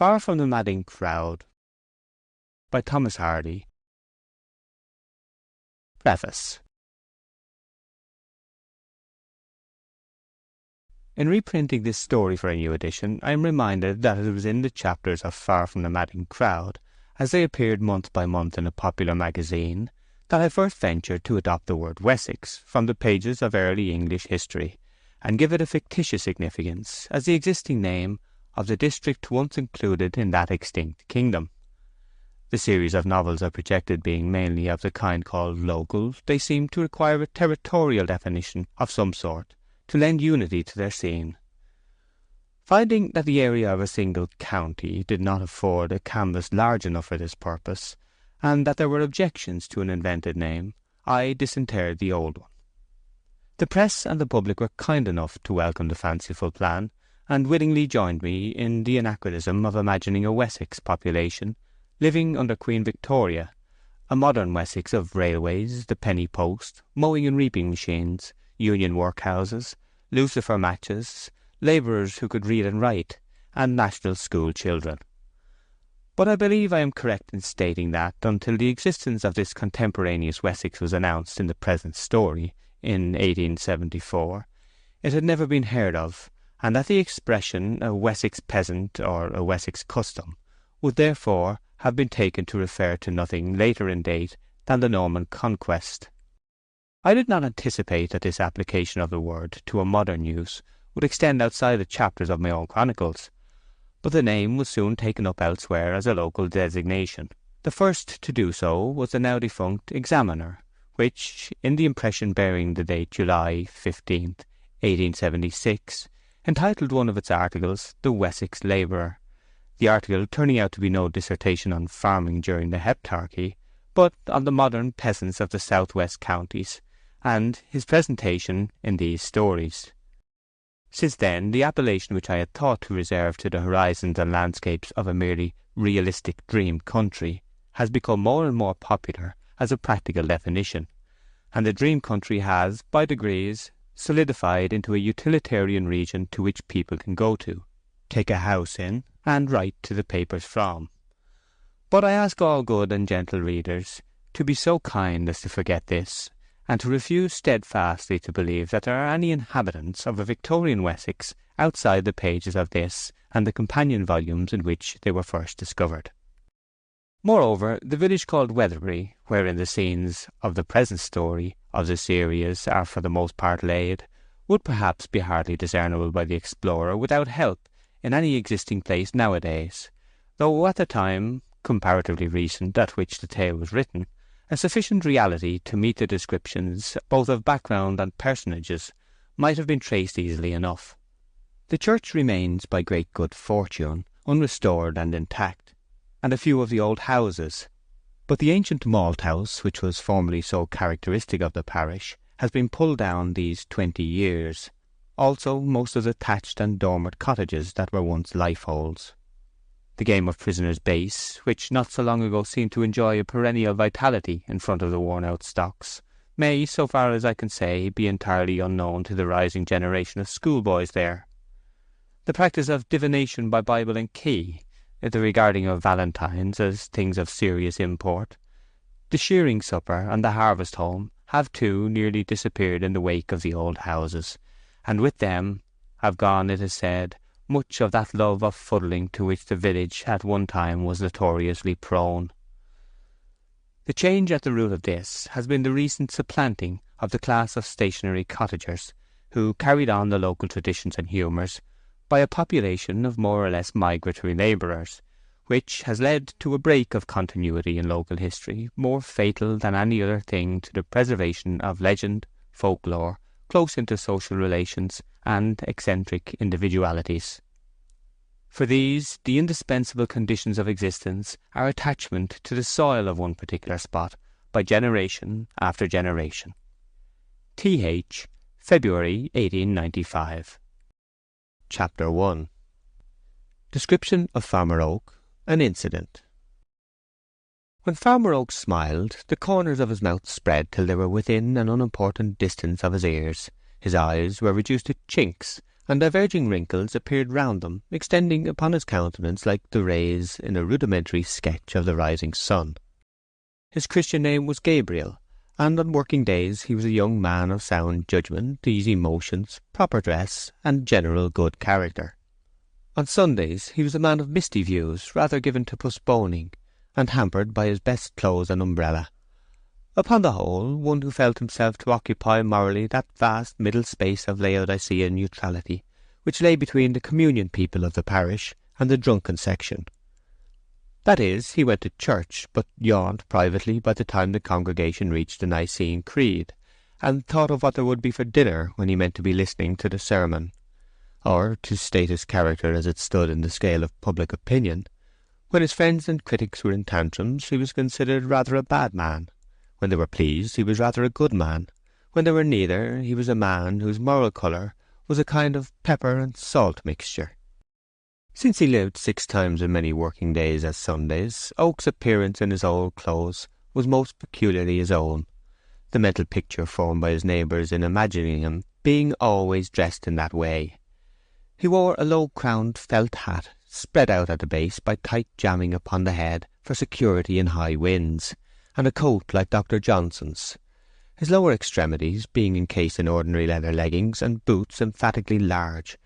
Far from the Madding Crowd by Thomas Hardy. Preface. In reprinting this story for a new edition, I am reminded that it was in the chapters of Far from the Madding Crowd, as they appeared month by month in a popular magazine, that I first ventured to adopt the word Wessex from the pages of early English history, and give it a fictitious significance as the existing name of the district once included in that extinct kingdom. The series of novels I projected being mainly of the kind called local, they seemed to require a territorial definition of some sort to lend unity to their scene. Finding that the area of a single county did not afford a canvas large enough for this purpose, and that there were objections to an invented name, I disinterred the old one. The press and the public were kind enough to welcome the fanciful plan, and willingly joined me in the anachronism of imagining a Wessex population living under Queen Victoria, a modern Wessex of railways, the penny post, mowing and reaping machines, union workhouses, lucifer matches, labourers who could read and write, and national school children. But I believe I am correct in stating that, until the existence of this contemporaneous Wessex was announced in the present story, in 1874, it had never been heard of, and that the expression a Wessex peasant or a Wessex custom would therefore have been taken to refer to nothing later in date than the Norman conquest. I did not anticipate that this application of the word to a modern use would extend outside the chapters of my own chronicles, but the name was soon taken up elsewhere as a local designation. The first to do so was the now defunct Examiner, which, in the impression bearing the date July 15th, 1876, entitled one of its articles The Wessex Labourer, the article turning out to be no dissertation on farming during the Heptarchy, but on the modern peasants of the southwest counties, and his presentation in these stories. Since then, the appellation which I had thought to reserve to the horizons and landscapes of a merely realistic dream country has become more and more popular as a practical definition, and the dream country has, by degrees, solidified into a utilitarian region to which people can go to, take a house in, and write to the papers from. But I ask all good and gentle readers to be so kind as to forget this, and to refuse steadfastly to believe that there are any inhabitants of a Victorian Wessex outside the pages of this and the companion volumes in which they were first discovered. Moreover, the village called Weatherbury, wherein the scenes of the present story of the series are for the most part laid, would perhaps be hardly discernible by the explorer without help in any existing place nowadays, though at the time, comparatively recent, at which the tale was written, a sufficient reality to meet the descriptions both of background and personages might have been traced easily enough. The church remains by great good fortune unrestored and intact, and a few of the old houses, but the ancient malt house, which was formerly so characteristic of the parish, has been pulled down these 20 years, also most of the thatched and dormered cottages that were once lifeholds. The game of prisoner's base, which not so long ago seemed to enjoy a perennial vitality in front of the worn-out stocks, may, so far as I can say, be entirely unknown to the rising generation of schoolboys there. The practice of divination by Bible and key, the regarding of valentines as things of serious import, the shearing supper and the harvest home have too nearly disappeared in the wake of the old houses, and with them have gone, it is said, much of that love of fuddling to which the village at one time was notoriously prone. The change at the root of this has been the recent supplanting of the class of stationary cottagers, who carried on the local traditions and humours, by a population of more or less migratory labourers, which has led to a break of continuity in local history more fatal than any other thing to the preservation of legend, folklore, close into social relations, and eccentric individualities. For these, the indispensable conditions of existence are attachment to the soil of one particular spot by generation after generation. Th. February 1895. Chapter 1. Description of Farmer Oak, an incident. When Farmer Oak smiled, the corners of his mouth spread till they were within an unimportant distance of his ears. His eyes were reduced to chinks, and diverging wrinkles appeared round them, extending upon his countenance like the rays in a rudimentary sketch of the rising sun. His Christian name was Gabriel, and on working days he was a young man of sound judgment, easy motions, proper dress, and general good character. On Sundays he was a man of misty views, rather given to postponing, and hampered by his best clothes and umbrella. Upon the whole, one who felt himself to occupy morally that vast middle space of Laodicean neutrality which lay between the communion people of the parish and the drunken section. That is, he went to church, but yawned privately by the time the congregation reached the Nicene Creed, and thought of what there would be for dinner when he meant to be listening to the sermon. Or, to state his character as it stood in the scale of public opinion, when his friends and critics were in tantrums, he was considered rather a bad man. When they were pleased, he was rather a good man. When they were neither, he was a man whose moral colour was a kind of pepper and salt mixture. Since he lived 6 times as many working days as Sundays, Oak's appearance in his old clothes was most peculiarly his own, the mental picture formed by his neighbours in imagining him being always dressed in that way. He wore a low-crowned felt hat, spread out at the base by tight jamming upon the head for security in high winds, and a coat like Dr. Johnson's, his lower extremities being encased in ordinary leather leggings and boots emphatically large,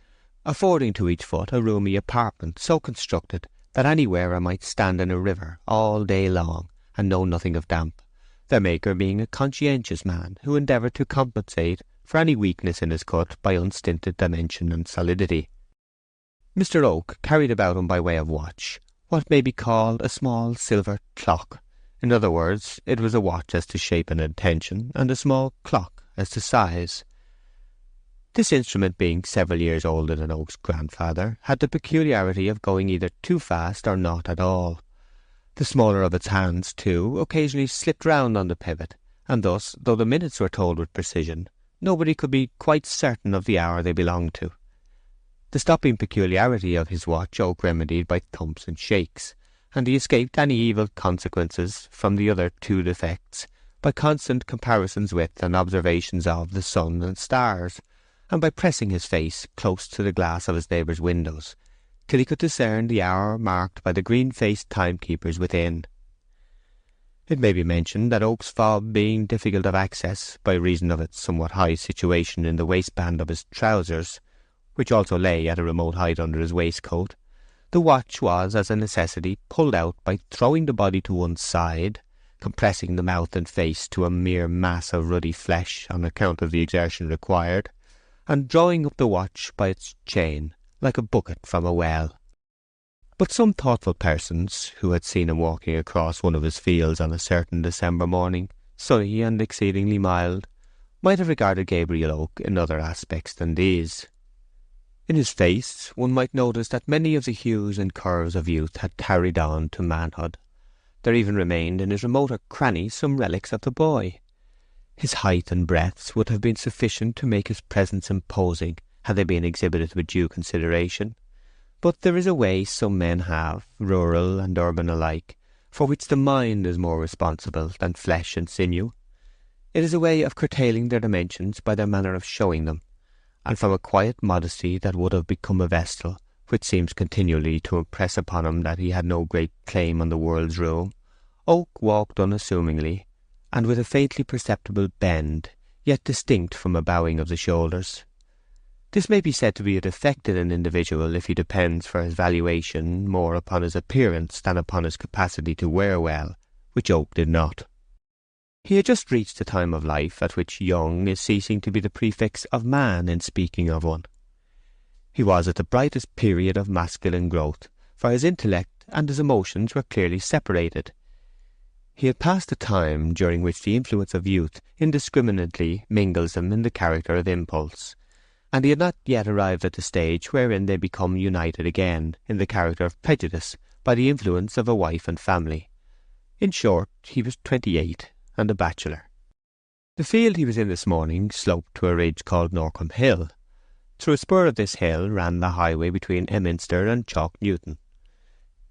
affording to each foot a roomy apartment so constructed that any wearer might stand in a river all day long and know nothing of damp, their maker being a conscientious man who endeavoured to compensate for any weakness in his cut by unstinted dimension and solidity. Mr. Oak carried about him by way of watch what may be called a small silver clock. In other words, it was a watch as to shape and intention, and a small clock as to size. This instrument, being several years older than Oak's grandfather, had the peculiarity of going either too fast or not at all. The smaller of its hands, too, occasionally slipped round on the pivot, and thus, though the minutes were told with precision, nobody could be quite certain of the hour they belonged to. The stopping peculiarity of his watch Oak remedied by thumps and shakes, and he escaped any evil consequences from the other 2 defects by constant comparisons with and observations of the sun and stars, and by pressing his face close to the glass of his neighbours' windows, till he could discern the hour marked by the green-faced timekeepers within. It may be mentioned that Oak's fob being difficult of access by reason of its somewhat high situation in the waistband of his trousers, which also lay at a remote height under his waistcoat, the watch was, as a necessity, pulled out by throwing the body to one side, compressing the mouth and face to a mere mass of ruddy flesh on account of the exertion required, and drawing up the watch by its chain, like a bucket from a well. But some thoughtful persons, who had seen him walking across one of his fields on a certain December morning, sunny and exceedingly mild, might have regarded Gabriel Oak in other aspects than these. In his face one might notice that many of the hues and curves of youth had carried on to manhood. There even remained in his remoter crannies some relics of the boy. His height and breadth would have been sufficient to make his presence imposing had they been exhibited with due consideration. But there is a way some men have, rural and urban alike, for which the mind is more responsible than flesh and sinew. It is a way of curtailing their dimensions by their manner of showing them, and from a quiet modesty that would have become a vestal, which seems continually to impress upon him that he had no great claim on the world's room, Oak walked unassumingly, and with a faintly perceptible bend, yet distinct from a bowing of the shoulders. This may be said to be a defect in an individual if he depends for his valuation more upon his appearance than upon his capacity to wear well, which Oak did not. He had just reached the time of life at which young is ceasing to be the prefix of man in speaking of one. He was at the brightest period of masculine growth, for his intellect and his emotions were clearly separated. He had passed the time during which the influence of youth indiscriminately mingles them in the character of impulse, and he had not yet arrived at the stage wherein they become united again in the character of prejudice by the influence of a wife and family. In short, he was 28 and a bachelor. The field he was in this morning sloped to a ridge called Norcombe Hill. Through a spur of this hill ran the highway between Emminster and Chalk Newton.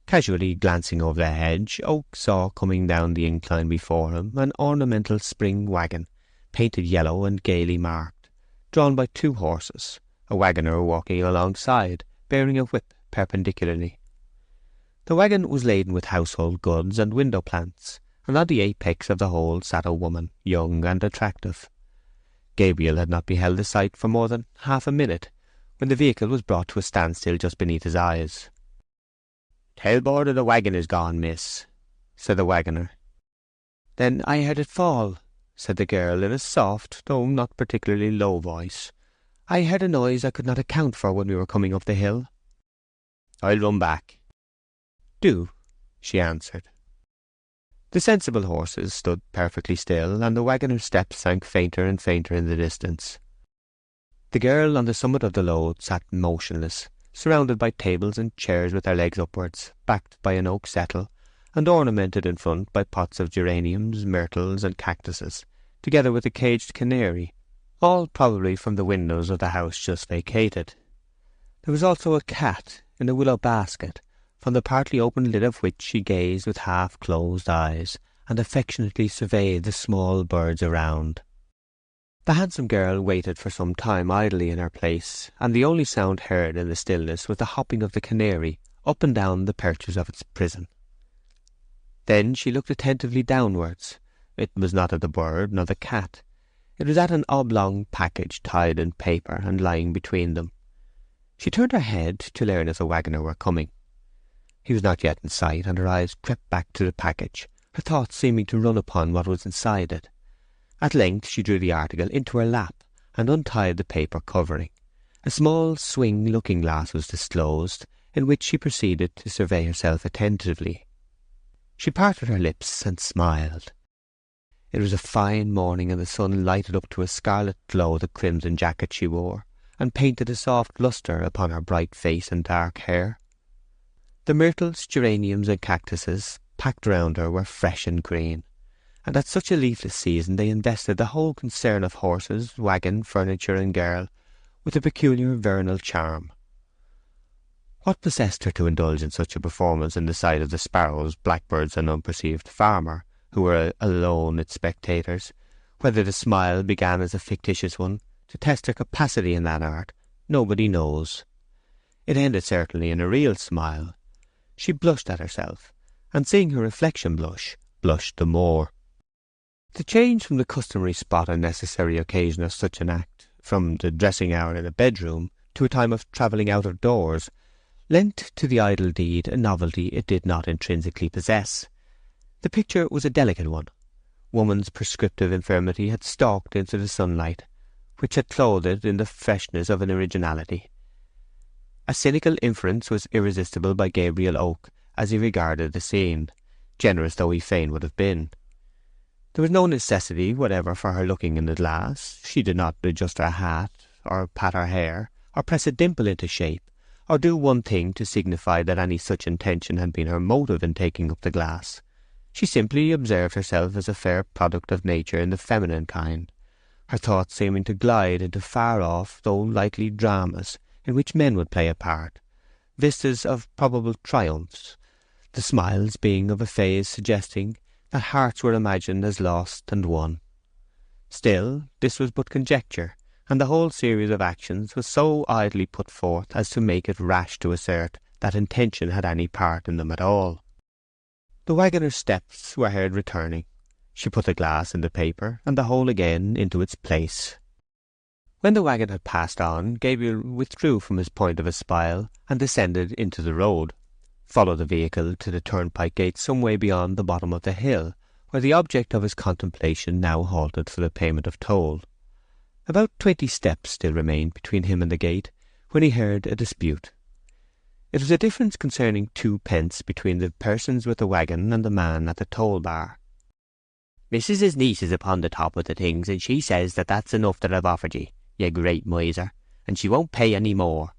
Casually glancing over the hedge, Oak saw coming down the incline before him an ornamental spring waggon, painted yellow and gaily marked, drawn by 2 horses, a waggoner walking alongside, bearing a whip perpendicularly. The waggon was laden with household goods and window plants, and on the apex of the whole sat a woman, young and attractive. Gabriel had not beheld the sight for more than half a minute, when the vehicle was brought to a standstill just beneath his eyes. "Tailboard of the waggon is gone, miss," said the waggoner. "Then I heard it fall," said the girl in a soft, though not particularly low voice. "I heard a noise I could not account for when we were coming up the hill." "I'll run back." "Do," she answered. The sensible horses stood perfectly still, and the waggoner's steps sank fainter and fainter in the distance. The girl on the summit of the load sat motionless, surrounded by tables and chairs with their legs upwards, backed by an oak settle, and ornamented in front by pots of geraniums, myrtles, and cactuses, together with a caged canary, all probably from the windows of the house just vacated. There was also a cat in a willow basket, from the partly open lid of which she gazed with half-closed eyes, and affectionately surveyed the small birds around. The handsome girl waited for some time idly in her place, and the only sound heard in the stillness was the hopping of the canary up and down the perches of its prison. Then she looked attentively downwards. It was not at the bird nor the cat. It was at an oblong package tied in paper and lying between them. She turned her head to learn if the waggoner were coming. He was not yet in sight, and her eyes crept back to the package, her thoughts seeming to run upon what was inside it. At length she drew the article into her lap and untied the paper covering. A small swing looking-glass was disclosed, in which she proceeded to survey herself attentively. She parted her lips and smiled. It was a fine morning, and the sun lighted up to a scarlet glow the crimson jacket she wore, and painted a soft lustre upon her bright face and dark hair. The myrtles, geraniums, and cactuses packed round her were fresh and green, and at such a leafless season they invested the whole concern of horses, waggon, furniture, and girl with a peculiar vernal charm. What possessed her to indulge in such a performance in the sight of the sparrows, blackbirds, and unperceived farmer, who were alone its spectators? Whether the smile began as a fictitious one, to test her capacity in that art, nobody knows. It ended certainly in a real smile. She blushed at herself, and seeing her reflection blush, blushed the more. The change from the customary spot and necessary occasion of such an act, from the dressing hour in a bedroom to a time of travelling out of doors, lent to the idle deed a novelty it did not intrinsically possess. The picture was a delicate one. Woman's prescriptive infirmity had stalked into the sunlight, which had clothed it in the freshness of an originality. A cynical inference was irresistible by Gabriel Oak as he regarded the scene, generous though he fain would have been. There was no necessity whatever for her looking in the glass. She did not adjust her hat, or pat her hair, or press a dimple into shape, or do one thing to signify that any such intention had been her motive in taking up the glass. She simply observed herself as a fair product of nature in the feminine kind, her thoughts seeming to glide into far-off though likely dramas in which men would play a part, vistas of probable triumphs, the smiles being of a phase suggesting that hearts were imagined as lost and won. Still, this was but conjecture, and the whole series of actions was so idly put forth as to make it rash to assert that intention had any part in them at all. The waggoner's steps were heard returning. She put the glass in the paper, and the whole again into its place. When the waggon had passed on, Gabriel withdrew from his point of espial and descended into the road, followed the vehicle to the turnpike gate some way beyond the bottom of the hill, where the object of his contemplation now halted for the payment of toll. About 20 steps still remained between him and the gate, when he heard a dispute. It was a difference concerning 2 pence between the persons with the waggon and the man at the toll-bar. "Mrs.'s niece is upon the top of the things, and she says that that's enough that I've offered ye, you great miser, and she won't pay any more."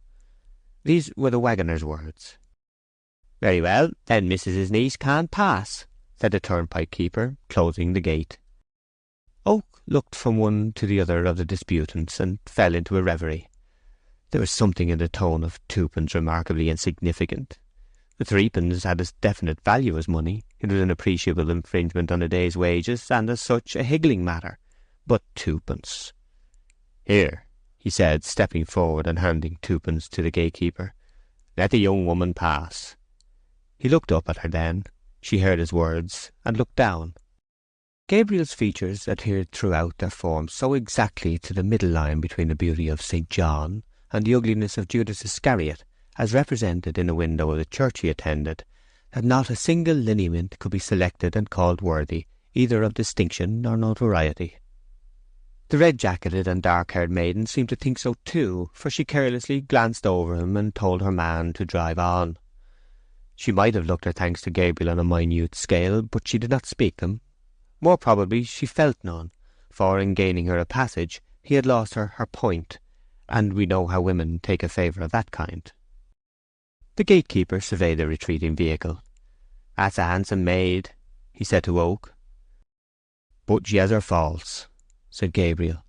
These were the waggoner's words. "Very well, then Mrs.'s niece can't pass," said the turnpike-keeper, closing the gate. Oak looked from one to the other of the disputants, and fell into a reverie. There was something in the tone of 2 pence remarkably insignificant. The 3 pence had a definite value as money. It was an appreciable infringement on a day's wages, and as such a higgling matter. But 2 pence. "Here," he said, stepping forward and handing twopence to the gatekeeper. "Let the young woman pass." He looked up at her then. She heard his words, and looked down. Gabriel's features adhered throughout their form so exactly to the middle line between the beauty of St. John and the ugliness of Judas Iscariot, as represented in a window of the church he attended, that not a single lineament could be selected and called worthy either of distinction or notoriety. The red-jacketed and dark-haired maiden seemed to think so too, for she carelessly glanced over him and told her man to drive on. She might have looked her thanks to Gabriel on a minute scale, but she did not speak them. More probably she felt none, for in gaining her a passage he had lost her point, and we know how women take a favour of that kind. The gatekeeper surveyed the retreating vehicle. "That's a handsome maid," he said to Oak. "But she has her faults," said Gabriel.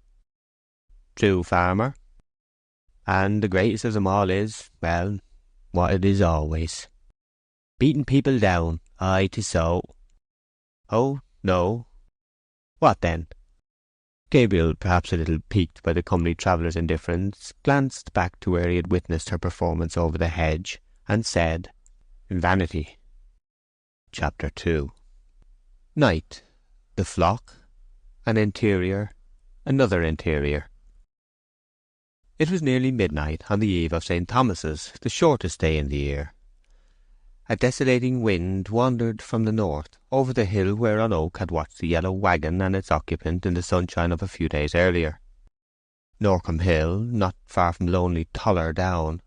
"True, farmer. And the greatest of them all is, well, what it is always. Beating people down, aye, 'tis so." "Oh, no." "What then?" Gabriel, perhaps a little piqued by the comely traveller's indifference, glanced back to where he had witnessed her performance over the hedge, and said, "Vanity." Chapter 2. Night. The flock. An interior. Another interior. It was nearly midnight on the eve of St. Thomas's, the shortest day in the year. A desolating wind wandered from the north, over the hill whereon Oak had watched the yellow waggon and its occupant in the sunshine of a few days earlier. Norcombe Hill, not far from lonely Toller Down,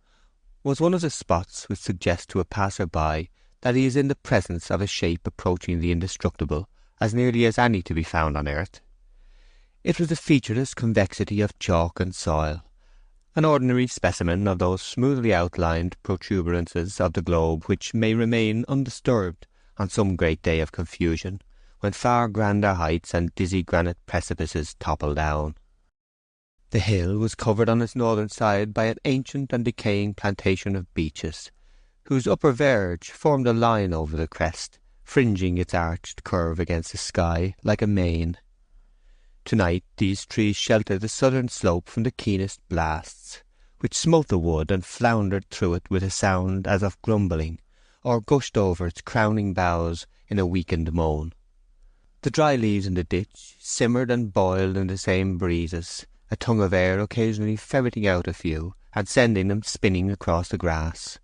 was one of the spots which suggest to a passer-by that he is in the presence of a shape approaching the indestructible as nearly as any to be found on earth. It was the featureless convexity of chalk and soil, an ordinary specimen of those smoothly outlined protuberances of the globe which may remain undisturbed on some great day of confusion, when far grander heights and dizzy granite precipices topple down. The hill was covered on its northern side by an ancient and decaying plantation of beeches, whose upper verge formed a line over the crest, fringing its arched curve against the sky like a mane. To-night these trees sheltered the southern slope from the keenest blasts, which smote the wood and floundered through it with a sound as of grumbling, or gushed over its crowning boughs in a weakened moan. The dry leaves in the ditch simmered and boiled in the same breezes, a tongue of air occasionally ferreting out a few and sending them spinning across the grass.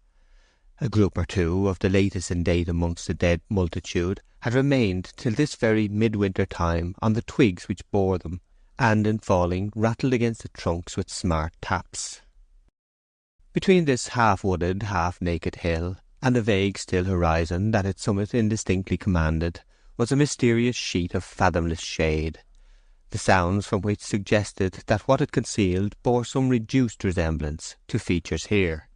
A group or two of the latest in date amongst the dead multitude had remained till this very midwinter time on the twigs which bore them, and in falling rattled against the trunks with smart taps. Between this half-wooded, half-naked hill and the vague still horizon that its summit indistinctly commanded was a mysterious sheet of fathomless shade, the sounds from which suggested that what it concealed bore some reduced resemblance to features here.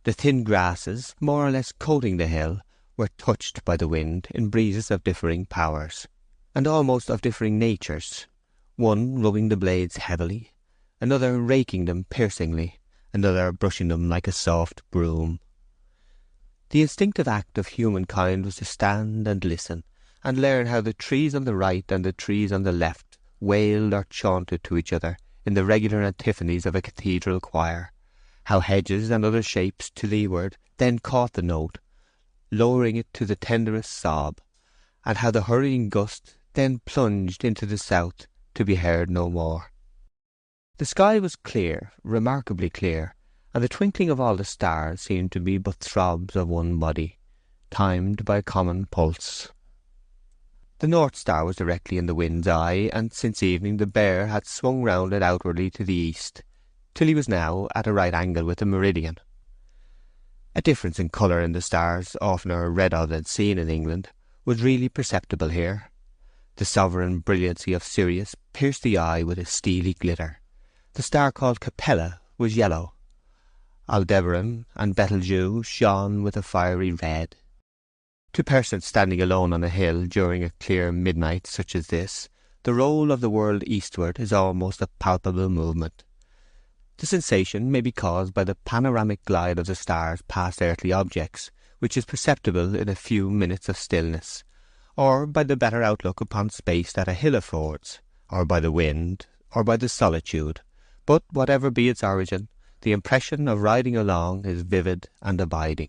The thin grasses, more or less coating the hill, were touched by the wind in breezes of differing powers, and almost of differing natures, one rubbing the blades heavily, another raking them piercingly, another brushing them like a soft broom. The instinctive act of humankind was to stand and listen, and learn how the trees on the right and the trees on the left wailed or chaunted to each other in the regular antiphonies of a cathedral choir, how hedges and other shapes to leeward then caught the note, lowering it to the tenderest sob, and how the hurrying gust then plunged into the south to be heard no more. The sky was clear, remarkably clear, and the twinkling of all the stars seemed to be but throbs of one body, timed by a common pulse. The North Star was directly in the wind's eye, and since evening the bear had swung round it outwardly to the east, till he was now at a right angle with the meridian. A difference in colour in the stars, oftener read of than seen in England, was really perceptible here. The sovereign brilliancy of Sirius pierced the eye with a steely glitter. The star called Capella was yellow. Aldebaran and Betelgeuse shone with a fiery red. To persons standing alone on a hill during a clear midnight such as this, the roll of the world eastward is almost a palpable movement. The sensation may be caused by the panoramic glide of the stars past earthly objects, which is perceptible in a few minutes of stillness, or by the better outlook upon space that a hill affords, or by the wind, or by the solitude, but whatever be its origin, the impression of riding along is vivid and abiding.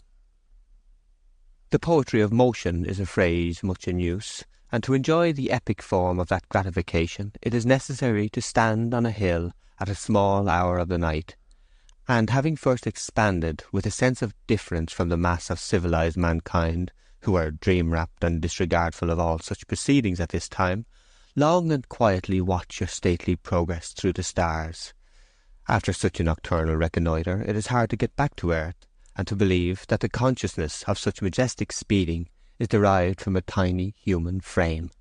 The poetry of motion is a phrase much in use, and to enjoy the epic form of that gratification it is necessary to stand on a hill at a small hour of the night, and having first expanded with a sense of difference from the mass of civilized mankind, who are dream-wrapped and disregardful of all such proceedings at this time, long and quietly watch your stately progress through the stars. After such a nocturnal reconnoitre it is hard to get back to earth, and to believe that the consciousness of such majestic speeding is derived from a tiny human frame.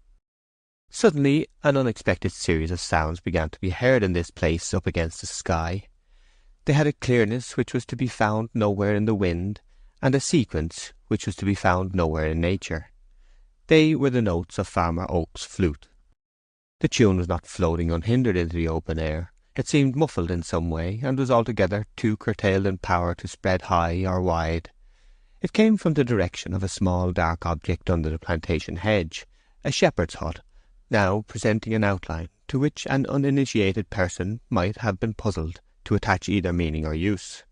Suddenly an unexpected series of sounds began to be heard in this place up against the sky. They had a clearness which was to be found nowhere in the wind, and a sequence which was to be found nowhere in nature. They were the notes of Farmer Oak's flute. The tune was not floating unhindered into the open air. It seemed muffled in some way, and was altogether too curtailed in power to spread high or wide. It came from the direction of a small dark object under the plantation hedge, a shepherd's hut, now presenting an outline to which an uninitiated person might have been puzzled to attach either meaning or use.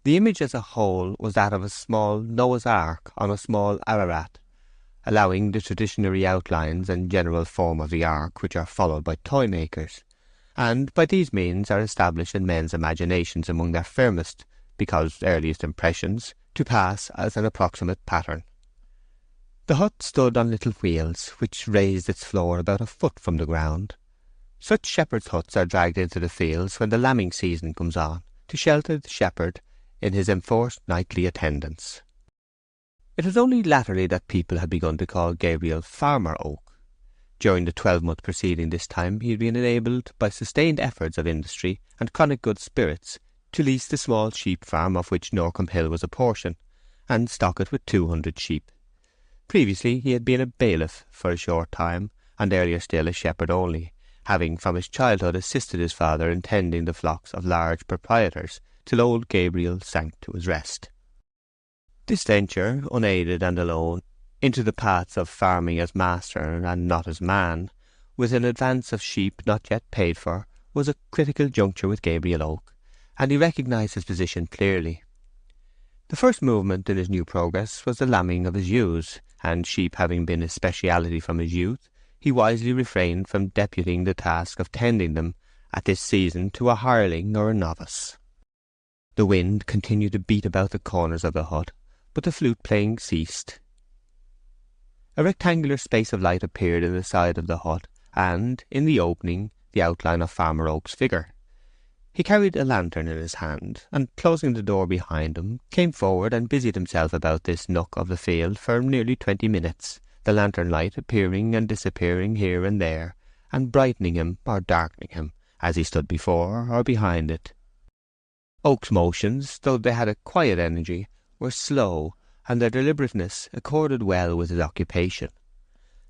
The image as a whole was that of a small Noah's Ark on a small Ararat, allowing the traditionary outlines and general form of the ark which are followed by toy-makers, and by these means are established in men's imaginations among their firmest, because earliest impressions, to pass as an approximate pattern. The hut stood on little wheels, which raised its floor about a foot from the ground. Such shepherds' huts are dragged into the fields when the lambing season comes on, to shelter the shepherd in his enforced nightly attendance. It was only latterly that people had begun to call Gabriel Farmer Oak. During the 12-month preceding this time he had been enabled, by sustained efforts of industry and chronic good spirits, to lease the small sheep farm of which Norcombe Hill was a portion, and stock it with 200 sheep. Previously he had been a bailiff for a short time, and earlier still a shepherd only, having from his childhood assisted his father in tending the flocks of large proprietors, till old Gabriel sank to his rest. This venture, unaided and alone, into the paths of farming as master and not as man, with an advance of sheep not yet paid for, was a critical juncture with Gabriel Oak, and he recognized his position clearly. The first movement in his new progress was the lambing of his ewes, and sheep having been his speciality from his youth, he wisely refrained from deputing the task of tending them at this season to a hireling or a novice. The wind continued to beat about the corners of the hut, but the flute-playing ceased. A rectangular space of light appeared in the side of the hut, and, in the opening, the outline of Farmer Oak's figure. He carried a lantern in his hand, and, closing the door behind him, came forward and busied himself about this nook of the field for nearly 20 minutes, the lantern light appearing and disappearing here and there, and brightening him or darkening him, as he stood before or behind it. Oak's motions, though they had a quiet energy, were slow, and their deliberateness accorded well with his occupation.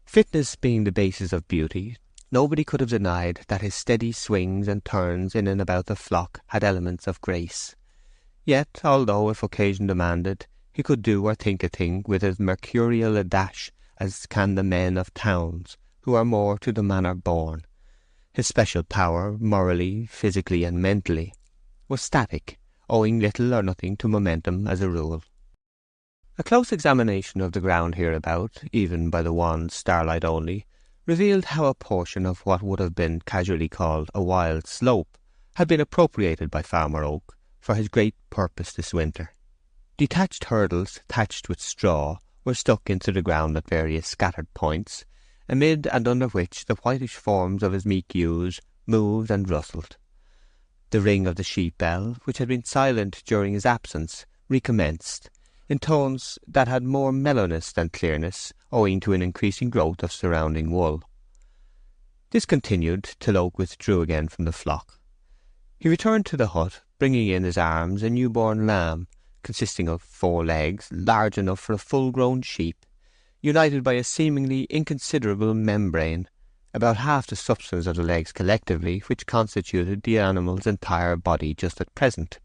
Fitness being the basis of beauty, nobody could have denied that his steady swings and turns in and about the flock had elements of grace. Yet, although, if occasion demanded, he could do or think a thing with as mercurial a dash as can the men of towns, who are more to the manner born, his special power, morally, physically, and mentally, was static, owing little or nothing to momentum as a rule. A close examination of the ground hereabout, even by the wan starlight only, revealed how a portion of what would have been casually called a wild slope had been appropriated by Farmer Oak for his great purpose this winter. Detached hurdles thatched with straw were stuck into the ground at various scattered points, amid and under which the whitish forms of his meek ewes moved and rustled. The ring of the sheep bell, which had been silent during his absence, recommenced, in tones that had more mellowness than clearness, owing to an increasing growth of surrounding wool. This continued till Oak withdrew again from the flock. He returned to the hut, bringing in his arms a new-born lamb, consisting of 4 legs, large enough for a full-grown sheep, united by a seemingly inconsiderable membrane, about half the substance of the legs collectively, which constituted the animal's entire body just at present.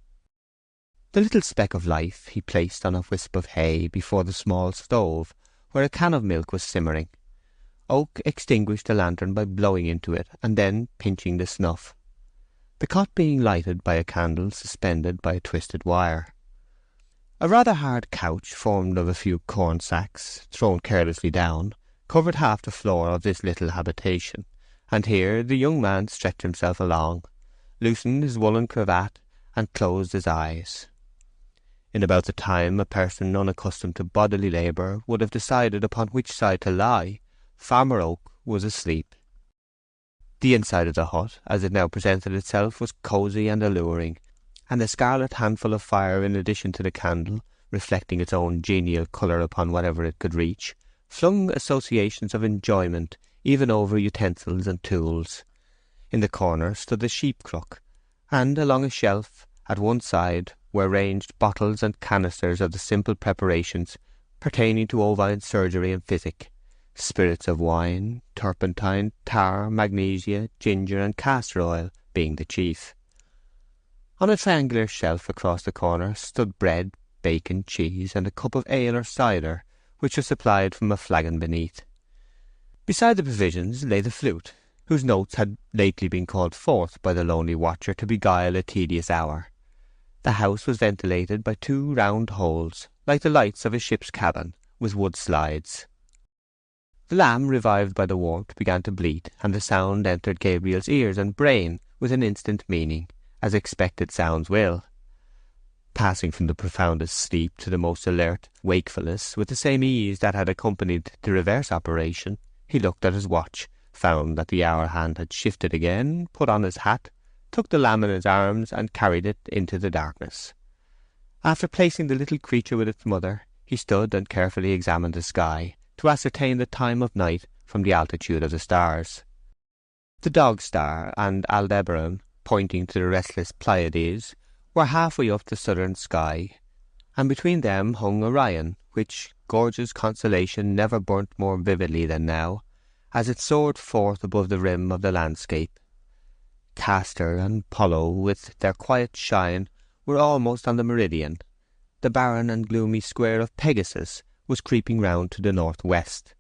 The little speck of life he placed on a wisp of hay before the small stove, where a can of milk was simmering. Oak extinguished the lantern by blowing into it, and then pinching the snuff. the cot being lighted by a candle suspended by a twisted wire. A rather hard couch, formed of a few corn sacks, thrown carelessly down, covered half the floor of this little habitation, and here the young man stretched himself along, loosened his woollen cravat, and closed his eyes. In about the time a person unaccustomed to bodily labour would have decided upon which side to lie, Farmer Oak was asleep. The inside of the hut, as it now presented itself, was cosy and alluring, and the scarlet handful of fire, in addition to the candle, reflecting its own genial colour upon whatever it could reach, flung associations of enjoyment even over utensils and tools. In the corner stood the sheep crook, and along a shelf at one side were ranged bottles and canisters of the simple preparations pertaining to ovine surgery and physic, spirits of wine, turpentine, tar, magnesia, ginger, and castor oil being the chief. On a triangular shelf across the corner stood bread, bacon, cheese, and a cup of ale or cider, which was supplied from a flagon beneath. Beside the provisions lay the flute, whose notes had lately been called forth by the lonely watcher to beguile a tedious hour. The house was ventilated by two round holes, like the lights of a ship's cabin, with wood slides. The lamb, revived by the warmth, began to bleat, and the sound entered Gabriel's ears and brain with an instant meaning, as expected sounds will. Passing from the profoundest sleep to the most alert wakefulness with the same ease that had accompanied the reverse operation, he looked at his watch, found that the hour hand had shifted again, put on his hat, took the lamb in his arms, and carried it into the darkness. After placing the little creature with its mother, he stood and carefully examined the sky, to ascertain the time of night from the altitude of the stars. The Dog Star and Aldebaran, pointing to the restless Pleiades, were halfway up the southern sky, and between them hung Orion, which gorgeous constellation never burnt more vividly than now, as it soared forth above the rim of the landscape. Castor and Apollo, with their quiet shine, were almost on the meridian. The barren and gloomy square of Pegasus was creeping round to the northwest.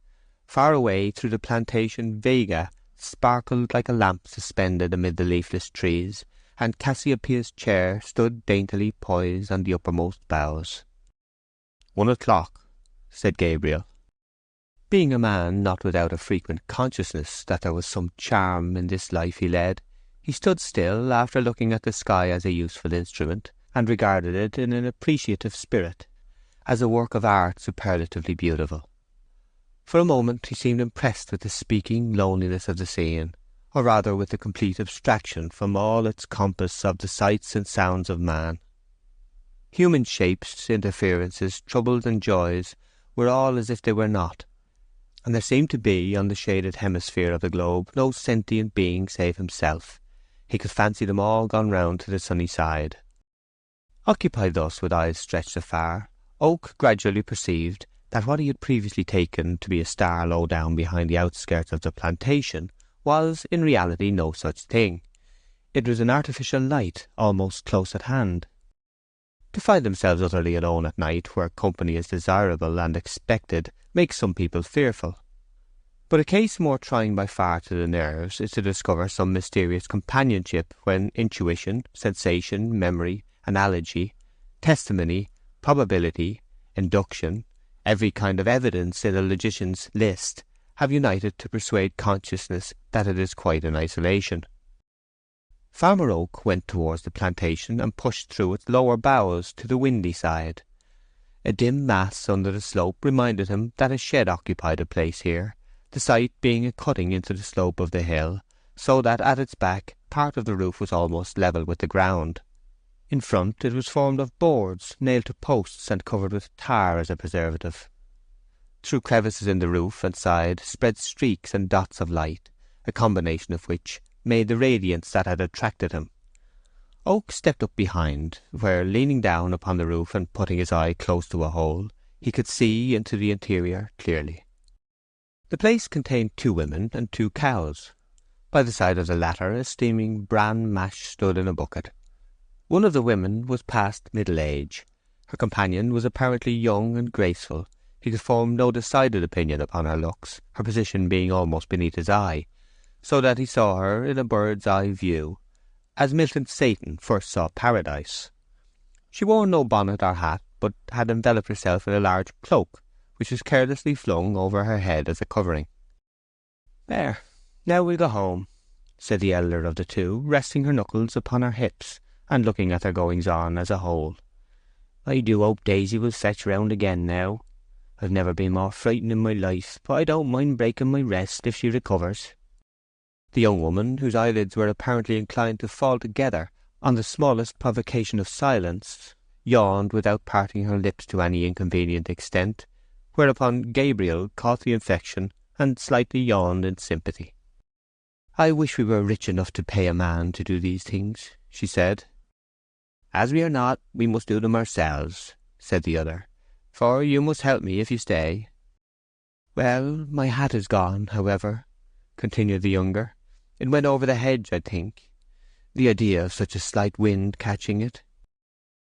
Far away through the plantation Vega sparkled like a lamp suspended amid the leafless trees, and Cassiopeia's chair stood daintily poised on the uppermost boughs. 1 o'clock, said Gabriel. Being a man not without a frequent consciousness that there was some charm in this life he led, he stood still after looking at the sky as a useful instrument, and regarded it in an appreciative spirit, as a work of art superlatively beautiful. For a moment he seemed impressed with the speaking loneliness of the scene, or rather with the complete abstraction from all its compass of the sights and sounds of man. Human shapes, interferences, troubles and joys were all as if they were not, and there seemed to be on the shaded hemisphere of the globe no sentient being save himself. He could fancy them all gone round to the sunny side. Occupied thus with eyes stretched afar, Oak gradually perceived that what he had previously taken to be a star low down behind the outskirts of the plantation was in reality no such thing. It was an artificial light almost close at hand. To find themselves utterly alone at night, where company is desirable and expected, makes some people fearful. But a case more trying by far to the nerves is to discover some mysterious companionship when intuition, sensation, memory, analogy, testimony, probability, induction, every kind of evidence in a logician's list, have united to persuade consciousness that it is quite in isolation. Farmer Oak went towards the plantation and pushed through its lower boughs to the windy side. A dim mass under the slope reminded him that a shed occupied a place here, the site being a cutting into the slope of the hill, so that at its back part of the roof was almost level with the ground. In front it was formed of boards nailed to posts and covered with tar as a preservative. Through crevices in the roof and side spread streaks and dots of light, a combination of which made the radiance that had attracted him. Oak stepped up behind, where, leaning down upon the roof and putting his eye close to a hole, he could see into the interior clearly. The place contained 2 women and 2 cows. By the side of the latter a steaming bran mash stood in a bucket. One of the women was past middle age. Her companion was apparently young and graceful. He could form no decided opinion upon her looks, her position being almost beneath his eye, so that he saw her in a bird's-eye view, as Milton's Satan first saw paradise. She wore no bonnet or hat, but had enveloped herself in a large cloak, which was carelessly flung over her head as a covering. "There, now we'll go home," said the elder of the two, resting her knuckles upon her hips, and looking at their goings-on as a whole. "I do hope Daisy will fetch round again now. I've never been more frightened in my life, but I don't mind breaking my rest if she recovers." The young woman, whose eyelids were apparently inclined to fall together on the smallest provocation of silence, yawned without parting her lips to any inconvenient extent, whereupon Gabriel caught the infection and slightly yawned in sympathy. "I wish we were rich enough to pay a man to do these things," she said. "As we are not, we must do them ourselves," said the other, "for you must help me if you stay." "Well, my hat is gone, however," continued the younger. "It went over the hedge, I think. The idea of such a slight wind catching it."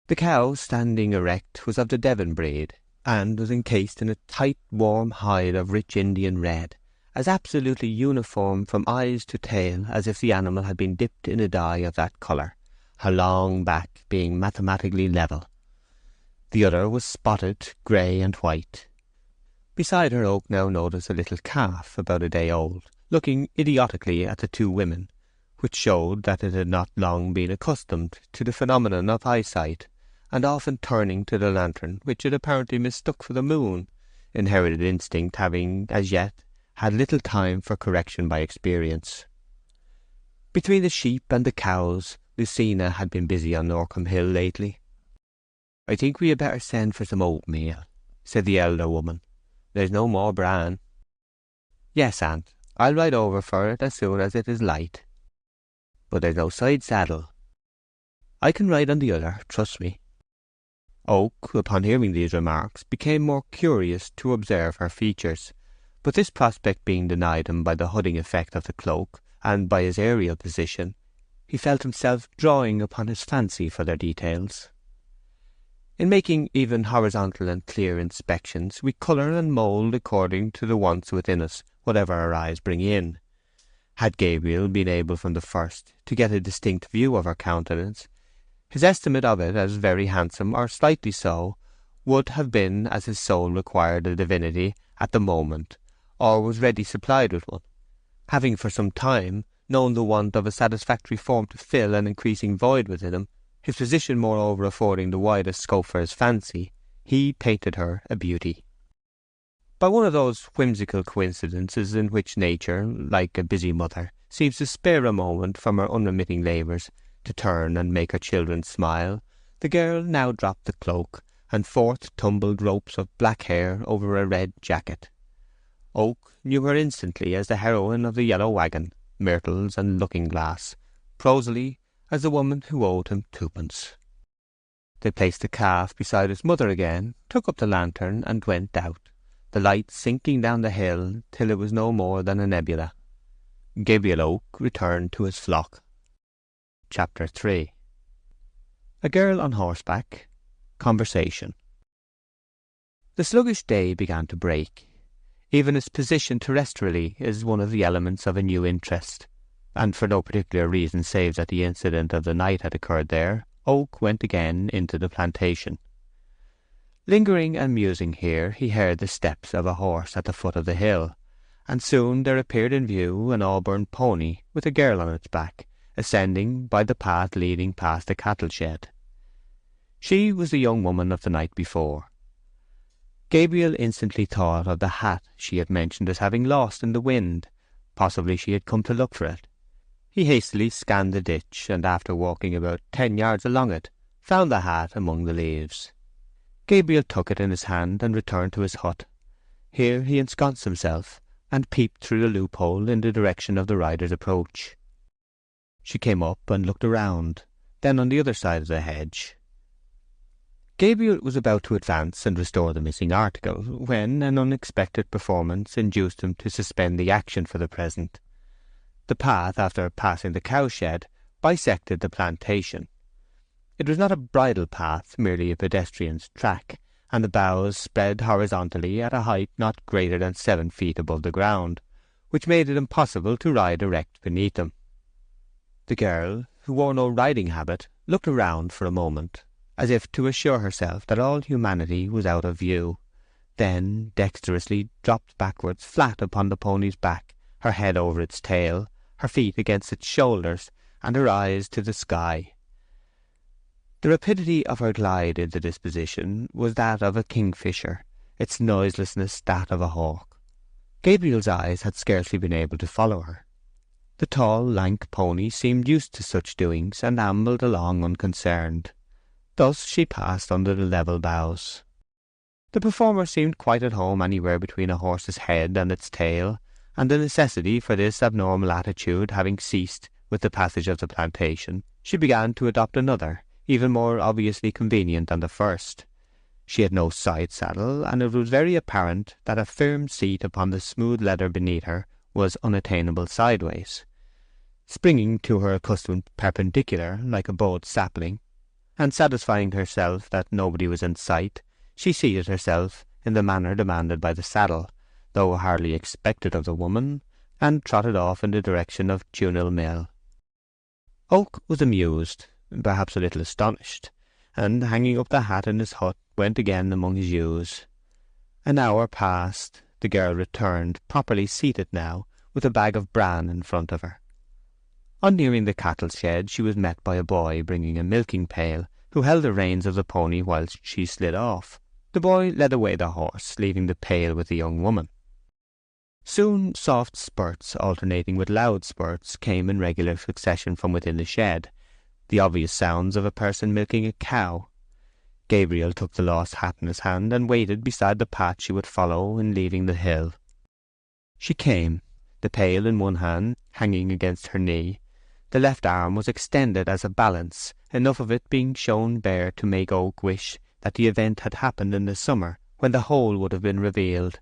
The cow, standing erect, was of the Devon breed, and was encased in a tight, warm hide of rich Indian red, as absolutely uniform from eyes to tail as if the animal had been dipped in a dye of that colour, her long back being mathematically level. The other was spotted, grey and white. Beside her Oak now noticed a little calf about a day old, looking idiotically at the two women, which showed that it had not long been accustomed to the phenomenon of eyesight, and often turning to the lantern, which it apparently mistook for the moon, inherited instinct having, as yet, had little time for correction by experience. Between the sheep and the cows, Lucina had been busy on Norcombe Hill lately. "I think we had better send for some oatmeal," said the elder woman. "There's no more bran." "Yes, aunt, I'll ride over for it as soon as it is light." "But there's no side saddle." "I can ride on the other, trust me." Oak, upon hearing these remarks, became more curious to observe her features, but this prospect being denied him by the hooding effect of the cloak, and by his aerial position, he felt himself drawing upon his fancy for their details. In making even horizontal and clear inspections, we colour and mould according to the wants within us, whatever our eyes bring in. Had Gabriel been able from the first to get a distinct view of her countenance, his estimate of it as very handsome or slightly so would have been as his soul required a divinity at the moment, or was ready supplied with one. Having for some time known the want of a satisfactory form to fill an increasing void within him, his position moreover affording the widest scope for his fancy, he painted her a beauty. By one of those whimsical coincidences in which nature, like a busy mother, seems to spare a moment from her unremitting labours to turn and make her children smile, the girl now dropped the cloak, and forth tumbled ropes of black hair over a red jacket. Oak knew her instantly as the heroine of the Yellow Waggon, Myrtles and Looking-Glass, prosily as the woman who owed him twopence. They placed the calf beside its mother again, took up the lantern, and went out, the light sinking down the hill till it was no more than a nebula. Gabriel Oak returned to his flock. Chapter 3. A girl on horseback. Conversation. The sluggish day began to break. Even its position terrestrially is one of the elements of a new interest, and for no particular reason save that the incident of the night had occurred there, Oak went again into the plantation. Lingering and musing here, he heard the steps of a horse at the foot of the hill, and soon there appeared in view an auburn pony with a girl on its back, ascending by the path leading past the cattle shed. She was the young woman of the night before. Gabriel instantly thought of the hat she had mentioned as having lost in the wind. Possibly she had come to look for it. He hastily scanned the ditch, and after walking about 10 yards along it, found the hat among the leaves. Gabriel took it in his hand and returned to his hut. Here he ensconced himself, and peeped through the loophole in the direction of the rider's approach. She came up and looked around, then on the other side of the hedge. Gabriel was about to advance and restore the missing article, when an unexpected performance induced him to suspend the action for the present. The path, after passing the cowshed, bisected the plantation. It was not a bridle path, merely a pedestrian's track, and the boughs spread horizontally at a height not greater than 7 feet above the ground, which made it impossible to ride erect beneath them. The girl, who wore no riding habit, looked around for a moment, as if to assure herself that all humanity was out of view, then dexterously dropped backwards flat upon the pony's back, her head over its tail, her feet against its shoulders, and her eyes to the sky. The rapidity of her glide into this position was that of a kingfisher, its noiselessness that of a hawk. Gabriel's eyes had scarcely been able to follow her. The tall, lank pony seemed used to such doings, and ambled along unconcerned. Thus she passed under the level boughs. The performer seemed quite at home anywhere between a horse's head and its tail, and the necessity for this abnormal attitude having ceased with the passage of the plantation, she began to adopt another, even more obviously convenient than the first. She had no side saddle, and it was very apparent that a firm seat upon the smooth leather beneath her was unattainable sideways. Springing to her accustomed perpendicular like a bowed sapling, and satisfying herself that nobody was in sight, she seated herself in the manner demanded by the saddle, though hardly expected of the woman, and trotted off in the direction of Tunhill Mill. Oak was amused, perhaps a little astonished, and hanging up the hat in his hut, went again among his ewes. An hour passed. The girl returned, properly seated now, with a bag of bran in front of her. On nearing the cattle shed, she was met by a boy bringing a milking pail, who held the reins of the pony whilst she slid off. The boy led away the horse, leaving the pail with the young woman. Soon soft spurts, alternating with loud spurts, came in regular succession from within the shed, the obvious sounds of a person milking a cow. Gabriel took the lost hat in his hand, and waited beside the path she would follow in leaving the hill. She came, the pail in one hand, hanging against her knee. The left arm was extended as a balance, enough of it being shown bare to make Oak wish that the event had happened in the summer, when the whole would have been revealed.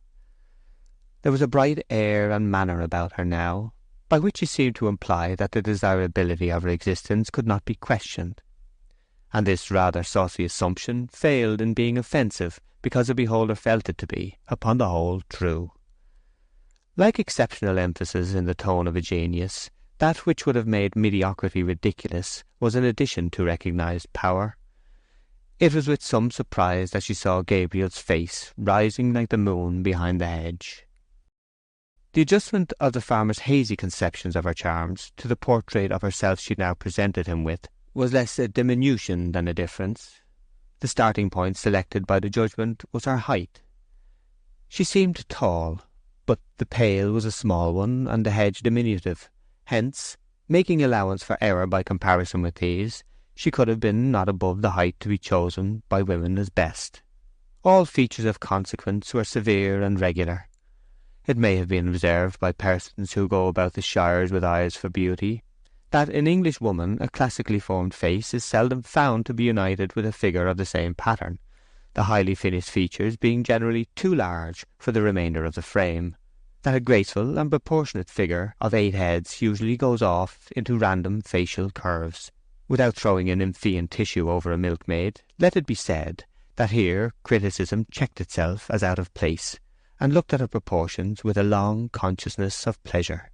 There was a bright air and manner about her now, by which she seemed to imply that the desirability of her existence could not be questioned, and this rather saucy assumption failed in being offensive because the beholder felt it to be, upon the whole, true. Like exceptional emphasis in the tone of a genius, that which would have made mediocrity ridiculous was an addition to recognized power. It was with some surprise that she saw Gabriel's face rising like the moon behind the hedge. The adjustment of the farmer's hazy conceptions of her charms to the portrait of herself she now presented him with was less a diminution than a difference. The starting point selected by the judgment was her height. She seemed tall, but the pail was a small one and the hedge diminutive. Hence, making allowance for error by comparison with these, she could have been not above the height to be chosen by women as best. All features of consequence were severe and regular. It may have been observed by persons who go about the shires with eyes for beauty, that in English woman a classically formed face is seldom found to be united with a figure of the same pattern, the highly finished features being generally too large for the remainder of the frame, that a graceful and proportionate figure of 8 heads usually goes off into random facial curves. Without throwing an Nymphean tissue over a milkmaid, let it be said that here criticism checked itself as out of place, and looked at her proportions with a long consciousness of pleasure.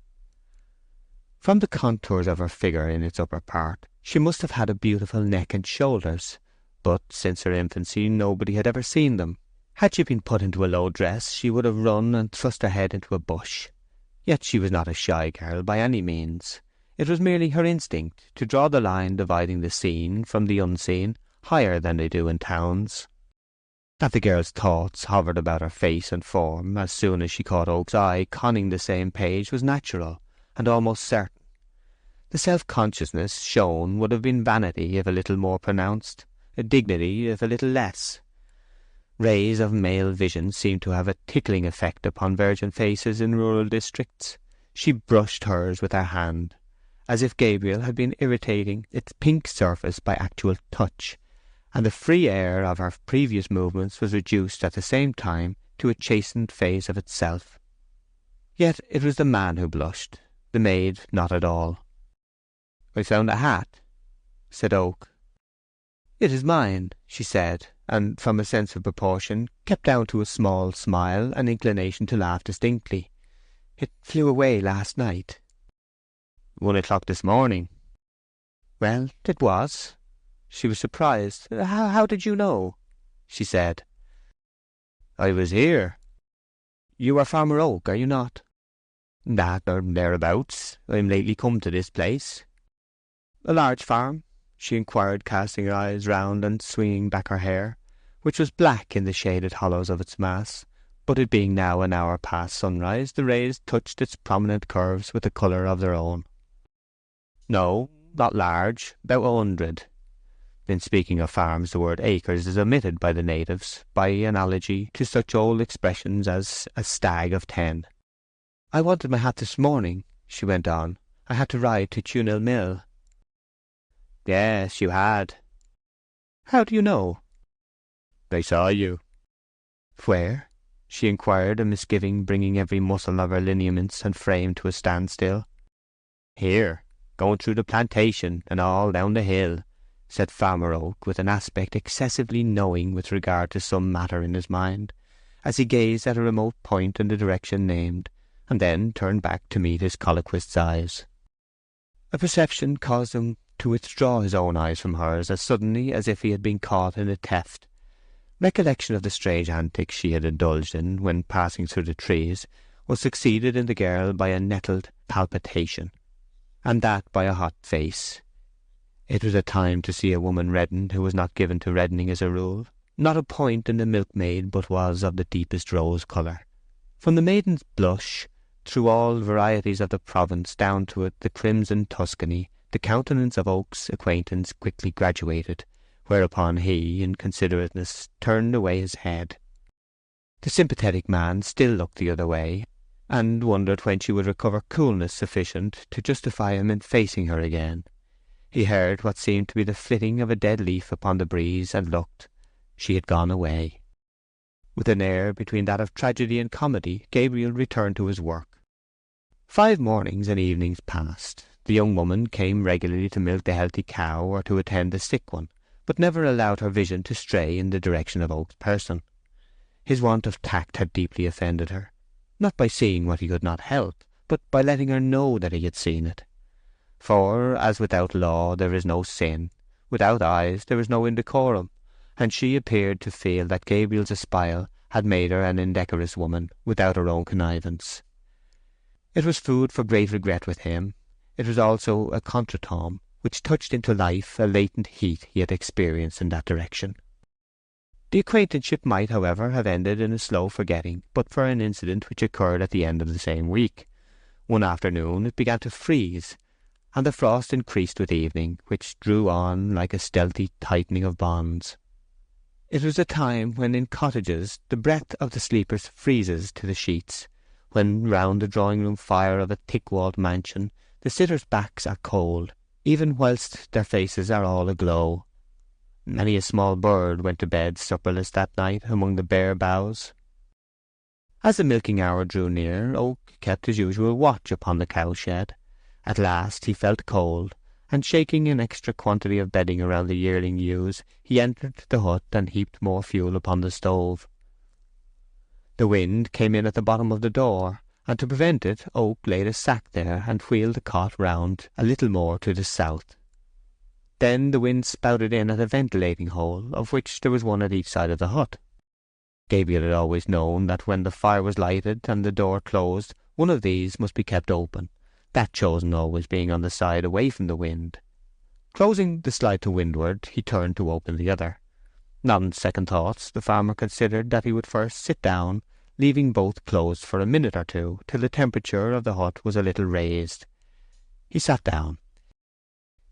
From the contours of her figure in its upper part, she must have had a beautiful neck and shoulders, but since her infancy nobody had ever seen them. Had she been put into a low dress, she would have run and thrust her head into a bush. Yet she was not a shy girl by any means. It was merely her instinct to draw the line dividing the seen from the unseen higher than they do in towns. That the girl's thoughts hovered about her face and form as soon as she caught Oak's eye conning the same page was natural and almost certain. The self-consciousness shown would have been vanity if a little more pronounced, dignity if a little less. Rays of male vision seemed to have a tickling effect upon virgin faces in rural districts. She brushed hers with her hand, as if Gabriel had been irritating its pink surface by actual touch, and the free air of her previous movements was reduced at the same time to a chastened phase of itself. Yet it was the man who blushed, the maid not at all. "I found a hat," said Oak. "It is mine," she said, and from a sense of proportion kept down to a small smile and inclination to laugh distinctly. "It flew away last night." 1 o'clock this morning." "Well, it was." She was surprised. How did you know?" she said. "I was here." "You are Farmer Oak, are you not?" "That or thereabouts. I'm lately come to this place." "A large farm?" she inquired, casting her eyes round and swinging back her hair, which was black in the shaded hollows of its mass, but it being now an hour past sunrise, the rays touched its prominent curves with a colour of their own. "No, not large, about 100. In speaking of farms, the word acres is omitted by the natives, by analogy to such old expressions as a stag of 10. "I wanted my hat this morning," she went on. "I had to ride to Tunil Mill." "Yes, you had." "How do you know?" "I saw you." "Where?" she inquired, a misgiving bringing every muscle of her lineaments and frame to a standstill. "Here, going through the plantation and all down the hill," said Farmer Oak, with an aspect excessively knowing with regard to some matter in his mind, as he gazed at a remote point in the direction named, and then turned back to meet his colloquist's eyes. A perception caused him to withdraw his own eyes from hers as suddenly as if he had been caught in a theft. Recollection of the strange antics she had indulged in when passing through the trees was succeeded in the girl by a nettled palpitation, and that by a hot face. It was a time to see a woman redden who was not given to reddening as a rule. Not a point in the milkmaid but was of the deepest rose colour. From the maiden's blush, through all varieties of the province, down to the crimson Tuscany, the countenance of Oak's acquaintance quickly graduated, whereupon he, in considerateness, turned away his head. The sympathetic man still looked the other way, and wondered when she would recover coolness sufficient to justify him in facing her again. He heard what seemed to be the flitting of a dead leaf upon the breeze, and looked. She had gone away. With an air between that of tragedy and comedy, Gabriel returned to his work. 5 mornings and evenings passed. The young woman came regularly to milk the healthy cow or to attend the sick one, but never allowed her vision to stray in the direction of Oak's person. His want of tact had deeply offended her, not by seeing what he could not help, but by letting her know that he had seen it. For, as without law there is no sin, without eyes there is no indecorum, and she appeared to feel that Gabriel's espial had made her an indecorous woman without her own connivance. It was food for great regret with him. It was also a contretemps which touched into life a latent heat he had experienced in that direction. The acquaintanceship might, however, have ended in a slow forgetting, but for an incident which occurred at the end of the same week. One afternoon it began to freeze, and the frost increased with evening, which drew on like a stealthy tightening of bonds. It was a time when in cottages the breath of the sleepers freezes to the sheets, when round the drawing-room fire of a thick-walled mansion the sitters' backs are cold, even whilst their faces are all aglow. Many a small bird went to bed supperless that night among the bare boughs. As the milking hour drew near, Oak kept his usual watch upon the cowshed. At last he felt cold, and shaking an extra quantity of bedding around the yearling ewes, he entered the hut and heaped more fuel upon the stove. The wind came in at the bottom of the door, and to prevent it, Oak laid a sack there and wheeled the cot round a little more to the south. Then the wind spouted in at a ventilating hole, of which there was one at each side of the hut. Gabriel had always known that when the fire was lighted and the door closed, one of these must be kept open, that chosen always being on the side away from the wind. Closing the slide to windward, he turned to open the other. Not on second thoughts, the farmer considered that he would first sit down, leaving both closed for a minute or two, till the temperature of the hut was a little raised. He sat down.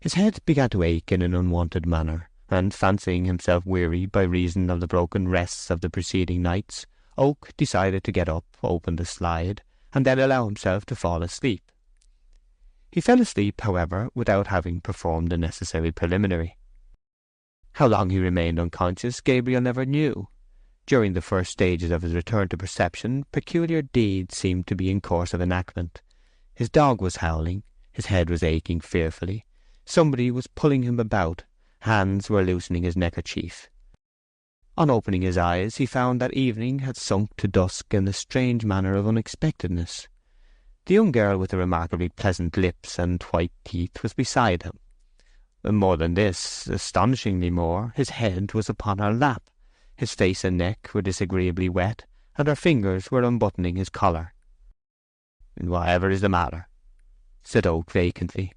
His head began to ache in an unwonted manner, and fancying himself weary by reason of the broken rests of the preceding nights, Oak decided to get up, open the slide, and then allow himself to fall asleep. He fell asleep, however, without having performed the necessary preliminary. How long he remained unconscious, Gabriel never knew. During the first stages of his return to perception, peculiar deeds seemed to be in course of enactment. His dog was howling, his head was aching fearfully, somebody was pulling him about, hands were loosening his neckerchief. On opening his eyes, he found that evening had sunk to dusk in the strange manner of unexpectedness. The young girl with the remarkably pleasant lips and white teeth was beside him. More than this, astonishingly more, his head was upon her lap, his face and neck were disagreeably wet, and her fingers were unbuttoning his collar. "Whatever is the matter?" said Oak vacantly.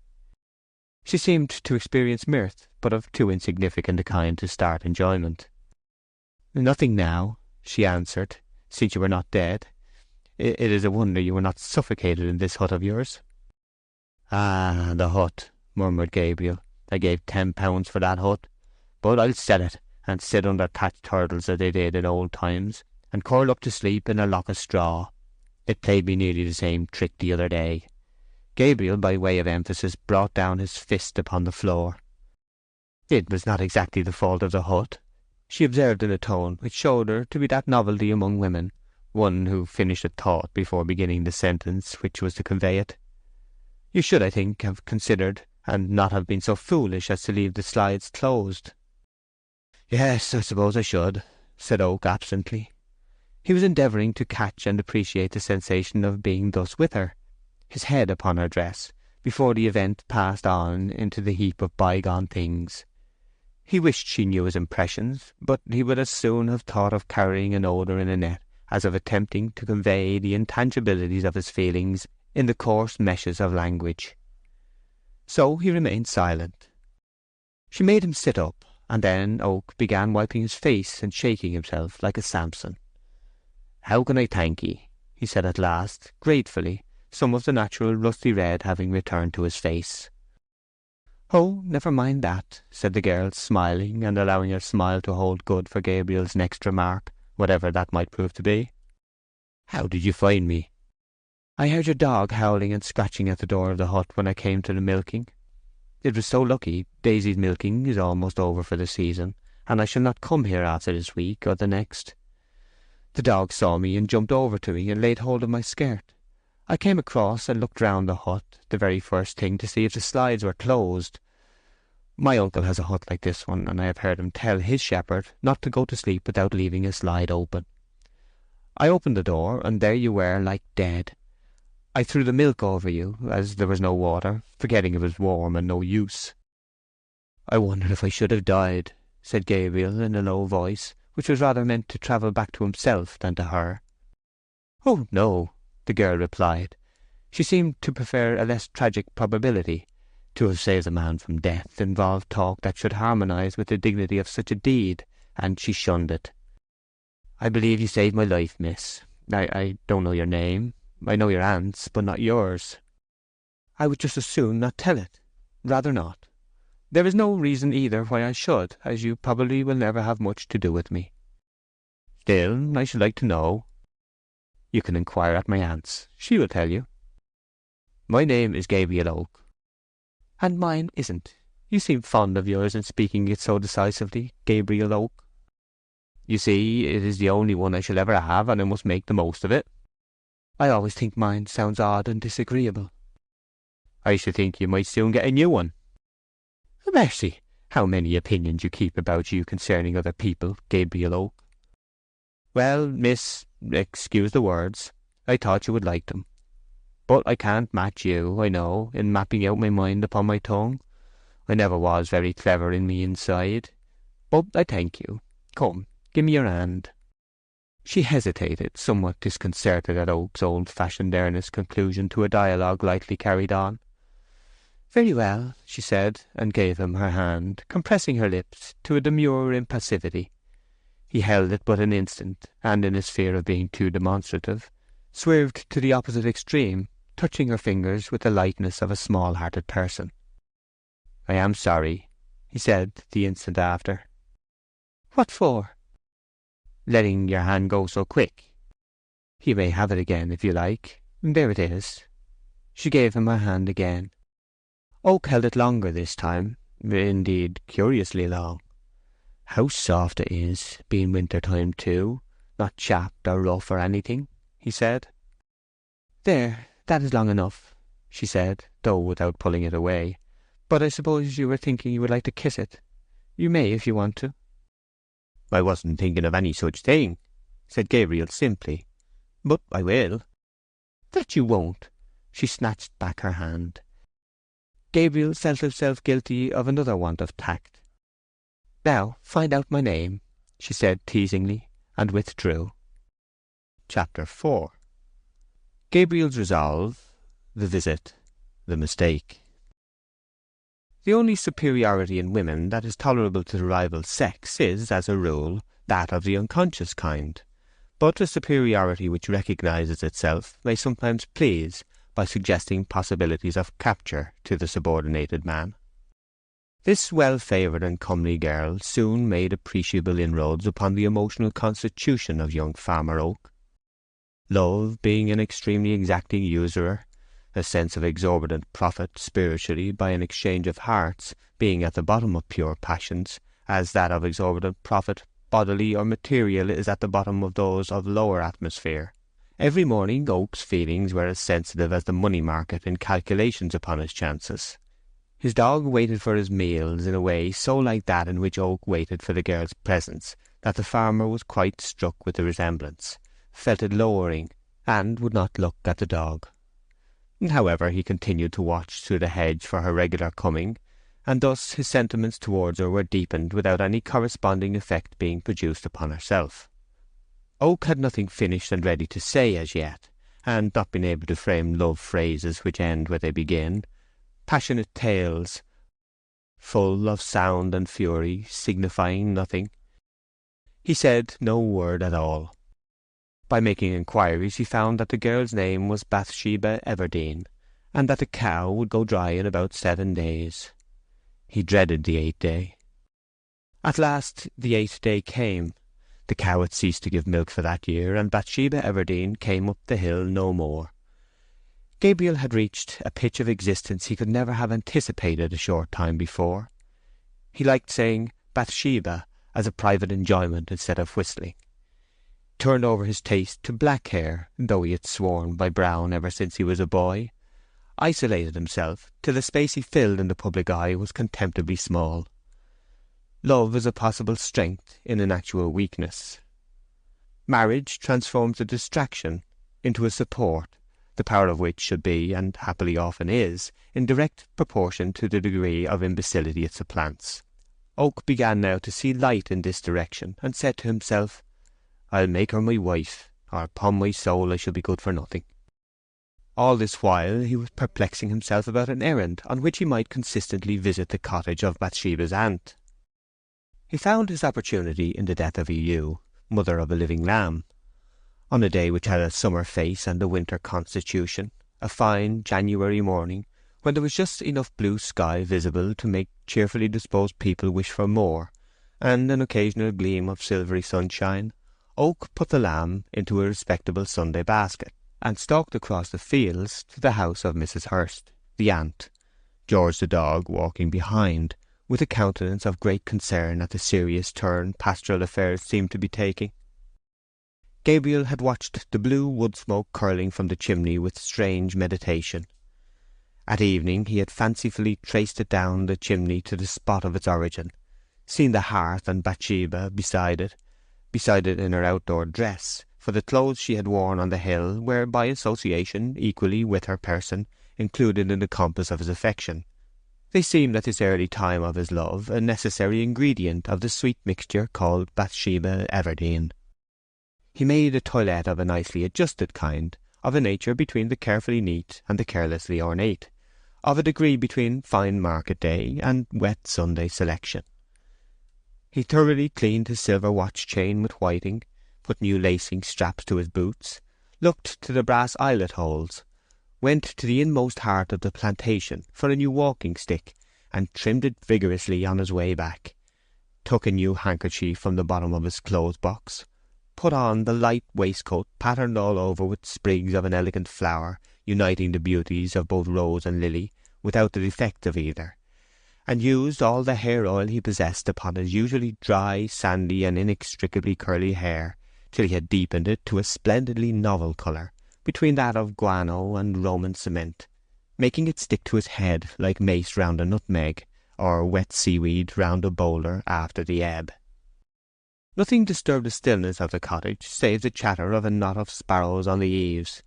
She seemed to experience mirth, but of too insignificant a kind to start enjoyment. "Nothing now," she answered, "since you were not dead. It is a wonder you were not suffocated in this hut of yours." "Ah, the hut," murmured Gabriel. "I gave £10 for that hut. But I'll sell it, and sit under thatched hurdles as they did in old times, and curl up to sleep in a lock of straw. It played me nearly the same trick the other day." Gabriel, by way of emphasis, brought down his fist upon the floor. "It was not exactly the fault of the hut," she observed in a tone which showed her to be that novelty among women, one who finished a thought before beginning the sentence which was to convey it. "You should, I think, have considered, and not have been so foolish as to leave the slides closed." "Yes, I suppose I should," said Oak absently. He was endeavouring to catch and appreciate the sensation of being thus with her, his head upon her dress, before the event passed on into the heap of bygone things. He wished she knew his impressions, but he would as soon have thought of carrying an odour in a net as of attempting to convey the intangibilities of his feelings in the coarse meshes of language. So he remained silent. She made him sit up, and then Oak began wiping his face and shaking himself like a Samson. "How can I thank ye?" he said at last, gratefully, some of the natural rusty red having returned to his face. "Oh, never mind that," said the girl, smiling, and allowing her smile to hold good for Gabriel's next remark, whatever that might prove to be. "How did you find me?" "I heard your dog howling and scratching at the door of the hut when I came to the milking. It was so lucky. Daisy's milking is almost over for the season, and I shall not come here after this week or the next. The dog saw me and jumped over to me and laid hold of my skirt. I came across and looked round the hut, the very first thing, to see if the slides were closed. My uncle has a hut like this one, and I have heard him tell his shepherd not to go to sleep without leaving a slide open. I opened the door, and there you were, like dead. I threw the milk over you, as there was no water, forgetting it was warm and no use." "I wondered if I should have died," said Gabriel in a low voice, which was rather meant to travel back to himself than to her. "Oh, no," the girl replied. She seemed to prefer a less tragic probability. To have saved a man from death involved talk that should harmonize with the dignity of such a deed, and she shunned it. "I believe you saved my life, miss. I don't know your name. I know your aunt's, but not yours." "I would just as soon not tell it. Rather not. There is no reason either why I should, as you probably will never have much to do with me." "Still, I should like to know." "You can inquire at my aunt's. She will tell you." "My name is Gabriel Oak." "And mine isn't. You seem fond of yours in speaking it so decisively, Gabriel Oak." "You see, it is the only one I shall ever have, and I must make the most of it." "I always think mine sounds odd and disagreeable." "I should think you might soon get a new one." "Mercy, how many opinions you keep about you concerning other people, Gabriel Oak." "Well, miss, excuse the words. I thought you would like them. But I can't match you, I know, in mapping out my mind upon my tongue. I never was very clever in me inside. But I thank you. Come, give me your hand." She hesitated, somewhat disconcerted at Oak's old-fashioned earnest conclusion to a dialogue lightly carried on. "Very well," she said, and gave him her hand, compressing her lips to a demure impassivity. He held it but an instant, and in his fear of being too demonstrative, swerved to the opposite extreme, touching her fingers with the lightness of a small-hearted person. "I am sorry," he said the instant after. "What for?" "Letting your hand go so quick. You may have it again if you like. There it is." She gave him her hand again. Oak held it longer this time, indeed curiously long. "How soft it is, being winter time too, not chapped or rough or anything," he said. "There, that is long enough," she said, though without pulling it away. "But I suppose you were thinking you would like to kiss it. You may if you want to." "I wasn't thinking of any such thing," said Gabriel simply. "But I will." "That you won't." She snatched back her hand. Gabriel felt himself guilty of another want of tact. "Now, find out my name," she said teasingly, and withdrew. Chapter 4. Gabriel's resolve, the visit, the mistake. The only superiority in women that is tolerable to the rival sex is, as a rule, that of the unconscious kind, but a superiority which recognizes itself may sometimes please by suggesting possibilities of capture to the subordinated man. This well-favoured and comely girl soon made appreciable inroads upon the emotional constitution of young Farmer Oak. Love being an extremely exacting usurer, a sense of exorbitant profit spiritually by an exchange of hearts being at the bottom of pure passions, as that of exorbitant profit bodily or material is at the bottom of those of lower atmosphere. Every morning Oak's feelings were as sensitive as the money market in calculations upon his chances. His dog waited for his meals in a way so like that in which Oak waited for the girl's presence that the farmer was quite struck with the resemblance, felt it lowering, and would not look at the dog. However, he continued to watch through the hedge for her regular coming, and thus his sentiments towards her were deepened without any corresponding effect being produced upon herself. Oak had nothing finished and ready to say as yet, and not been able to frame love phrases which end where they begin, passionate tales, full of sound and fury, signifying nothing. He said no word at all. By making inquiries he found that the girl's name was Bathsheba Everdene, and that the cow would go dry in about 7 days. He dreaded the 8th day. At last the 8th day came. The cow had ceased to give milk for that year, and Bathsheba Everdene came up the hill no more. Gabriel had reached a pitch of existence he could never have anticipated a short time before. He liked saying Bathsheba as a private enjoyment instead of whistling. Turned over his taste to black hair, though he had sworn by brown ever since he was a boy. Isolated himself till the space he filled in the public eye was contemptibly small. Love is a possible strength in an actual weakness. Marriage transforms a distraction into a support, the power of which should be, and happily often is, in direct proportion to the degree of imbecility it supplants. Oak began now to see light in this direction, and said to himself, "I'll make her my wife, or upon my soul I shall be good for nothing." All this while he was perplexing himself about an errand on which he might consistently visit the cottage of Bathsheba's aunt. He found his opportunity in the death of a ewe, mother of a living lamb. On a day which had a summer face and a winter constitution, a fine January morning, when there was just enough blue sky visible to make cheerfully disposed people wish for more, and an occasional gleam of silvery sunshine, Oak put the lamb into a respectable Sunday basket, and stalked across the fields to the house of Mrs. Hurst, the aunt, George the dog walking behind, with a countenance of great concern at the serious turn pastoral affairs seemed to be taking. Gabriel had watched the blue wood smoke curling from the chimney with strange meditation. At evening he had fancifully traced it down the chimney to the spot of its origin, seen the hearth and Bathsheba beside it in her outdoor dress, for the clothes she had worn on the hill were by association equally with her person included in the compass of his affection. They seemed at this early time of his love a necessary ingredient of the sweet mixture called Bathsheba Everdene. He made a toilette of a nicely adjusted kind, of a nature between the carefully neat and the carelessly ornate, of a degree between fine market day and wet Sunday selection. He thoroughly cleaned his silver watch chain with whiting, put new lacing straps to his boots, looked to the brass eyelet holes, went to the inmost heart of the plantation for a new walking stick, and trimmed it vigorously on his way back, took a new handkerchief from the bottom of his clothes-box, put on the light waistcoat patterned all over with sprigs of an elegant flower, uniting the beauties of both rose and lily, without the defect of either, and used all the hair oil he possessed upon his usually dry, sandy, and inextricably curly hair, till he had deepened it to a splendidly novel colour, between that of guano and Roman cement, making it stick to his head like mace round a nutmeg, or wet seaweed round a boulder after the ebb. Nothing disturbed the stillness of the cottage save the chatter of a knot of sparrows on the eaves,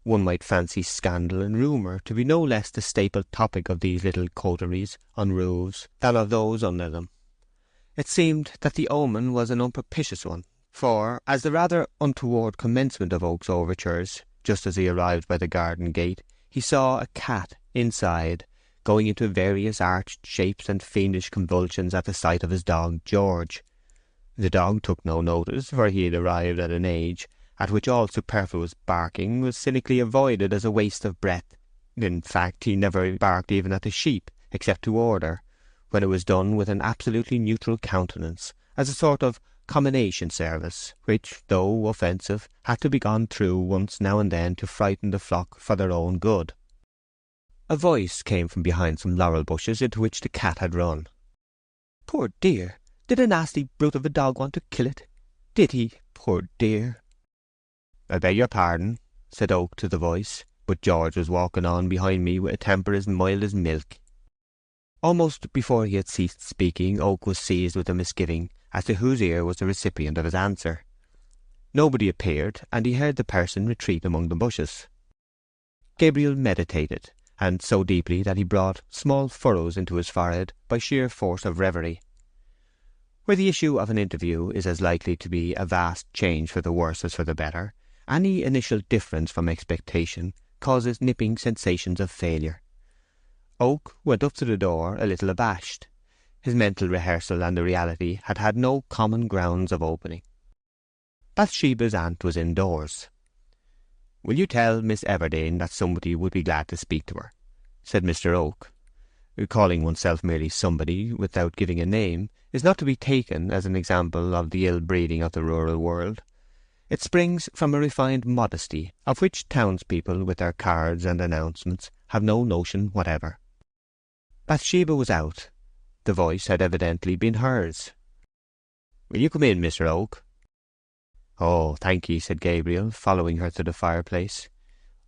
One might fancy scandal and rumour to be no less the staple topic of these little coteries on roofs than of those under them. It seemed that the omen was an unpropitious one, for, as the rather untoward commencement of Oak's overtures, just as he arrived by the garden gate, he saw a cat inside, going into various arched shapes and fiendish convulsions at the sight of his dog George. The dog took no notice, for he had arrived at an age at which all superfluous barking was cynically avoided as a waste of breath. In fact, he never barked even at the sheep, except to order, when it was done with an absolutely neutral countenance, as a sort of commination service, which, though offensive, had to be gone through once now and then to frighten the flock for their own good. A voice came from behind some laurel bushes into which the cat had run. "Poor dear! Did a nasty brute of a dog want to kill it? Did he? Poor dear!" "I beg your pardon," said Oak to the voice, but George was walking on behind me with a temper as mild as milk. Almost before he had ceased speaking, Oak was seized with a misgiving as to whose ear was the recipient of his answer. Nobody appeared, and he heard the person retreat among the bushes. Gabriel meditated, and so deeply that he brought small furrows into his forehead by sheer force of reverie. Where the issue of an interview is as likely to be a vast change for the worse as for the better, any initial difference from expectation causes nipping sensations of failure. Oak went up to the door a little abashed. His mental rehearsal and the reality had had no common grounds of opening. Bathsheba's aunt was indoors. "Will you tell Miss Everdene that somebody would be glad to speak to her?" said Mr. Oak. Calling oneself merely somebody, without giving a name, is not to be taken as an example of the ill-breeding of the rural world. It springs from a refined modesty, of which townspeople, with their cards and announcements, have no notion whatever. Bathsheba was out. The voice had evidently been hers. "Will you come in, Mr. Oak?" "Oh, thank ye," said Gabriel, following her to the fireplace.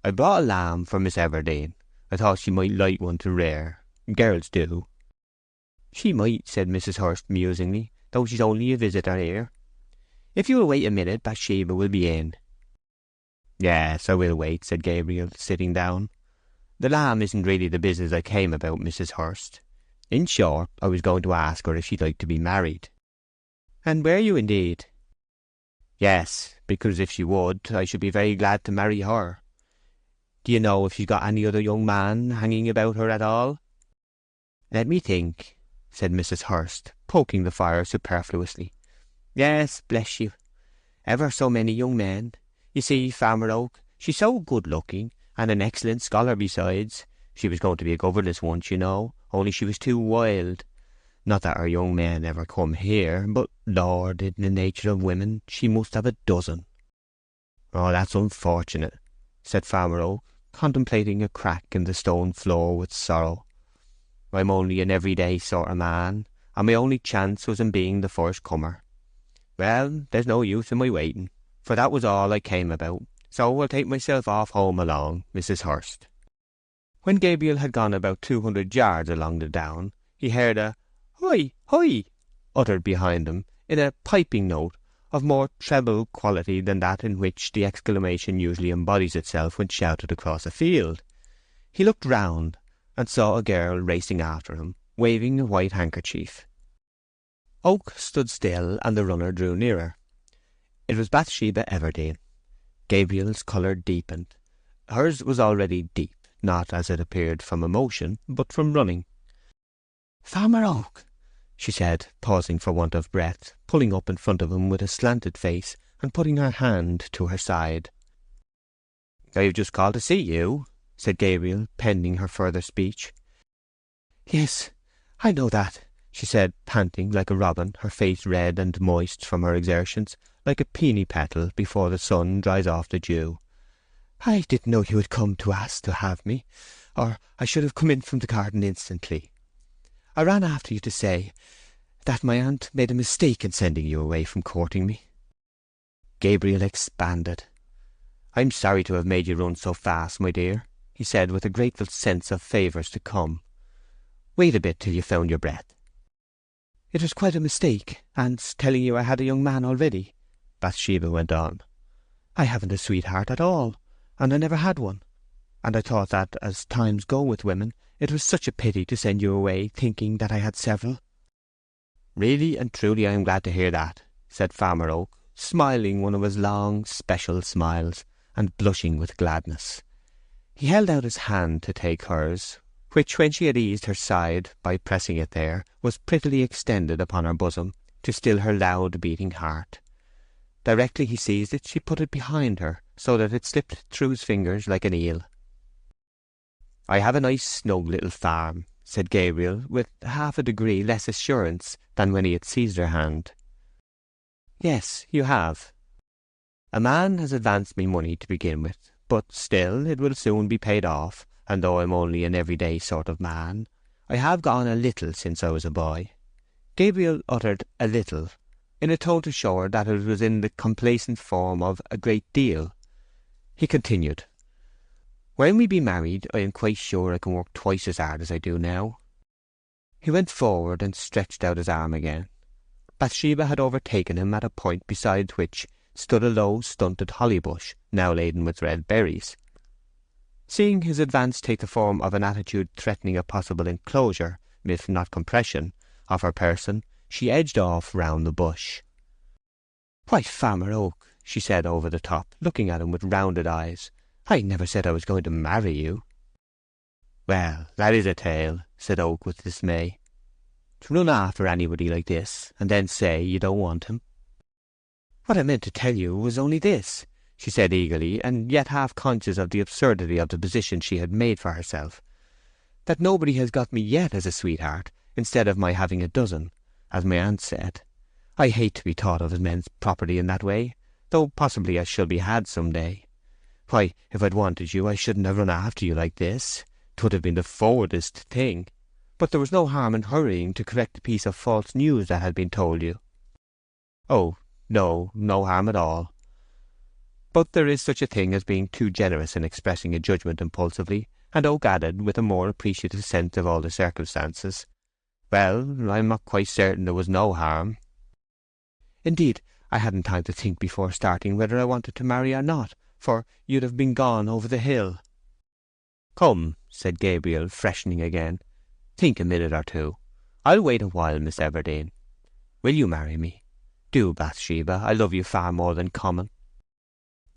"I brought a lamb for Miss Everdene. I thought she might like one to rear. Girls do." "She might," said Mrs. Hurst musingly, "though she's only a visitor here. If you will wait a minute, Bathsheba will be in." "Yes, I will wait," said Gabriel, sitting down. "The lamb isn't really the business I came about, Mrs. Hurst. In short, I was going to ask her if she'd like to be married." "And were you indeed?" "Yes, because if she would, I should be very glad to marry her. Do you know if she's got any other young man hanging about her at all?" "Let me think," said Mrs. Hurst, poking the fire superfluously. "Yes, bless you. Ever so many young men. You see, Farmer Oak, she's so good-looking, and an excellent scholar besides. She was going to be a governess once, you know, only she was too wild. Not that her young men ever come here, but, Lord, in the nature of women, she must have a dozen." "Oh, that's unfortunate," said Farmer Oak, contemplating a crack in the stone floor with sorrow. "I'm only an everyday sort of man, and my only chance was in being the first comer. Well, there's no use in my waiting, for that was all I came about, so I'll take myself off home along, Mrs. Hurst." When Gabriel had gone about 200 yards along the down, he heard a "Hoi, hoi!" uttered behind him, in a piping note of more treble quality than that in which the exclamation usually embodies itself when shouted across a field. He looked round, and saw a girl racing after him, waving a white handkerchief. Oak stood still, and the runner drew nearer. It was Bathsheba Everdene. Gabriel's colour deepened. Hers was already deep, not, as it appeared, from emotion, but from running. "Farmer Oak," she said, pausing for want of breath, pulling up in front of him with a slanted face, and putting her hand to her side. "I have just called to see you," said Gabriel, pending her further speech. "Yes, I know that," she said, panting like a robin, her face red and moist from her exertions, like a peony petal before the sun dries off the dew. "I didn't know you had come to ask to have me, or I should have come in from the garden instantly. I ran after you to say that my aunt made a mistake in sending you away from courting me." Gabriel expanded. "I'm sorry to have made you run so fast, my dear," he said, with a grateful sense of favours to come. "Wait a bit till you found your breath." "It was quite a mistake, aunt's telling you I had a young man already," Bathsheba went on. "I haven't a sweetheart at all. and I never had one. And I thought that, as times go with women, it was such a pity to send you away thinking that I had several." "Really and truly I am glad to hear that," said Farmer Oak, smiling one of his long, special smiles, and blushing with gladness. He held out his hand to take hers, which, when she had eased her side by pressing it there, was prettily extended upon her bosom to still her loud beating heart. Directly he seized it, she put it behind her, so that it slipped through his fingers like an eel. "I have a nice snug little farm," said Gabriel, with half a degree less assurance than when he had seized her hand. "Yes, you have. A man has advanced me money to begin with, but still it will soon be paid off, and though I'm only an everyday sort of man, I have gone a little since I was a boy." Gabriel uttered "a little" in a tone to show her that it was in the complacent form of "a great deal." He continued, "When we be married, I am quite sure I can work twice as hard as I do now." He went forward and stretched out his arm again. Bathsheba had overtaken him at a point beside which stood a low, stunted holly bush, now laden with red berries. Seeing his advance take the form of an attitude threatening a possible enclosure, if not compression, of her person, she edged off round the bush. "Why, Farmer Oak," she said over the top, looking at him with rounded eyes, "I never said I was going to marry you." "Well, that is a tale," said Oak with dismay. "To run after anybody like this, and then say you don't want him." "What I meant to tell you was only this," she said eagerly, and yet half conscious of the absurdity of the position she had made for herself, "that nobody has got me yet as a sweetheart, instead of my having a dozen, as my aunt said. I hate to be thought of as men's property in that way, though possibly I shall be had some day. Why, if I'd wanted you, I shouldn't have run after you like this. 'Twould have been the forwardest thing. But there was no harm in hurrying to correct the piece of false news that had been told you." "Oh, no, no harm at all. But there is such a thing as being too generous in expressing a judgment impulsively," and Oak added, with a more appreciative sense of all the circumstances, "Well, I'm not quite certain there was no harm." "Indeed, I hadn't time to think before starting whether I wanted to marry or not, for you'd have been gone over the hill." "Come," said Gabriel, freshening again, "think a minute or two. I'll wait a while, Miss Everdene. Will you marry me? Do, Bathsheba. I love you far more than common."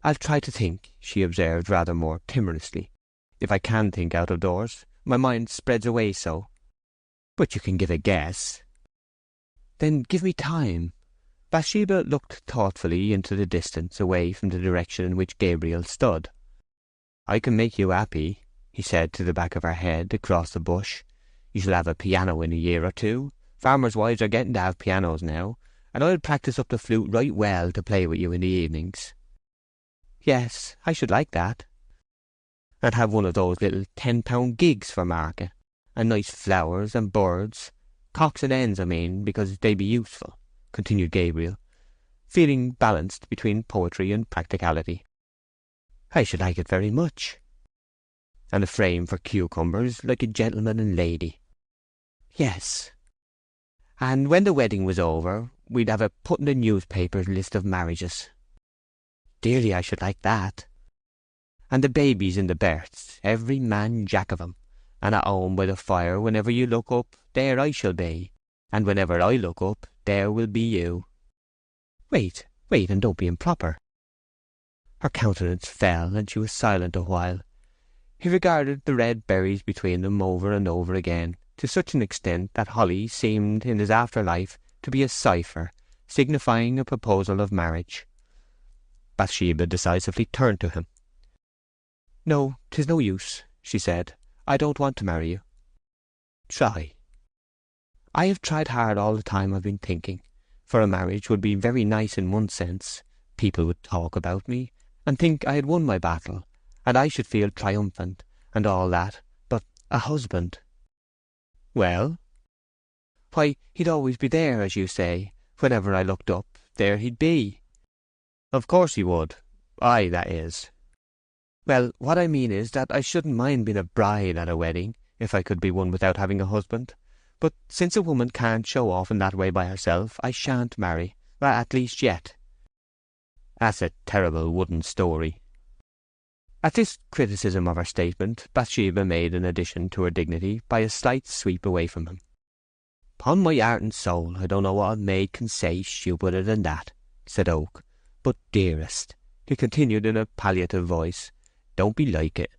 "I'll try to think," she observed rather more timorously. "If I can think out of doors. My mind spreads away so." "But you can give a guess." "Then give me time." Bathsheba looked thoughtfully into the distance, away from the direction in which Gabriel stood. "I can make you happy," he said to the back of her head, across the bush. "You shall have a piano in a year or two. Farmers' wives are getting to have pianos now, and I'll practise up the flute right well to play with you in the evenings." "Yes, I should like that." "And have one of those little 10-pound gigs for market, and nice flowers and birds, cocks and hens, I mean, because they be useful," continued Gabriel, feeling balanced between poetry and practicality. "I should like it very much." "And a frame for cucumbers, like a gentleman and lady." "Yes." "And when the wedding was over, we'd have a put in the newspapers list of marriages." "Dearly, I should like that." "And the babies in the berths, every man jack of 'em, and at home by the fire, whenever you look up, there I shall be, and whenever I look up, there will be you." "Wait, and don't be improper." Her countenance fell, and she was silent a while. He regarded the red berries between them over and over again, to such an extent that holly seemed in his after-life to be a cipher, signifying a proposal of marriage. Bathsheba decisively turned to him. "No, 'tis no use," she said. "I don't want to marry you." "Try." "I have tried hard all the time I've been thinking, for a marriage would be very nice in one sense. People would talk about me, and think I had won my battle, and I should feel triumphant, and all that. But a husband—" "Well?" "Why, he'd always be there, as you say. Whenever I looked up, there he'd be." "Of course he would. I, that is." "Well, what I mean is that I shouldn't mind being a bride at a wedding, if I could be one without having a husband. But since a woman can't show off in that way by herself, I shan't marry, at least yet." "That's a terrible wooden story." At this criticism of her statement, Bathsheba made an addition to her dignity by a slight sweep away from him. "'Pon my heart and soul, I don't know what a maid can say stupider than that," said Oak. "But, dearest," he continued in a palliative voice, "don't be like it."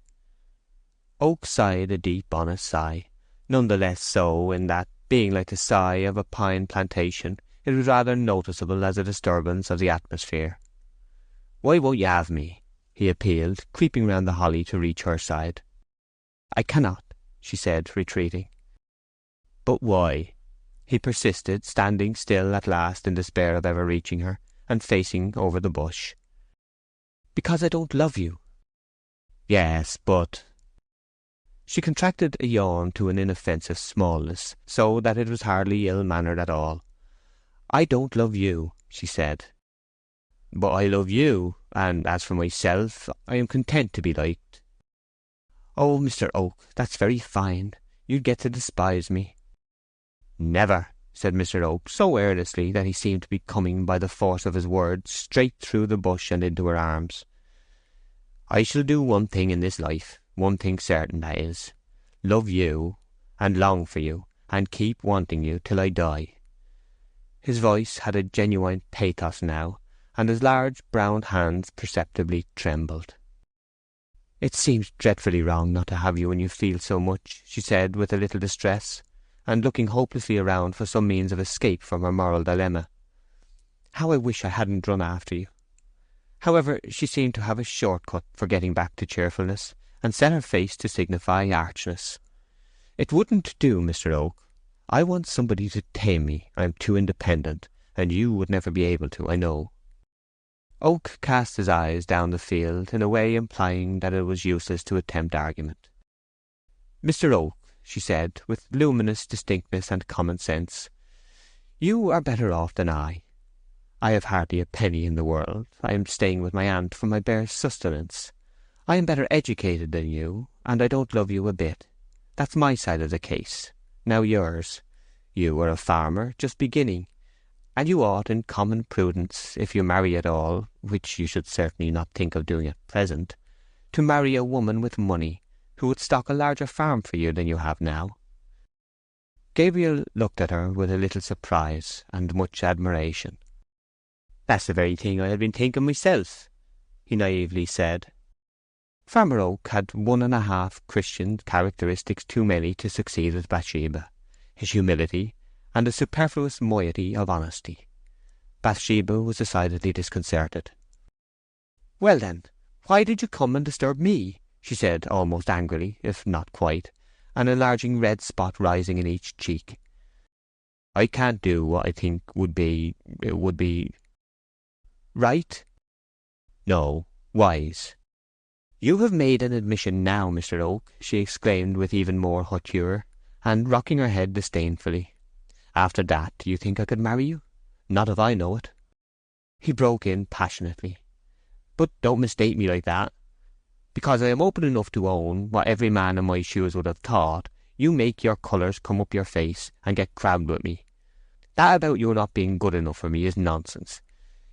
Oak sighed a deep, honest sigh, none the less so in that, being like the sigh of a pine plantation, it was rather noticeable as a disturbance of the atmosphere. "Why won't you have me?" he appealed, creeping round the holly to reach her side. "I cannot," she said, retreating. "But why?" he persisted, standing still at last in despair of ever reaching her, and facing over the bush. "Because I don't love you." "Yes, but—" She contracted a yawn to an inoffensive smallness, so that it was hardly ill-mannered at all. "I don't love you," she said. "But I love you, and as for myself, I am content to be liked." "Oh, Mr. Oak, that's very fine. You'd get to despise me." "Never," said Mr. Oak, so earnestly that he seemed to be coming by the force of his words straight through the bush and into her arms. "I shall do one thing in this life, one thing certain, that is, love you, and long for you, and keep wanting you till I die." His voice had a genuine pathos now, and his large brown hands perceptibly trembled. "It seems dreadfully wrong not to have you when you feel so much," she said with a little distress, and looking hopelessly around for some means of escape from her moral dilemma. "How I wish I hadn't run after you." However, she seemed to have a short-cut for getting back to cheerfulness, and set her face to signify archness. "It wouldn't do, Mr. Oak. I want somebody to tame me. I am too independent, and you would never be able to, I know." Oak cast his eyes down the field in a way implying that it was useless to attempt argument. "Mr. Oak," she said, with luminous distinctness and common sense, "you are better off than I. I have hardly a penny in the world. I am staying with my aunt for my bare sustenance. I am better educated than you, and I don't love you a bit. That's my side of the case. Now yours. You are a farmer, just beginning, and you ought, in common prudence, if you marry at all, which you should certainly not think of doing at present, to marry a woman with money, who would stock a larger farm for you than you have now." Gabriel looked at her with a little surprise and much admiration. "That's the very thing I had been thinking myself," he naively said. Farmer Oak had 1.5 Christian characteristics too many to succeed with Bathsheba: his humility, and a superfluous moiety of honesty. Bathsheba was decidedly disconcerted. "Well then, why did you come and disturb me?" she said, almost angrily, if not quite, an enlarging red spot rising in each cheek. "I can't do what I think would be— Right? No, wise." "You have made an admission now, Mr. Oak," she exclaimed with even more hauteur, and rocking her head disdainfully. "After that, do you think I could marry you? Not if I know it." He broke in passionately. "But don't mistake me like that. Because I am open enough to own what every man in my shoes would have thought, you make your colours come up your face and get crabbed with me. That about your not being good enough for me is nonsense.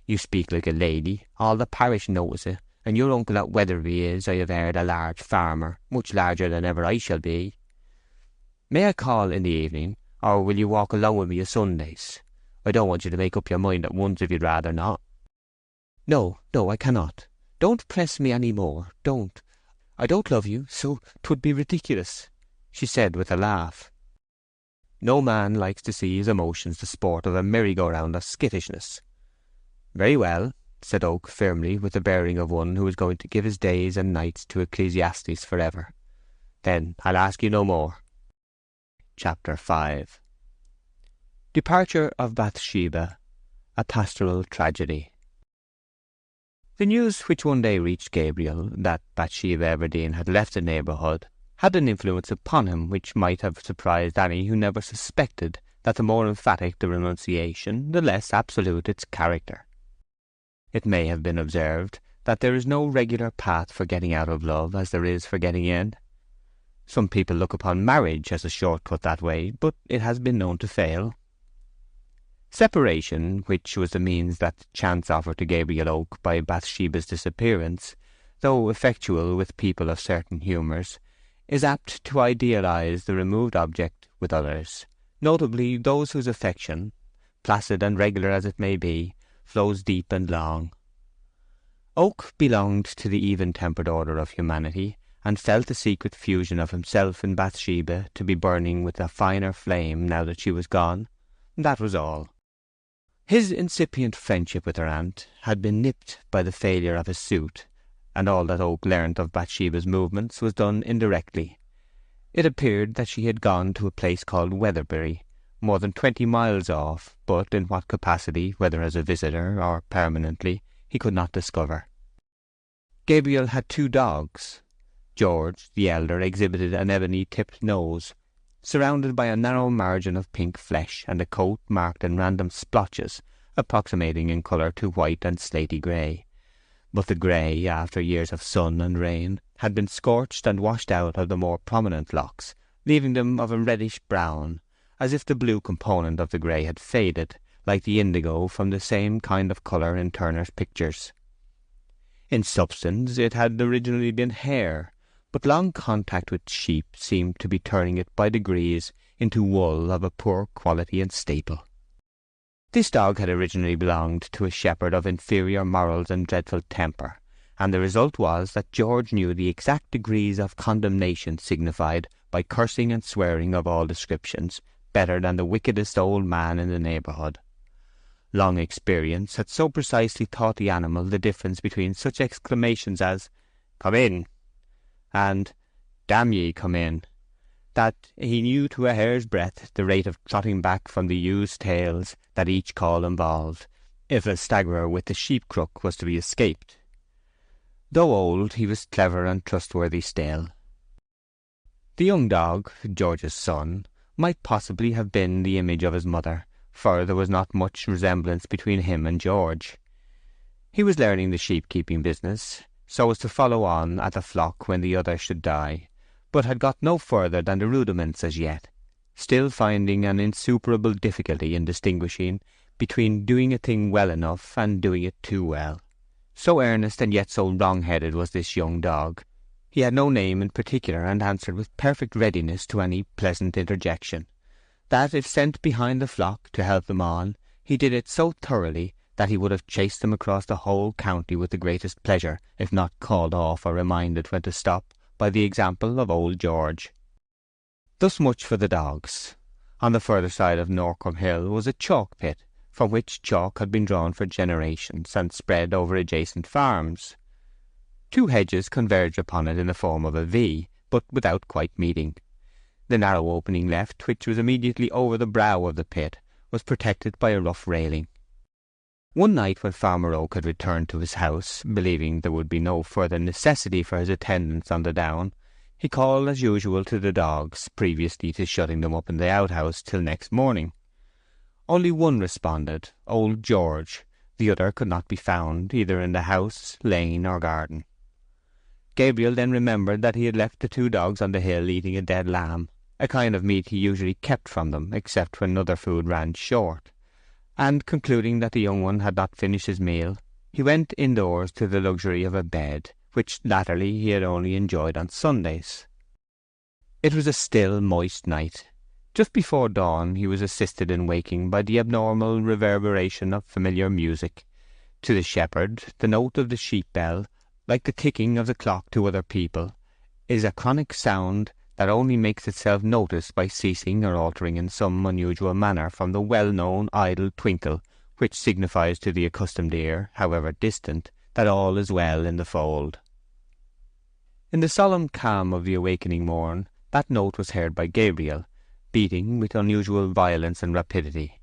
You speak like a lady, all the parish notice it, and your uncle at Weatherby is, I have heard, a large farmer, much larger than ever I shall be. May I call in the evening, or will you walk along with me o' Sundays? I don't want you to make up your mind at once if you'd rather not." "No, no, I cannot. Don't press me any more, don't. I don't love you, so 'twould be ridiculous," she said with a laugh. No man likes to see his emotions the sport of a merry-go-round of skittishness. "Very well," said Oak firmly, with the bearing of one who was going to give his days and nights to Ecclesiastes for ever. "Then I'll ask you no more." Chapter 5. Departure of Bathsheba, a pastoral tragedy. The news which one day reached Gabriel, that Bathsheba Everdene had left the neighbourhood, had an influence upon him which might have surprised any who never suspected that the more emphatic the renunciation, the less absolute its character. It may have been observed that there is no regular path for getting out of love as there is for getting in. Some people look upon marriage as a short-cut that way, but it has been known to fail. Separation, which was the means that chance offered to Gabriel Oak by Bathsheba's disappearance, though effectual with people of certain humours, is apt to idealize the removed object with others, notably those whose affection, placid and regular as it may be, flows deep and long. Oak belonged to the even-tempered order of humanity, and felt the secret fusion of himself in Bathsheba to be burning with a finer flame now that she was gone. That was all. His incipient friendship with her aunt had been nipped by the failure of his suit, and all that Oak learnt of Bathsheba's movements was done indirectly. It appeared that she had gone to a place called Weatherbury, more than 20 miles off, but in what capacity, whether as a visitor or permanently, he could not discover. Gabriel had 2 dogs. George, the elder, exhibited an ebony-tipped nose, surrounded by a narrow margin of pink flesh, and a coat marked in random splotches, approximating in colour to white and slaty grey. But the grey, after years of sun and rain, had been scorched and washed out of the more prominent locks, leaving them of a reddish-brown, as if the blue component of the grey had faded, like the indigo from the same kind of colour in Turner's pictures. In substance it had originally been hair, but long contact with sheep seemed to be turning it by degrees into wool of a poor quality and staple. This dog had originally belonged to a shepherd of inferior morals and dreadful temper, and the result was that George knew the exact degrees of condemnation signified by cursing and swearing of all descriptions, better than the wickedest old man in the neighbourhood. Long experience had so precisely taught the animal the difference between such exclamations as "Come in!" and "Damn ye, come in!" that he knew to a hair's breadth the rate of trotting back from the ewes' tails that each call involved, if a staggerer with the sheep-crook was to be escaped. Though old, he was clever and trustworthy still. The young dog, George's son, might possibly have been the image of his mother, for there was not much resemblance between him and George. He was learning the sheep-keeping business, so as to follow on at the flock when the other should die, but had got no further than the rudiments as yet, still finding an insuperable difficulty in distinguishing between doing a thing well enough and doing it too well. So earnest and yet so wrong-headed was this young dog. He had no name in particular, and answered with perfect readiness to any pleasant interjection, that if sent behind the flock to help them on, he did it so thoroughly that he would have chased them across the whole county with the greatest pleasure, if not called off or reminded when to stop by the example of old George. Thus much for the dogs. On the further side of Norcombe Hill was a chalk pit, from which chalk had been drawn for generations and spread over adjacent farms. 2 hedges converged upon it in the form of a V, but without quite meeting. The narrow opening left, which was immediately over the brow of the pit, was protected by a rough railing. One night when Farmer Oak had returned to his house, believing there would be no further necessity for his attendance on the down, he called as usual to the dogs, previously to shutting them up in the outhouse till next morning. Only one responded, old George. The other could not be found, either in the house, lane, or garden. Gabriel then remembered that he had left the 2 dogs on the hill eating a dead lamb, a kind of meat he usually kept from them, except when other food ran short, and concluding that the young one had not finished his meal, he went indoors to the luxury of a bed, which latterly he had only enjoyed on Sundays. It was a still, moist night. Just before dawn he was assisted in waking by the abnormal reverberation of familiar music. To the shepherd, the note of the sheep-bell, like the ticking of the clock to other people, is a chronic sound that only makes itself noticed by ceasing or altering in some unusual manner from the well-known idle twinkle which signifies to the accustomed ear, however distant, that all is well in the fold. In the solemn calm of the awakening morn, that note was heard by Gabriel, beating with unusual violence and rapidity.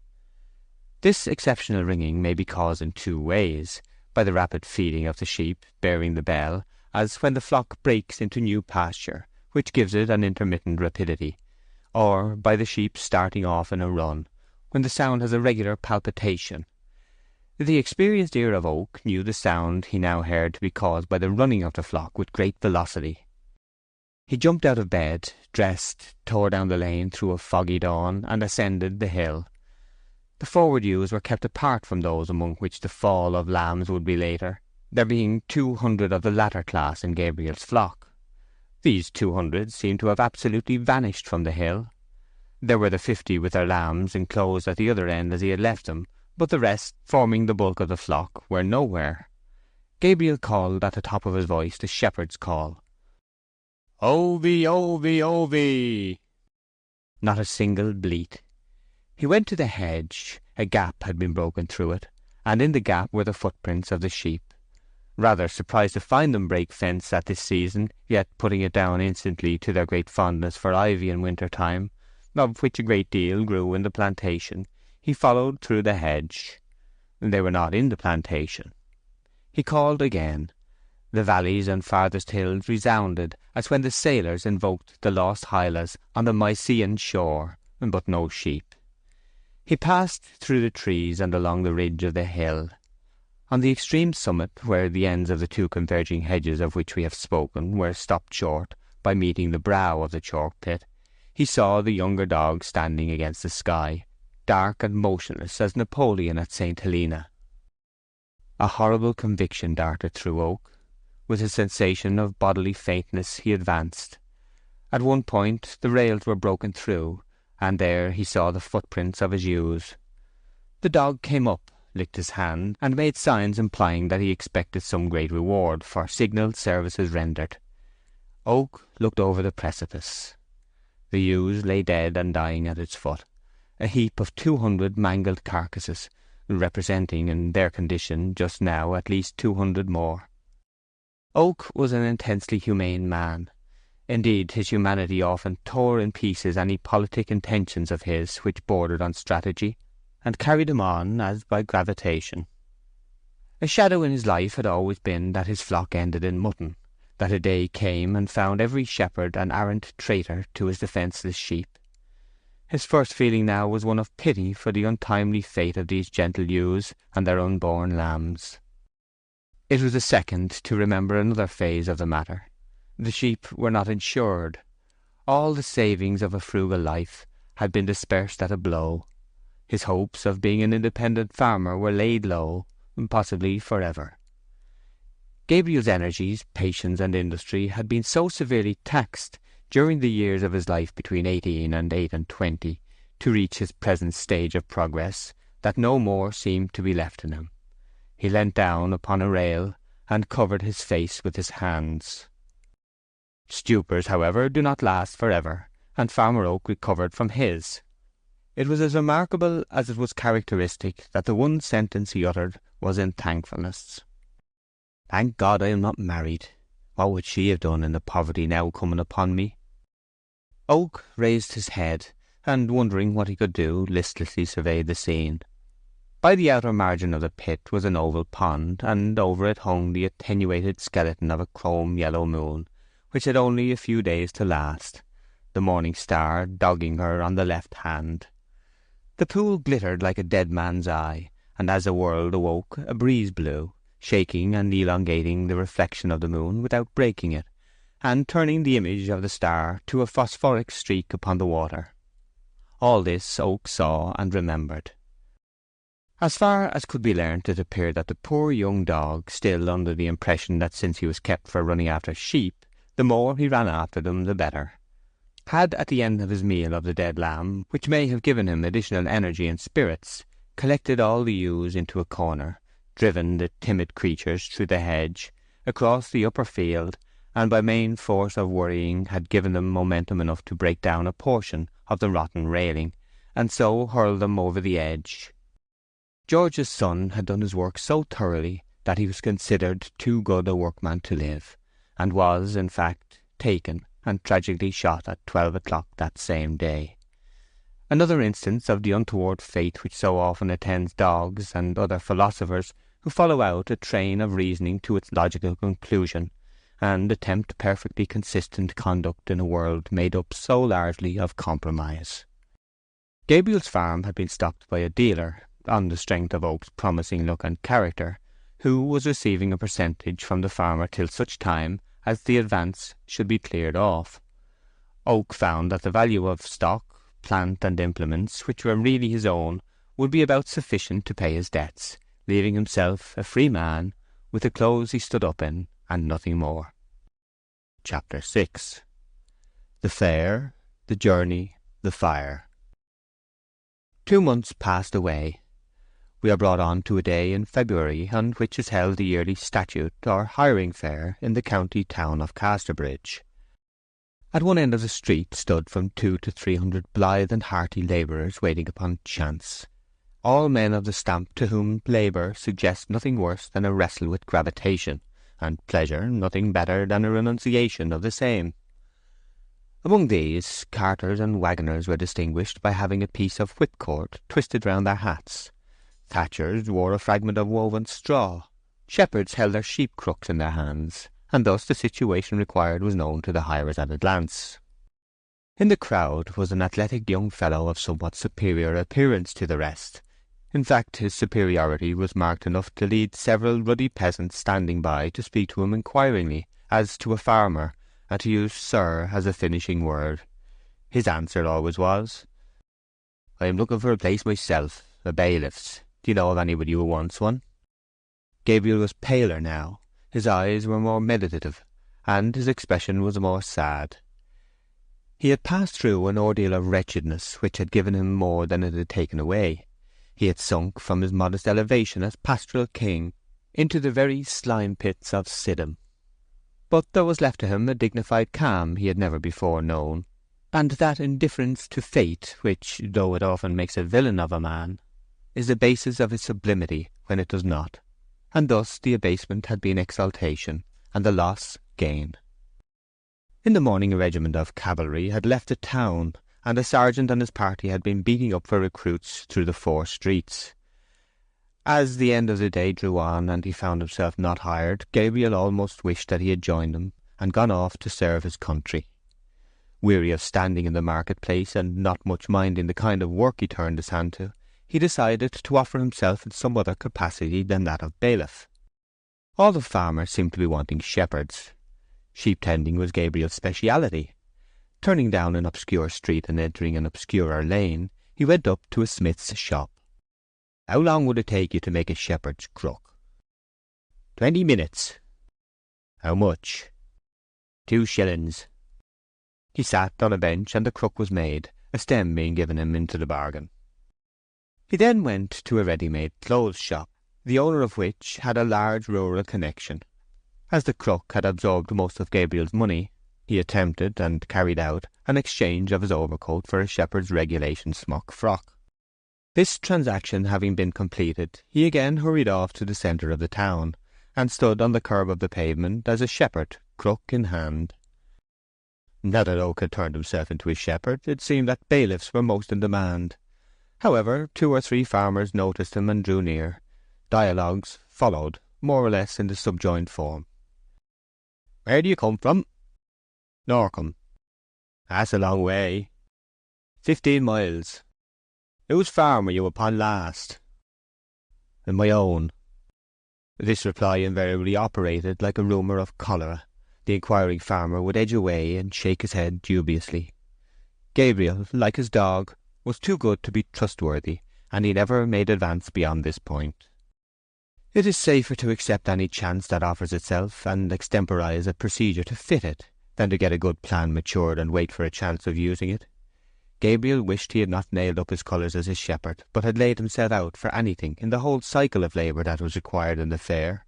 This exceptional ringing may be caused in 2 ways, by the rapid feeding of the sheep bearing the bell, as when the flock breaks into new pasture, which gives it an intermittent rapidity, or by the sheep starting off in a run, when the sound has a regular palpitation. The experienced ear of Oak knew the sound he now heard to be caused by the running of the flock with great velocity. He jumped out of bed, dressed, tore down the lane through a foggy dawn, and ascended the hill. The forward ewes were kept apart from those among which the fall of lambs would be later. there being 200 of the latter class in Gabriel's flock. These 200 seemed to have absolutely vanished from the hill. There were the 50 with their lambs enclosed at the other end as he had left them, but the rest, forming the bulk of the flock, were nowhere. Gabriel called at the top of his voice the shepherd's call. "Ovie, Ovie, Ovie!" Not a single bleat. He went to the hedge. A gap had been broken through it, and in the gap were the footprints of the sheep. Rather surprised to find them break fence at this season, yet putting it down instantly to their great fondness for ivy in winter time, of which a great deal grew in the plantation, he followed through the hedge. They were not in the plantation. He called again. The valleys and farthest hills resounded as when the sailors invoked the lost Hylas on the Mysian shore, but no sheep. He passed through the trees and along the ridge of the hill. On the extreme summit, where the ends of the two converging hedges of which we have spoken were stopped short by meeting the brow of the chalk pit, he saw the younger dog standing against the sky, dark and motionless as Napoleon at St. Helena. A horrible conviction darted through Oak. With a sensation of bodily faintness he advanced. At one point the rails were broken through, and there he saw the footprints of his ewes. The dog came up, licked his hand, and made signs implying that he expected some great reward for signal services rendered. Oak looked over the precipice. The ewes lay dead and dying at its foot, a heap of 200 mangled carcasses, representing in their condition just now at least 200 more. Oak was an intensely humane man. Indeed, his humanity often tore in pieces any politic intentions of his which bordered on strategy, and carried him on as by gravitation. A shadow in his life had always been that his flock ended in mutton, that a day came and found every shepherd an arrant traitor to his defenceless sheep. His first feeling now was one of pity for the untimely fate of these gentle ewes and their unborn lambs. It was a second to remember another phase of the matter. The sheep were not insured. All the savings of a frugal life had been dispersed at a blow. His hopes of being an independent farmer were laid low, possibly forever. Gabriel's energies, patience and industry had been so severely taxed during the years of his life between 18 and 28 to reach his present stage of progress that no more seemed to be left in him. He leant down upon a rail and covered his face with his hands. Stupors, however, do not last forever, and Farmer Oak recovered from his. It was as remarkable as it was characteristic that the one sentence he uttered was in thankfulness. "Thank God I am not married. What would she have done in the poverty now coming upon me?" Oak raised his head, and wondering what he could do, listlessly surveyed the scene. By the outer margin of the pit was an oval pond, and over it hung the attenuated skeleton of a chrome-yellow moon, which had only a few days to last, the morning star dogging her on the left hand. The pool glittered like a dead man's eye, and as the world awoke a breeze blew, shaking and elongating the reflection of the moon without breaking it, and turning the image of the star to a phosphoric streak upon the water. All this Oak saw and remembered. As far as could be learnt, it appeared that the poor young dog, still under the impression that since he was kept for running after sheep, the more he ran after them the better, had at the end of his meal of the dead lamb, which may have given him additional energy and spirits, collected all the ewes into a corner, driven the timid creatures through the hedge, across the upper field, and by main force of worrying had given them momentum enough to break down a portion of the rotten railing, and so hurl them over the edge. George's son had done his work so thoroughly that he was considered too good a workman to live, and was, in fact, taken and tragically shot at 12 o'clock that same day. Another instance of the untoward fate which so often attends dogs and other philosophers who follow out a train of reasoning to its logical conclusion, and attempt perfectly consistent conduct in a world made up so largely of compromise. Gabriel's farm had been stocked by a dealer, on the strength of Oak's promising look and character, who was receiving a percentage from the farmer till such time as the advance should be cleared off. Oak found that the value of stock, plant, and implements, which were really his own, would be about sufficient to pay his debts, leaving himself a free man, with the clothes he stood up in, and nothing more. Chapter 6. The Fair, the Journey, the Fire. 2 months passed away. We are brought on to a day in February on which is held the yearly statute or hiring fair in the county town of Casterbridge. At one end of the street stood from 200 to 300 blithe and hearty labourers waiting upon chance, all men of the stamp to whom labour suggests nothing worse than a wrestle with gravitation, and pleasure nothing better than a renunciation of the same. Among these, carters and waggoners were distinguished by having a piece of whipcord twisted round their hats. Thatchers wore a fragment of woven straw. Shepherds held their sheep crooks in their hands, and thus the situation required was known to the hirers at a glance. In the crowd was an athletic young fellow of somewhat superior appearance to the rest. In fact, his superiority was marked enough to lead several ruddy peasants standing by to speak to him inquiringly, as to a farmer, and to use "sir" as a finishing word. His answer always was, "I am looking for a place myself, a bailiff's. Do you know of anybody who wants one?" Gabriel was paler now. His eyes were more meditative, and his expression was more sad. He had passed through an ordeal of wretchedness which had given him more than it had taken away. He had sunk from his modest elevation as pastoral king into the very slime pits of Sidham. But there was left to him a dignified calm he had never before known, and that indifference to fate which, though it often makes a villain of a man, is the basis of his sublimity when it does not. And thus the abasement had been exaltation, and the loss gain. In the morning a regiment of cavalry had left the town, and a sergeant and his party had been beating up for recruits through the 4 streets. As the end of the day drew on and he found himself not hired, Gabriel almost wished that he had joined them and gone off to serve his country. Weary of standing in the marketplace and not much minding the kind of work he turned his hand to, he decided to offer himself in some other capacity than that of bailiff. All the farmers seemed to be wanting shepherds. Sheep-tending was Gabriel's speciality. Turning down an obscure street and entering an obscurer lane, he went up to a smith's shop. "How long would it take you to make a shepherd's crook?" 20 minutes. "How much?" 2 shillings. He sat on a bench and the crook was made, a stem being given him into the bargain. He then went to a ready-made clothes shop, the owner of which had a large rural connection. As the crook had absorbed most of Gabriel's money, he attempted and carried out an exchange of his overcoat for a shepherd's regulation smock frock. This transaction having been completed, he again hurried off to the centre of the town, and stood on the curb of the pavement as a shepherd, crook in hand. Now that Oak had turned himself into a shepherd, it seemed that bailiffs were most in demand. However, 2 or 3 farmers noticed him and drew near. Dialogues followed, more or less in the subjoined form. "Where do you come from?" "Norcombe." "That's a long way." 15 miles. "Whose farm were you upon last?" "My own." This reply invariably operated like a rumour of cholera. The inquiring farmer would edge away and shake his head dubiously. Gabriel, like his dog, was too good to be trustworthy, and he never made advance beyond this point. It is safer to accept any chance that offers itself and extemporize a procedure to fit it, than to get a good plan matured and wait for a chance of using it. Gabriel wished he had not nailed up his colours as a shepherd, but had laid himself out for anything in the whole cycle of labour that was required in the fair.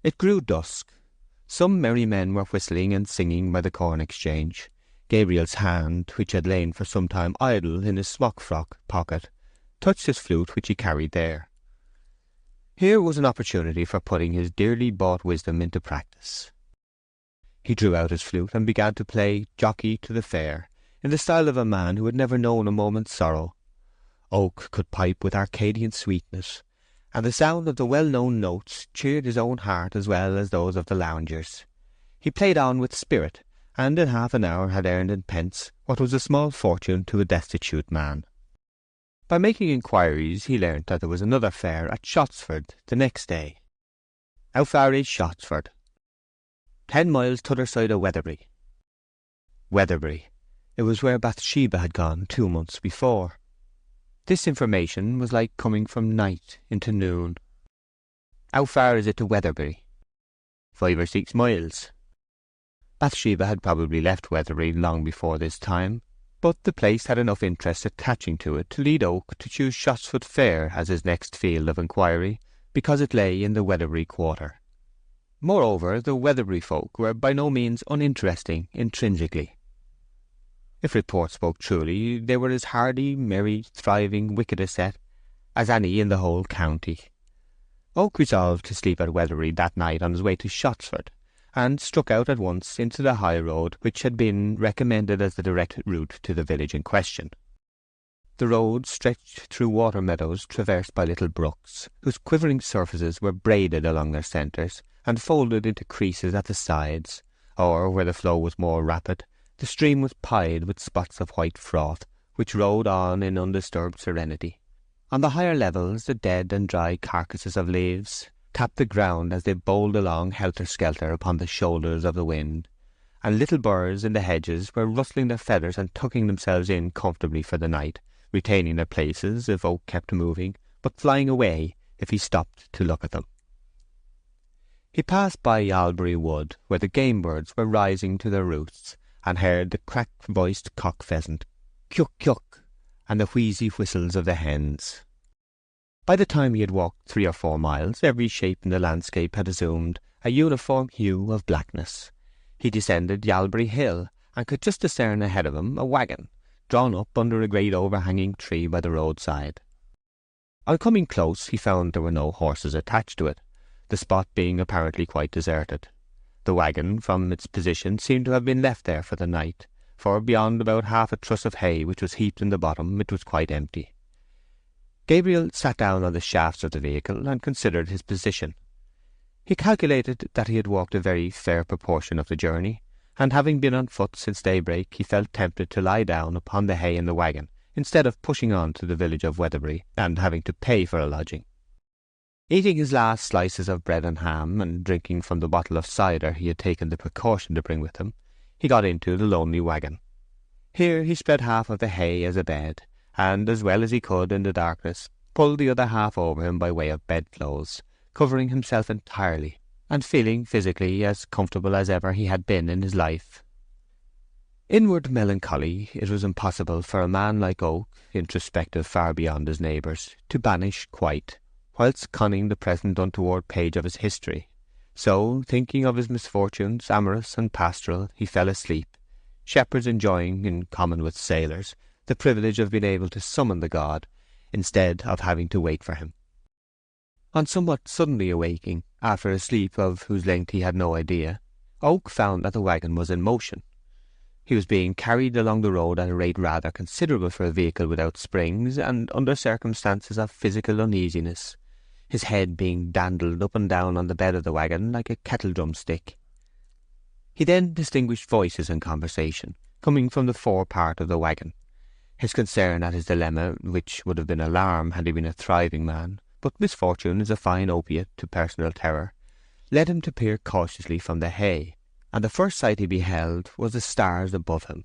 It grew dusk. Some merry men were whistling and singing by the corn exchange. Gabriel's hand, which had lain for some time idle in his smock-frock pocket, touched his flute which he carried there. Here was an opportunity for putting his dearly bought wisdom into practice. He drew out his flute and began to play Jockey to the Fair, in the style of a man who had never known a moment's sorrow. Oak could pipe with Arcadian sweetness, and the sound of the well-known notes cheered his own heart as well as those of the loungers. He played on with spirit, and in half an hour had earned in pence what was a small fortune to a destitute man. By making inquiries he learnt that there was another fair at Shottsford the next day. "How far is Shottsford?" 10 miles t'other side of Weatherbury." Weatherbury. It was where Bathsheba had gone 2 months before. This information was like coming from night into noon. How far is it to Weatherbury? 5 or 6 miles. Bathsheba had probably left Weatherbury long before this time, but the place had enough interest attaching to it to lead Oak to choose Shottsford Fair as his next field of inquiry, because it lay in the Weatherbury quarter. Moreover, the Weatherbury folk were by no means uninteresting intrinsically. If report spoke truly, they were as hardy, merry, thriving, wicked a set as any in the whole county. Oak resolved to sleep at Weatherbury that night on his way to Shottsford, and struck out at once into the high road which had been recommended as the direct route to the village in question. The road stretched through water meadows traversed by little brooks, whose quivering surfaces were braided along their centres and folded into creases at the sides, or, where the flow was more rapid, the stream was pied with spots of white froth, which rode on in undisturbed serenity. On the higher levels the dead and dry carcasses of leaves tapped the ground as they bowled along helter-skelter upon the shoulders of the wind, and little birds in the hedges were rustling their feathers and tucking themselves in comfortably for the night, retaining their places if Oak kept moving, but flying away if he stopped to look at them. He passed by Yalbury Wood, where the game birds were rising to their roosts, and heard the crack-voiced cock-pheasant, "Kyuk-kyuk," and the wheezy whistles of the hens. By the time he had walked 3 or 4 miles, every shape in the landscape had assumed a uniform hue of blackness. He descended Yalbury Hill, and could just discern ahead of him a waggon, drawn up under a great overhanging tree by the roadside. On coming close, he found there were no horses attached to it, the spot being apparently quite deserted. The waggon, from its position, seemed to have been left there for the night, for beyond about half a truss of hay which was heaped in the bottom, it was quite empty. Gabriel sat down on the shafts of the vehicle and considered his position. He calculated that he had walked a very fair proportion of the journey, and having been on foot since daybreak, he felt tempted to lie down upon the hay in the waggon, instead of pushing on to the village of Weatherbury and having to pay for a lodging. Eating his last slices of bread and ham, and drinking from the bottle of cider he had taken the precaution to bring with him, he got into the lonely waggon. Here he spread half of the hay as a bed, and, as well as he could in the darkness, pulled the other half over him by way of bedclothes, covering himself entirely, and feeling physically as comfortable as ever he had been in his life. Inward melancholy it was impossible for a man like Oak, introspective far beyond his neighbours, to banish quite, whilst conning the present untoward page of his history. So, thinking of his misfortunes, amorous and pastoral, he fell asleep, shepherds enjoying, in common with sailors, the privilege of being able to summon the god, instead of having to wait for him. On somewhat suddenly awaking, after a sleep of whose length he had no idea, Oak found that the waggon was in motion. He was being carried along the road at a rate rather considerable for a vehicle without springs, and under circumstances of physical uneasiness, his head being dandled up and down on the bed of the waggon like a kettle-drum stick. He then distinguished voices in conversation, coming from the fore part of the waggon. His concern at his dilemma, which would have been alarm had he been a thriving man, but misfortune is a fine opiate to personal terror, led him to peer cautiously from the hay, and the first sight he beheld was the stars above him.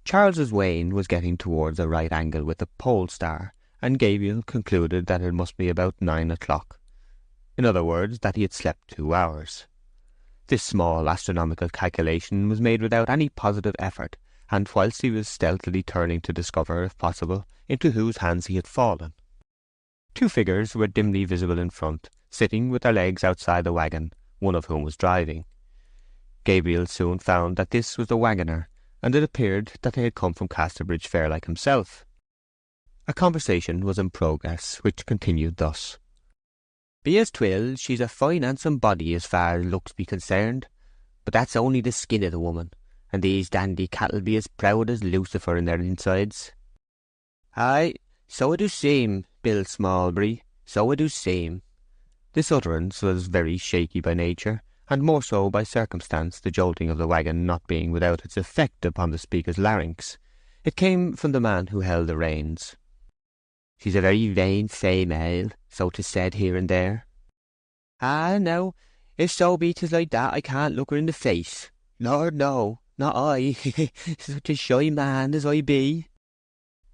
Charles's Wain was getting towards a right angle with the pole star, and Gabriel concluded that it must be about 9 o'clock. In other words, that he had slept 2 hours. This small astronomical calculation was made without any positive effort, and whilst he was stealthily turning to discover, if possible, into whose hands he had fallen. 2 figures were dimly visible in front, sitting with their legs outside the waggon, one of whom was driving. Gabriel soon found that this was the waggoner, and it appeared that they had come from Casterbridge Fair like himself. A conversation was in progress, which continued thus. "Be as 'twill, she's a fine handsome body as far as looks be concerned, but that's only the skin of the woman, and these dandy cattle be as proud as Lucifer in their insides." "Aye, so I do seem, Bill Smallbury, so I do seem." This utterance was very shaky by nature, and more so by circumstance, the jolting of the waggon not being without its effect upon the speaker's larynx. It came from the man who held the reins. "She's a very vain female, so 'tis said here and there." "Ah, now, if so be 'tis like that, I can't look her in the face. Lord, no, not I, such a shy man as I be."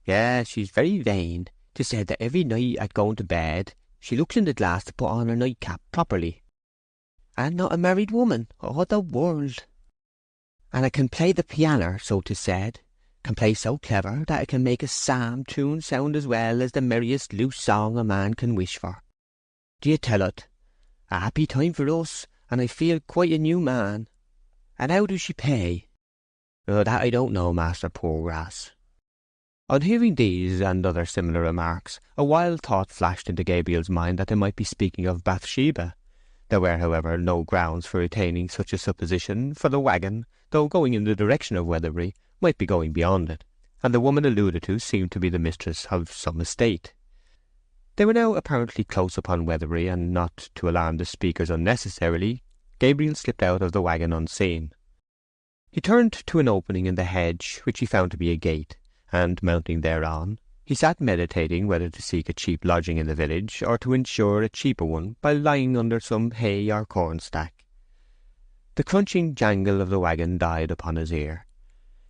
"Yes, she's very vain. 'Tis said that every night at going to bed She looks in the glass to put on her nightcap properly. And not a married woman, oh the world! And I can play the piano, so 'tis said. Can play so clever that it can make a psalm tune sound as well as the merriest loose song a man can wish for. Do you tell it? A happy time for us, and I feel quite a new man. And how does she pay? Oh, that I don't know, Master Poorgrass. On hearing these and other similar remarks, a wild thought flashed into Gabriel's mind that they might be speaking of Bathsheba. There were, however, no grounds for retaining such a supposition, for the waggon, though going in the direction of Weatherbury, might be going beyond it, and the woman alluded to seemed to be the mistress of some estate. They were now apparently close upon Weatherbury, and not to alarm the speakers unnecessarily, Gabriel slipped out of the waggon unseen. He turned to an opening in the hedge, which he found to be a gate, and mounting thereon, he sat meditating whether to seek a cheap lodging in the village, or to ensure a cheaper one by lying under some hay or corn stack. The crunching jangle of the waggon died upon his ear.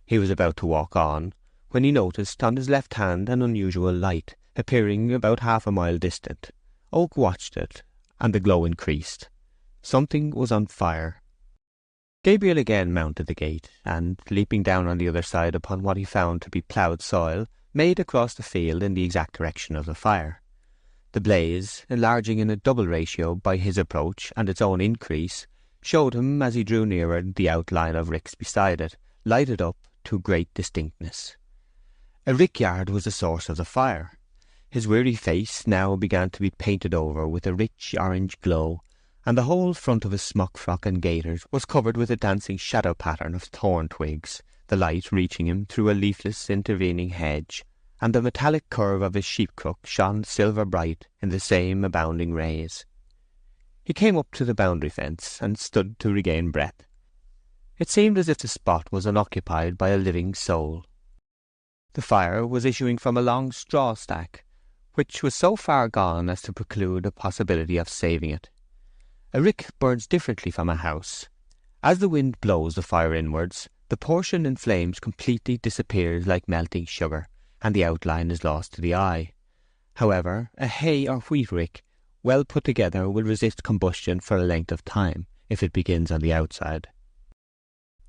He was about to walk on, when he noticed on his left hand an unusual light, appearing about half a mile distant. Oak watched it, and the glow increased. Something was on fire. Gabriel again mounted the gate, and, leaping down on the other side upon what he found to be ploughed soil, made across the field in the exact direction of the fire. The blaze, enlarging in a double ratio by his approach and its own increase, showed him as he drew nearer the outline of ricks beside it, lighted up to great distinctness. A rickyard was the source of the fire. His weary face now began to be painted over with a rich orange glow, and the whole front of his smock-frock and gaiters was covered with a dancing shadow pattern of thorn twigs, the light reaching him through a leafless intervening hedge, and the metallic curve of his sheep-crook shone silver-bright in the same abounding rays. He came up to the boundary fence, and stood to regain breath. It seemed as if the spot was unoccupied by a living soul. The fire was issuing from a long straw stack, which was so far gone as to preclude a possibility of saving it. A rick burns differently from a house. As the wind blows the fire inwards, the portion in flames completely disappears like melting sugar, and the outline is lost to the eye. However, a hay or wheat rick, well put together, will resist combustion for a length of time, if it begins on the outside.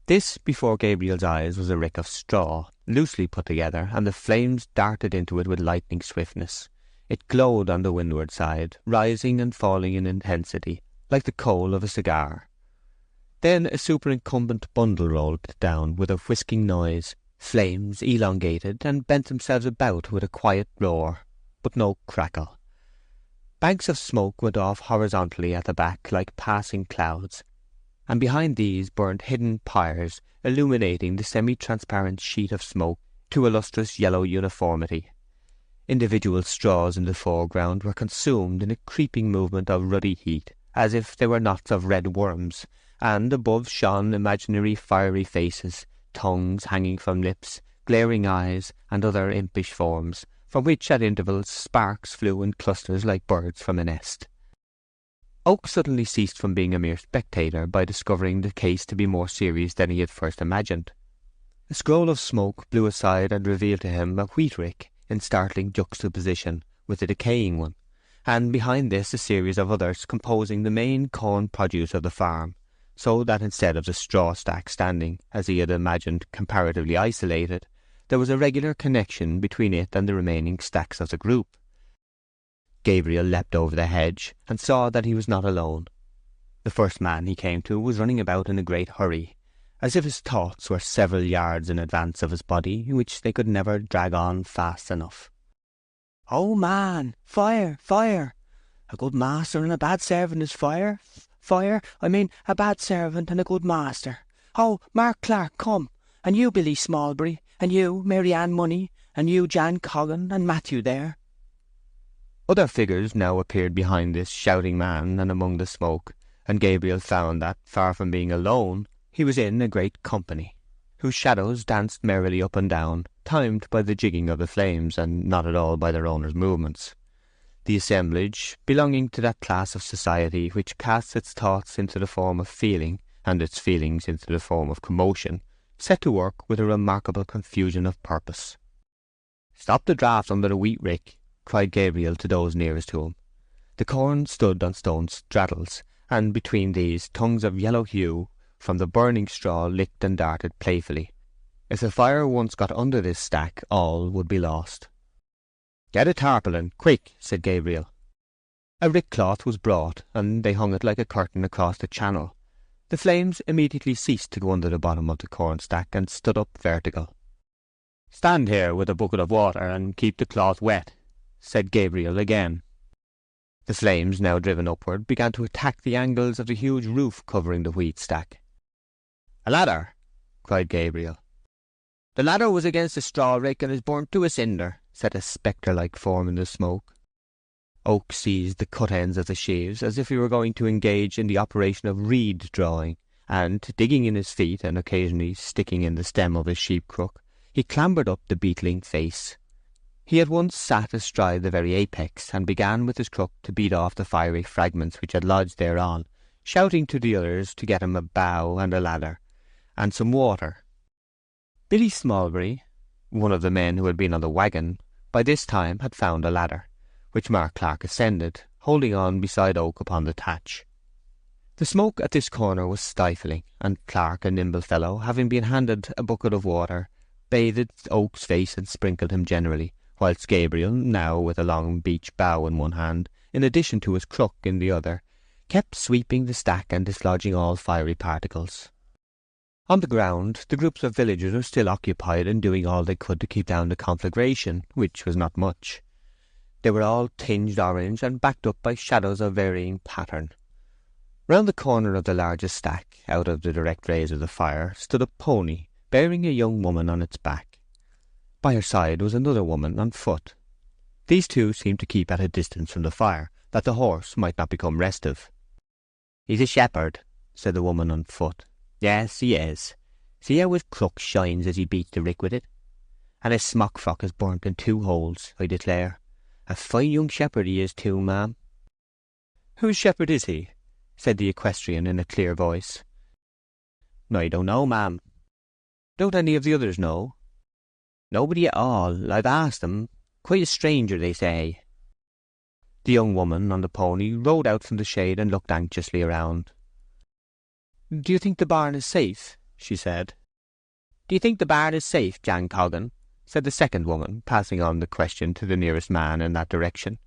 This, before Gabriel's eyes, was a rick of straw, loosely put together, and the flames darted into it with lightning swiftness. It glowed on the windward side, rising and falling in intensity, like the coal of a cigar. Then a superincumbent bundle rolled down with a whisking noise. Flames elongated and bent themselves about with a quiet roar, but no crackle. Banks of smoke went off horizontally at the back like passing clouds, and behind these burned hidden pyres, illuminating the semi-transparent sheet of smoke to a lustrous yellow uniformity. Individual straws in the foreground were consumed in a creeping movement of ruddy heat, as if they were knots of red worms, and above shone imaginary fiery faces, tongues hanging from lips, glaring eyes, and other impish forms, from which at intervals sparks flew in clusters like birds from a nest. Oak suddenly ceased from being a mere spectator by discovering the case to be more serious than he had first imagined. A scroll of smoke blew aside and revealed to him a wheat rick in startling juxtaposition with a decaying one, and behind this a series of others composing the main corn produce of the farm, so that instead of the straw stack standing, as he had imagined, comparatively isolated, there was a regular connection between it and the remaining stacks of the group. Gabriel leapt over the hedge, and saw that he was not alone. The first man he came to was running about in a great hurry, as if his thoughts were several yards in advance of his body, which they could never drag on fast enough. "Oh, man! Fire! Fire! A good master and a bad servant is fire. Fire, I mean a bad servant and a good master. Oh, Mark Clark, come, and you, Billy Smallbury, and you, Mary Ann Money, and you, Jan Coggan, and Matthew there." Other figures now appeared behind this shouting man and among the smoke, and Gabriel found that, far from being alone, he was in a great company, whose shadows danced merrily up and down, timed by the jigging of the flames, and not at all by their owners' movements. The assemblage, belonging to that class of society which casts its thoughts into the form of feeling, and its feelings into the form of commotion, set to work with a remarkable confusion of purpose. "Stop the draught under the wheat rick," cried Gabriel to those nearest to him. The corn stood on stone straddles, and between these tongues of yellow hue from the burning straw licked and darted playfully. If the fire once got under this stack, all would be lost. "Get a tarpaulin, quick," said Gabriel. A rick cloth was brought, and they hung it like a curtain across the channel. The flames immediately ceased to go under the bottom of the corn stack and stood up vertical. "Stand here with a bucket of water and keep the cloth wet," said Gabriel again. The flames, now driven upward, began to attack the angles of the huge roof covering the wheat stack. "A ladder!" cried Gabriel. "The ladder was against the straw rick and is burnt to a cinder," said a spectre-like form in the smoke. Oak seized the cut ends of the sheaves as if he were going to engage in the operation of reed drawing, and, digging in his feet and occasionally sticking in the stem of his sheep crook, he clambered up the beetling face. He at once sat astride the very apex, and began with his crook to beat off the fiery fragments which had lodged thereon, shouting to the others to get him a bough and a ladder, and some water. Billy Smallbury, one of the men who had been on the waggon, by this time had found a ladder, which Mark Clark ascended, holding on beside Oak upon the thatch. The smoke at this corner was stifling, and Clark, a nimble fellow, having been handed a bucket of water, bathed Oak's face and sprinkled him generally, whilst Gabriel, now with a long beech bough in one hand, in addition to his crook in the other, kept sweeping the stack and dislodging all fiery particles. On the ground, the groups of villagers were still occupied in doing all they could to keep down the conflagration, which was not much. They were all tinged orange and backed up by shadows of varying pattern. Round the corner of the largest stack, out of the direct rays of the fire, stood a pony, bearing a young woman on its back. By her side was another woman on foot. These two seemed to keep at a distance from the fire, that the horse might not become restive. "He's a shepherd," said the woman on foot. "Yes, he is. See how his crook shines as he beats the rick with it? And his smock frock is burnt in 2 holes, I declare. A fine young shepherd he is too, ma'am." "Whose shepherd is he?" said the equestrian in a clear voice. "I don't know, ma'am." "Don't any of the others know?" "Nobody at all. I've asked them. Quite a stranger, they say." The young woman on the pony rode out from the shade and looked anxiously around. "Do you think the barn is safe?" she said. "Do you think the barn is safe, Jan Coggan?" said the second woman, passing on the question to the nearest man in that direction.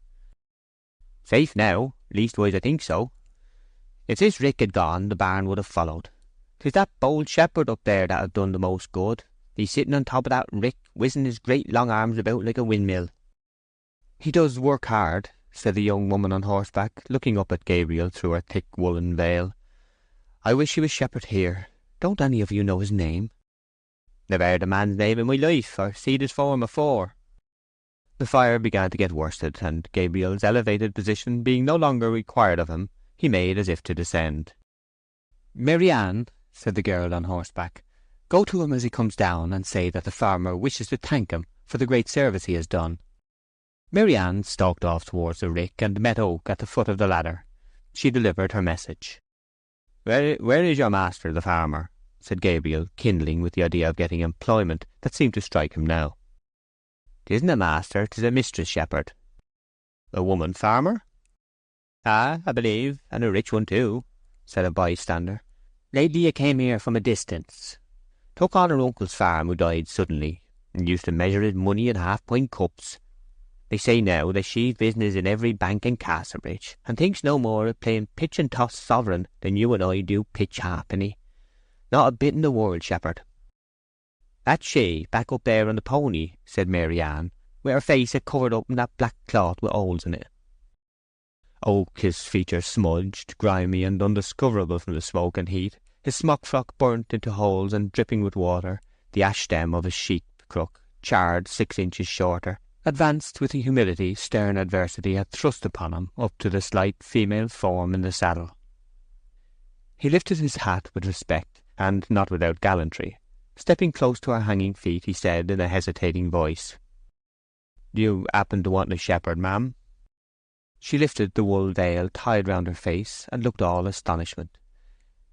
"Safe now, leastwise I think so. If this rick had gone, the barn would have followed. 'Tis that bold shepherd up there that have done the most good. He's sitting on top of that rick, whizzing his great long arms about like a windmill." "He does work hard," said the young woman on horseback, looking up at Gabriel through her thick woollen veil. "I wish he was shepherd here. Don't any of you know his name?" "Never heard a man's name in my life, or seed his form afore." The fire began to get worsted, and Gabriel's elevated position being no longer required of him, he made as if to descend. "Mary Ann," said the girl on horseback, "go to him as he comes down, and say that the farmer wishes to thank him for the great service he has done." Mary Ann stalked off towards the rick and met Oak at the foot of the ladder. She delivered her message. Where is your master, the farmer?" said Gabriel, kindling with the idea of getting employment that seemed to strike him now. "'Tisn't a master, 'tis a mistress shepherd." "A woman farmer?" "Ah, I believe, and a rich one too," said a bystander. "Lately I came here from a distance. Took on her uncle's farm, who died suddenly, and used to measure his money in half-pint cups. They say now that she's business in every bank in Casterbridge, and thinks no more of playing pitch and toss sovereign than you and I do pitch halfpenny. Not a bit in the world, shepherd." "That's she, back up there on the pony," said Mary Ann, with her face covered up in that black cloth with holes in it. Oak, his features smudged, grimy, and undiscoverable from the smoke and heat, his smock frock burnt into holes and dripping with water, the ash stem of his sheep crook, charred 6 inches shorter, advanced with the humility stern adversity had thrust upon him up to the slight female form in the saddle. He lifted his hat with respect, and not without gallantry. Stepping close to her hanging feet, he said in a hesitating voice, "Do you happen to want a shepherd, ma'am?" She lifted the wool veil tied round her face, and looked all astonishment.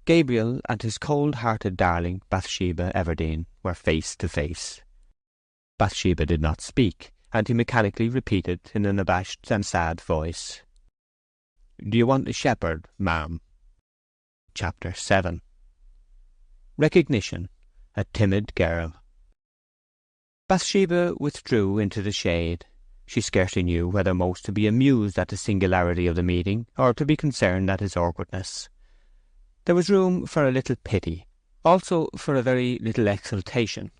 Gabriel and his cold-hearted darling, Bathsheba Everdene, were face to face. Bathsheba did not speak, and he mechanically repeated in an abashed and sad voice, Do you want a shepherd, ma'am? Chapter 7. Recognition. A timid girl. Bathsheba withdrew into the shade. She scarcely knew whether most to be amused at the singularity of the meeting, or to be concerned at his awkwardness. There was room for a little pity, also for a very little exultation,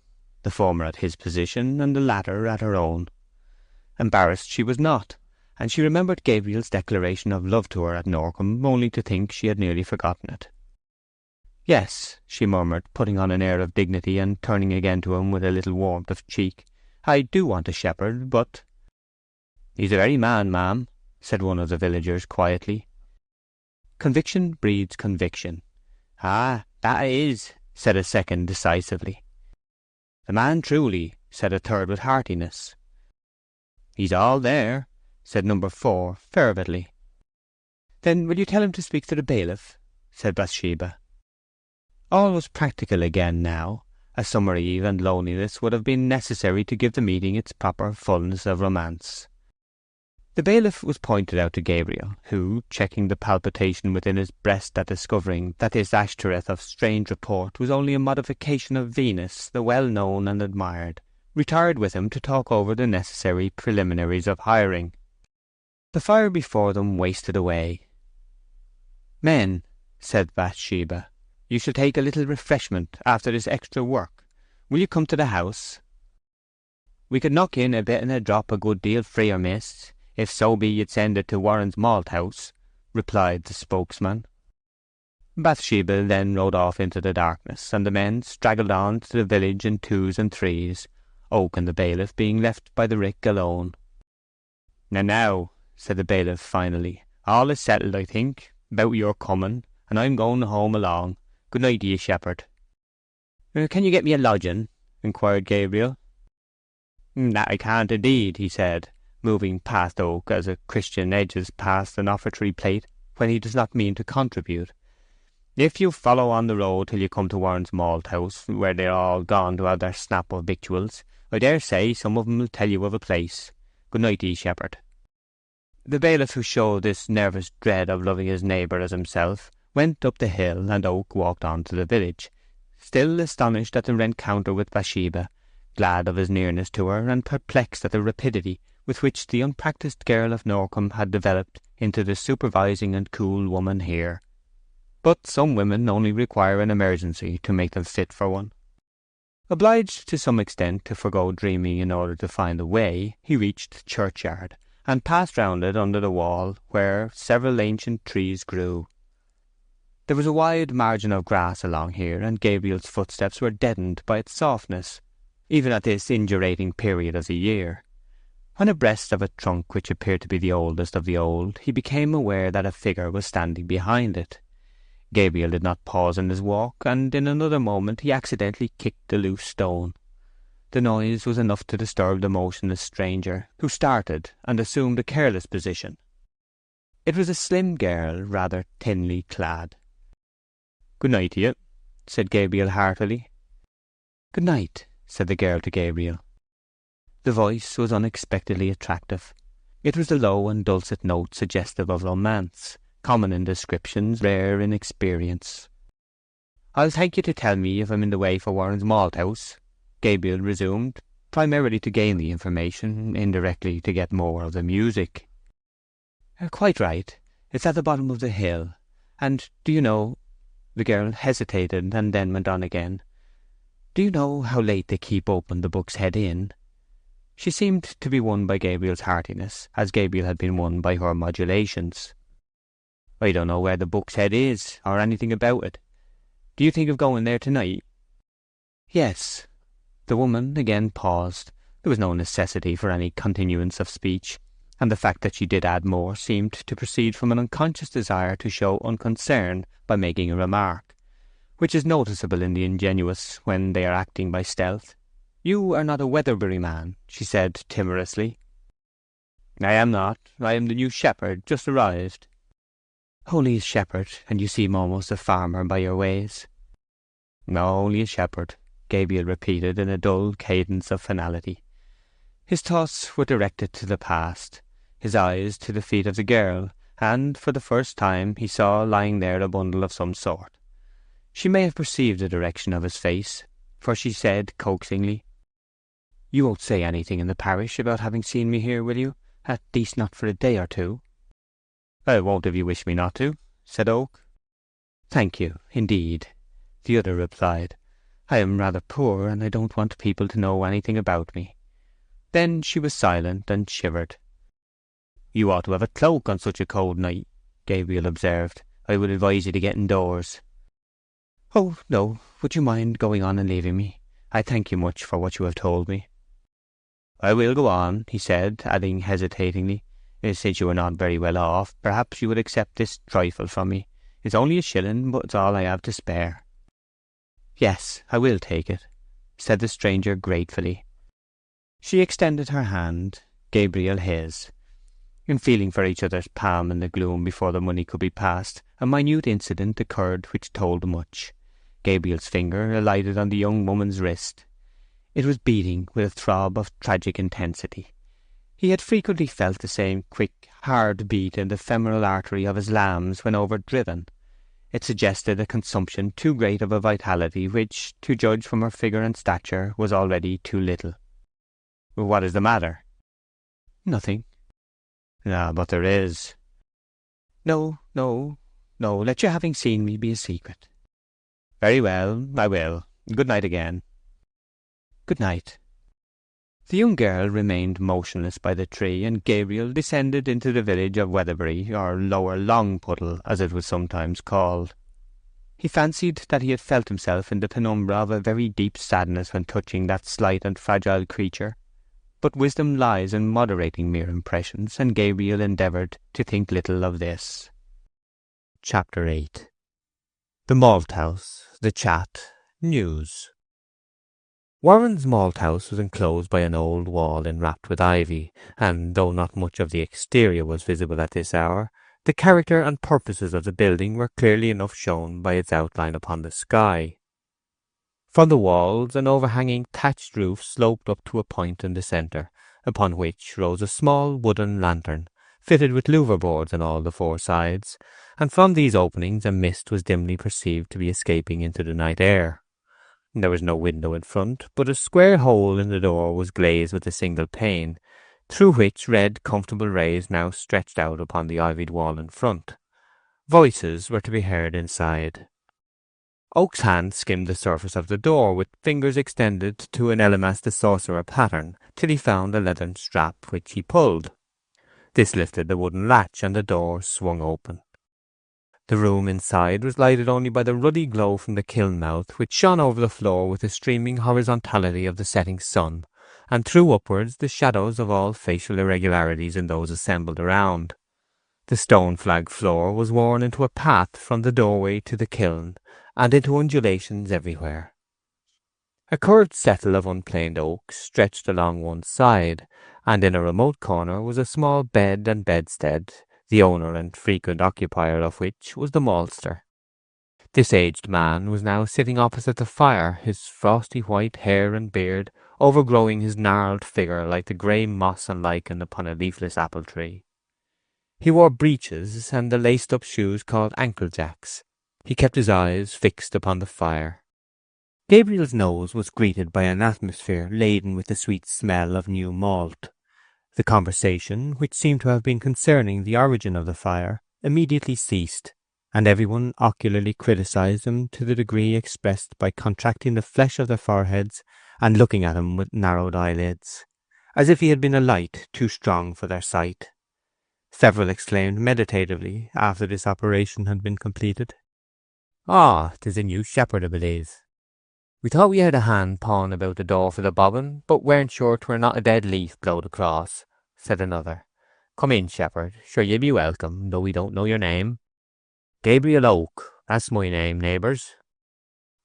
the former at his position, and the latter at her own. Embarrassed she was not, and she remembered Gabriel's declaration of love to her at Norcombe, only to think she had nearly forgotten it. "Yes," she murmured, putting on an air of dignity, and turning again to him with a little warmth of cheek, "I do want a shepherd, but—" "He's a very man, ma'am," said one of the villagers quietly. Conviction breeds conviction. "Ah, that it is," said a second decisively. "The man truly," said a third with heartiness. "He's all there," said number 4 fervidly. "Then will you tell him to speak to the bailiff?" said Bathsheba. All was practical again now. A summer eve and loneliness would have been necessary to give the meeting its proper fullness of romance. The bailiff was pointed out to Gabriel, who, checking the palpitation within his breast at discovering that this Ashtoreth of strange report was only a modification of Venus, the well-known and admired, retired with him to talk over the necessary preliminaries of hiring. The fire before them wasted away. "Men," said Bathsheba, "you shall take a little refreshment after this extra work. Will you come to the house?" "We could knock in a bit and a drop a good deal freer, miss, if so be you'd send it to Warren's Malt House," replied the spokesman. Bathsheba then rode off into the darkness, and the men straggled on to the village in 2s and 3s, Oak and the bailiff being left by the rick alone. Now," said the bailiff finally, "all is settled, I think, about your coming, and I'm going home along. Good night to ye, shepherd." "Can you get me a lodging?" inquired Gabriel. "That I can't indeed," he said, moving past Oak as a Christian edges past an offertory plate when he does not mean to contribute. "If you follow on the road till you come to Warren's Malt House, where they're all gone to have their snap of victuals, I dare say some of 'em'll tell you of a place. Good night to ye, shepherd." The bailiff, who showed this nervous dread of loving his neighbour as himself, went up the hill, and Oak walked on to the village, still astonished at the rencounter with Bathsheba, glad of his nearness to her, and perplexed at the rapidity with which the unpractised girl of Norcombe had developed into the supervising and cool woman here. But some women only require an emergency to make them fit for one. Obliged to some extent to forego dreaming in order to find the way, he reached the churchyard, and passed round it under the wall, where several ancient trees grew. There was a wide margin of grass along here, and Gabriel's footsteps were deadened by its softness, even at this indurating period of the year. When abreast of a trunk which appeared to be the oldest of the old, he became aware that a figure was standing behind it. Gabriel did not pause in his walk, and in another moment he accidentally kicked a loose stone. The noise was enough to disturb the motionless stranger, who started and assumed a careless position. It was a slim girl, rather thinly clad. "Good night to you," said Gabriel heartily. "Good night," said the girl to Gabriel. The voice was unexpectedly attractive. It was the low and dulcet note suggestive of romance, common in descriptions, rare in experience. "I'll thank you to tell me if I'm in the way for Warren's Malt House," Gabriel resumed, primarily to gain the information, indirectly to get more of the music. "Quite right. It's at the bottom of the hill. And do you know—" The girl hesitated, and then went on again. "Do you know how late they keep open the Buck's Head Inn?" She seemed to be won by Gabriel's heartiness, as Gabriel had been won by her modulations. "I don't know where the Buck's Head is, or anything about it. Do you think of going there tonight?" "Yes." The woman again paused. There was no necessity for any continuance of speech, and the fact that she did add more seemed to proceed from an unconscious desire to show unconcern by making a remark, which is noticeable in the ingenuous when they are acting by stealth. "You are not a Weatherbury man," she said timorously. "I am not. I am the new shepherd, just arrived." "Only a shepherd, and you seem almost a farmer by your ways." "No, only a shepherd," Gabriel repeated in a dull cadence of finality. His thoughts were directed to the past, his eyes to the feet of the girl, and for the first time he saw lying there a bundle of some sort. She may have perceived the direction of his face, for she said coaxingly, "You won't say anything in the parish about having seen me here, will you? At least not for a day or two." "I won't if you wish me not to," said Oak. "Thank you, indeed," the other replied. "I am rather poor, and I don't want people to know anything about me." Then she was silent and shivered. "You ought to have a cloak on such a cold night," Gabriel observed. "I would advise you to get indoors." "Oh, no. Would you mind going on and leaving me? I thank you much for what you have told me." "I will go on," he said, adding hesitatingly, "Since you are not very well off, perhaps you would accept this trifle from me. It's only a shilling, but it's all I have to spare." "Yes, I will take it," said the stranger gratefully. She extended her hand, Gabriel his. In feeling for each other's palm in the gloom before the money could be passed, a minute incident occurred which told much. Gabriel's finger alighted on the young woman's wrist. It was beating with a throb of tragic intensity. He had frequently felt the same quick, hard beat in the femoral artery of his lambs when overdriven. It suggested a consumption too great of a vitality which, to judge from her figure and stature, was already too little. "What is the matter?" "Nothing." "Ah, but there is." "No, no, no. Let your having seen me be a secret." "Very well, I will. Good night again." "Good night." The young girl remained motionless by the tree, and Gabriel descended into the village of Weatherbury, or Lower Longpuddle, as it was sometimes called. He fancied that he had felt himself in the penumbra of a very deep sadness when touching that slight and fragile creature. But wisdom lies in moderating mere impressions, and Gabriel endeavoured to think little of this. Chapter 8. The Malthouse, the Chat, News. Warren's malthouse was enclosed by an old wall enwrapped with ivy, and though not much of the exterior was visible at this hour, the character and purposes of the building were clearly enough shown by its outline upon the sky. From the walls an overhanging thatched roof sloped up to a point in the centre, upon which rose a small wooden lantern, fitted with louver boards on all the four sides, and from these openings a mist was dimly perceived to be escaping into the night air. There was no window in front, but a square hole in the door was glazed with a single pane, through which red, comfortable rays now stretched out upon the ivied wall in front. Voices were to be heard inside. Oak's hand skimmed the surface of the door with fingers extended to an Elimas the Sorcerer pattern, till he found a leathern strap, which he pulled. This lifted the wooden latch, and the door swung open. The room inside was lighted only by the ruddy glow from the kiln mouth, which shone over the floor with the streaming horizontality of the setting sun, and threw upwards the shadows of all facial irregularities in those assembled around. The stone flag floor was worn into a path from the doorway to the kiln, and into undulations everywhere. A curved settle of unplaned oak stretched along one side, and in a remote corner was a small bed and bedstead, the owner and frequent occupier of which was the maltster. This aged man was now sitting opposite the fire, his frosty white hair and beard overgrowing his gnarled figure like the grey moss and lichen upon a leafless apple tree. He wore breeches and the laced-up shoes called ankle-jacks. He kept his eyes fixed upon the fire. Gabriel's nose was greeted by an atmosphere laden with the sweet smell of new malt. The conversation, which seemed to have been concerning the origin of the fire, immediately ceased, and everyone ocularly criticized him to the degree expressed by contracting the flesh of their foreheads and looking at him with narrowed eyelids, as if he had been a light too strong for their sight. Several exclaimed meditatively, after this operation had been completed, "Ah, 'tis a new shepherd, I believe. We thought we had a hand pawing about the door for the bobbin, but weren't sure 'twere not a dead leaf blowed across," said another. "Come in, shepherd. Sure ye be welcome, though we don't know your name." "Gabriel Oak, that's my name, neighbours."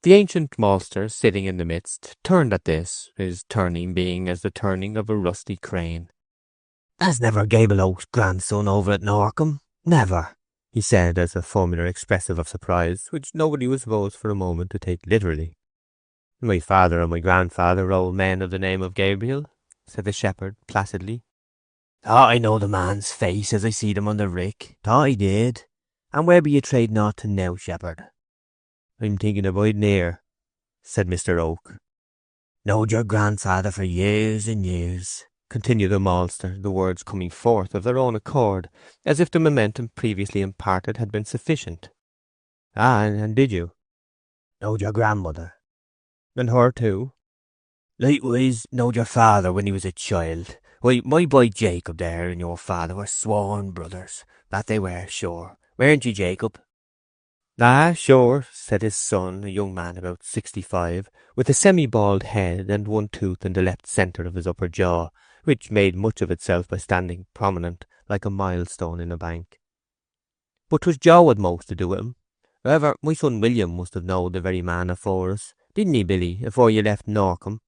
The ancient maltster, sitting in the midst, turned at this, his turning being as the turning of a rusty crane. "There's never Gabriel Oak's grandson over at Norcombe, never," he said, as a formula expressive of surprise, which nobody was supposed for a moment to take literally. "My father and my grandfather were old men of the name of Gabriel," said the shepherd placidly. Thought I know the man's face as I seed him on the rick. Thought I did. And where be you trading on to now, shepherd? I'm thinking of biding here, said Mr. Oak. Knowed your grandfather for years and years, continued the maltster, the words coming forth of their own accord, as if the momentum previously imparted had been sufficient. Ah, and did you? Knowed your grandmother. And her too? Likewise knowed your father when he was a child. Why, my boy Jacob there and your father were sworn brothers. That they were, sure. Weren't you, Jacob? Ah, sure, said his son, a young man about 65, with a semi-bald head and one tooth in the left centre of his upper jaw, which made much of itself by standing prominent like a milestone in a bank. But 'twas Joe had most to do with him. However, my son William must have knowed the very man afore us, didn't he, Billy, afore you left Norcombe?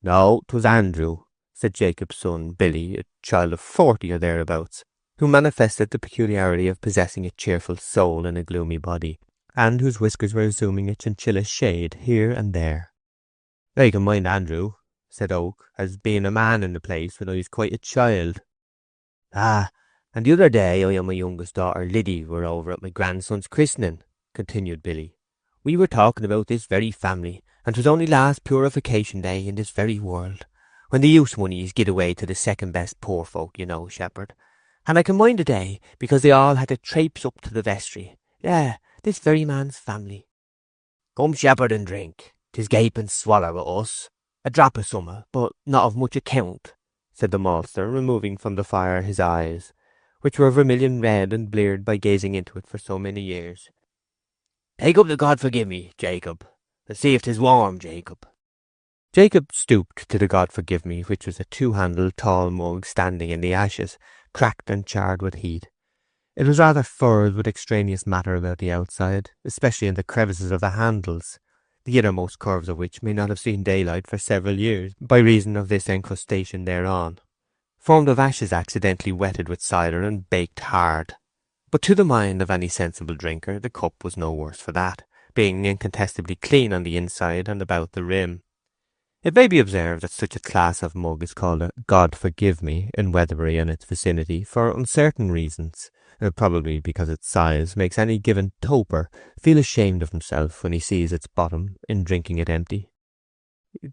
No, 'twas Andrew, said Jacob's son, Billy, a child of 40 or thereabouts, who manifested the peculiarity of possessing a cheerful soul in a gloomy body, and whose whiskers were assuming a chinchilla shade here and there. I can mind Andrew, said Oak, as being a man in the place when I was quite a child. Ah, and the other day I and my youngest daughter Liddy were over at my grandson's christening, continued Billy. We were talking about this very family, and 'twas only last purification day in this very world, when the use money is gied away to the second best poor folk, you know, shepherd. And I can mind the day, because they all had to traipse up to the vestry. Yeah, this very man's family. Come, shepherd, and drink. 'Tis gape and swaller with us. A drop of summat, but not of much account, said the maltster, removing from the fire his eyes, which were vermilion red and bleared by gazing into it for so many years. Take up the God forgive me, Jacob, and see if 'tis warm, Jacob. Jacob stooped to the God forgive me, which was a two-handled tall mug standing in the ashes, cracked and charred with heat. It was rather furred with extraneous matter about the outside, especially in the crevices of the handles, the innermost curves of which may not have seen daylight for several years, by reason of this encrustation thereon, formed of ashes accidentally wetted with cider and baked hard. But to the mind of any sensible drinker the cup was no worse for that, being incontestably clean on the inside and about the rim. It may be observed that such a class of mug is called a God forgive me in Weatherbury and its vicinity for uncertain reasons, probably because its size makes any given toper feel ashamed of himself when he sees its bottom in drinking it empty.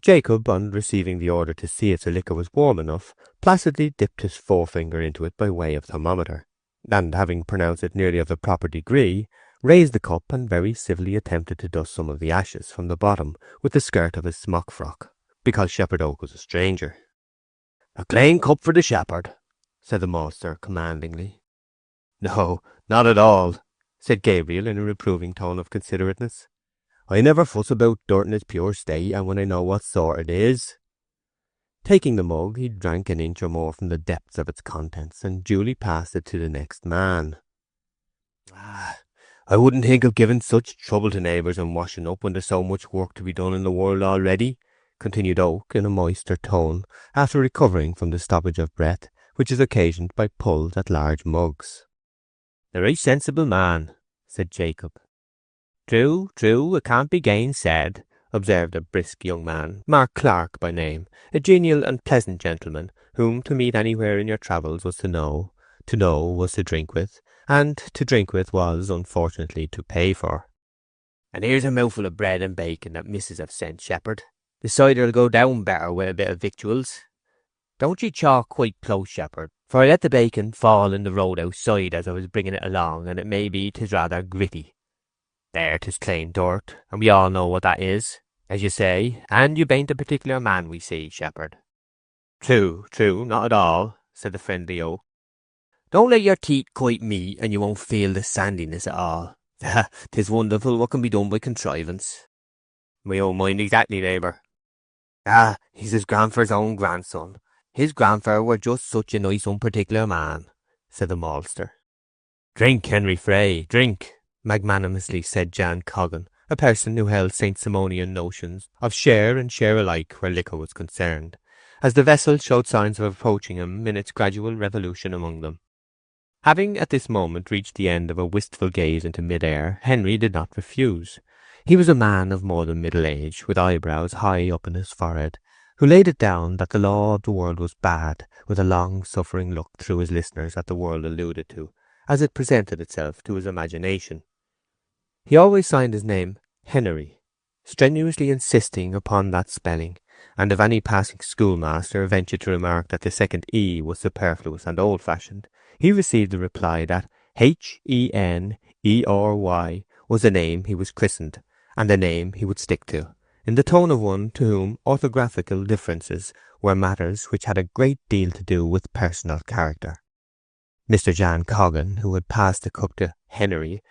Jacob, on receiving the order to see if the liquor was warm enough, placidly dipped his forefinger into it by way of thermometer, and having pronounced it nearly of the proper degree, raised the cup and very civilly attempted to dust some of the ashes from the bottom with the skirt of his smock frock, because Shepherd Oak was a stranger. A clean cup for the shepherd, said the maltster commandingly. No, not at all, said Gabriel in a reproving tone of considerateness. I never fuss about dirt in its pure state, and when I know what sort it is. Taking the mug, he drank an inch or more from the depths of its contents, and duly passed it to the next man. I wouldn't think of giving such trouble to neighbours and washing up when there's so much work to be done in the world already, continued Oak in a moister tone, after recovering from the stoppage of breath, which is occasioned by pulls at large mugs. A right sensible man, said Jacob. True, it can't be gainsaid, observed a brisk young man, Mark Clark by name, a genial and pleasant gentleman, whom to meet anywhere in your travels was to know was to drink with, and to drink with was, unfortunately, to pay for. And here's a mouthful of bread and bacon that missus have sent, shepherd. The cider'll go down better with a bit of victuals. Don't ye chalk quite close, shepherd, for I let the bacon fall in the road outside as I was bringing it along, and it may be 'tis rather gritty. There, 'tis plain dirt, and we all know what that is, as you say, and you bain't a particular man, we see, shepherd. True, not at all, said the friendly Oak. Don't let your teeth quite meet, and you won't feel the sandiness at all. 'Tis wonderful what can be done by contrivance. My own mind exactly, neighbour. Ah, he's his grandfar's own grandson. His grandfar were just such a nice unparticular man, said the maltster. Drink, Henry Frey, drink, magnanimously said Jan Coggan, a person who held Saint Simonian notions of share and share alike where liquor was concerned, as the vessel showed signs of approaching him in its gradual revolution among them. Having at this moment reached the end of a wistful gaze into mid-air, Henry did not refuse. He was a man of more than middle age, with eyebrows high up in his forehead, who laid it down that the law of the world was bad, with a long-suffering look through his listeners at the world alluded to, as it presented itself to his imagination. He always signed his name Henery, strenuously insisting upon that spelling, and if any passing schoolmaster ventured to remark that the second E was superfluous and old-fashioned, he received the reply that Henery was the name he was christened, and the name he would stick to, in the tone of one to whom orthographical differences were matters which had a great deal to do with personal character. Mr. Jan Coggan, who had passed the cup to Henery,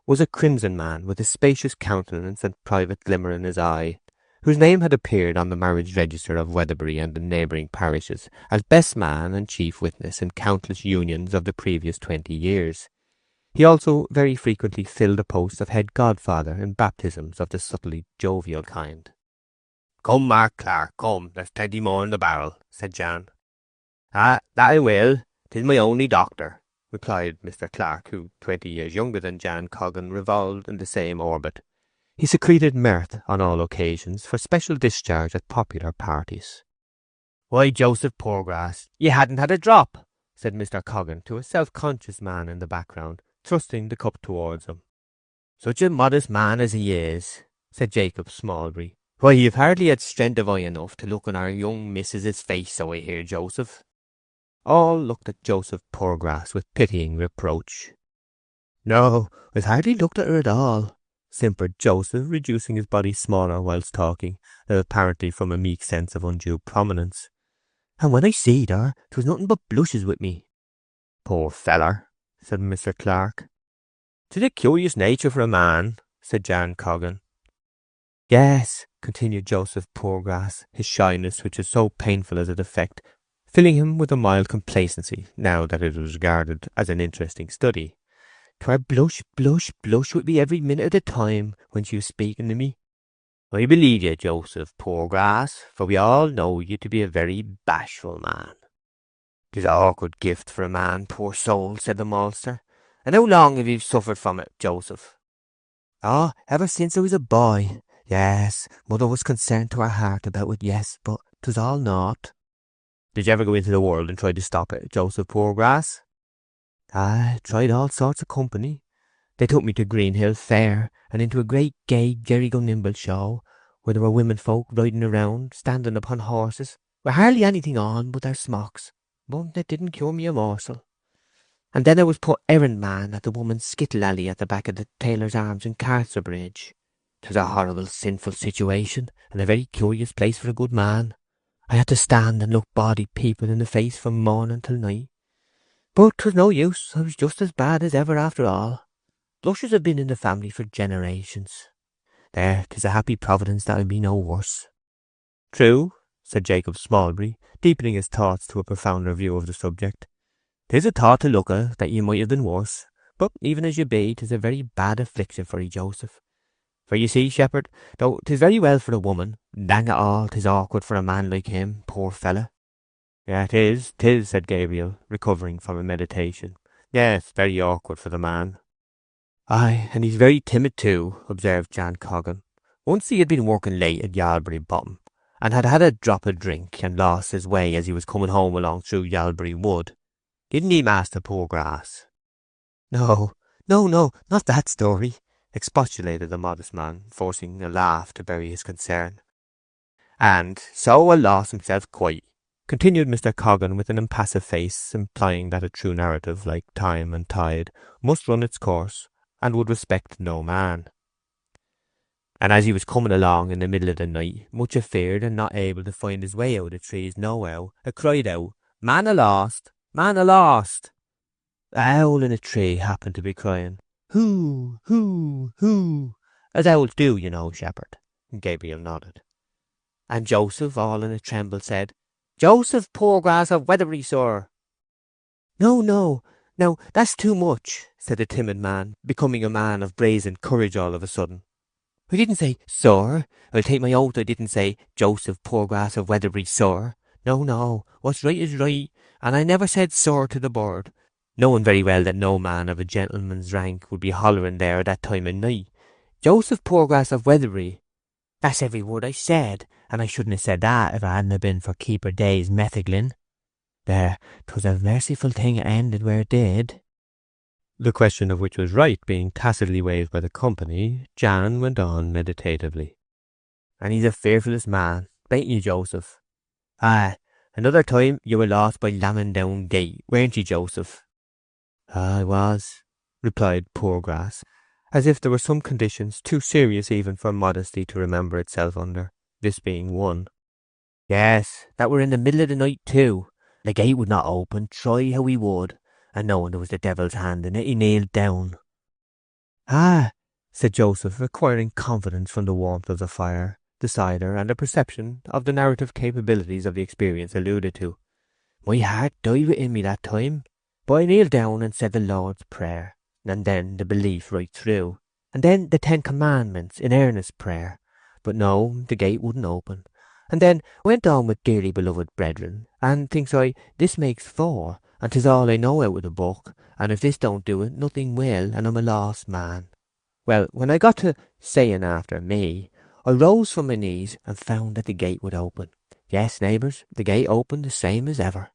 was a crimson man with a spacious countenance and private glimmer in his eye, whose name had appeared on the marriage register of Weatherbury and the neighbouring parishes as best man and chief witness in countless unions of the previous 20 years. He also very frequently filled the post of head godfather in baptisms of the subtly jovial kind. "Come, Mark Clark, come, there's plenty more in the barrel," said Jan. "Ah, that I will. 'Tis my only doctor," replied Mr. Clark, who, 20 years younger than Jan Coggan, revolved in the same orbit. He secreted mirth on all occasions for special discharge at popular parties. "Why, Joseph Poorgrass, ye hadn't had a drop," said Mr. Coggan to a self-conscious man in the background, thrusting the cup towards him. "Such a modest man as he is," said Jacob Smallbury. "Why, you've hardly had strength of eye enough to look on our young missus's face, so I hear, Joseph." All looked at Joseph Poorgrass with pitying reproach. "No, I've hardly looked at her at all," simpered Joseph, reducing his body smaller whilst talking, apparently from a meek sense of undue prominence. "And when I seed her, 'twas nothing but blushes with me." "Poor feller," said Mr. Clark. "'Tis a curious nature for a man," said Jan Coggan. "Yes," continued Joseph Poorgrass, his shyness, which was so painful as a defect, filling him with a mild complacency, now that it was regarded as an interesting study. "'Twere blush with me every minute of the time when she was speaking to me." "I believe you, Joseph Poorgrass, for we all know you to be a very bashful man." "'Tis an awkward gift for a man, poor soul," said the maltster. "And how long have you suffered from it, Joseph?" "Oh, ever since I was a boy. Yes, mother was concerned to her heart about it, yes, but 'twas all naught." "Did you ever go into the world and try to stop it, Joseph Poorgrass?" "I tried all sorts of company. They took me to Greenhill Fair, and into a great gay jerry-go-nimble show, where there were women folk riding around, standing upon horses, with hardly anything on but their smocks, but it didn't cure me a morsel. And then I was put errand man at the woman's skittle alley at the back of the Tailor's Arms in Casterbridge. 'Twas a horrible sinful situation, and a very curious place for a good man. I had to stand and look bawdy people in the face from morning till night. But 'twas no use, I was just as bad as ever after all. Blushes have been in the family for generations. There, 'tis a happy providence that I be no worse." "True," said Jacob Smallbury, deepening his thoughts to a profounder view of the subject. "'Tis a thought to look at, that ye might have been worse. But even as you be, 'tis a very bad affliction for ye, Joseph. For you see, shepherd, though 'tis very well for a woman, dang it all, 'tis awkward for a man like him, poor fella." "Yeah, 'tis," said Gabriel, recovering from a meditation. "Yes, very awkward for the man." "Aye, and he's very timid too," observed Jan Coggan. "Once he had been working late at Yalbury Bottom, and had had a drop of drink and lost his way as he was coming home along through Yalbury Wood. Didn't he, Master Poorgrass?" No, not that story," expostulated the modest man, forcing a laugh to bury his concern. "And so lost himself quite," continued Mr. Coggan with an impassive face, implying that a true narrative, like time and tide, must run its course, and would respect no man. "And as he was coming along in the middle of the night, much afeard and not able to find his way out of the trees nohow, a cried out, 'Man alost! Man alost!' A owl in a tree happened to be crying, 'Hoo, hoo, hoo,' as owls do, you know, shepherd." Gabriel nodded. "And Joseph, all in a tremble, said, 'Joseph Poorgrass of Weatherbury, sir.'" No, now that's too much," said the timid man, becoming a man of brazen courage all of a sudden. "I didn't say, sir. I'll take my oath I didn't say, Joseph Poorgrass of Weatherbury, sir. No, what's right is right, and I never said sir to the bird, knowing very well that no man of a gentleman's rank would be hollering there at that time of night. Joseph Poorgrass of Weatherbury. That's every word I said, and I shouldn't have said that if it hadn't been for Keeper Day's metheglin. There, 'twas a merciful thing it ended where it did. The question of which was right being tacitly waived by the company, Jan went on meditatively. And he's a fearfulest man, bain't you, Joseph? Aye, another time you were lost by Lammondown Gate, weren't you, Joseph? I was, replied Poorgrass, as if there were some conditions too serious even for modesty to remember itself under, this being one. Yes, that were in the middle of the night too. The gate would not open, try how he would, and knowing there was the devil's hand in it, he kneeled down. Ah, said Joseph, acquiring confidence from the warmth of the fire, the cider, and a perception of the narrative capabilities of the experience alluded to. My heart died within me that time, but I kneeled down and said the Lord's Prayer, and then the belief right through, and then the 10 Commandments in earnest prayer. But no, the gate wouldn't open. And then went on with dearly beloved brethren, and thinks I, this makes 4, and 'tis all I know out of the book, and if this don't do it, nothing will, and I'm a lost man. Well, when I got to saying after me, I rose from my knees and found that the gate would open. Yes, neighbours, the gate opened the same as ever.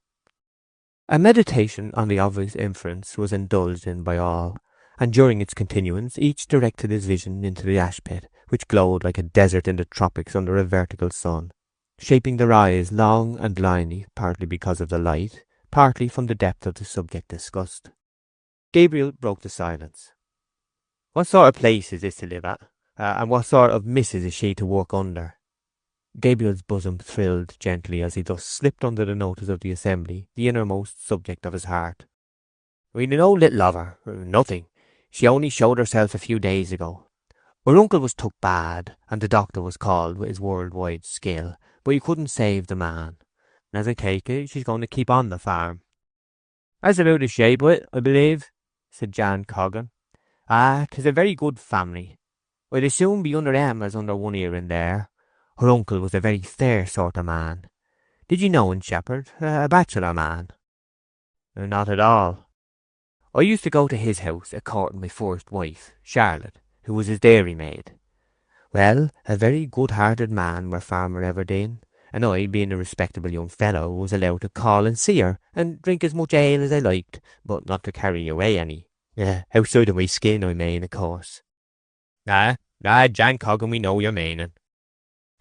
A meditation on the obvious inference was indulged in by all, and during its continuance each directed his vision into the ash pit, which glowed like a desert in the tropics under a vertical sun, shaping their eyes long and liney, partly because of the light, partly from the depth of the subject discussed. Gabriel broke the silence. What sort of place is this to live at, and what sort of missus is she to work under? Gabriel's bosom thrilled gently as he thus slipped under the notice of the assembly the innermost subject of his heart. We know little of her, nothing. She only showed herself a few days ago. Her uncle was took bad, and the doctor was called with his worldwide skill, but he couldn't save the man. And as I take it, she's going to keep on the farm. That's about the shape of it, I believe, said Jan Coggan. Ah, 'tis a very good family. I'd as soon be under them as under one here and there. Her uncle was a very fair sort of man. Did you know him, Shepherd? A bachelor man? Not at all. I used to go to his house a courting my first wife, Charlotte, who was his dairymaid. Well, a very good-hearted man were Farmer Everdene, and I, being a respectable young fellow, was allowed to call and see her, and drink as much ale as I liked, but not to carry away any. Outside of my skin, I mean, of course. Jan Coggan, we know your meaning.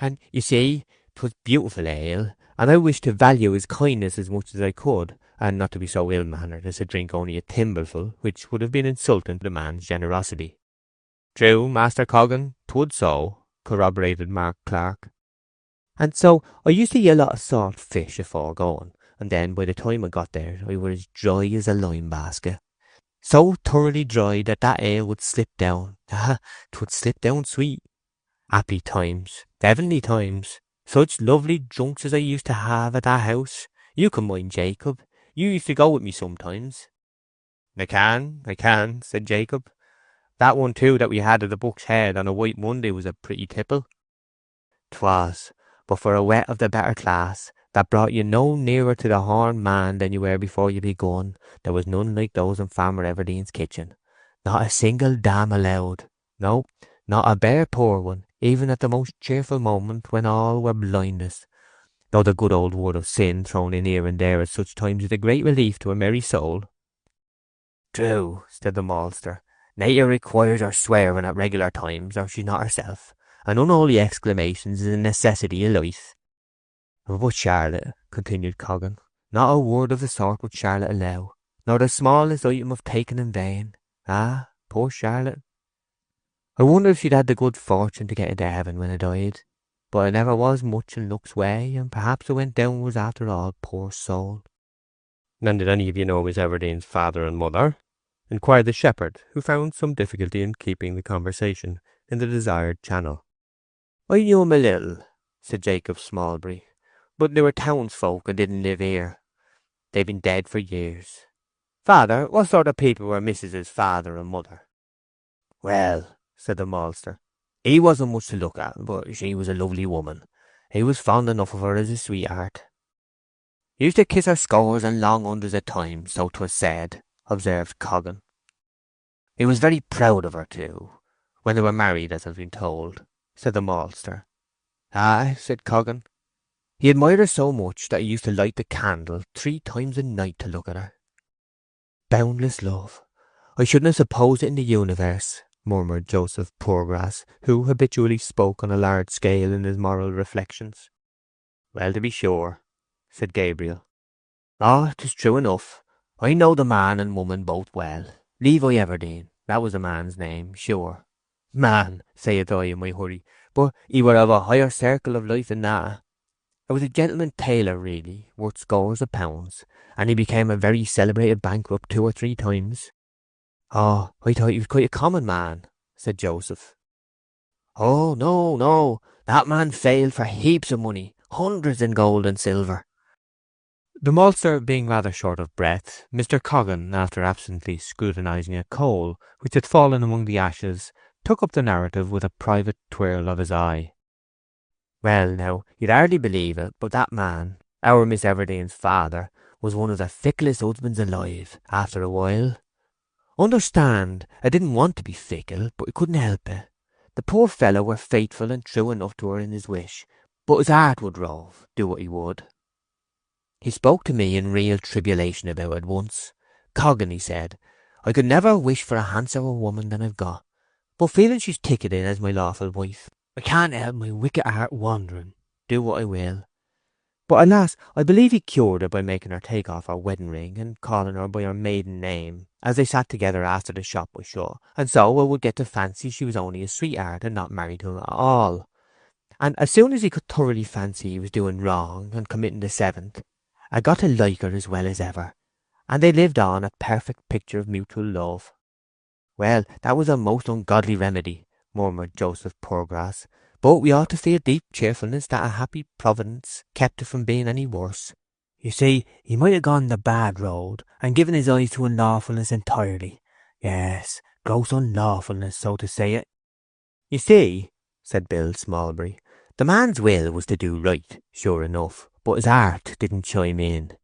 And, you see, 'twas beautiful ale, and I wished to value his kindness as much as I could, and not to be so ill-mannered as to drink only a thimbleful, which would have been insulting to the man's generosity. True, Master Coggan, 'twould so, corroborated Mark Clark. And so I used to eat a lot of salt fish afore going, and then by the time I got there I were as dry as a lime basket. So thoroughly dry that ale would slip down. 'Twould slip down sweet. Happy times, heavenly times. Such lovely drunks as I used to have at that house. You can mind, Jacob. You used to go with me sometimes. I can, said Jacob. That one too that we had at the Buck's Head on a White Monday was a pretty tipple. 'Twas, but for a wet of the better class, that brought you no nearer to the horned man than you were before you begun. There was none like those in Farmer Everdene's kitchen. Not a single dam allowed. No, not a bare poor one, even at the most cheerful moment when all were blindest. Though the good old word of sin thrown in here and there at such times is a great relief to a merry soul. True, said the maltster. Nature requires her swearing at regular times, or she's not herself, and unholy exclamations is a necessity of life. But Charlotte, continued Coggan, not a word of the sort would Charlotte allow, nor the smallest item of taken in vain. Ah, poor Charlotte. I wonder if she'd had the good fortune to get into heaven when I died. But I never was much in luck's way, and perhaps I went downwards after all, poor soul. And did any of you know Miss Everdene's father and mother? Inquired the shepherd, who found some difficulty in keeping the conversation in the desired channel. I knew him a little, said Jacob Smallbury, but they were townsfolk and didn't live here. They've been dead for years. Father, what sort of people were Mrs.'s father and mother? Well, said the maltster, he wasn't much to look at, but she was a lovely woman. He was fond enough of her as a sweetheart. He used to kiss her scores and long hundreds of times, so 'twas said, observed Coggan. He was very proud of her too, when they were married, as I've been told, said the maltster, "Aye," said Coggan. "He admired her so much that he used to light the candle 3 times a night to look at her." "Boundless love! I shouldn't have supposed it in the universe," murmured Joseph Poorgrass, who habitually spoke on a large scale in his moral reflections. "Well, to be sure," said Gabriel. "Ah, 'tis true enough. I know the man and woman both well. Levi Everdene, that was the man's name, sure. Man, saith I in my hurry, but he were of a higher circle of life than that. I was a gentleman tailor, really, worth scores of pounds, and he became a very celebrated bankrupt 2 or 3 times." "Oh, I thought he was quite a common man," said Joseph. "Oh, no, no, that man failed for heaps of money, hundreds in gold and silver." The maltster being rather short of breath, Mr. Coggan, after absently scrutinizing a coal which had fallen among the ashes, took up the narrative with a private twirl of his eye. "Well, now, you'd hardly believe it, but that man, our Miss Everdene's father, was one of the ficklest husbands alive, after a while. Understand, I didn't want to be fickle, but I couldn't help it. The poor fellow were faithful and true enough to her in his wish, but his heart would rove, do what he would. He spoke to me in real tribulation about it once. 'Coggan,' he said, 'I could never wish for a handsomer woman than I've got, but feeling she's ticketed as my lawful wife, I can't help my wicked heart wandering, do what I will.' But alas, I believe he cured her by making her take off her wedding ring and calling her by her maiden name, as they sat together after the shop was shut, and so I would get to fancy she was only a sweetheart and not married to him at all. And as soon as he could thoroughly fancy he was doing wrong and committing the seventh, I got to like her as well as ever, and they lived on a perfect picture of mutual love." "Well, that was a most ungodly remedy," murmured Joseph Poorgrass, "but we ought to feel deep cheerfulness that a happy providence kept it from being any worse. You see, he might have gone the bad road, and given his eyes to unlawfulness entirely. Yes, gross unlawfulness, so to say it." "You see," said Bill Smallbury, "the man's will was to do right, sure enough, but his heart didn't chime in."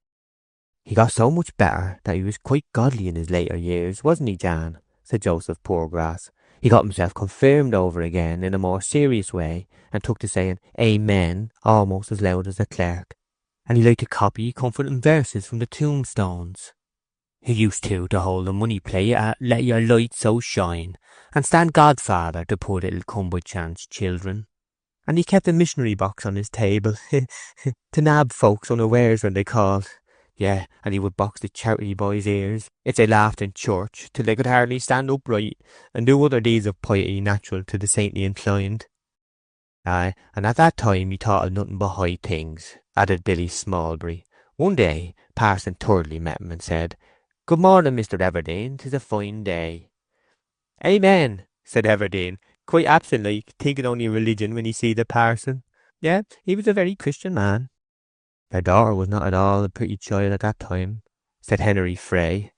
"He got so much better that he was quite godly in his later years, wasn't he, Jan?" said Joseph Poorgrass. "He got himself confirmed over again in a more serious way, and took to saying Amen almost as loud as the clerk. And he liked to copy comforting verses from the tombstones. He used to hold the money play at Let Your Light So Shine, and stand godfather to poor little come-by-chance children. And he kept a missionary box on his table, to nab folks unawares when they called. Yeah, and he would box the charity boys' ears if they laughed in church till they could hardly stand upright, and do other deeds of piety natural to the saintly inclined." "Aye, and at that time he thought of nothing but high things," added Billy Smallbury. "One day Parson Thirdly met him and said, 'Good morning, Mr. Everdene, 'tis a fine day.' 'Amen,' said Everdene, quite absent-like, thinking only of religion when he see the parson. Yeah, he was a very Christian man." "Their daughter was not at all a pretty child at that time," said Henry Frey.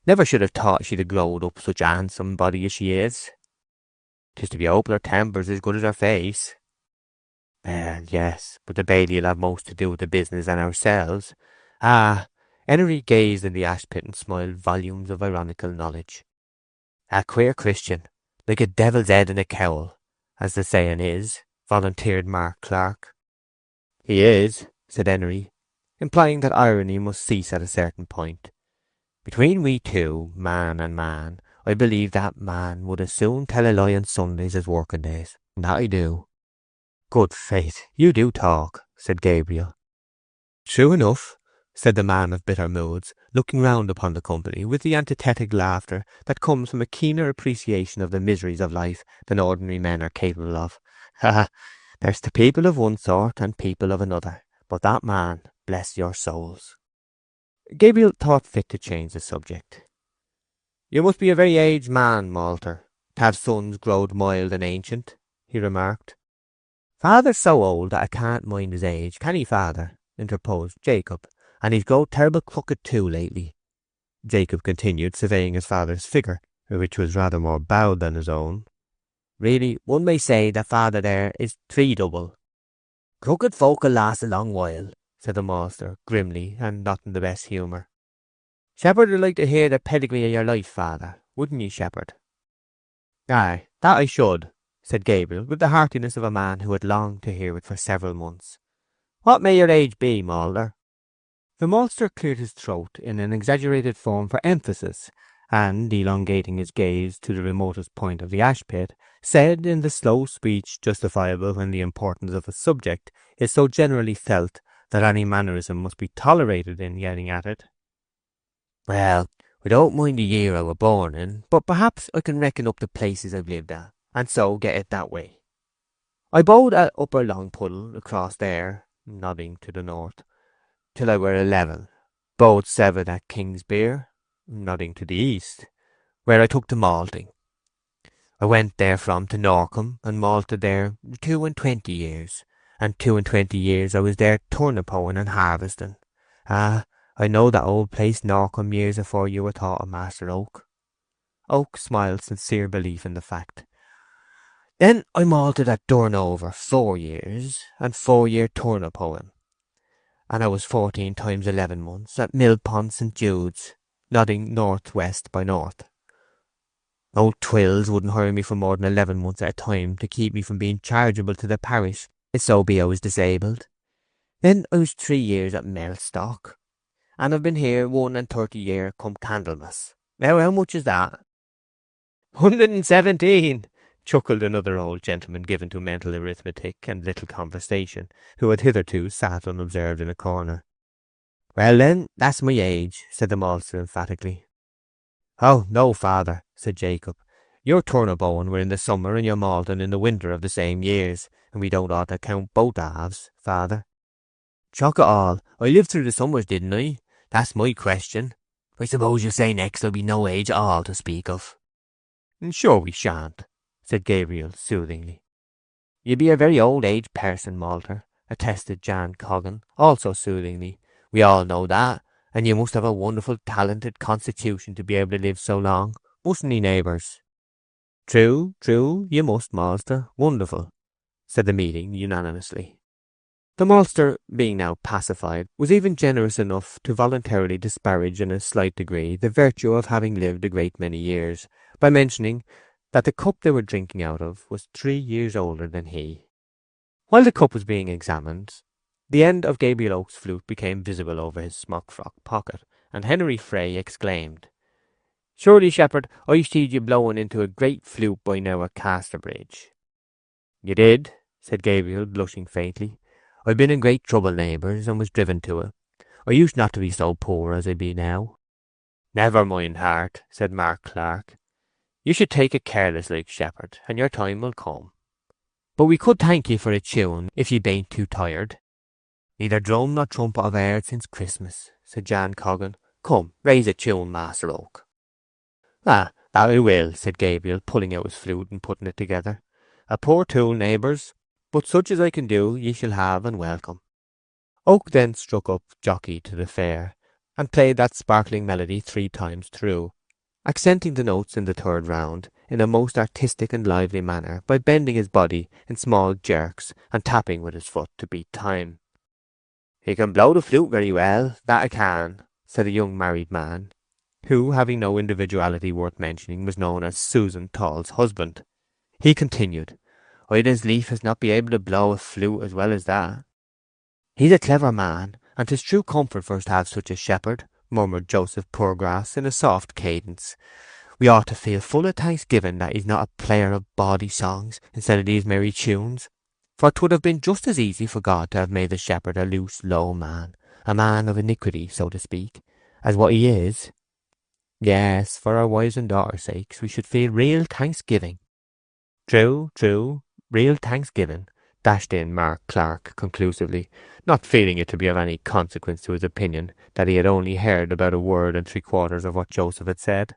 "Never should have thought she'd have growed up such a handsome body as she is. 'Tis to be hoped her temper's as good as her face." "Well, yes, but the baby'll have most to do with the business than ourselves. Ah!" Henry gazed in the ashpit and smiled volumes of ironical knowledge. "A queer Christian, like a devil's head in a cowl, as the saying is," volunteered Mark Clark. "He is," said Henry, implying that irony must cease at a certain point. "Between we two, man and man, I believe that man would as soon tell a lie on Sundays as working days. That I do." "Good faith, you do talk," said Gabriel. "True enough," said the man of bitter moods, looking round upon the company with the antithetic laughter that comes from a keener appreciation of the miseries of life than ordinary men are capable of. "Ha ha! There's the people of one sort and people of another, but that man, bless your souls." Gabriel thought fit to change the subject. "You must be a very aged man, Malter, to have sons growed mild and ancient," he remarked. "Father's so old that I can't mind his age, can he, father?" interposed Jacob. "And he's growed terrible crooked too lately," Jacob continued, surveying his father's figure, which was rather more bowed than his own. "Really, one may say that father there is 3 double." "Crooked folk'll last a long while," said the master, grimly, and not in the best humour. "Shepherd would like to hear the pedigree of your life, father, wouldn't ye, Shepherd?" "Aye, that I should," said Gabriel, with the heartiness of a man who had longed to hear it for several months. "What may your age be, Moulder?" The maltster cleared his throat in an exaggerated form for emphasis, and, elongating his gaze to the remotest point of the ash pit, said in the slow speech justifiable when the importance of a subject is so generally felt that any mannerism must be tolerated in getting at it. "Well, I don't mind the year I were born in, but perhaps I can reckon up the places I've lived at, and so get it that way. I bode at Upper Longpuddle across there," nodding to the north, "till I were 11. Bode 7 at Kingsbeer," nodding to the east, "where I took to malting. I went therefrom to Norcombe, and malted there 22 years, and 22 years I was there turnip hoeing and harvesting. Ah, I know that old place Norcombe years afore you were thought of, Master Oak." Oak smiled sincere belief in the fact. "Then I malted at Durnover 4 years, and 4 year turnip hoeing, and I was 14 times 11 months at Millpond St. Jude's," nodding north-west by north. "Old Twills wouldn't hire me for more than 11 months at a time to keep me from being chargeable to the parish, if so be I was disabled. Then I was 3 years at Mellstock, and I've been here 31 year come Candlemas. Now how much is that?" "117, chuckled another old gentleman given to mental arithmetic and little conversation, who had hitherto sat unobserved in a corner. "Well then, that's my age," said the maltster emphatically. "Oh, no, father," said Jacob. "Your turnip hoeing were in the summer and your malting in the winter of the same years, and we don't ought to count both halves, father." "Chock it all, I lived through the summers, didn't I? That's my question. I suppose you'll say next I'll be no age at all to speak of." "Sure we shan't," said Gabriel soothingly. "You be a very old age person, Malter," attested Jan Coggan, also soothingly. "We all know that, and you must have a wonderful talented constitution to be able to live so long, mustn't ye, neighbours?" "True, you must, maltster, wonderful," said the meeting unanimously. The maltster, being now pacified, was even generous enough to voluntarily disparage in a slight degree the virtue of having lived a great many years, by mentioning that the cup they were drinking out of was 3 years older than he. While the cup was being examined, the end of Gabriel Oak's flute became visible over his smock-frock pocket, and Henry Fray exclaimed, "Surely, shepherd, I seed you blowing into a great flute by now at Casterbridge." "You did," said Gabriel, blushing faintly. "I've been in great trouble, neighbours, and was driven to it. I used not to be so poor as I be now." "Never mind, Hart," said Mark Clark. "You should take it careless like, shepherd, and your time will come. But we could thank you for a tune, if ye bain't too tired." "Neither drum nor trumpet have heard since Christmas," said Jan Coggan. "Come, raise a tune, Master Oak." "Ah, that I will," said Gabriel, pulling out his flute and putting it together. "A poor tool, neighbours, but such as I can do ye shall have and welcome." Oak then struck up Jockey to the Fair, and played that sparkling melody 3 times through, accenting the notes in the third round in a most artistic and lively manner by bending his body in small jerks and tapping with his foot to beat time. "He can blow the flute very well, that I can," said a young married man, who, having no individuality worth mentioning, was known as Susan Tall's husband. He continued, "I'd as lief as not be able to blow a flute as well as that." "He's a clever man, and 'tis true comfort for us to have such a shepherd," murmured Joseph Poorgrass in a soft cadence. "We ought to feel full of thanksgiving that he's not a player of bawdy songs instead of these merry tunes, for 'twould have been just as easy for God to have made the shepherd a loose, low man, a man of iniquity, so to speak, as what he is. Yes, for our wives' and daughters' sakes we should feel real thanksgiving." True, real thanksgiving," dashed in Mark Clark conclusively, not feeling it to be of any consequence to his opinion that he had only heard about 1 3/4 of what Joseph had said.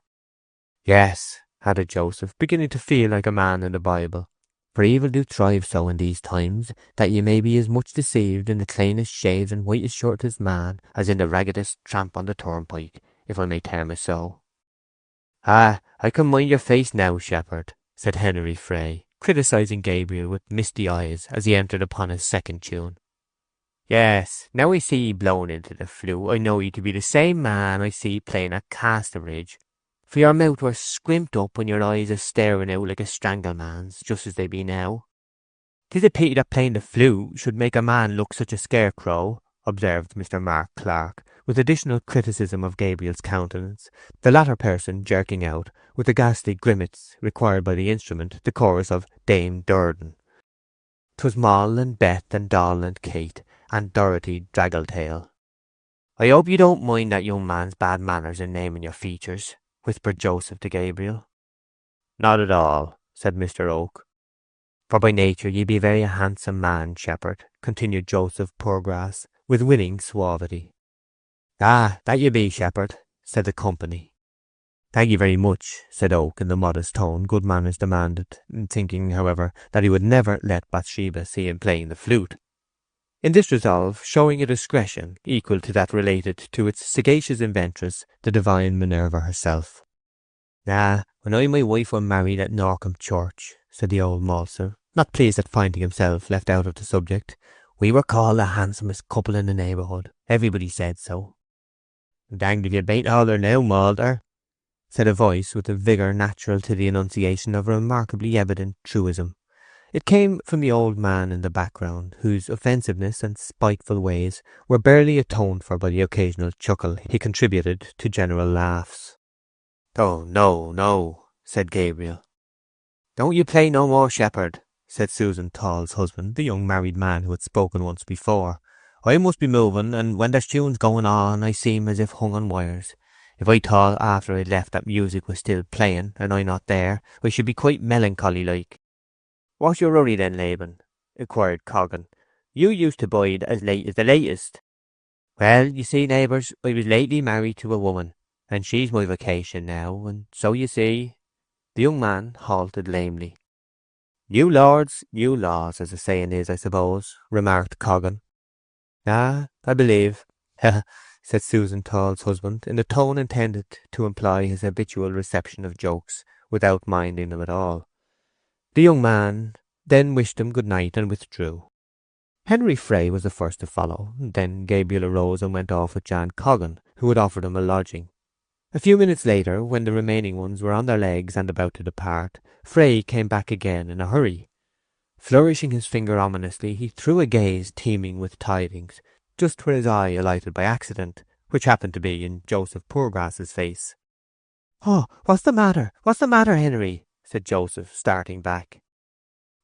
"Yes," added Joseph, beginning to feel like a man in the Bible, "for evil do thrive so in these times, that ye may be as much deceived in the cleanest shaved and whitest shirted man as in the raggedest tramp on the turnpike, if I may term it so." "Ah, I can mind your face now, shepherd," said Henry Fray, criticizing Gabriel with misty eyes as he entered upon his second tune. "Yes, now I see ye blowing into the flute, I know ye to be the same man I see playing at Casterbridge. for your mouth were scrimped up and your eyes a staring out like a strangleman's, just as they be now. 'Tis a pity that playing the flute should make a man look such a scarecrow, observed Mr. Mark Clark, with additional criticism of Gabriel's countenance, the latter person jerking out, with the ghastly grimace required by the instrument, the chorus of Dame Durden. 'Twas Moll and Beth and Doll and Kate and Dorothy Draggletail. I hope you don't mind that young man's bad manners in naming your features, whispered Joseph to Gabriel. Not at all, said Mr. Oak. For by nature ye be a very handsome man, shepherd, continued Joseph Poorgrass, with winning suavity. Ah, that ye be, shepherd, said the company. Thank you very much, said Oak in the modest tone good manners demanded, thinking, however, that he would never let Bathsheba see him playing the flute. In this resolve, showing a discretion equal to that related to its sagacious inventress, the divine Minerva herself. Ah, when I and my wife were married at Norcombe Church, said the old maltster, not pleased at finding himself left out of the subject, we were called the handsomest couple in the neighbourhood. Everybody said so. Danged if you bain't holler now, malter, said a voice with a vigour natural to the enunciation of a remarkably evident truism. It came from the old man in the background, whose offensiveness and spiteful ways were barely atoned for by the occasional chuckle he contributed to general laughs. Oh, no, no, said Gabriel. Don't you play no more, shepherd, said Susan Tall's husband, the young married man who had spoken once before. I must be moving, and when there's tunes going on, I seem as if hung on wires. If I thought after I'd left that music was still playing, and I not there, I should be quite melancholy like. What's your hurry then, Laban? Inquired Coggan. You used to bide as late as the latest. Well, you see, neighbours, I was lately married to a woman, and she's my vocation now, and so you see. The young man halted lamely. New lords, new laws, as the saying is, I suppose, remarked Coggan. Ah, I believe, said Susan Tall's husband, in a tone intended to imply his habitual reception of jokes, without minding them at all. The young man then wished him good night and withdrew. Henry Frey was the first to follow. Then Gabriel arose and went off with Jan Coggan, who had offered him a lodging. A few minutes later, when the remaining ones were on their legs and about to depart, Frey came back again in a hurry. Flourishing his finger ominously, he threw a gaze teeming with tidings, just where his eye alighted by accident, which happened to be in Joseph Poorgrass's face. Oh, what's the matter? What's the matter, Henry? Said Joseph, starting back.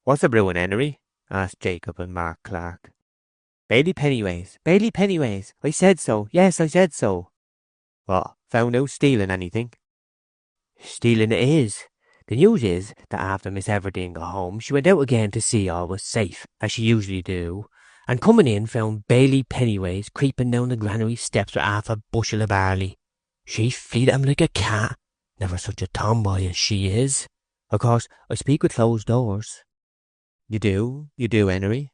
What's a brewing, Henry? Asked Jacob and Mark Clark. Bailey Pennyways, Bailey Pennyways. I said so. Yes, I said so. What, found out stealing anything? Stealing it is. The news is that after Miss Everdene got home, she went out again to see all was safe, as she usually do, and coming in found Bailey Pennyways creeping down the granary steps with half a bushel of barley. She fleed at him like a cat. Never such a tomboy as she is. Of course, I speak with closed doors. You do, Henry.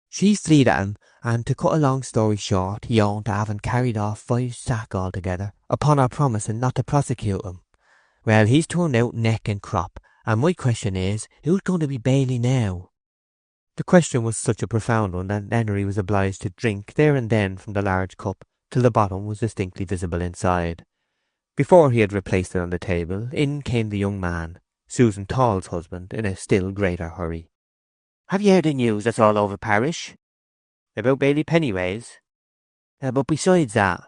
She fleed at him, and to cut a long story short, he owned to having carried off 5 sack altogether, upon our promising not to prosecute him. Well, he's turned out neck and crop, and my question is, who's going to be Bailey now? The question was such a profound one that Henry was obliged to drink there and then from the large cup, till the bottom was distinctly visible inside. Before he had replaced it on the table, in came the young man, Susan Tall's husband, in a still greater hurry. Have you heard the news that's all over parish? About Bailey Pennyways? But besides that?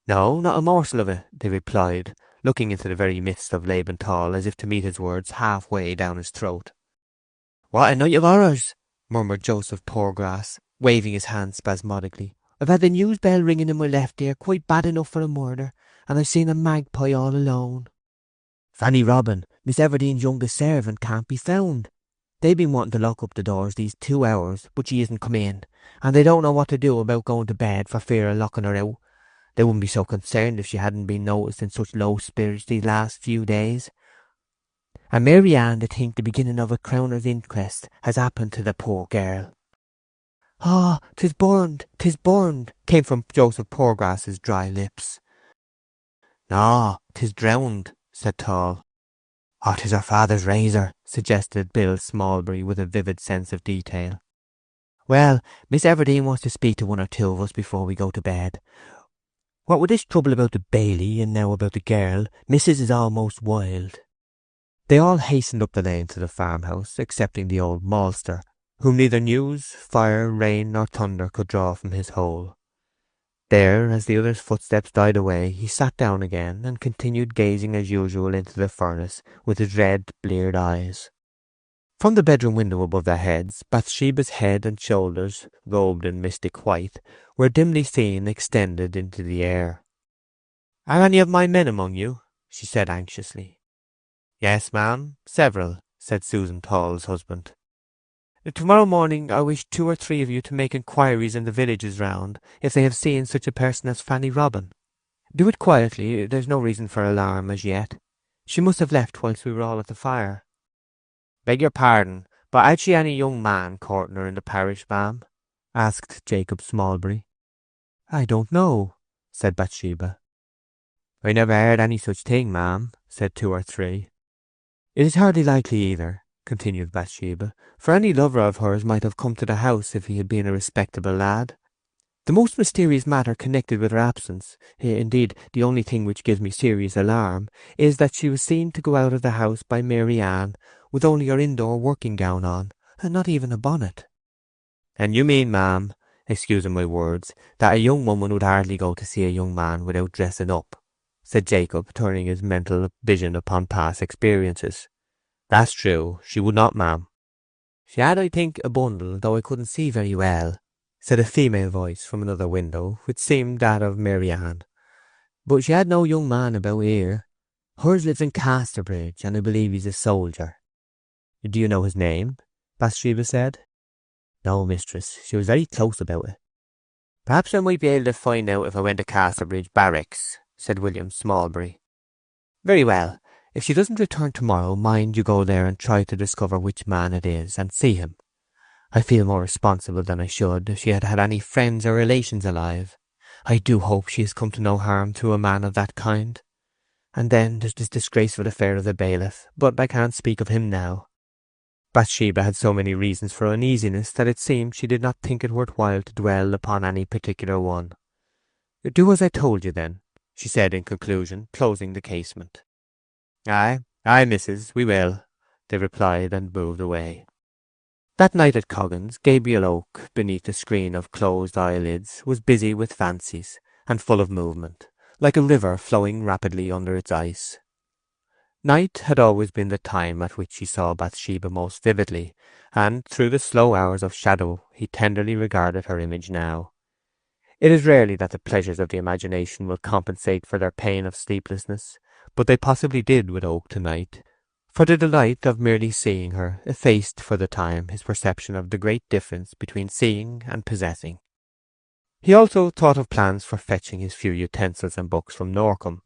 No, not a morsel of it, they replied, looking into the very midst of Laban Tall as if to meet his words halfway down his throat. What a night of horrors, murmured Joseph Poorgrass, waving his hand spasmodically. I've had the news bell ringing in my left ear quite bad enough for a murder, and I've seen a magpie all alone. Fanny Robin, Miss Everdene's youngest servant, can't be found. They've been wanting to lock up the doors these 2 hours, but she isn't come in, and they don't know what to do about going to bed for fear of locking her out. They wouldn't be so concerned if she hadn't been noticed in such low spirits these last few days. And Mary Ann, to think the beginning of a crowner's inquest has happened to the poor girl. Ah, 'tis burned, came from Joseph Poorgrass's dry lips. No, 'tis drowned, said Tall. Oh, 'tis her father's razor, suggested Bill Smallbury with a vivid sense of detail. Well, Miss Everdene wants to speak to one or two of us before we go to bed. What with this trouble about the Bailey and now about the girl, Mrs. is almost wild. They all hastened up the lane to the farmhouse, excepting the old maltster, whom neither news, fire, rain, nor thunder could draw from his hole. There, as the other's footsteps died away, he sat down again and continued gazing as usual into the furnace with his red, bleared eyes. From the bedroom window above their heads, Bathsheba's head and shoulders, robed in mystic white, were dimly seen extended into the air. "Are any of my men among you?" she said anxiously. "Yes, ma'am, several," said Susan Tall's husband. "Tomorrow morning I wish 2 or 3 of you to make inquiries in the villages round if they have seen such a person as Fanny Robin. Do it quietly, there's no reason for alarm as yet. She must have left whilst we were all at the fire." "Beg your pardon, but had she any young man courting her in the parish, ma'am?" asked Jacob Smallbury. "I don't know," said Bathsheba. "I never heard any such thing, ma'am," said 2 or 3. "It is hardly likely either," continued Bathsheba, "for any lover of hers might have come to the house if he had been a respectable lad. The most mysterious matter connected with her absence, indeed the only thing which gives me serious alarm, is that she was seen to go out of the house by Mary Ann with only her indoor working gown on, and not even a bonnet." "And you mean, ma'am, excusing my words, that a young woman would hardly go to see a young man without dressing up," said Jacob, turning his mental vision upon past experiences. "That's true, she would not, ma'am." "She had, I think, a bundle, though I couldn't see very well," said a female voice from another window, which seemed that of Mary Ann. "But she had no young man about here. Hers lives in Casterbridge, and I believe he's a soldier." "Do you know his name?" Bathsheba said. "No, mistress, she was very close about it." "Perhaps I might be able to find out if I went to Casterbridge barracks," said William Smallbury. "Very well. If she doesn't return tomorrow, mind you go there and try to discover which man it is, and see him. I feel more responsible than I should if she had had any friends or relations alive. I do hope she has come to no harm through a man of that kind. And then there's this disgraceful affair of the bailiff, but I can't speak of him now." Bathsheba had so many reasons for uneasiness that it seemed she did not think it worth while to dwell upon any particular one. "Do as I told you, then," she said in conclusion, closing the casement. "Aye, aye, missus, we will," they replied, and moved away. That night at Coggan's, Gabriel Oak, beneath a screen of closed eyelids, was busy with fancies, and full of movement, like a river flowing rapidly under its ice. Night had always been the time at which he saw Bathsheba most vividly, and through the slow hours of shadow he tenderly regarded her image now. It is rarely that the pleasures of the imagination will compensate for their pain of sleeplessness, but they possibly did with Oak tonight, for the delight of merely seeing her effaced for the time his perception of the great difference between seeing and possessing. He also thought of plans for fetching his few utensils and books from Norcombe.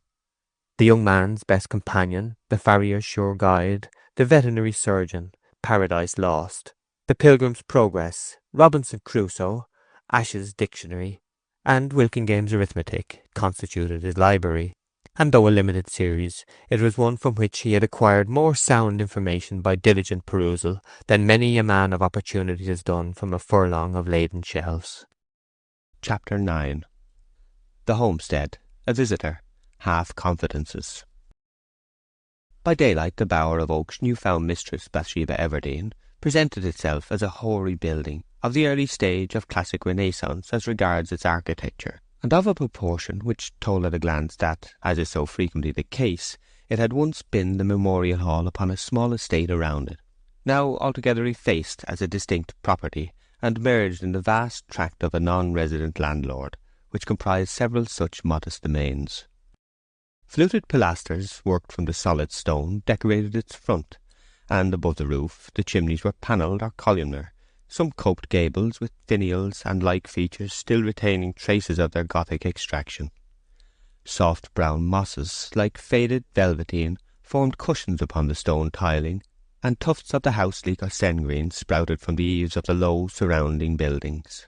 The young man's best companion, the farrier's sure guide, the veterinary surgeon, Paradise Lost, the Pilgrim's Progress, Robinson Crusoe, Ash's Dictionary, and Wilkingame's Arithmetic constituted his library, and though a limited series, it was one from which he had acquired more sound information by diligent perusal than many a man of opportunity has done from a furlong of laden shelves. Chapter 9. The Homestead. A Visitor. Half-Confidences. By daylight the bower of Oak's new-found mistress, Bathsheba Everdene, presented itself as a hoary building of the early stage of classic Renaissance as regards its architecture, and of a proportion which told at a glance that, as is so frequently the case, it had once been the memorial hall upon a small estate around it, now altogether effaced as a distinct property, and merged in the vast tract of a non-resident landlord, which comprised several such modest domains. Fluted pilasters, worked from the solid stone, decorated its front, and above the roof the chimneys were panelled or columnar, some coped gables with finials and like features still retaining traces of their Gothic extraction. Soft brown mosses, like faded velveteen, formed cushions upon the stone tiling, and tufts of the houseleek or sengreen sprouted from the eaves of the low surrounding buildings.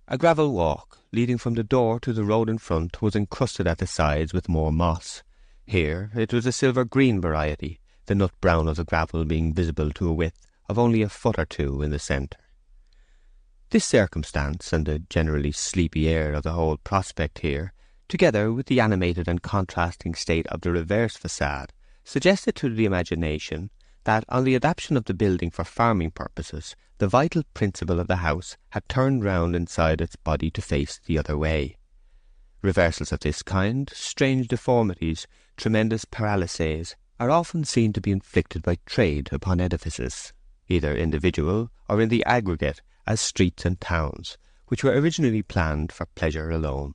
A gravel walk, leading from the door to the road in front, was encrusted at the sides with more moss. Here it was a silver-green variety, the nut brown of the gravel being visible to a width of only a foot or two in the centre. This circumstance, and the generally sleepy air of the whole prospect here, together with the animated and contrasting state of the reverse facade, suggested to the imagination that on the adaptation of the building for farming purposes, the vital principle of the house had turned round inside its body to face the other way. Reversals of this kind, strange deformities, tremendous paralyses, are often seen to be inflicted by trade upon edifices, either individual or in the aggregate as streets and towns, which were originally planned for pleasure alone.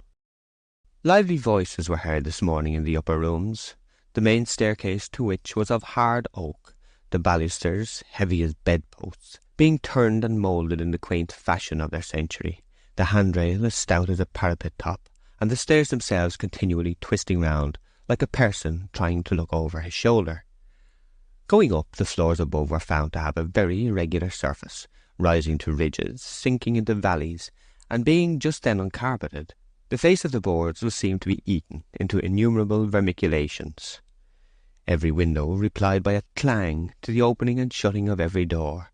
Lively voices were heard this morning in the upper rooms, the main staircase to which was of hard oak, the balusters, heavy as bedposts, being turned and moulded in the quaint fashion of their century, the handrail as stout as a parapet top, and the stairs themselves continually twisting round like a person trying to look over his shoulder. Going up, the floors above were found to have a very irregular surface, rising to ridges, sinking into valleys, and being just then uncarpeted, the face of the boards was seen to be eaten into innumerable vermiculations. Every window replied by a clang to the opening and shutting of every door.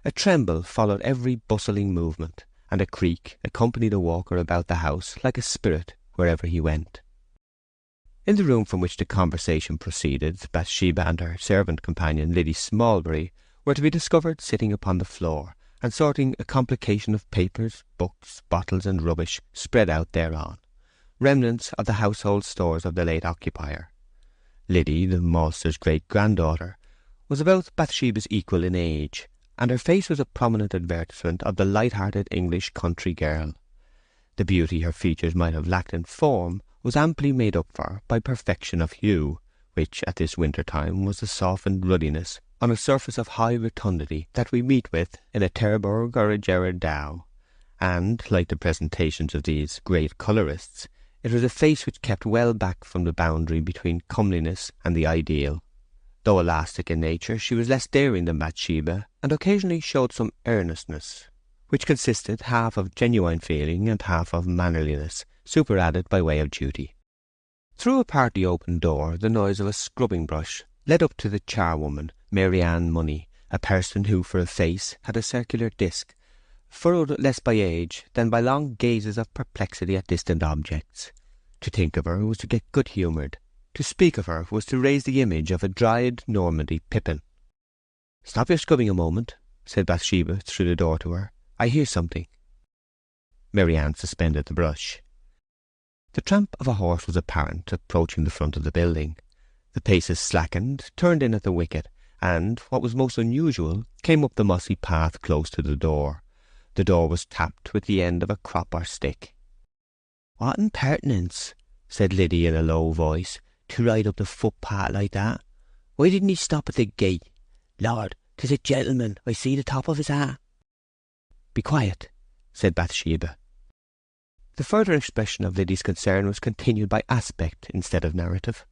A tremble followed every bustling movement, and a creak accompanied a walker about the house like a spirit wherever he went. In the room from which the conversation proceeded, Bathsheba and her servant companion Liddy Smallbury were to be discovered sitting upon the floor, and sorting a complication of papers, books, bottles, and rubbish spread out thereon, remnants of the household stores of the late occupier. Liddy, the maltster's great-granddaughter, was about Bathsheba's equal in age, and her face was a prominent advertisement of the light-hearted English country girl. The beauty her features might have lacked in form was amply made up for by perfection of hue, which at this winter-time was the softened ruddiness on a surface of high rotundity that we meet with in a Terburg or a Gerard Dow, and, like the presentations of these great colourists, it was a face which kept well back from the boundary between comeliness and the ideal. Though elastic in nature, she was less daring than Bathsheba, and occasionally showed some earnestness, which consisted half of genuine feeling and half of mannerliness, superadded by way of duty. Through a partly open door, the noise of a scrubbing brush led up to the charwoman, Mary Ann Money, a person who for a face had a circular disc, furrowed less by age than by long gazes of perplexity at distant objects. To think of her was to get good-humoured. To speak of her was to raise the image of a dried Normandy pippin. "Stop your scrubbing a moment," said Bathsheba through the door to her. "I hear something." Mary Ann suspended the brush. The tramp of a horse was apparent approaching the front of the building. The paces slackened, turned in at the wicket, and, what was most unusual, came up the mossy path close to the door. The door was tapped with the end of a crop or stick. "What impertinence," said Liddy in a low voice, "to ride up the footpath like that. Why didn't he stop at the gate? Lord, 'tis a gentleman, I see the top of his hat." "Be quiet," said Bathsheba. The further expression of Liddy's concern was continued by aspect instead of narrative.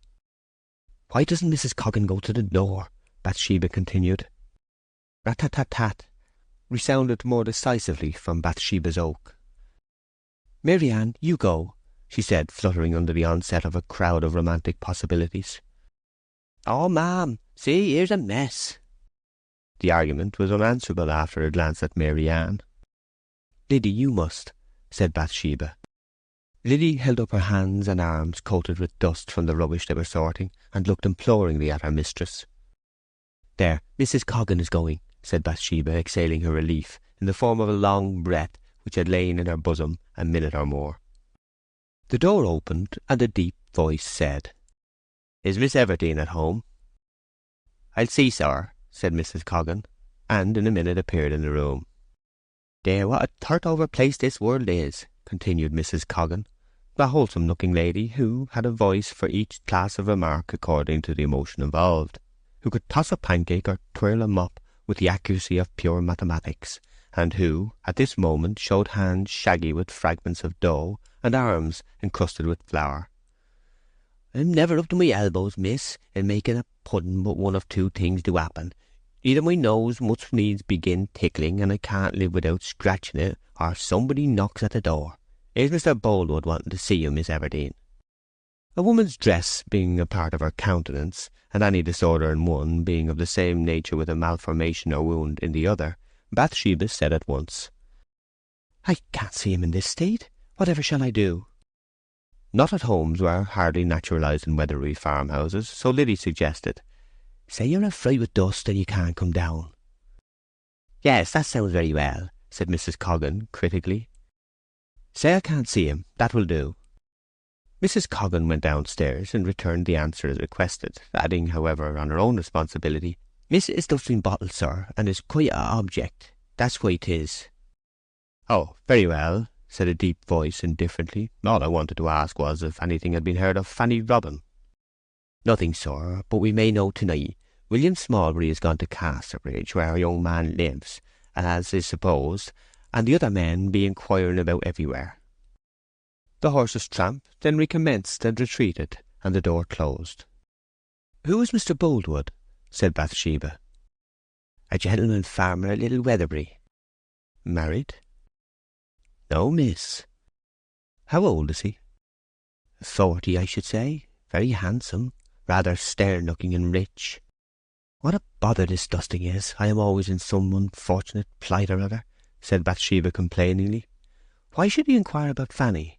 "Why doesn't Mrs. Coggan go to the door?" Bathsheba continued. Rat-tat-tat-tat resounded more decisively from Bathsheba's oak. "Mary Ann, you go," she said, fluttering under the onset of a crowd of romantic possibilities. "Oh, ma'am, see, here's a mess." The argument was unanswerable after a glance at Mary Ann. "Liddy, you must," said Bathsheba. Liddy held up her hands and arms coated with dust from the rubbish they were sorting, and looked imploringly at her mistress. "There, Mrs. Coggan is going," said Bathsheba, exhaling her relief in the form of a long breath which had lain in her bosom a minute or more. The door opened, and a deep voice said, "Is Miss Everdene at home?" "I'll see, sir," said Mrs. Coggan, and in a minute appeared in the room. "Dear, what a turt-over place this world is," continued Mrs. Coggan, a wholesome-looking lady who had a voice for each class of remark according to the emotion involved, who could toss a pancake or twirl a mop with the accuracy of pure mathematics, and who, at this moment, showed hands shaggy with fragments of dough and arms encrusted with flour. "I'm never up to my elbows, miss, in making a pudding, but one of two things do happen. Either my nose must needs begin tickling and I can't live without scratching it, or somebody knocks at the door. Here's Mr. Boldwood wanting to see you, Miss Everdene." A woman's dress being a part of her countenance, and any disorder in one being of the same nature with a malformation or wound in the other, Bathsheba said at once, "I can't see him in this state. Whatever shall I do?" not at homes were hardly naturalised in weathery farmhouses, so Liddy suggested, "Say you're afraid with dust and you can't come down." "Yes, that sounds very well," said Mrs. Coggan critically. "Say I can't see him, that will do." Mrs. Coggan went downstairs and returned the answer as requested, adding, however, on her own responsibility, "Miss is dusting bottles, sir, and is quite a object. That's why 'tis." "Oh, very well," said a deep voice indifferently. "All I wanted to ask was if anything had been heard of Fanny Robin." "Nothing, sir, but we may know tonight. William Smallbury has gone to Casterbridge, where a young man lives, as is supposed, and the other men be inquiring about everywhere." The horse's tramp then recommenced and retreated, and the door closed. "Who is Mr. Boldwood?" said Bathsheba. "A gentleman farmer at Little Weatherbury." "Married?" "No, miss." "How old is he?" 40, I should say. Very handsome, rather stern-looking and rich. What a bother this dusting is. I am always in some unfortunate plight or other," said Bathsheba complainingly. "Why should he inquire about Fanny?"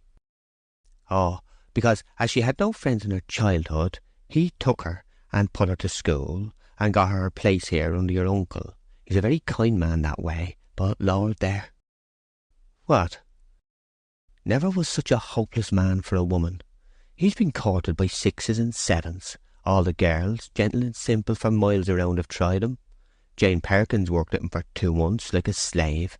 "Oh, because as she had no friends in her childhood, he took her and put her to school, and got her a place here under your uncle. He's a very kind man that way, but Lord, there." "What?" "Never was such a hopeless man for a woman. He's been courted by 6s and 7s. All the girls, gentle and simple, for miles around have tried him. Jane Perkins worked at him for 2 months, like a slave,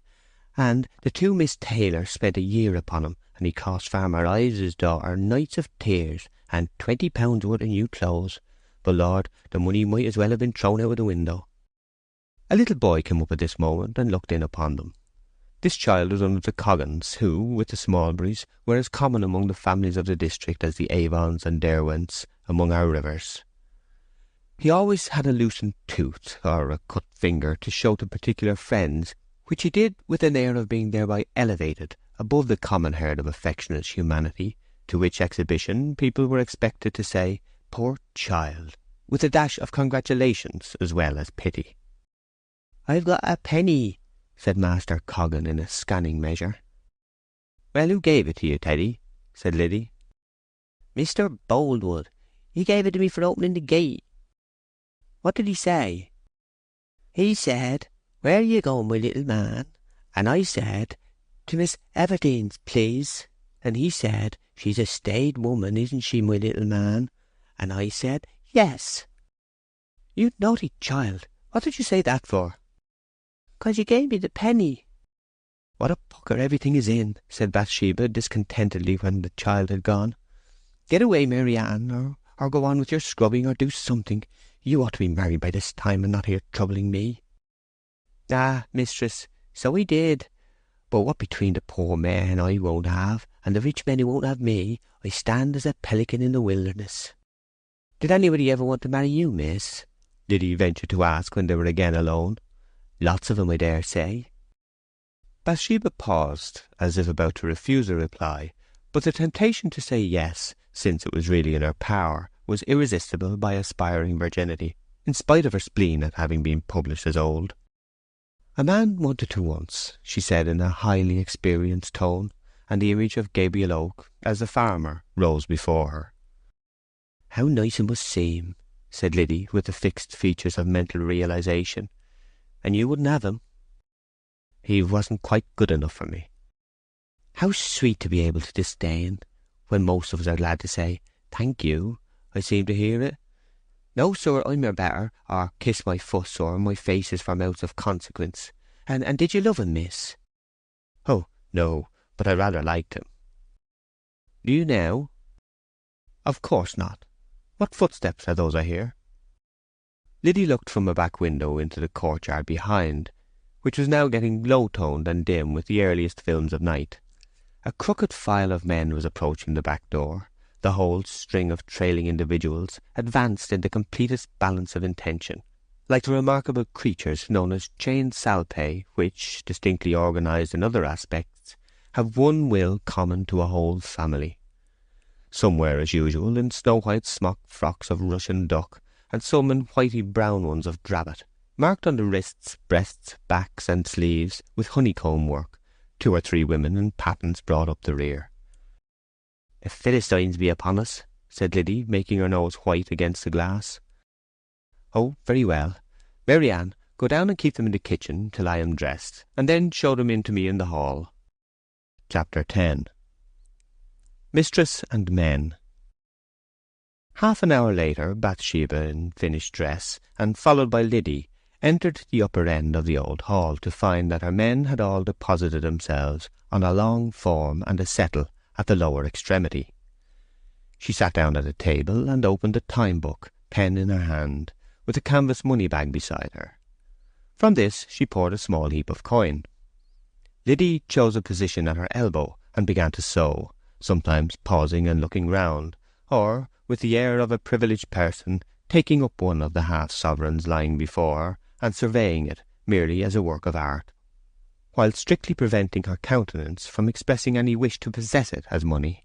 and the 2 Miss Taylors spent a year upon him, and he cost Farmer Ives's daughter nights of tears and £20 worth of new clothes. But Lord, the money might as well have been thrown out of the window." A little boy came up at this moment and looked in upon them. This child was one of the Coggans, who, with the Smallburys, were as common among the families of the district as the Avons and Derwents among our rivers. He always had a loosened tooth or a cut finger to show to particular friends, which he did with an air of being thereby elevated above the common herd of affectionate humanity, to which exhibition people were expected to say, "Poor child," with a dash of congratulations as well as pity. "I've got a penny," said Master Coggan in a scanning measure. "Well, who gave it to you, Teddy?" said Liddy. "Mr. Boldwood. He gave it to me for opening the gate." "What did he say?" "He said, 'Where are you going, my little man?' And I said, 'To Miss Everdene's, please.' And he said, 'She's a staid woman, isn't she, my little man?' And I said, 'Yes.'" "You naughty child! What did you say that for?" "'Cause you gave me the penny." "What a pucker everything is in," said Bathsheba discontentedly when the child had gone. "Get away, Mary Ann, or go on with your scrubbing, or do something. You ought to be married by this time and not here troubling me." "Ah, mistress, so he did. But what between the poor men I won't have, and the rich men who won't have me, I stand as a pelican in the wilderness." "Did anybody ever want to marry you, miss?" Liddy ventured to ask when they were again alone. "Lots of them, I dare say." Bathsheba paused, as if about to refuse a reply, but the temptation to say yes, since it was really in her power, was irresistible by aspiring virginity, in spite of her spleen at having been published as old. "A man wanted to once," she said in a highly experienced tone, and the image of Gabriel Oak, as the farmer, rose before her. "How nice it must seem," said Liddy, with the fixed features of mental realization. "And you wouldn't have him?" "He wasn't quite good enough for me." "How sweet to be able to disdain, when most of us are glad to say, 'Thank you.' I seem to hear it. 'No, sir, I'm your better,' or 'Kiss my foot, sir, my face is for mouths of consequence.' And did you love him, miss?" "Oh, no, but I rather liked him." "Do you now?" "Of course not. What footsteps are those I hear?" Liddy looked from a back window into the courtyard behind, which was now getting low-toned and dim with the earliest films of night. A crooked file of men was approaching the back door. The whole string of trailing individuals advanced in the completest balance of intention, like the remarkable creatures known as chained salpæ, which, distinctly organized in other aspects, have one will common to a whole family. Some were, as usual, in snow-white smock frocks of Russian duck, and some in whitey brown ones of drabbet, marked on the wrists, breasts, backs, and sleeves with honeycomb work. 2 or 3 women in pattens brought up the rear. "The Philistines be upon us," said Liddy, making her nose white against the glass. "Oh, very well. Mary Ann, go down and keep them in the kitchen till I am dressed, and then show them in to me in the hall." Chapter 10. Mistress and Men. Half an hour later, Bathsheba, in finished dress, and followed by Liddy, entered the upper end of the old hall to find that her men had all deposited themselves on a long form and a settle at the lower extremity. She sat down at a table and opened a time-book, pen in her hand, with a canvas money-bag beside her. From this she poured a small heap of coin. Liddy chose a position at her elbow and began to sew, sometimes pausing and looking round, or, with the air of a privileged person, taking up one of the half-sovereigns lying before her and surveying it merely as a work of art, while strictly preventing her countenance from expressing any wish to possess it as money.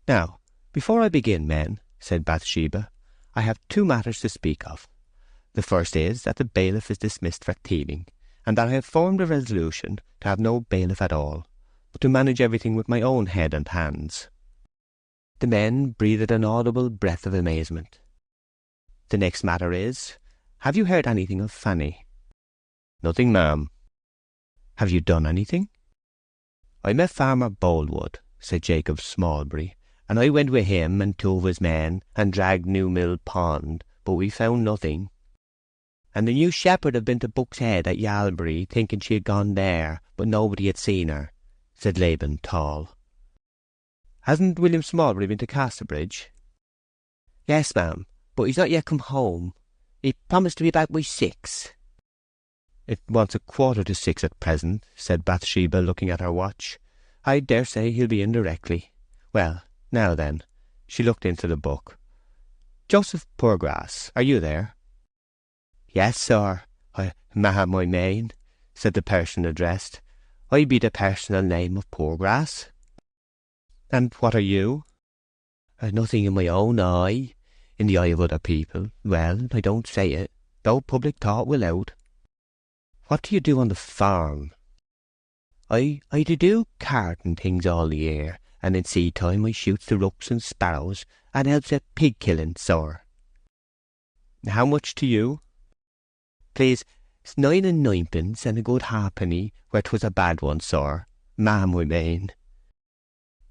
"Now, before I begin, men," said Bathsheba, "I have 2 matters to speak of. The first is that the bailiff is dismissed for thieving, and that I have formed a resolution to have no bailiff at all, but to manage everything with my own head and hands." The men breathed an audible breath of amazement. "The next matter is, have you heard anything of Fanny?" "Nothing, ma'am." "Have you done anything?" "I met Farmer Boldwood," said Jacob Smallbury, "and I went with him and 2 of his men and dragged New Mill Pond, but we found nothing." "And the new shepherd have been to Buck's Head at Yalbury, thinking she had gone there, but nobody had seen her," said Laban Tall. "Hasn't William Smallbury been to Casterbridge?" "Yes, ma'am, but he's not yet come home. He promised to be back by 6. "It wants 5:15 at present," said Bathsheba, looking at her watch. "I dare say he'll be in directly. Well, now then." She looked into the book. "Joseph Poorgrass, are you there?" "Yes, sir, ma'am, I mean," said the person addressed. "I be the personal name of Poorgrass." "And what are you?" "Nothing in my own eye. In the eye of other people, well, I don't say it, though public thought will out." "What do you do on the farm?" I do carting things all the year, and in seed time I shoots the rooks and sparrows, and helps at pig killing, sir." "How much to you?" "Please, it's 9 and 9pence, and a good halfpenny where 'twas a bad one, sir, ma'am, I mean."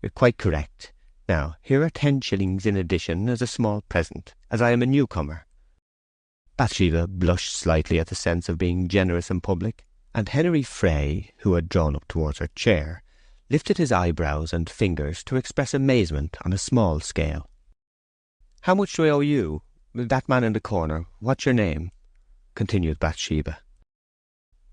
"You're quite correct. Now, here are 10 shillings in addition as a small present, as I am a newcomer." Bathsheba blushed slightly at the sense of being generous in public, and Henry Frey, who had drawn up towards her chair, lifted his eyebrows and fingers to express amazement on a small scale. "How much do I owe you? That man in the corner, what's your name?" continued Bathsheba.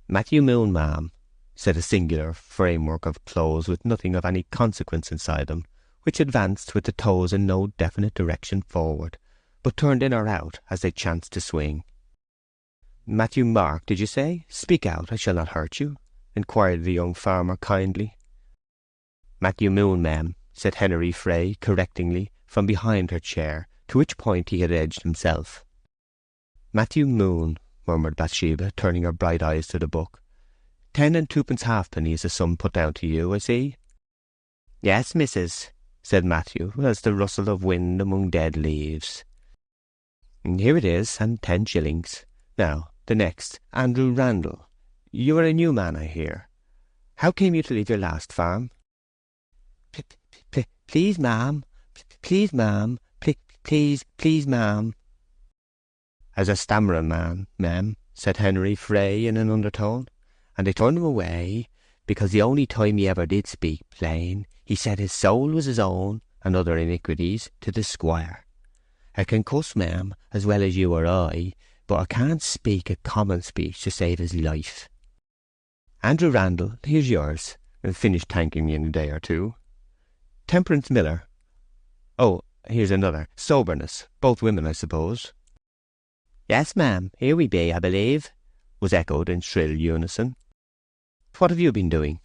"Matthew Moon, ma'am," said a singular framework of clothes with nothing of any consequence inside them, which advanced with the toes in no definite direction forward, but turned in or out as they chanced to swing. "Matthew Mark, did you say? Speak out, I shall not hurt you," inquired the young farmer kindly. "Matthew Moon, ma'am," said Henry Frey correctingly from behind her chair, to which point he had edged himself. "Matthew Moon," murmured Bathsheba, turning her bright eyes to the book. 10 and 2pence halfpenny is the sum put down to you, I see." "Yes, missus," said Matthew, as the rustle of wind among dead leaves. "Here it is, and 10 shillings. Now, the next, Andrew Randall. You are a new man, I hear. How came you to leave your last farm?" Please, ma'am, please, ma'am, please, ma'am." "As a stammering man, ma'am," said Henry Frey in an undertone, "and they turned him away, because the only time he ever did speak plain, he said his soul was his own, and other iniquities, to the squire. I can cuss, ma'am, as well as you or I, but I can't speak a common speech to save his life. Andrew Randall, here's yours, and finish thanking me in a day or 2. Temperance Miller. Oh, here's another. Soberness. Both women, I suppose." "Yes, ma'am, here we be, I believe," was echoed in shrill unison. "What have you been doing?"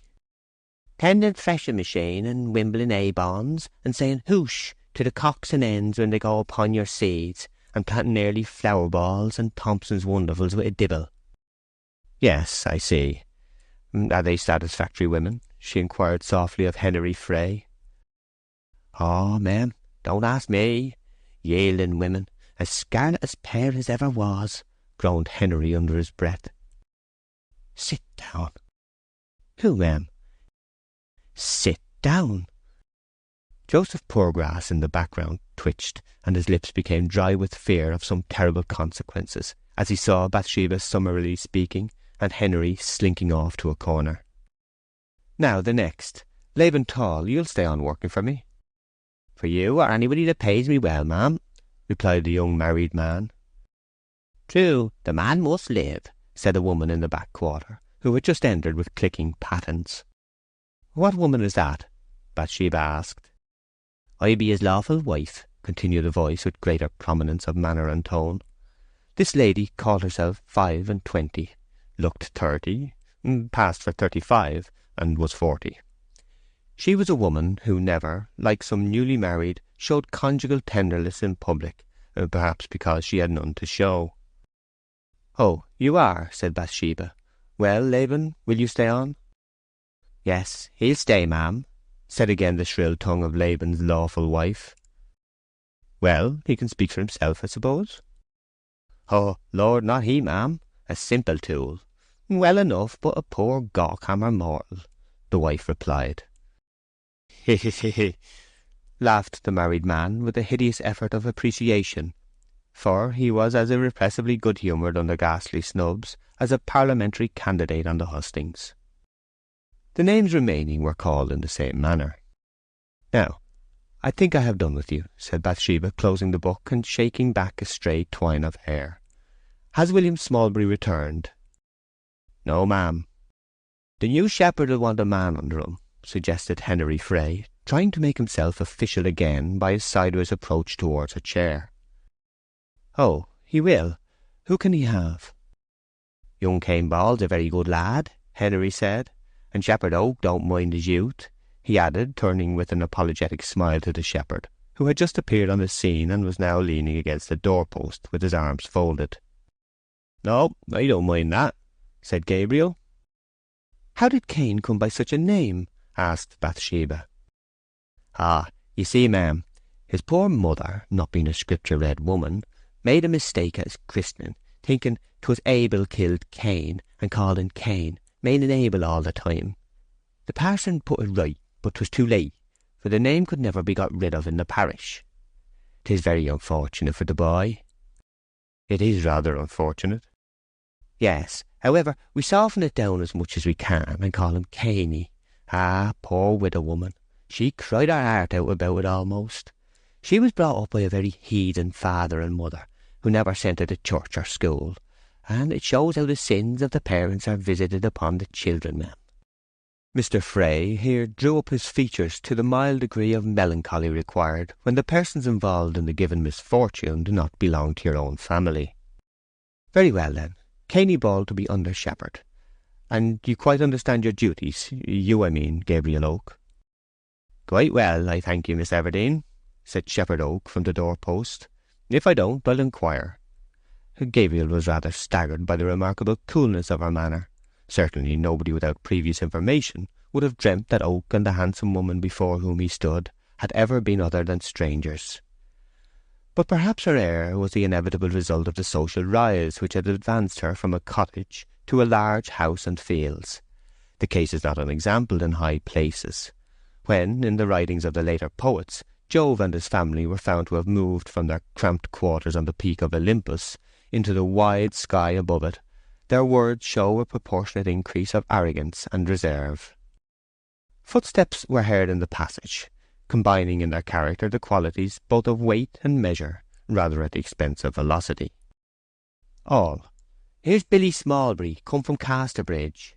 "Tending threshing machine and wimbling A-bonds, and saying hoosh to the cocks and hens when they go upon your seeds, and planting early flower balls and Thompson's Wonderfuls with a dibble." "Yes, I see. Are they satisfactory women?" she inquired softly of Henry Frey. Oh, ma'am, don't ask me. Yielding women, as scarlet as pear as ever was, groaned Henry under his breath. Sit down. Who, ma'am? Sit down. Joseph Poorgrass in the background twitched, and his lips became dry with fear of some terrible consequences, as he saw Bathsheba summarily speaking, and Henry slinking off to a corner. Now the next. Laban Tall, you'll stay on working for me. For you or anybody that pays me well, ma'am, replied the young married man. True, the man must live, said a woman in the back quarter, who had just entered with clicking pattens. What woman is that? Bathsheba asked. I be his lawful wife, continued a voice with greater prominence of manner and tone. This lady called herself 25, looked 30, passed for 35, and was 40. She was a woman who never, like some newly married, showed conjugal tenderness in public, perhaps because she had none to show. Oh, you are, said Bathsheba. Well, Laban, will you stay on? Yes, he'll stay, ma'am, said again the shrill tongue of Laban's lawful wife. Well, he can speak for himself, I suppose. Oh, Lord, not he, ma'am. A simple tool. Well enough, but a poor gawkhammer mortal, the wife replied. He, laughed the married man with a hideous effort of appreciation, for he was as irrepressibly good-humoured under ghastly snubs as a parliamentary candidate on the hustings. The names remaining were called in the same manner. Now, I think I have done with you, said Bathsheba, closing the book and shaking back a stray twine of hair. Has William Smallbury returned? No, ma'am. The new shepherd'll want a man under him, suggested Henry Frey, trying to make himself official again by his sideways approach towards her chair. Oh, he will. Who can he have? Young Cain Ball's a very good lad, Henry said, and Shepherd Oak don't mind his youth, he added, turning with an apologetic smile to the shepherd, who had just appeared on the scene and was now leaning against the doorpost with his arms folded. No, I don't mind that, said Gabriel. How did Cain come by such a name? Asked Bathsheba. Ah, you see, ma'am, his poor mother, not being a scripture-read woman, made a mistake at his christening, thinking 'twas Abel killed Cain, and called him Cain, meaning Abel all the time. The parson put it right, but 'twas too late, for the name could never be got rid of in the parish. 'Tis very unfortunate for the boy. It is rather unfortunate. Yes, however, we soften it down as much as we can, and call him Cainy. Ah, poor widow woman, she cried her heart out about it almost. She was brought up by a very heathen father and mother, who never sent her to church or school, and it shows how the sins of the parents are visited upon the children, ma'am. Mr. Frey here drew up his features to the mild degree of melancholy required when the persons involved in the given misfortune do not belong to your own family. Very well, then. Cainy Ball to be under shepherd. And you quite understand your duties, you, I mean, Gabriel Oak? Quite well, I thank you, Miss Everdene, said Shepherd Oak from the doorpost. If I don't, I'll inquire. Gabriel was rather staggered by the remarkable coolness of her manner. Certainly nobody without previous information would have dreamt that Oak and the handsome woman before whom he stood had ever been other than strangers. But perhaps her air was the inevitable result of the social rise which had advanced her from a cottage to a large house and fields. The case is not unexampled in high places. When, in the writings of the later poets, Jove and his family were found to have moved from their cramped quarters on the peak of Olympus into the wide sky above it, their words show a proportionate increase of arrogance and reserve. Footsteps were heard in the passage, combining in their character the qualities both of weight and measure, rather at the expense of velocity. All. Here's Billy Smallbury, come from Casterbridge.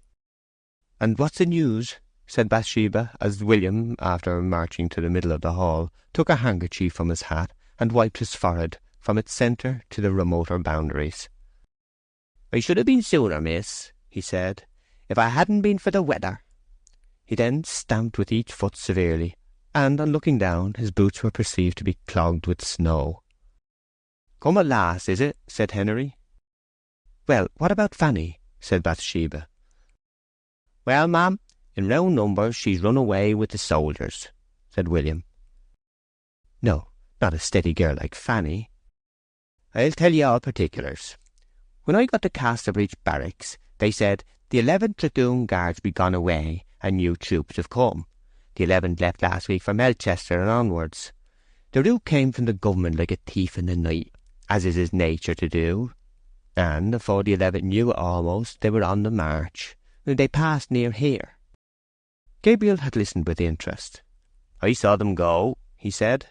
And what's the news? Said Bathsheba, as William, after marching to the middle of the hall, took a handkerchief from his hat and wiped his forehead from its centre to the remoter boundaries. I should have been sooner, miss, he said, if I hadn't been for the weather. He then stamped with each foot severely, and on looking down, his boots were perceived to be clogged with snow. Come at last, is it? Said Henry. Well, what about Fanny? Said Bathsheba. Well, ma'am, in round numbers she's run away with the soldiers, said William. No, not a steady girl like Fanny. I'll tell you all particulars. When I got to Casterbridge Barracks, they said the 11th Dragoon Guards be gone away and new troops have come. The 11th left last week for Melchester and onwards. The route came from the government like a thief in the night, as is his nature to do. And before the 11th knew it almost, they were on the march. They passed near here. Gabriel had listened with interest. I saw them go, he said.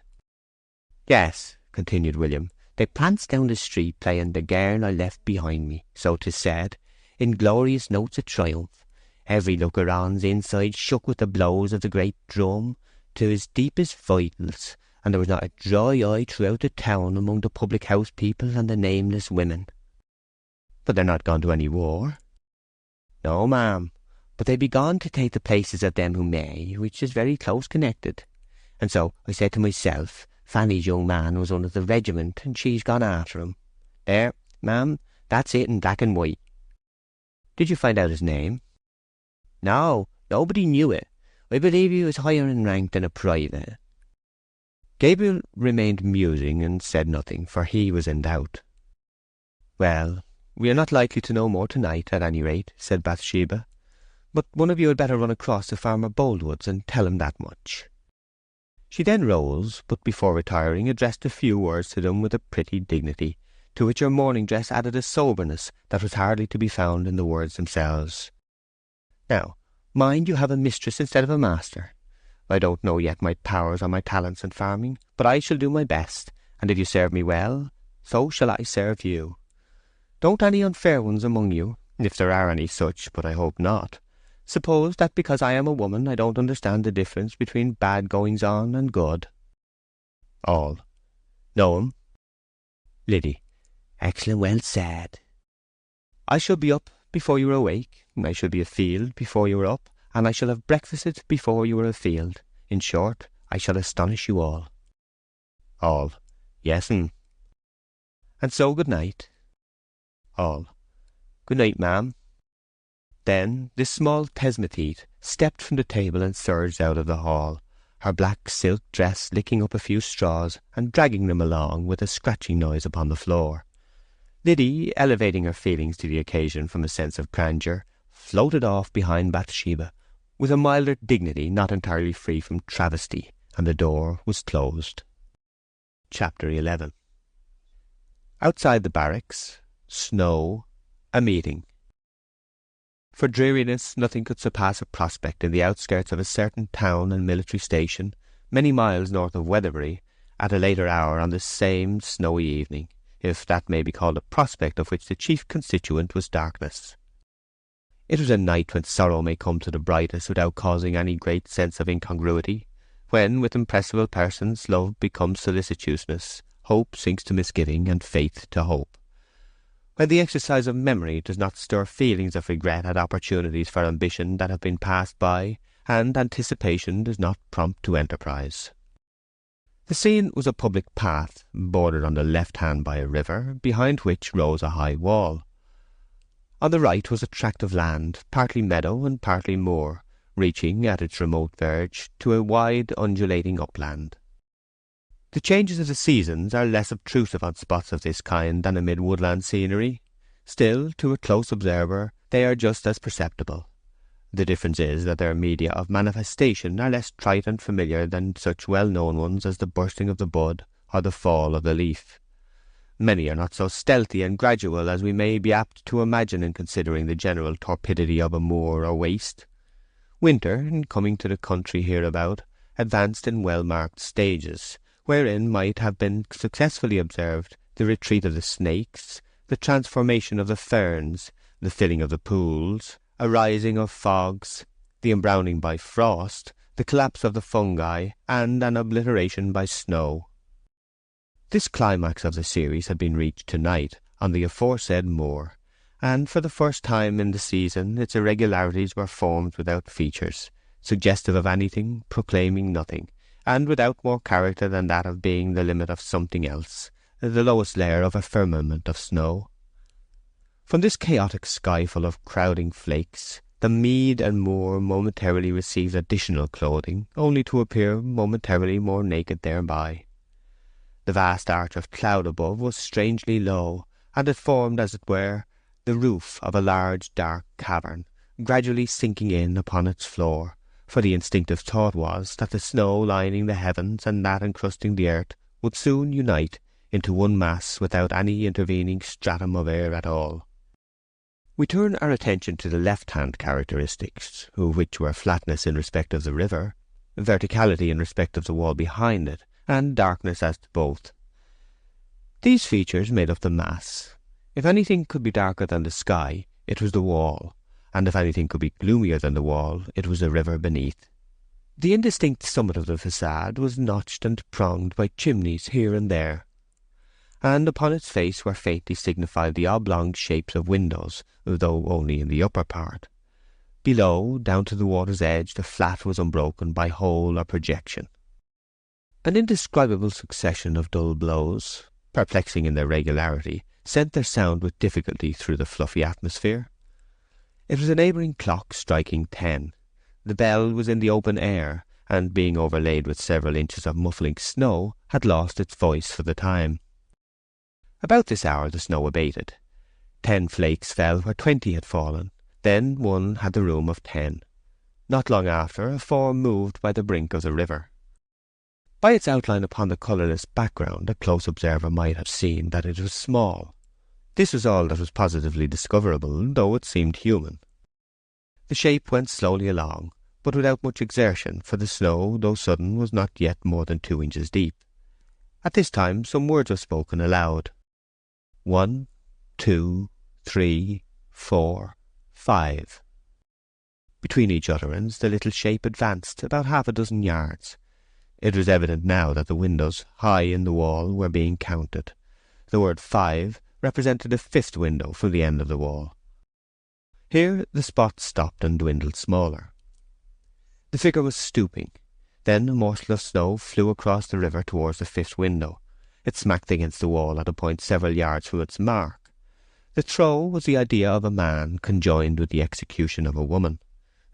Yes, continued William. They pranced down the street playing The Girl I Left Behind Me, so 'tis said, in glorious notes of triumph. Every looker-on's inside shook with the blows of the great drum to his deepest vitals, and there was not a dry eye throughout the town among the public-house people and the nameless women. But they're not gone to any war. No, ma'am, but they be gone to take the places of them who may, which is very close connected. And so I said to myself, Fanny's young man was under the regiment, and she's gone after him. There, ma'am, that's it in black and white. Did you find out his name? No, nobody knew it. I believe he was higher in rank than a private. Gabriel remained musing and said nothing, for he was in doubt. Well, we are not likely to know more tonight, at any rate, said Bathsheba. But one of you had better run across to Farmer Boldwood's and tell him that much. She then rose, but before retiring addressed a few words to them with a pretty dignity, to which her morning dress added a soberness that was hardly to be found in the words themselves. Now, mind you have a mistress instead of a master. I don't know yet my powers or my talents in farming, but I shall do my best, and if you serve me well, so shall I serve you. Don't any unfair ones among you, if there are any such, but I hope not, suppose that because I am a woman I don't understand the difference between bad goings-on and good. All. Noam. Liddy. Excellent well said. I shall be up before you are awake, I shall be afield before you are up, and I shall have breakfasted before you are afield. In short, I shall astonish you all. All. Yes'm. And so good night. All. Good night, ma'am. Then this small Tesmethete stepped from the table and surged out of the hall, her black silk dress licking up a few straws and dragging them along with a scratching noise upon the floor. Liddy, elevating her feelings to the occasion from a sense of grandeur, floated off behind Bathsheba, with a milder dignity not entirely free from travesty, and the door was closed. Chapter 11. Outside the barracks, snow, a meeting. For dreariness nothing could surpass a prospect in the outskirts of a certain town and military station, many miles north of Weatherbury, at a later hour on this same snowy evening, if that may be called a prospect of which the chief constituent was darkness. It was a night when sorrow may come to the brightest without causing any great sense of incongruity, when with impressible persons love becomes solicitousness, hope sinks to misgiving, and faith to hope. When the exercise of memory does not stir feelings of regret at opportunities for ambition that have been passed by, and anticipation does not prompt to enterprise. The scene was a public path, bordered on the left hand by a river, behind which rose a high wall. On the right was a tract of land, partly meadow and partly moor, reaching at its remote verge to a wide undulating upland. The changes of the seasons are less obtrusive on spots of this kind than amid woodland scenery. Still, to a close observer, they are just as perceptible. The difference is that their media of manifestation are less trite and familiar than such well-known ones as the bursting of the bud or the fall of the leaf. Many are not so stealthy and gradual as we may be apt to imagine in considering the general torpidity of a moor or waste. Winter, in coming to the country hereabout, advanced in well-marked stages, wherein might have been successfully observed the retreat of the snakes, the transformation of the ferns, the filling of the pools, a rising of fogs, the embrowning by frost, the collapse of the fungi, and an obliteration by snow. This climax of the series had been reached tonight on the aforesaid moor, and for the first time in the season its irregularities were formed without features, suggestive of anything, proclaiming nothing, and without more character than that of being the limit of something else, the lowest layer of a firmament of snow. From this chaotic skyful of crowding flakes, the mead and moor momentarily received additional clothing, only to appear momentarily more naked thereby. The vast arch of cloud above was strangely low, and it formed, as it were, the roof of a large dark cavern, gradually sinking in upon its floor, for the instinctive thought was that the snow lining the heavens and that encrusting the earth would soon unite into one mass without any intervening stratum of air at all. We turn our attention to the left-hand characteristics, which were flatness in respect of the river, verticality in respect of the wall behind it, and darkness as to both. These features made up the mass. If anything could be darker than the sky, it was the wall, and if anything could be gloomier than the wall, it was the river beneath. The indistinct summit of the facade was notched and pronged by chimneys here and there, and upon its face were faintly signified the oblong shapes of windows, though only in the upper part. Below, down to the water's edge, the flat was unbroken by hole or projection. An indescribable succession of dull blows, perplexing in their regularity, sent their sound with difficulty through the fluffy atmosphere. It was a neighbouring clock striking 10. The bell was in the open air, and being overlaid with several inches of muffling snow, had lost its voice for the time. About this hour the snow abated. 10 flakes fell where 20 had fallen. Then one had the room of 10. Not long after, a form moved by the brink of the river. By its outline upon the colourless background, a close observer might have seen that it was small. This was all that was positively discoverable, though it seemed human. The shape went slowly along, but without much exertion, for the snow, though sudden, was not yet more than 2 inches deep. At this time some words were spoken aloud. 1, 2, 3, 4, 5. Between each utterance the little shape advanced about half a dozen yards. It was evident now that the windows high in the wall were being counted. The word 5 represented a 5th window from the end of the wall. Here the spot stopped and dwindled smaller. The figure was stooping. Then a morsel of snow flew across the river towards the 5th window. It smacked against the wall at a point several yards from its mark. The throw was the idea of a man conjoined with the execution of a woman.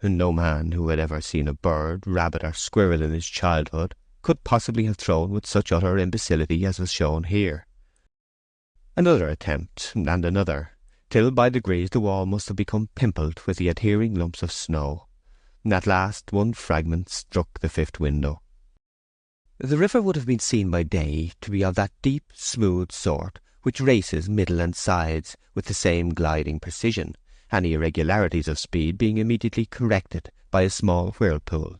No man who had ever seen a bird, rabbit, or squirrel in his childhood could possibly have thrown with such utter imbecility as was shown here. Another attempt, and another, till by degrees the wall must have become pimpled with the adhering lumps of snow. At last one fragment struck the 5th window. The river would have been seen by day to be of that deep, smooth sort which races middle and sides with the same gliding precision, any irregularities of speed being immediately corrected by a small whirlpool.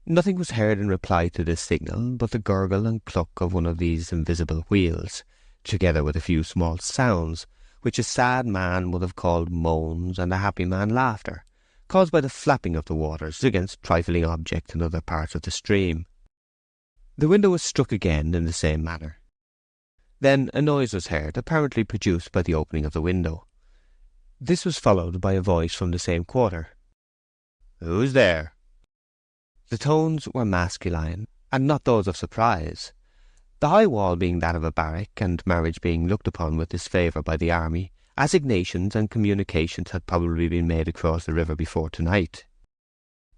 Nothing was heard in reply to this signal but the gurgle and cluck of one of these invisible wheels, together with a few small sounds, which a sad man would have called moans and a happy man laughter, caused by the flapping of the waters against trifling objects in other parts of the stream. The window was struck again in the same manner. Then a noise was heard, apparently produced by the opening of the window. This was followed by a voice from the same quarter. "Who's there?" The tones were masculine, and not those of surprise. The high wall being that of a barrack, and marriage being looked upon with disfavour by the army, assignations and communications had probably been made across the river before tonight.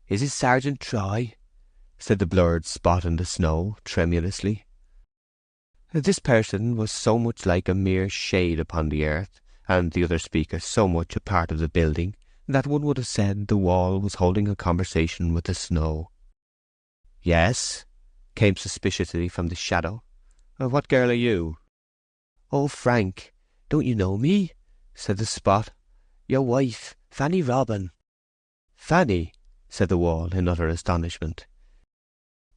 "Is it Sergeant Troy?" said the blurred spot in the snow, tremulously. This person was so much like a mere shade upon the earth, and the other speaker so much a part of the building, that one would have said the wall was holding a conversation with the snow. "Yes," came suspiciously from the shadow. "What girl are you?" "Oh, Frank, don't you know me?" said the spot. "Your wife, Fanny Robin." "Fanny?" said the wall in utter astonishment.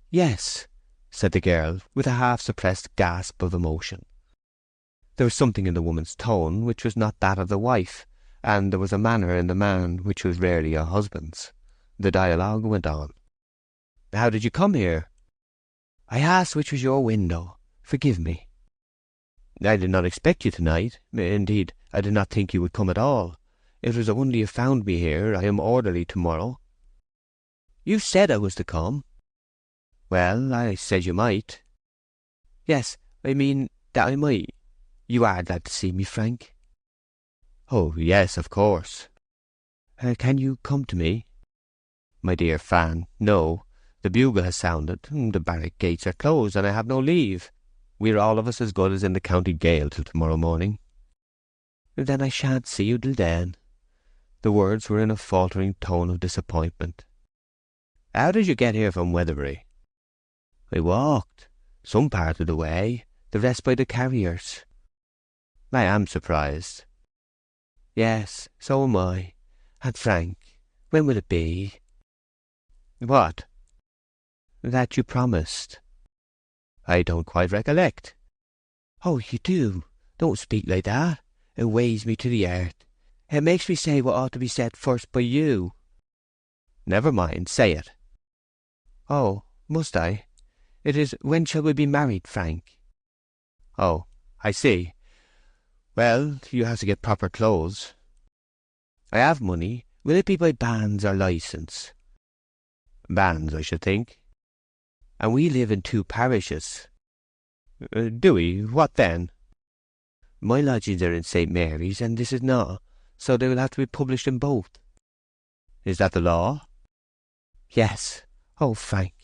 "Yes," said the girl, with a half-suppressed gasp of emotion. There was something in the woman's tone which was not that of the wife, and there was a manner in the man which was rarely a husband's. The dialogue went on. "How did you come here?" "I asked which was your window. Forgive me." "I did not expect you tonight. Indeed, I did not think you would come at all. It was only you found me here. I am orderly tomorrow." "You said I was to come." "Well, I said you might." "Yes, I mean that I might. You are glad to see me, Frank?" "Oh, yes, of course." "Can you come to me?" "My dear Fan, no. The bugle has sounded. The barrack gates are closed, and I have no leave." We're all of us as good as in the county gaol till tomorrow morning." "Then I shan't see you till then." The words were in a faltering tone of disappointment. "How did you get here from Weatherbury?" "I walked, some part of the way, the rest by the carriers." "I am surprised." "Yes, so am I. And Frank, when will it be?" "What?" "That you promised." "I don't quite recollect." "Oh, you do. Don't speak like that. It weighs me to the earth. It makes me say what ought to be said first by you." "Never mind, say it." "Oh, must I? It is, when shall we be married, Frank?" "Oh, I see. Well, you have to get proper clothes." "I have money. Will it be by banns or licence?" "Banns, I should think." "And we live in 2 parishes." "Do we? What then?" "My lodgings are in St. Mary's, and this is not, so they will have to be published in both." "Is that the law?" "Yes. Oh, Frank,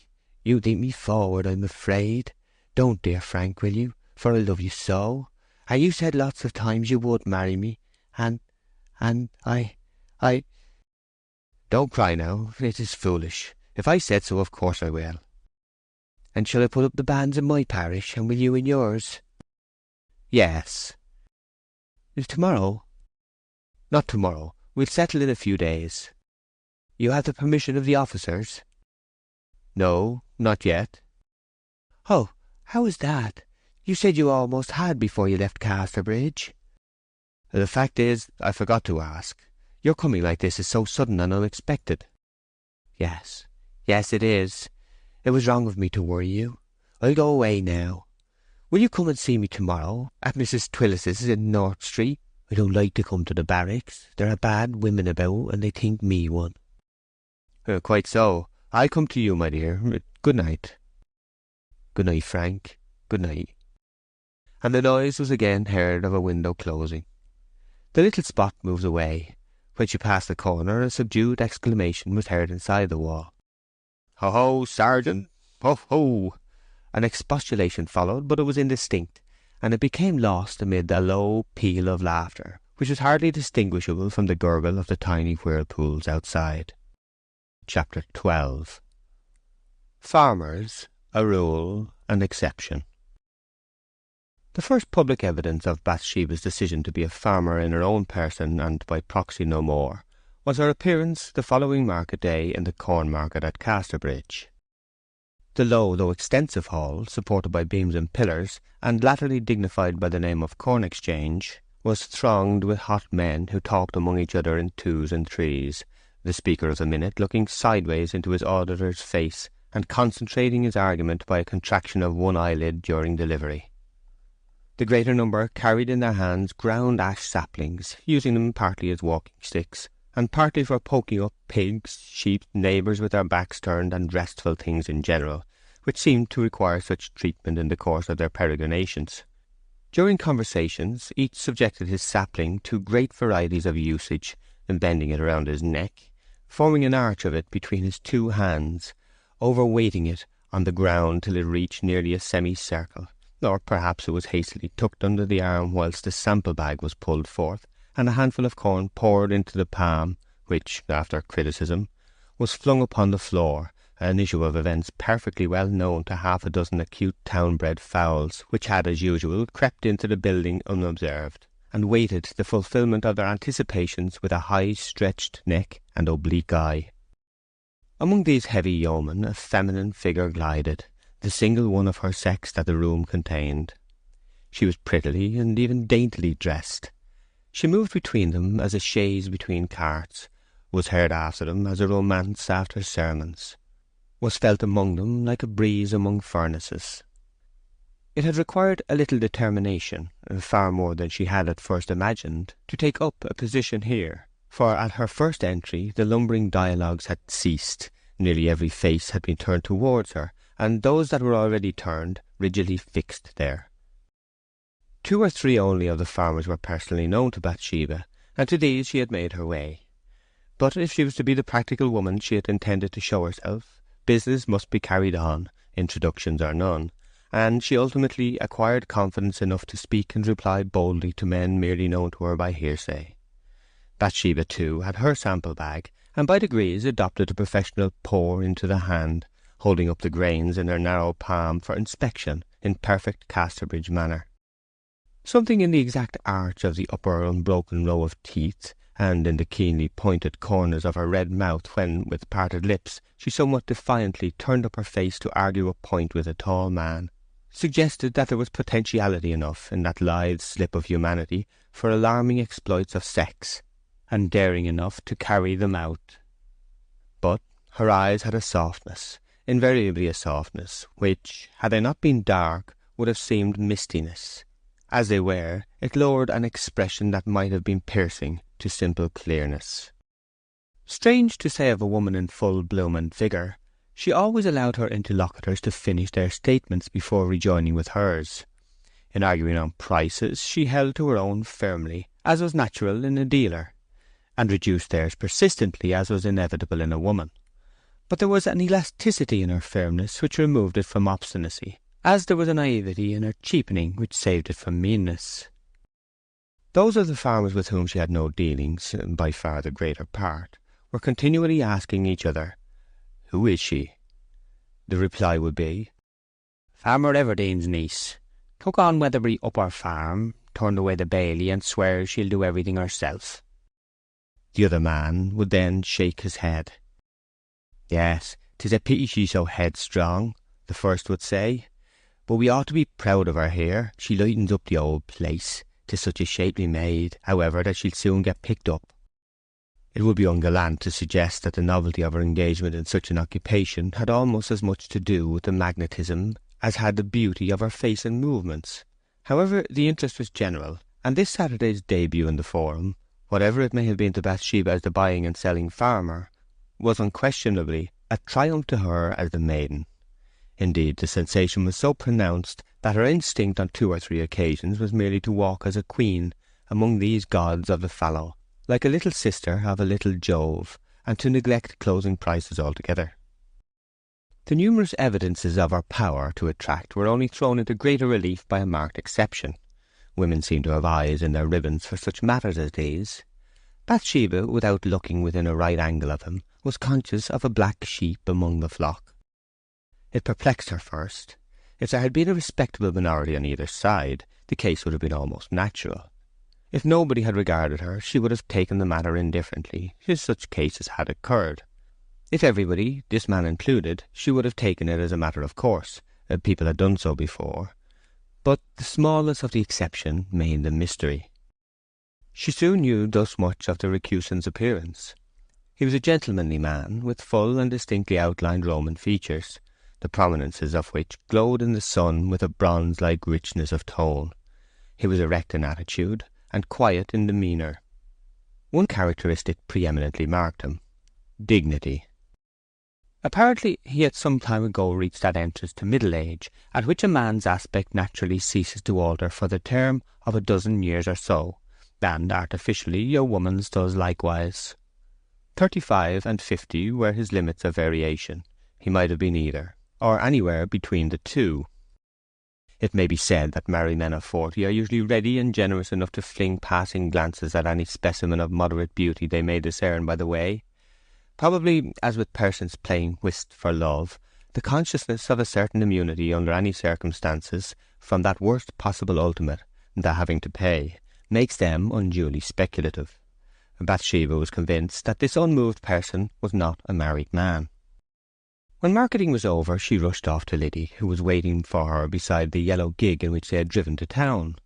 you think me forward, I'm afraid. Don't, dear Frank, will you? For I love you so. And you said lots of times you would marry me, and I... "Don't cry now. It is foolish. If I said so, of course I will." "And shall I put up the banns in my parish, and will you in yours?" "Yes." "Is tomorrow?" "Not tomorrow. We'll settle in a few days." "You have the permission of the officers?" "No, not yet." "Oh, how is that? You said you almost had before you left Casterbridge." "The fact is, I forgot to ask. Your coming like this is so sudden and unexpected." Yes, yes, it is. It was wrong of me to worry you. I'll go away now. Will you come and see me tomorrow at Mrs. Twillis's in North Street? I don't like to come to the barracks. There are bad women about, and they think me one." "Quite so. I'll come to you, my dear. Good night." "Good night, Frank. Good night." And the noise was again heard of a window closing. The little spot moved away. When she passed the corner, a subdued exclamation was heard inside the wall. "Ho, ho, sergeant! Ho, ho!" An expostulation followed, but it was indistinct, and it became lost amid a low peal of laughter, which was hardly distinguishable from the gurgle of the tiny whirlpools outside. Chapter 12. Farmers, a Rule, an Exception. The first public evidence of Bathsheba's decision to be a farmer in her own person and by proxy no more was her appearance the following market day in the corn market at Casterbridge. The low though extensive hall, supported by beams and pillars, and latterly dignified by the name of Corn Exchange, was thronged with hot men who talked among each other in twos and threes, the speaker of the minute looking sideways into his auditor's face and concentrating his argument by a contraction of one eyelid during delivery. The greater number carried in their hands ground ash saplings, using them partly as walking sticks, and partly for poking up pigs, sheep, neighbours with their backs turned, and restful things in general, which seemed to require such treatment in the course of their peregrinations. During conversations, each subjected his sapling to great varieties of usage, and bending it around his neck, forming an arch of it between his 2 hands, overweighting it on the ground till it reached nearly a semicircle, or perhaps it was hastily tucked under the arm whilst the sample bag was pulled forth, and a handful of corn poured into the palm, which, after criticism, was flung upon the floor, an issue of events perfectly well known to half a dozen acute town-bred fowls, which had, as usual, crept into the building unobserved, and waited the fulfilment of their anticipations with a high-stretched neck and oblique eye. Among these heavy yeomen a feminine figure glided, the single one of her sex that the room contained. She was prettily and even daintily dressed. She moved between them as a chaise between carts, was heard after them as a romance after sermons, was felt among them like a breeze among furnaces. It had required a little determination, far more than she had at first imagined, to take up a position here, for at her first entry the lumbering dialogues had ceased, nearly every face had been turned towards her, and those that were already turned rigidly fixed there. 2 or 3 only of the farmers were personally known to Bathsheba, and to these she had made her way. But if she was to be the practical woman she had intended to show herself, business must be carried on, introductions or none, and she ultimately acquired confidence enough to speak and reply boldly to men merely known to her by hearsay. Bathsheba, too, had her sample bag, and by degrees adopted a professional pour into the hand, holding up the grains in her narrow palm for inspection in perfect Casterbridge manner. Something in the exact arch of the upper unbroken row of teeth, and in the keenly pointed corners of her red mouth when, with parted lips, she somewhat defiantly turned up her face to argue a point with a tall man, suggested that there was potentiality enough in that lithe slip of humanity for alarming exploits of sex, and daring enough to carry them out. But her eyes had a softness, invariably a softness, which, had they not been dark, would have seemed mistiness. As they were, it lowered an expression that might have been piercing to simple clearness. Strange to say of a woman in full bloom and vigour, she always allowed her interlocutors to finish their statements before rejoining with hers. In arguing on prices, she held to her own firmly, as was natural in a dealer, and reduced theirs persistently, as was inevitable in a woman. But there was an elasticity in her firmness which removed it from obstinacy, as there was a naivety in her cheapening which saved it from meanness. Those of the farmers with whom she had no dealings, by far the greater part, were continually asking each other, "Who is she?" The reply would be, "Farmer Everdene's niece. Took on Weatherbury up our farm, turned away the bailey, and swears she'll do everything herself." The other man would then shake his head. "Yes, 'tis a pity she's so headstrong," the first would say, "but we ought to be proud of her here. She lightens up the old place. 'Tis such a shapely maid, however, that she'll soon get picked up." It would be ungallant to suggest that the novelty of her engagement in such an occupation had almost as much to do with the magnetism as had the beauty of her face and movements. However, the interest was general, and this Saturday's debut in the Forum, whatever it may have been to Bathsheba as the buying and selling farmer, was unquestionably a triumph to her as the maiden. Indeed, the sensation was so pronounced that her instinct on 2 or 3 occasions was merely to walk as a queen among these gods of the fallow, like a little sister of a little Jove, and to neglect closing prices altogether. The numerous evidences of her power to attract were only thrown into greater relief by a marked exception. Women seem to have eyes in their ribbons for such matters as these. Bathsheba, without looking within a right angle of him, was conscious of a black sheep among the flock. It perplexed her first. If there had been a respectable minority on either side, the case would have been almost natural. If nobody had regarded her, she would have taken the matter indifferently, if such cases had occurred. If everybody, this man included, she would have taken it as a matter of course. People had done so before. But the smallness of the exception made the mystery. She soon knew thus much of the recusant's appearance. He was a gentlemanly man, with full and distinctly outlined Roman features, the prominences of which glowed in the sun with a bronze-like richness of tone. He was erect in attitude, and quiet in demeanour. One characteristic preeminently marked him: dignity. Apparently he had some time ago reached that entrance to middle age, at which a man's aspect naturally ceases to alter for the term of a dozen years or so, and artificially a woman's does likewise. 35 and 50 were his limits of variation. He might have been either, or anywhere between the two. It may be said that married men of 40 are usually ready and generous enough to fling passing glances at any specimen of moderate beauty they may discern by the way. Probably, as with persons playing whist for love, the consciousness of a certain immunity under any circumstances from that worst possible ultimate, the having to pay, makes them unduly speculative. Bathsheba was convinced that this unmoved person was not a married man. When marketing was over, she rushed off to Liddy, who was waiting for her beside the yellow gig in which they had driven to town.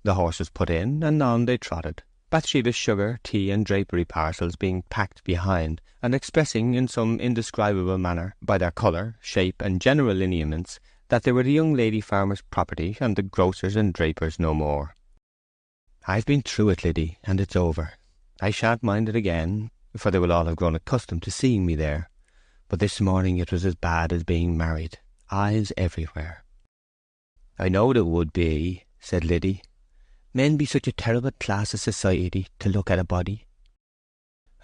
The horse was put in, and on they trotted, Bathsheba's sugar, tea, and drapery parcels being packed behind, and expressing in some indescribable manner, by their colour, shape, and general lineaments, that they were the young lady farmer's property, and the grocer's and draper's no more. "I've been through it, Liddy, and it's over. I shan't mind it again, for they will all have grown accustomed to seeing me there. But this morning it was as bad as being married. Eyes everywhere." "I knowed it would be," said Liddy. "Men be such a terrible class of society to look at a body."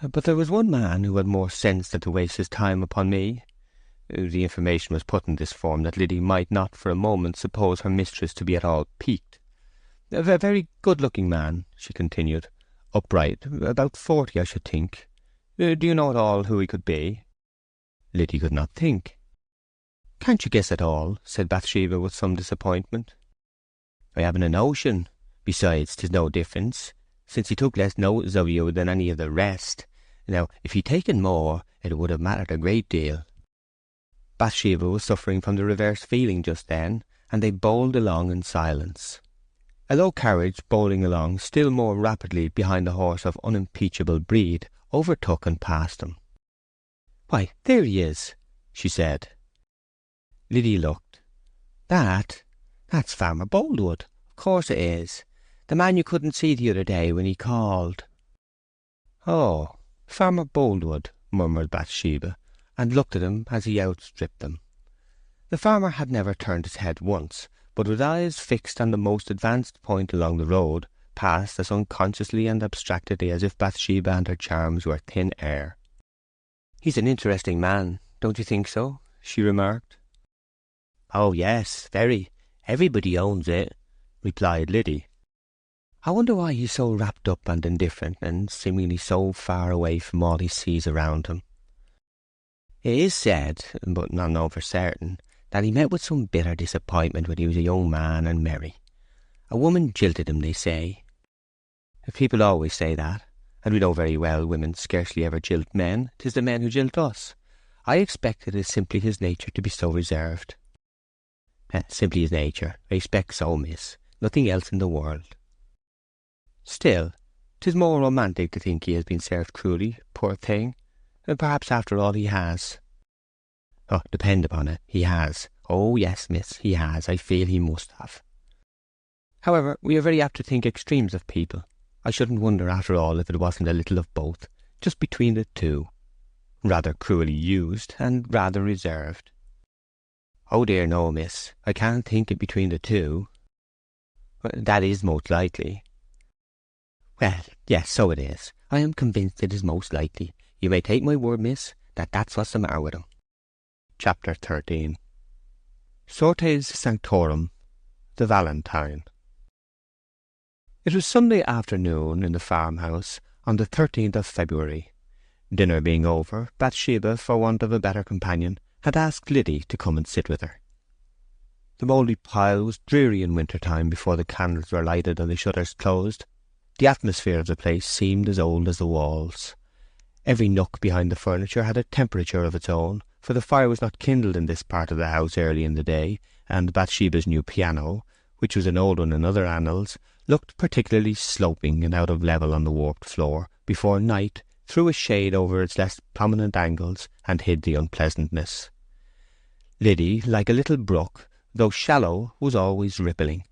"But there was one man who had more sense than to waste his time upon me. The information was put in this form that Liddy might not for a moment suppose her mistress to be at all piqued. "A very good-looking man," she continued. "Upright, about 40, I should think. Do you know at all who he could be?" Liddy could not think. "Can't you guess at all?" said Bathsheba with some disappointment. "I haven't a notion. Besides, 'tis no difference, since he took less notice of you than any of the rest. Now, if he'd taken more, it would have mattered a great deal." Bathsheba was suffering from the reverse feeling just then, and they bowled along in silence. A low carriage bowling along still more rapidly behind a horse of unimpeachable breed overtook and passed them. "Why, there he is," she said. Liddy looked. That's Farmer Boldwood. Of course it is. The man you couldn't see the other day when he called." "Oh, Farmer Boldwood," murmured Bathsheba, and looked at him as he outstripped them. The farmer had never turned his head once, but with eyes fixed on the most advanced point along the road, passed as unconsciously and abstractedly as if Bathsheba and her charms were thin air. "He's an interesting man, don't you think so?" she remarked. "Oh, yes, very. Everybody owns it," replied Liddy. "I wonder why he's so wrapped up and indifferent, and seemingly so far away from all he sees around him. It is said, but not known for certain, that he met with some bitter disappointment when he was a young man and merry. A woman jilted him, they say. People always say that, and we know very well women scarcely ever jilt men. 'Tis the men who jilt us. I expect it is simply his nature to be so reserved." "Simply his nature. I expect so, miss. Nothing else in the world." "Still, 'tis more romantic to think he has been served cruelly, poor thing. And perhaps after all he has." "Oh, depend upon it, he has. Oh, yes, miss, he has. I feel he must have." "However, we are very apt to think extremes of people. I shouldn't wonder, after all, if it wasn't a little of both, just between the two. Rather cruelly used, and rather reserved." "Oh dear, no, miss. I can't think it between the two." "That is most likely." "Well, yes, so it is. I am convinced it is most likely. You may take my word, miss, that that's what's the matter with him." Chapter 13. Sortes Sanctorum, the Valentine. It was Sunday afternoon in the farmhouse on the 13th of February. Dinner being over, Bathsheba, for want of a better companion, had asked Liddy to come and sit with her. The mouldy pile was dreary in winter-time before the candles were lighted and the shutters closed. The atmosphere of the place seemed as old as the walls. Every nook behind the furniture had a temperature of its own, for the fire was not kindled in this part of the house early in the day, and Bathsheba's new piano, which was an old one in other annals, looked particularly sloping and out of level on the warped floor, before night threw a shade over its less prominent angles and hid the unpleasantness. Liddy, like a little brook, though shallow, was always rippling.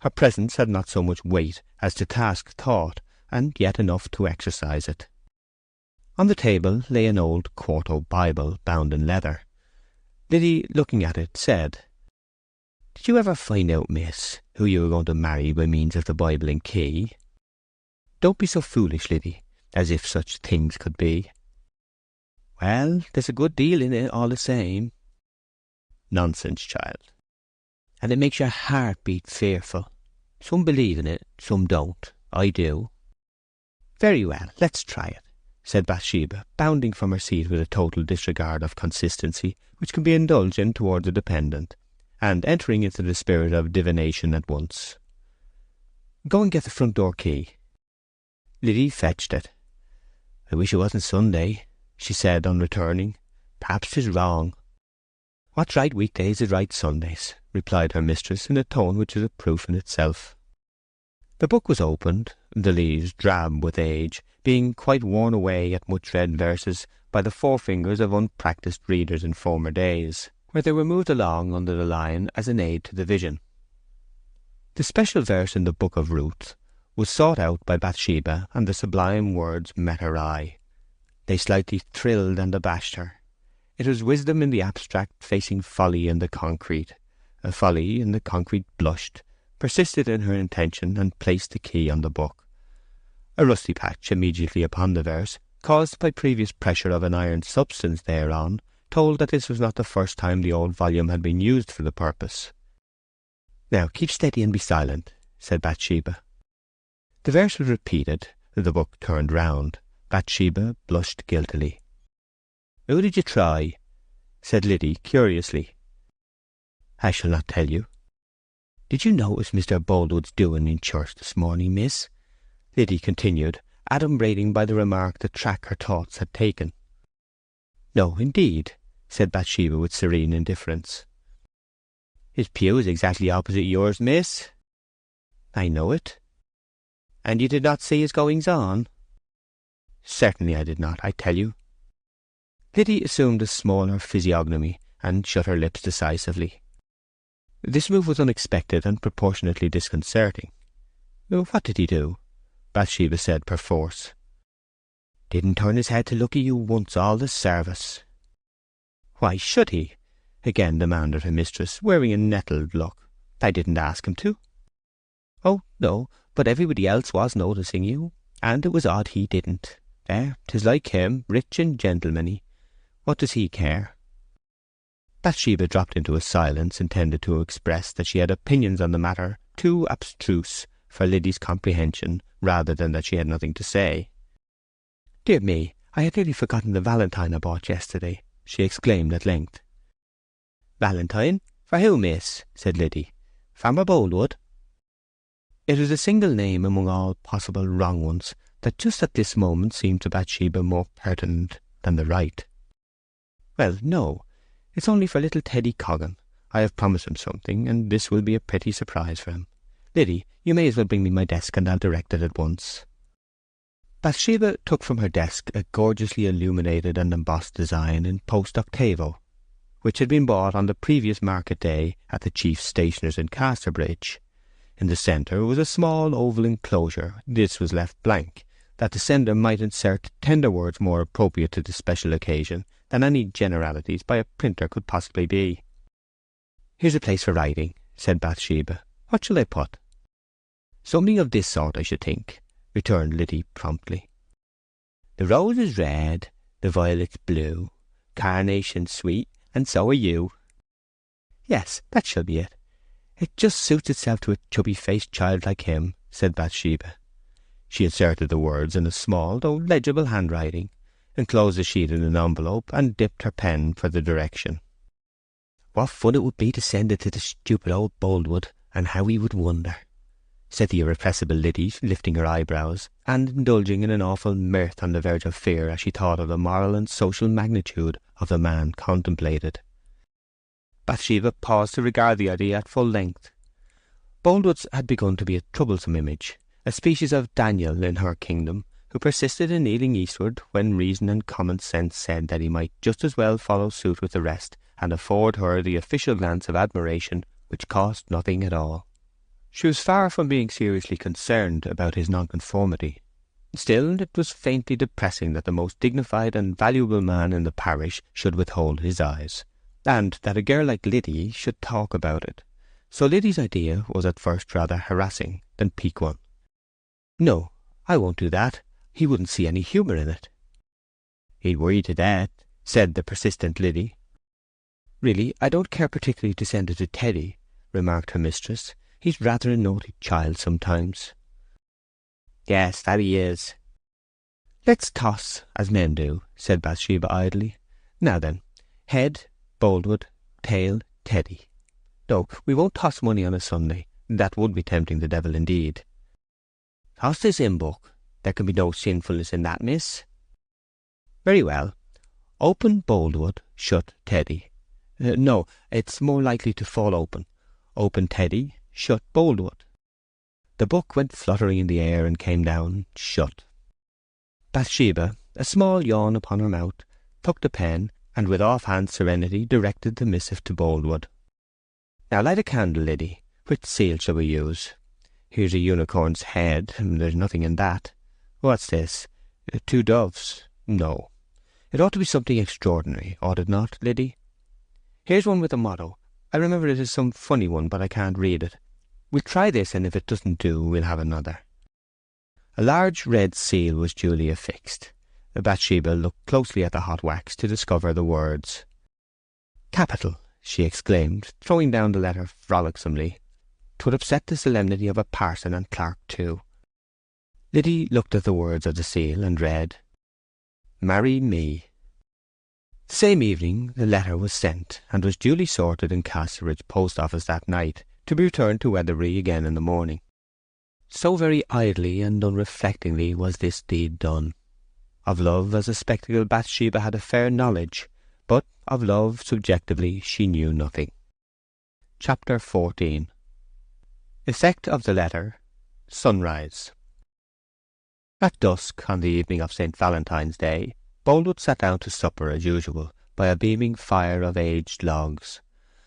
Her presence had not so much weight as to task thought, and yet enough to exercise it. On the table lay an old quarto Bible bound in leather. Liddy, looking at it, said, "Did you ever find out, miss, who you were going to marry by means of the Bible and key?" "Don't be so foolish, Liddy, as if such things could be." "Well, there's a good deal in it all the same." "Nonsense, child." "And it makes your heart beat fearful. Some believe in it, some don't. I do." "Very well, let's try it," said Bathsheba, bounding from her seat with a total disregard of consistency which can be indulged in towards a dependent, and entering into the spirit of divination at once. "Go and get the front door key." Liddy fetched it. "I wish it wasn't Sunday," she said on returning. "Perhaps 'tis wrong." "What's right weekdays is right Sundays," replied her mistress in a tone which was a proof in itself. The book was opened, the leaves drab with age, being quite worn away at much read verses by the forefingers of unpractised readers in former days, where they were moved along under the line as an aid to the vision. The special verse in the Book of Ruth was sought out by Bathsheba, and the sublime words met her eye. They slightly thrilled and abashed her. It was wisdom in the abstract facing folly in the concrete. A folly in the concrete blushed, persisted in her intention, and placed the key on the book. A rusty patch immediately upon the verse, caused by previous pressure of an iron substance thereon, told that this was not the first time the old volume had been used for the purpose. "Now keep steady and be silent," said Bathsheba. The verse was repeated. The book turned round. Bathsheba blushed guiltily. "Who did you try?" said Liddy curiously. "I shall not tell you." "Did you notice Mr. Boldwood's doing in church this morning, miss?" Liddy continued, adumbrating by the remark the track her thoughts had taken. "No, indeed," said Bathsheba with serene indifference. "His pew is exactly opposite yours, miss." "I know it." "And you did not see his goings-on?" "Certainly I did not, I tell you." Liddy assumed a smaller physiognomy and shut her lips decisively. This move was unexpected and proportionately disconcerting. "What did he do?" Bathsheba said perforce. "Didn't turn his head to look at you once all the service." "Why should he?" again demanded her mistress, wearing a nettled look. "I didn't ask him to." "Oh, no, but everybody else was noticing you, and it was odd he didn't. There, 'tis like him, rich and gentlemanly. What does he care?" Bathsheba dropped into a silence intended to express that she had opinions on the matter too abstruse for Liddy's comprehension, rather than that she had nothing to say. "Dear me, I had nearly forgotten the valentine I bought yesterday," she exclaimed at length. "Valentine? For who, miss?" said Liddy. "Farmer Boldwood?" It was a single name among all possible wrong ones that just at this moment seemed to Bathsheba more pertinent than the right. "Well, no, it's only for little Teddy Coggan. I have promised him something, and this will be a pretty surprise for him. Liddy, you may as well bring me my desk, and I'll direct it at once." Bathsheba took from her desk a gorgeously illuminated and embossed design in post octavo, which had been bought on the previous market day at the chief stationer's in Casterbridge. In the centre was a small oval enclosure. This was left blank, that the sender might insert tender words more appropriate to the special occasion than any generalities by a printer could possibly be. "Here's a place for writing," said Bathsheba. "What shall I put?" "Something of this sort, I should think," returned Liddy promptly. "The rose is red, the violet's blue, carnation sweet, and so are you." "Yes, that shall be it. It just suits itself to a chubby-faced child like him," said Bathsheba. She inserted the words in a small, though legible handwriting, enclosed the sheet in an envelope, and dipped her pen for the direction. "What fun it would be to send it to the stupid old Boldwood, and how he would wonder," said the irrepressible Liddy, lifting her eyebrows, and indulging in an awful mirth on the verge of fear as she thought of the moral and social magnitude of the man contemplated. Bathsheba paused to regard the idea at full length. Boldwood's had begun to be a troublesome image, a species of Daniel in her kingdom, who persisted in kneeling eastward when reason and common sense said that he might just as well follow suit with the rest and afford her the official glance of admiration which cost nothing at all. She was far from being seriously concerned about his nonconformity. Still, it was faintly depressing that the most dignified and valuable man in the parish should withhold his eyes, and that a girl like Liddy should talk about it. So Liddy's idea was at first rather harassing than piquant. "No, I won't do that. He wouldn't see any humour in it." "He'd worry to death," said the persistent Liddy. "Really, I don't care particularly to send it to Teddy," remarked her mistress. "He's rather a naughty child sometimes." "Yes, that he is." "Let's toss, as men do," said Bathsheba idly. "Now then, head, Boldwood, tail, Teddy. No, we won't toss money on a Sunday. That would be tempting the devil indeed." "Toss this in book. There can be no sinfulness in that, miss." "Very well. Open Boldwood, shut Teddy. No, it's more likely to fall open. Open Teddy, shut Boldwood." The book went fluttering in the air and came down shut. Bathsheba, a small yawn upon her mouth, took the pen, and with offhand serenity directed the missive to Boldwood. "Now light a candle, Liddy. Which seal shall we use? Here's a unicorn's head. There's nothing in that. What's this? 2 doves. No. It ought to be something extraordinary, ought it not, Liddy? Here's one with a motto. I remember it is some funny one, but I can't read it. We'll try this, and if it doesn't do, we'll have another." A large red seal was duly affixed. Bathsheba looked closely at the hot wax to discover the words, "Capital!" she exclaimed, throwing down the letter frolicsomely. "'Twould upset the solemnity of a parson and clerk too." Liddy looked at the words of the seal and read, "Marry me." The same evening the letter was sent, and was duly sorted in Castleridge post office that night, to be returned to Weatherbury again in the morning. So very idly and unreflectingly was this deed done. Of love as a spectacle Bathsheba had a fair knowledge, but of love subjectively she knew nothing. Chapter 14. Effect of the letter. Sunrise. At dusk on the evening of St. Valentine's Day, Boldwood sat down to supper as usual by a beaming fire of aged logs.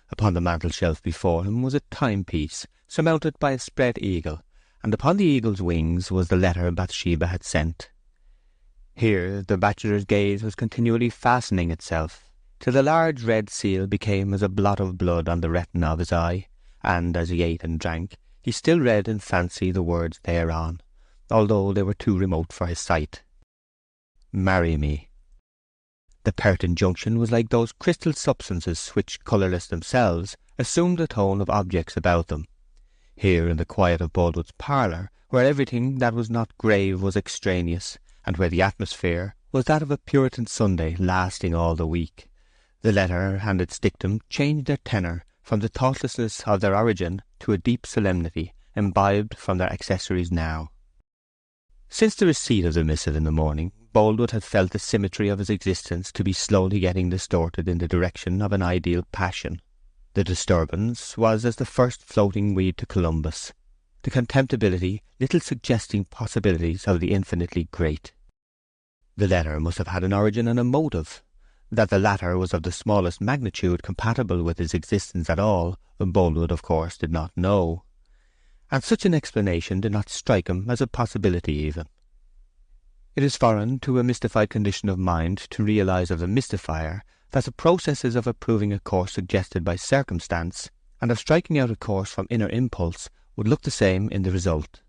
Upon the mantel-shelf before him was a timepiece surmounted by a spread eagle, and upon the eagle's wings was the letter Bathsheba had sent. Here the bachelor's gaze was continually fastening itself, till the large red seal became as a blot of blood on the retina of his eye, and as he ate and drank, he still read in fancy the words thereon, although they were too remote for his sight. "Marry me." The pert injunction was like those crystal substances which, colourless themselves, assumed the tone of objects about them. Here in the quiet of Boldwood's parlour, where everything that was not grave was extraneous, and where the atmosphere was that of a Puritan Sunday lasting all the week, the letter and its dictum changed their tenor from the thoughtlessness of their origin to a deep solemnity imbibed from their accessories now. Since the receipt of the missive in the morning, Boldwood had felt the symmetry of his existence to be slowly getting distorted in the direction of an ideal passion. The disturbance was as the first floating weed to Columbus, the contemptibility little suggesting possibilities of the infinitely great. The letter must have had an origin and a motive. That the latter was of the smallest magnitude compatible with his existence at all, Boldwood of course did not know, and such an explanation did not strike him as a possibility even. It is foreign to a mystified condition of mind to realize of the mystifier that the processes of approving a course suggested by circumstance and of striking out a course from inner impulse would look the same in the result.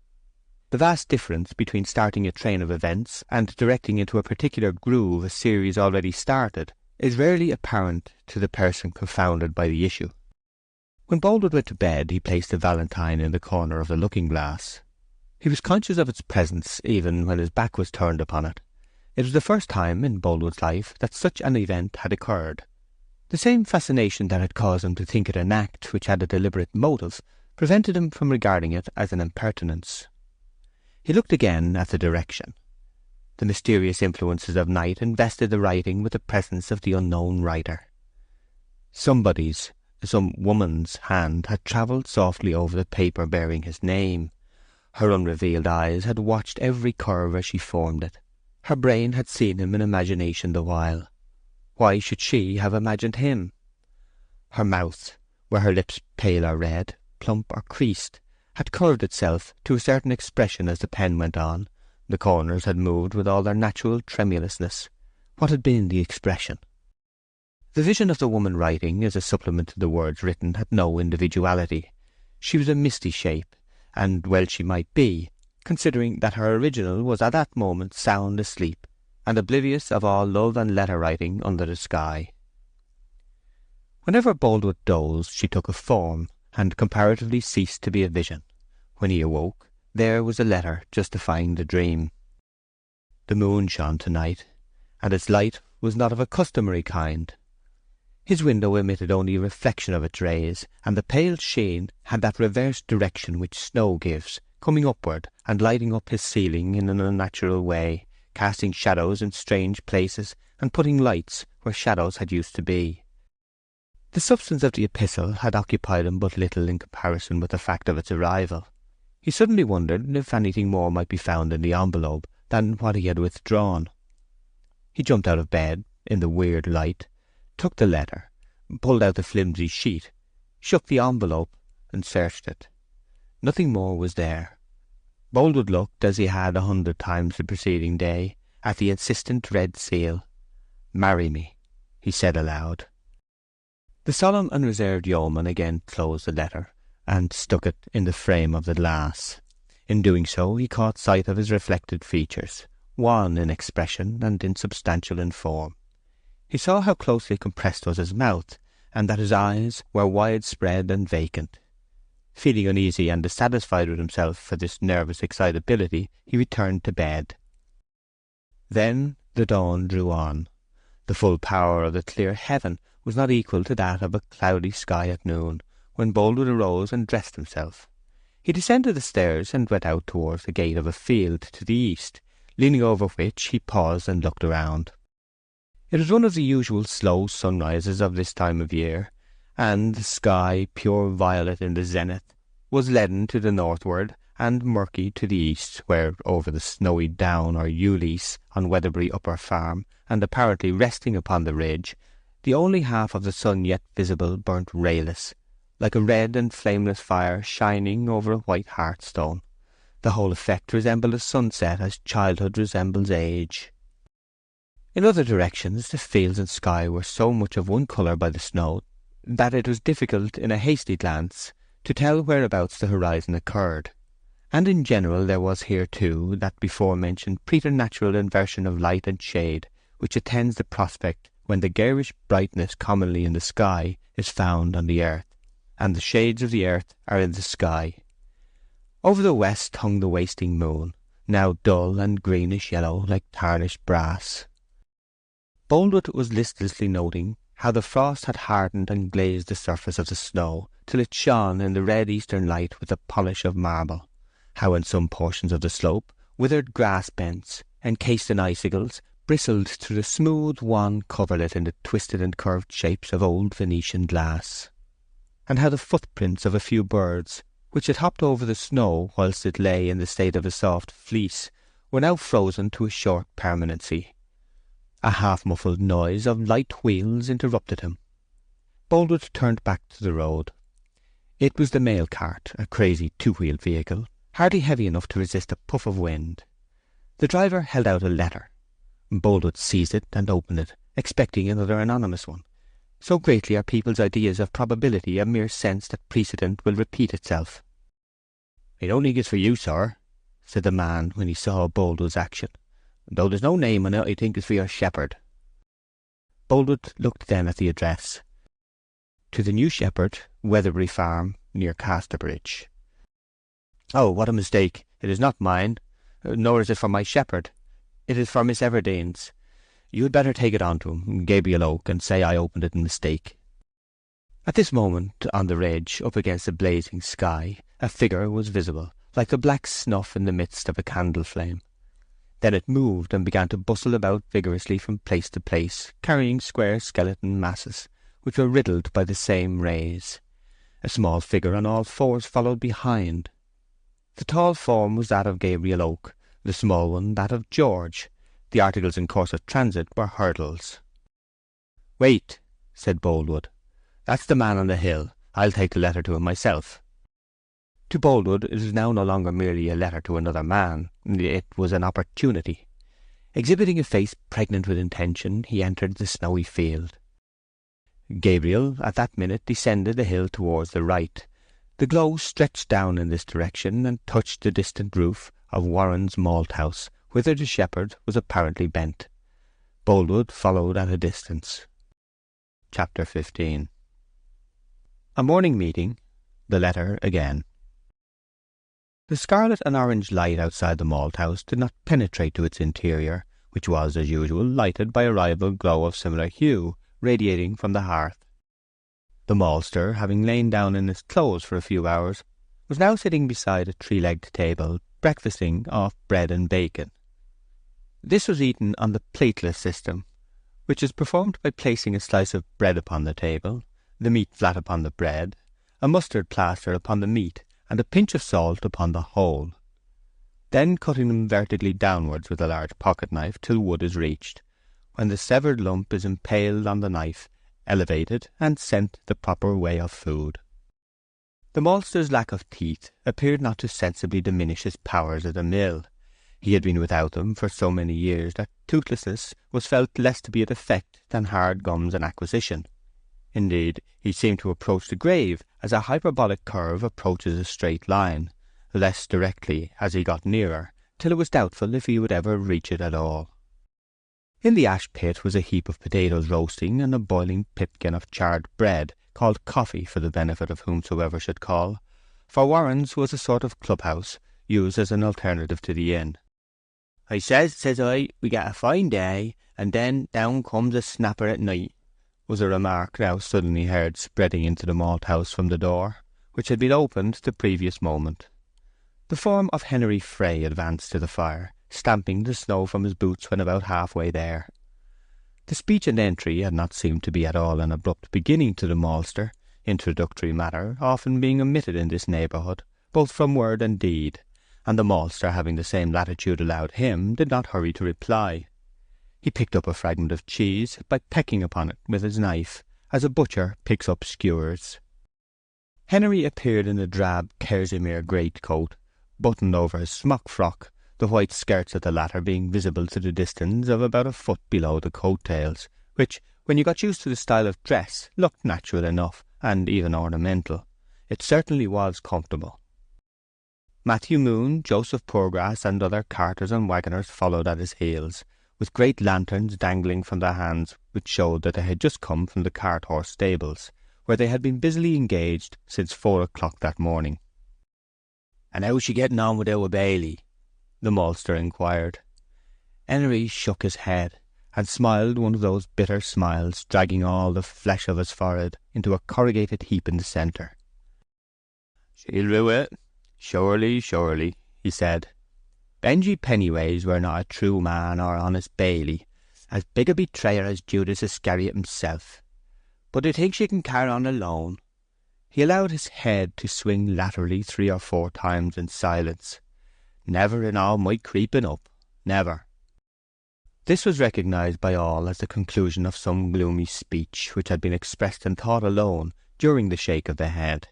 The vast difference between starting a train of events and directing into a particular groove a series already started is rarely apparent to the person confounded by the issue. When Boldwood went to bed he placed the valentine in the corner of the looking-glass. He was conscious of its presence even when his back was turned upon it. It was the first time in Boldwood's life that such an event had occurred. The same fascination that had caused him to think it an act which had a deliberate motive prevented him from regarding it as an impertinence. He looked again at the direction. The mysterious influences of night invested the writing with the presence of the unknown writer. Some woman's hand had travelled softly over the paper bearing his name. Her unrevealed eyes had watched every curve as she formed it. Her brain had seen him in imagination the while. Why should she have imagined him? Her mouth, were her lips pale or red, plump or creased, had curved itself to a certain expression as the pen went on. The corners had moved with all their natural tremulousness. What had been the expression? The vision of the woman writing as a supplement to the words written had no individuality. She was a misty shape, and well she might be, considering that her original was at that moment sound asleep, and oblivious of all love and letter-writing under the sky. Whenever Boldwood dozed she took a form, and comparatively ceased to be a vision. When he awoke, there was a letter justifying the dream. The moon shone tonight, and its light was not of a customary kind. His window emitted only a reflection of its rays, and the pale sheen had that reversed direction which snow gives, coming upward and lighting up his ceiling in an unnatural way, casting shadows in strange places and putting lights where shadows had used to be. The substance of the epistle had occupied him but little in comparison with the fact of its arrival. He suddenly wondered if anything more might be found in the envelope than what he had withdrawn. He jumped out of bed in the weird light, took the letter, pulled out the flimsy sheet, shook the envelope, and searched it. Nothing more was there. Boldwood looked, as he had 100 times the preceding day, at the insistent red seal. "Marry me," he said aloud. The solemn and reserved yeoman again closed the letter, and stuck it in the frame of the glass. In doing so he caught sight of his reflected features, wan in expression and insubstantial in form. He saw how closely compressed was his mouth, and that his eyes were widespread and vacant. Feeling uneasy and dissatisfied with himself for this nervous excitability, he returned to bed. Then the dawn drew on. The full power of the clear heaven was not equal to that of a cloudy sky at noon, when Boldwood arose and dressed himself. He descended the stairs and went out towards the gate of a field to the east, leaning over which he paused and looked around. It was one of the usual slow sunrises of this time of year, and the sky, pure violet in the zenith, was leaden to the northward and murky to the east, where over the snowy down or ewe-lease on Weatherbury Upper Farm, and apparently resting upon the ridge, the only half of the sun yet visible burnt rayless, like a red and flameless fire shining over a white hearthstone. The whole effect resembled a sunset as childhood resembles age. In other directions the fields and sky were so much of one colour by the snow that it was difficult in a hasty glance to tell whereabouts the horizon occurred, and in general there was here too that before-mentioned preternatural inversion of light and shade which attends the prospect when the garish brightness commonly in the sky is found on the earth, and the shades of the earth are in the sky. Over the west hung the wasting moon, now dull and greenish-yellow like tarnished brass. Boldwood was listlessly noting how the frost had hardened and glazed the surface of the snow till it shone in the red eastern light with the polish of marble, how in some portions of the slope withered grass bents, encased in icicles, bristled to the smooth wan coverlet in the twisted and curved shapes of old Venetian glass, and how the footprints of a few birds, which had hopped over the snow whilst it lay in the state of a soft fleece, were now frozen to a short permanency. A half-muffled noise of light wheels interrupted him. Boldwood turned back to the road. It was the mail cart, a crazy two-wheeled vehicle, hardly heavy enough to resist a puff of wind. The driver held out a letter. Boldwood seized it and opened it, expecting another anonymous one. So greatly are people's ideas of probability a mere sense that precedent will repeat itself. "I don't think it's for you, sir," said the man when he saw Boldwood's action. "Though there's no name on it, I think it's for your shepherd." Boldwood looked then at the address. "To the new shepherd, Weatherbury Farm, near Casterbridge." "Oh, what a mistake! It is not mine, nor is it for my shepherd. It is for Miss Everdene's. You had better take it on to him, Gabriel Oak, and say I opened it in mistake." At this moment, on the ridge, up against the blazing sky, a figure was visible, like the black snuff in the midst of a candle flame. Then it moved and began to bustle about vigorously from place to place, carrying square skeleton masses, which were riddled by the same rays. A small figure on all fours followed behind. The tall form was that of Gabriel Oak, the small one that of George. The articles in course of transit were hurdles. "Wait," said Boldwood. "That's the man on the hill. I'll take the letter to him myself." To Boldwood it was now no longer merely a letter to another man. It was an opportunity. Exhibiting a face pregnant with intention, he entered the snowy field. Gabriel at that minute descended the hill towards the right. The glow stretched down in this direction and touched the distant roof of Warren's malt-house, whither the shepherd was apparently bent. Boldwood followed at a distance. Chapter 15. A morning meeting. The letter again. The scarlet and orange light outside the malt-house did not penetrate to its interior, which was, as usual, lighted by a rival glow of similar hue, radiating from the hearth. The maltster, having lain down in his clothes for a few hours, was now sitting beside a three-legged table, breakfasting off bread and bacon. This was eaten on the plateless system, which is performed by placing a slice of bread upon the table, the meat flat upon the bread, a mustard plaster upon the meat, and a pinch of salt upon the whole, then cutting them vertically downwards with a large pocket-knife till wood is reached, when the severed lump is impaled on the knife, elevated, and sent the proper way of food. The maltster's lack of teeth appeared not to sensibly diminish his powers at the mill. He had been without them for so many years that toothlessness was felt less to be a defect than hard gums an acquisition. Indeed, he seemed to approach the grave as a hyperbolic curve approaches a straight line, less directly as he got nearer, till it was doubtful if he would ever reach it at all. In the ash pit was a heap of potatoes roasting and a boiling pipkin of charred bread, called coffee for the benefit of whomsoever should call, for Warren's was a sort of clubhouse, used as an alternative to the inn. "I says I, we get a fine day, and then down comes a snapper at night," was a remark now suddenly heard spreading into the malt-house from the door, which had been opened the previous moment. The form of Henry Frey advanced to the fire, stamping the snow from his boots when about halfway there. The speech and entry had not seemed to be at all an abrupt beginning to the maltster, introductory matter often being omitted in this neighbourhood, both from word and deed, and the maltster, having the same latitude allowed him, did not hurry to reply. He picked up a fragment of cheese by pecking upon it with his knife, as a butcher picks up skewers. Henry appeared in a drab kerseymere greatcoat, buttoned over his smock frock, the white skirts of the latter being visible to the distance of about a foot below the coat-tails, which, when you got used to the style of dress, looked natural enough, and even ornamental. It certainly was comfortable. Matthew Moon, Joseph Poorgrass, and other carters and waggoners followed at his heels, with great lanterns dangling from their hands, which showed that they had just come from the cart-horse stables, where they had been busily engaged since 4 o'clock that morning. "And how's she getting on with our Bailey?" the maltster inquired. Henry shook his head, and smiled one of those bitter smiles, dragging all the flesh of his forehead into a corrugated heap in the centre. "She'll rue it, surely, surely," he said. "Benjy Pennyways were not a true man or honest Bailey, as big a betrayer as Judas Iscariot himself. But I think she can carry on alone." He allowed his head to swing laterally 3 or 4 times in silence. "Never in all my creeping up, never." This was recognised by all as the conclusion of some gloomy speech which had been expressed in thought alone during the shake of the head.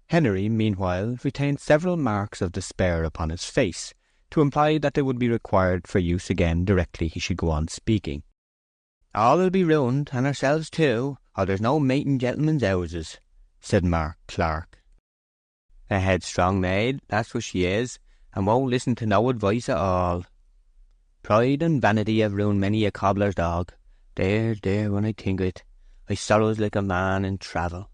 Henry, meanwhile, retained several marks of despair upon his face, to imply that they would be required for use again directly he should go on speaking. "All'll be ruined, and ourselves too, or there's no mating gentlemen's houses," said Mark Clark. "A headstrong maid, that's what she is, and won't listen to no advice at all. Pride and vanity have ruined many a cobbler's dog. Dear, dear, when I think of it, I sorrows like a man in travel."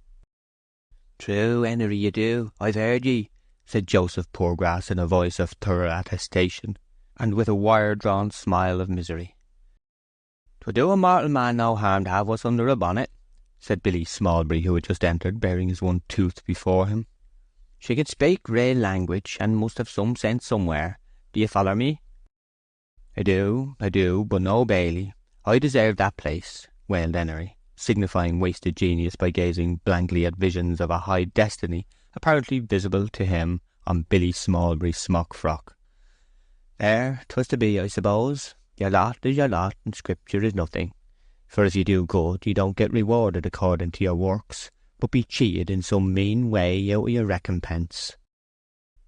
"True, Henry, you do. I've heard ye," said Joseph Poorgrass in a voice of thorough attestation, and with a wire-drawn smile of misery. "'Twould do a mortal man no harm to have us under a bonnet," said Billy Smallbury, who had just entered, bearing his one tooth before him. "She can speak real language, and must have some sense somewhere. Do you follow me?" I do, but no Bailey. I deserve that place," wailed Henry, signifying wasted genius by gazing blankly at visions of a high destiny apparently visible to him on Billy Smallbury's smock frock. "There, 'twas to be, I suppose. Your lot is your lot, and Scripture is nothing. For if you do good, you don't get rewarded according to your works, but be cheated in some mean way out of your recompense."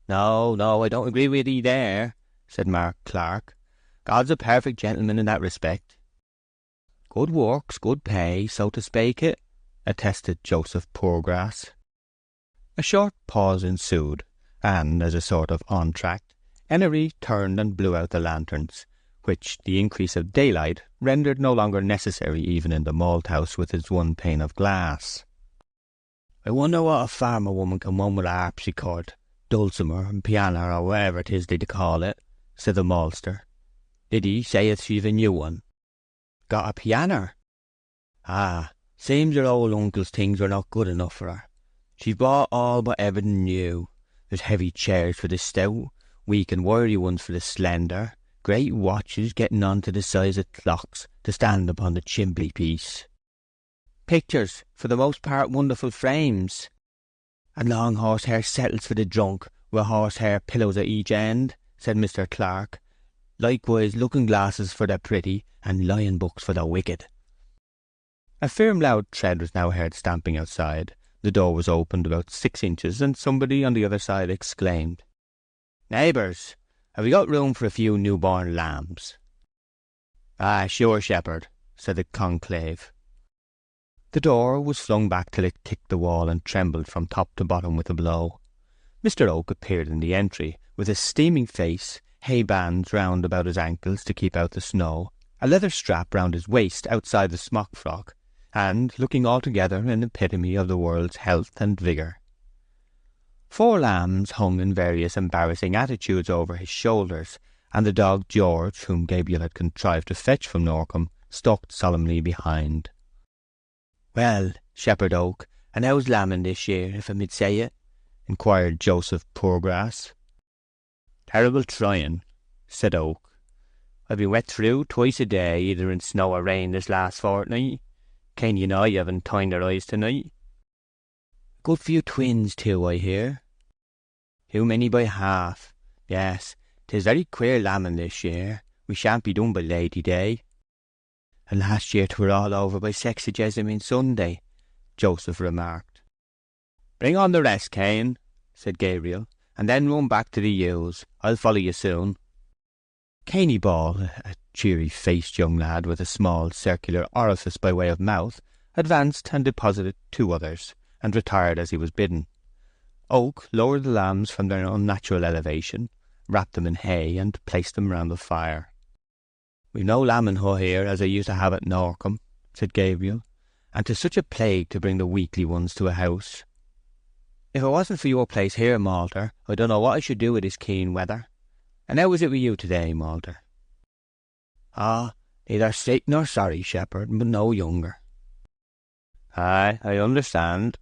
No, I don't agree with thee there," said Mark Clark. "God's a perfect gentleman in that respect." "Good works, good pay, so to speak it," attested Joseph Poorgrass. A short pause ensued, and, as a sort of entr'acte, Henry turned and blew out the lanterns, which the increase of daylight rendered no longer necessary even in the malt-house with its one pane of glass. "I wonder what a farmer woman can want with a harpsichord, dulcimer, and piano, or whatever 'tis they call it," said the maltster. "Liddy saith she've a new one." "Got a piano?" "Ah, seems her old uncle's things were not good enough for her. She's bought all but everything new. There's heavy chairs for the stout, weak and wiry ones for the slender, great watches getting on to the size of clocks to stand upon the chimbley-piece. Pictures, for the most part wonderful frames. And long horsehair settles for the drunk, with horsehair pillows at each end," said Mr. Clark. "Likewise looking-glasses for the pretty, and lion-books for the wicked." A firm loud tread was now heard stamping outside. The door was opened about 6 inches, and somebody on the other side exclaimed, "Neighbours, have we got room for a few newborn lambs?" "Ah, sure, shepherd," said the conclave. The door was flung back till it kicked the wall and trembled from top to bottom with a blow. Mr. Oak appeared in the entry, with a steaming face, hay bands round about his ankles to keep out the snow, a leather strap round his waist outside the smock frock, and looking altogether an epitome of the world's health and vigour. 4 lambs hung in various embarrassing attitudes over his shoulders, and the dog George, whom Gabriel had contrived to fetch from Norcombe, stalked solemnly behind. "Well, Shepherd Oak, and how's lambing this year, if I mid say it?" inquired Joseph Poorgrass. "Terrible trying," said Oak. "I've been wet through twice a day, either in snow or rain, this last fortnight. Cain and I haven't tined our eyes tonight." "Good few twins too, I hear." "Too many by half. Yes, 'tis very queer lambing this year. We shan't be done by Lady Day." "And last year 'twere all over by Sexagesime Sunday," Joseph remarked. "Bring on the rest, Cain," said Gabriel, "and then run back to the ewes. I'll follow you soon." Cainy Ball, a cheery-faced young lad with a small circular orifice by way of mouth, advanced and deposited 2 others, and retired as he was bidden. Oak lowered the lambs from their unnatural elevation, wrapped them in hay, and placed them round the fire. "We've no lambing hut here, as I used to have at Norcombe," said Gabriel, "and 'tis such a plague to bring the weakly ones to a house. If it wasn't for your place here, Malter, I don't know what I should do with this keen weather. And how was it with you today, Malter?" "Ah, neither sick nor sorry, Shepherd, but no younger." "Aye, I understand."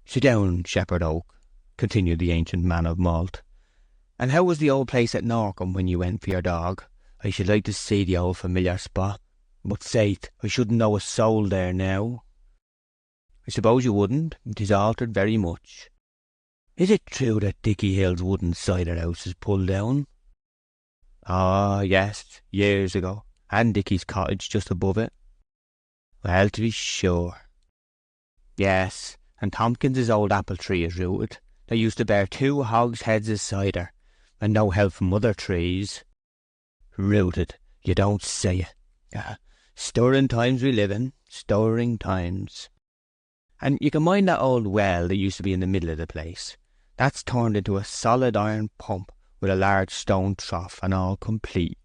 "Sit down, Shepherd Oak," continued the ancient man of malt. "And how was the old place at Norcombe when you went for your dog? I should like to see the old familiar spot, but faith, I shouldn't know a soul there now." "I suppose you wouldn't. 'Tis altered very much." "Is it true that Dicky Hill's wooden cider house is pulled down?" "Ah, yes, years ago, and Dicky's cottage just above it." "Well, to be sure." "Yes, and Tompkins's old apple tree is rooted. They used to bear 2 hogsheads of cider, and no help from other trees." "Rooted, you don't say it. Stirring times we live in, stirring times. And you can mind that old well that used to be in the middle of the place? That's turned into a solid iron pump with a large stone trough and all complete.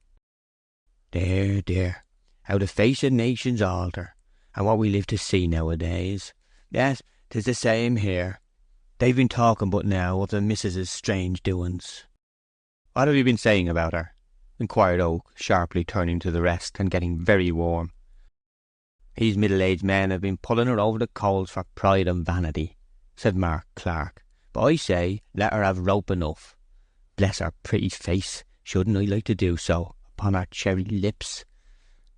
Dear, dear, how the face of nations alter, and what we live to see nowadays. Yes, 'tis the same here. They've been talking but now of the missus's strange doings." "What have you been saying about her?" inquired Oak, sharply turning to the rest and getting very warm. "These middle-aged men have been pulling her over the coals for pride and vanity," said Mark Clark. "But I say, let her have rope enough. Bless her pretty face, shouldn't I like to do so, upon her cherry lips?"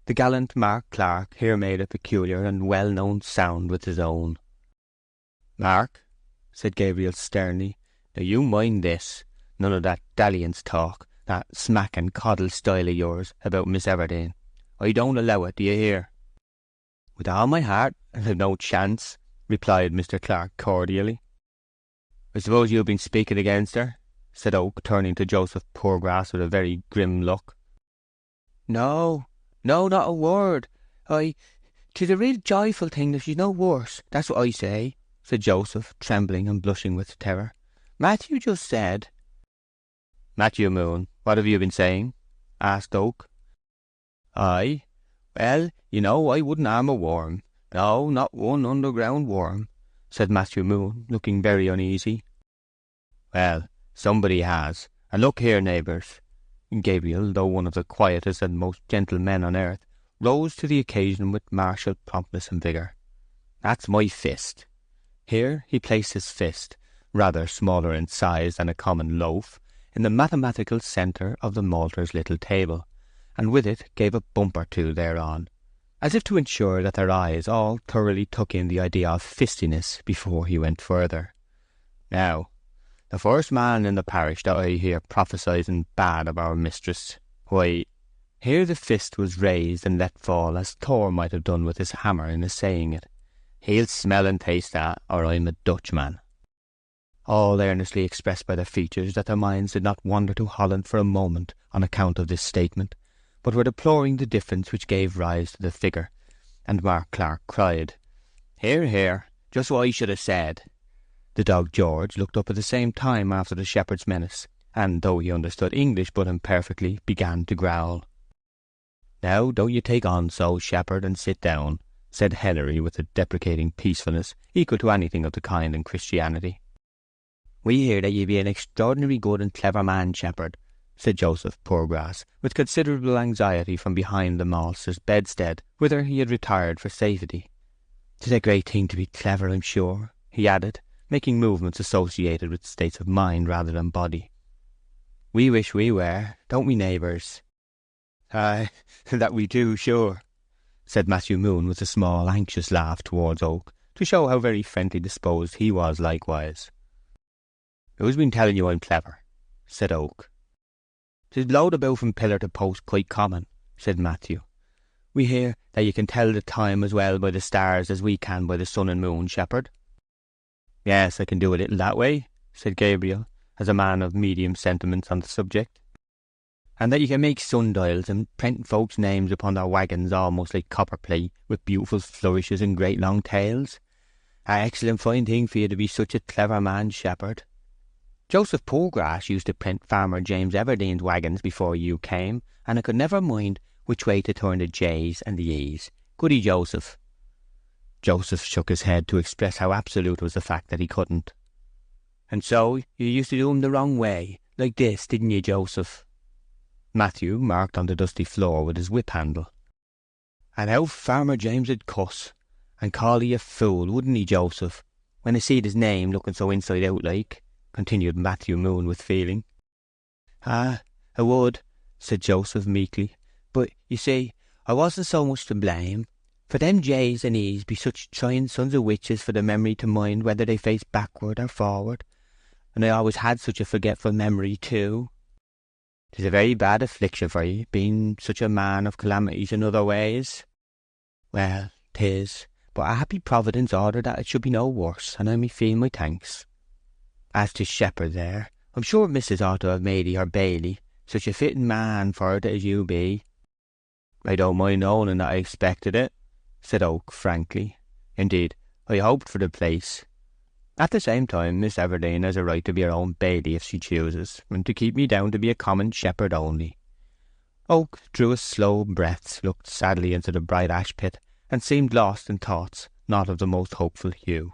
The gallant Mark Clark here made a peculiar and well-known sound with his own. "Mark," said Gabriel sternly, "now you mind this. None of that dalliance talk, that smack and coddle style of yours about Miss Everdene. I don't allow it, do you hear?" "With all my heart, and I've no chance," replied Mr. Clark cordially. "I suppose you have been speaking against her?" said Oak, turning to Joseph Poorgrass with a very grim look. No, not a word. 'Tis a real joyful thing that she's no worse, that's what I say," said Joseph, trembling and blushing with terror. "Matthew just said—" "Matthew Moon, what have you been saying?" asked Oak. "I? Well, you know I wouldn't harm a worm. No, not one underground worm," said Matthew Moon, looking very uneasy. "Well, somebody has. And look here, neighbours." Gabriel, though one of the quietest and most gentle men on earth, rose to the occasion with martial promptness and vigour. "That's my fist." Here he placed his fist, rather smaller in size than a common loaf, in the mathematical centre of the malters' little table, and with it gave a bump or 2 thereon, as if to ensure that their eyes all thoroughly took in the idea of fistiness before he went further. "Now, the first man in the parish that I hear prophesying bad of our mistress, why—" Here the fist was raised and let fall as Thor might have done with his hammer in saying it. "He'll smell and taste that, or I'm a Dutchman." All earnestly expressed by their features that their minds did not wander to Holland for a moment on account of this statement, but were deploring the difference which gave rise to the figure, and Mark Clark cried, "Hear, hear, just what I should have said." The dog George looked up at the same time after the shepherd's menace, and though he understood English but imperfectly, began to growl. "Now, don't you take on so, shepherd, and sit down," said Hilary with a deprecating peacefulness equal to anything of the kind in Christianity. "We hear that ye be an extraordinary good and clever man, shepherd," said Joseph Poorgrass, with considerable anxiety from behind the maltster's bedstead, whither he had retired for safety. "'Tis a great thing to be clever, I'm sure," he added, making movements associated with states of mind rather than body. "We wish we were, don't we, neighbours?" "Aye, that we do, sure," said Matthew Moon with a small, anxious laugh towards Oak, to show how very friendly disposed he was likewise. "Who's been telling you I'm clever?" said Oak. "'Tis blowed about from pillar to post quite common," said Matthew. "We hear that you can tell the time as well by the stars as we can by the sun and moon, shepherd." "Yes, I can do a little that way," said Gabriel, as a man of medium sentiments on the subject. "And that you can make sundials and print folks' names upon their waggons almost like copperplate, with beautiful flourishes and great long tails. An excellent fine thing for you to be such a clever man, shepherd. Joseph Poorgrass used to print Farmer James Everdene's waggons before you came, and I could never mind which way to turn the J's and the E's. Could he, Joseph?" Joseph shook his head to express how absolute was the fact that he couldn't. "And so you used to do 'em the wrong way, like this, didn't you, Joseph?" Matthew marked on the dusty floor with his whip-handle. "And how Farmer James 'ud cuss, and call 'ee a fool, wouldn't he, Joseph, when I seed his name looking so inside out like," continued Matthew Moon with feeling. "Ah, I would," said Joseph meekly. "But, you see, I wasn't so much to blame, for them J's and E's be such trying sons of witches for the memory to mind whether they face backward or forward, and I always had such a forgetful memory too. 'Tis a very bad affliction for ye, being such a man of calamities in other ways." "Well, 'tis, but a happy Providence ordered that it should be no worse, and I may feel my thanks. As to shepherd there, I'm sure Missus ought to have made 'ee her baily, such a fitting man for it as you be." "I don't mind owning that I expected it," said Oak frankly. "Indeed, I hoped for the place. At the same time, Miss Everdene has a right to be her own baily if she chooses, and to keep me down to be a common shepherd only." Oak drew a slow breath, looked sadly into the bright ash pit, and seemed lost in thoughts not of the most hopeful hue.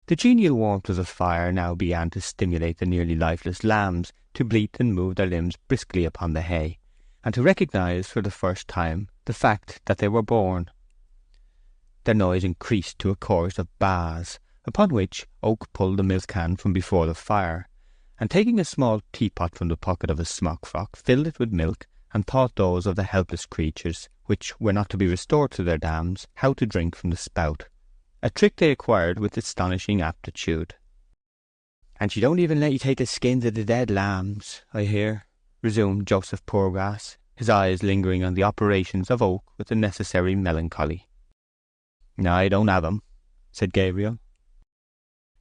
The genial warmth of the fire now began to stimulate the nearly lifeless lambs to bleat and move their limbs briskly upon the hay, and to recognise for the first time the fact that they were born. Their noise increased to a chorus of baas, upon which Oak pulled the milk can from before the fire, and taking a small teapot from the pocket of his smock-frock, filled it with milk, and taught those of the helpless creatures, which were not to be restored to their dams, how to drink from the spout, a trick they acquired with astonishing aptitude. "And she don't even let you take the skins of the dead lambs, I hear," resumed Joseph Poorgrass, his eyes lingering on the operations of Oak with the necessary melancholy. "No, I don't have 'em," said Gabriel.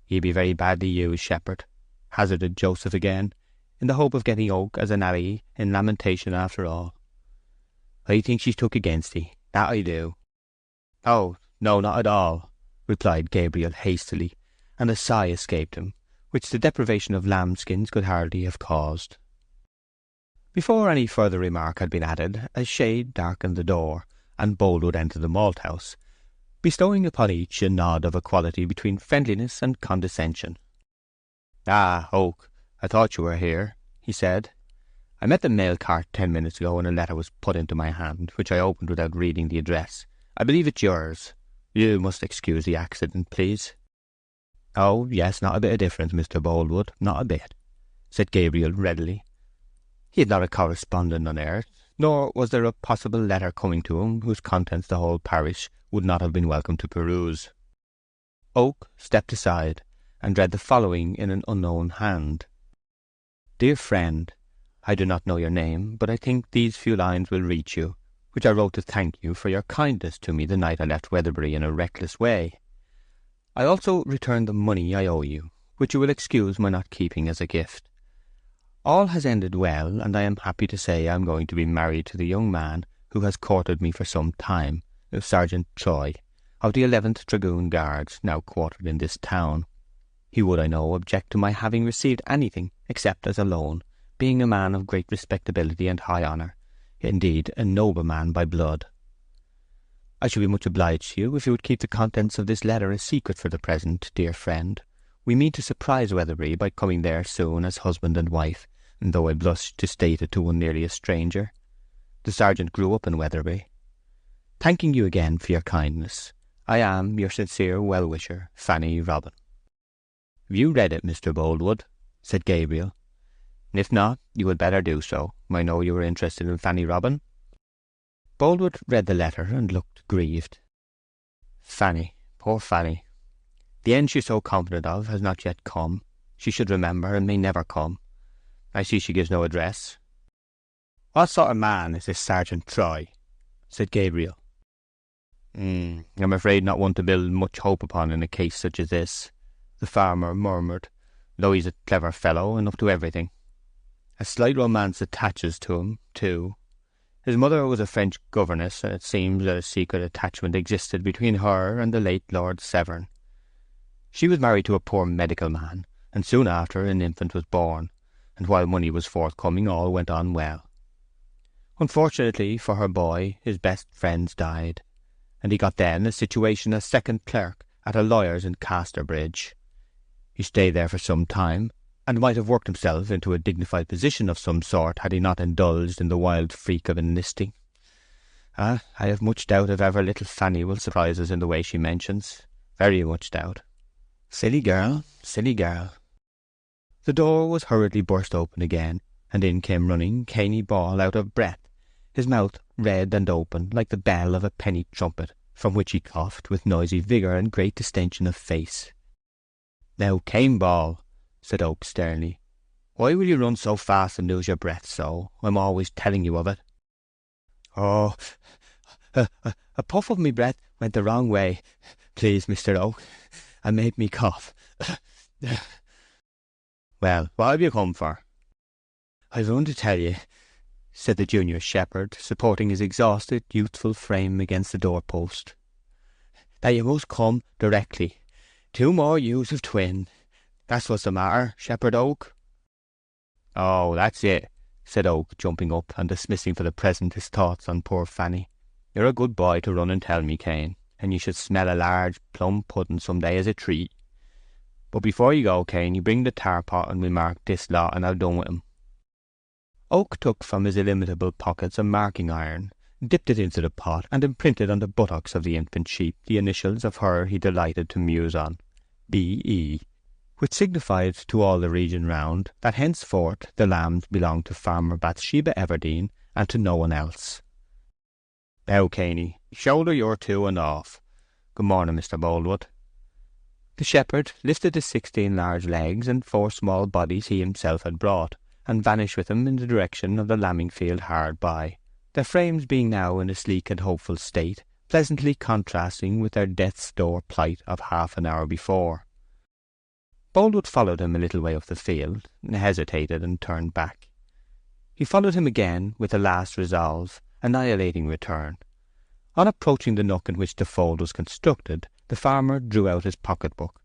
"Ye be very badly used, shepherd," hazarded Joseph again, in the hope of getting Oak as an ally in lamentation after all. "I think she's took against thee, that I do." "Oh, no, not at all," replied Gabriel hastily, and a sigh escaped him, which the deprivation of lambskins could hardly have caused. Before any further remark had been added, a shade darkened the door, and Boldwood entered the malt-house, bestowing upon each a nod of equality between friendliness and condescension. "Ah, Oak, I thought you were here," he said. "I met the mail cart 10 minutes ago, and a letter was put into my hand, which I opened without reading the address. I believe it's yours. You must excuse the accident, please." "Oh, yes, not a bit of difference, Mr. Boldwood, not a bit," said Gabriel readily. He had not a correspondent on earth, nor was there a possible letter coming to him whose contents the whole parish would not have been welcome to peruse. Oak stepped aside, and read the following in an unknown hand. "Dear friend, I do not know your name, but I think these few lines will reach you, which I wrote to thank you for your kindness to me the night I left Weatherbury in a reckless way. I also return the money I owe you, which you will excuse my not keeping as a gift. All has ended well, and I am happy to say I am going to be married to the young man who has courted me for some time, Sergeant Troy, of the 11th Dragoon Guards, now quartered in this town. He would, I know, object to my having received anything except as a loan, being a man of great respectability and high honour. indeed a noble man by blood. I should be much obliged to you if you would keep the contents of this letter a secret for the present, dear friend. We mean to surprise Weatherbury by coming there soon as husband and wife, though I blush to state it to one nearly a stranger. The sergeant grew up in Weatherbury. Thanking you again for your kindness, I am your sincere well-wisher, Fanny Robin. Have you read it, Mr. Boldwood? Said Gabriel. If not, you had better do so. I know you are interested in Fanny Robin. Boldwood read the letter and looked grieved. Fanny, poor Fanny. The end she is so confident of has not yet come. She should remember, and may never come. I see she gives no address. What sort of man is this Sergeant Troy? Said Gabriel. I'm afraid not one to build much hope upon in a case such as this, the farmer murmured, though he's a clever fellow and up to everything. A slight romance attaches to him, too. His mother was a French governess, and it seems that a secret attachment existed between her and the late Lord Severn. She was married to a poor medical man, and soon after an infant was born, and while money was forthcoming all went on well. Unfortunately for her boy, his best friends died, and he got then a situation as second clerk at a lawyer's in Casterbridge. He stayed there for some time, and might have worked himself into a dignified position of some sort had he not indulged in the wild freak of enlisting. I have much doubt if ever little Fanny will surprise us in the way she mentions. Very much doubt. Silly girl, silly girl. The door was hurriedly burst open again, and in came running Cainy Ball out of breath, his mouth red and open like the bell of a penny trumpet, from which he coughed with noisy vigour and great distension of face. Now, Cain Ball, said Oak sternly, why will you run so fast and lose your breath so? I'm always telling you of it. Oh, a puff of me breath went the wrong way, please, Mr. Oak, and made me cough. Well, what have you come for? I've run to tell you, said the junior shepherd, supporting his exhausted, youthful frame against the doorpost, that you must come directly. 2 more ewes of twin. That's what's the matter, Shepherd Oak. Oh, that's it, said Oak, jumping up and dismissing for the present his thoughts on poor Fanny. You're a good boy to run and tell me, Cain, and you should smell a large plum pudding some day as a treat. But before you go, Cain, you bring the tar pot and we'll mark this lot and I've done with 'em. Oak took from his illimitable pockets a marking iron, dipped it into the pot, and imprinted on the buttocks of the infant sheep the initials of her he delighted to muse on, B.E., which signified to all the region round that henceforth the lambs belonged to Farmer Bathsheba Everdene and to no one else. Now, Cainy, shoulder your 2 and off. Good morning, Mr. Boldwood. The shepherd lifted the 16 large legs and 4 small bodies he himself had brought, and vanished with them in the direction of the lambing field hard by, their frames being now in a sleek and hopeful state, pleasantly contrasting with their death's door plight of half an hour before. Boldwood followed him a little way up the field, hesitated, and turned back. He followed him again with a last resolve, annihilating return. On approaching the nook in which the fold was constructed, the farmer drew out his pocket-book,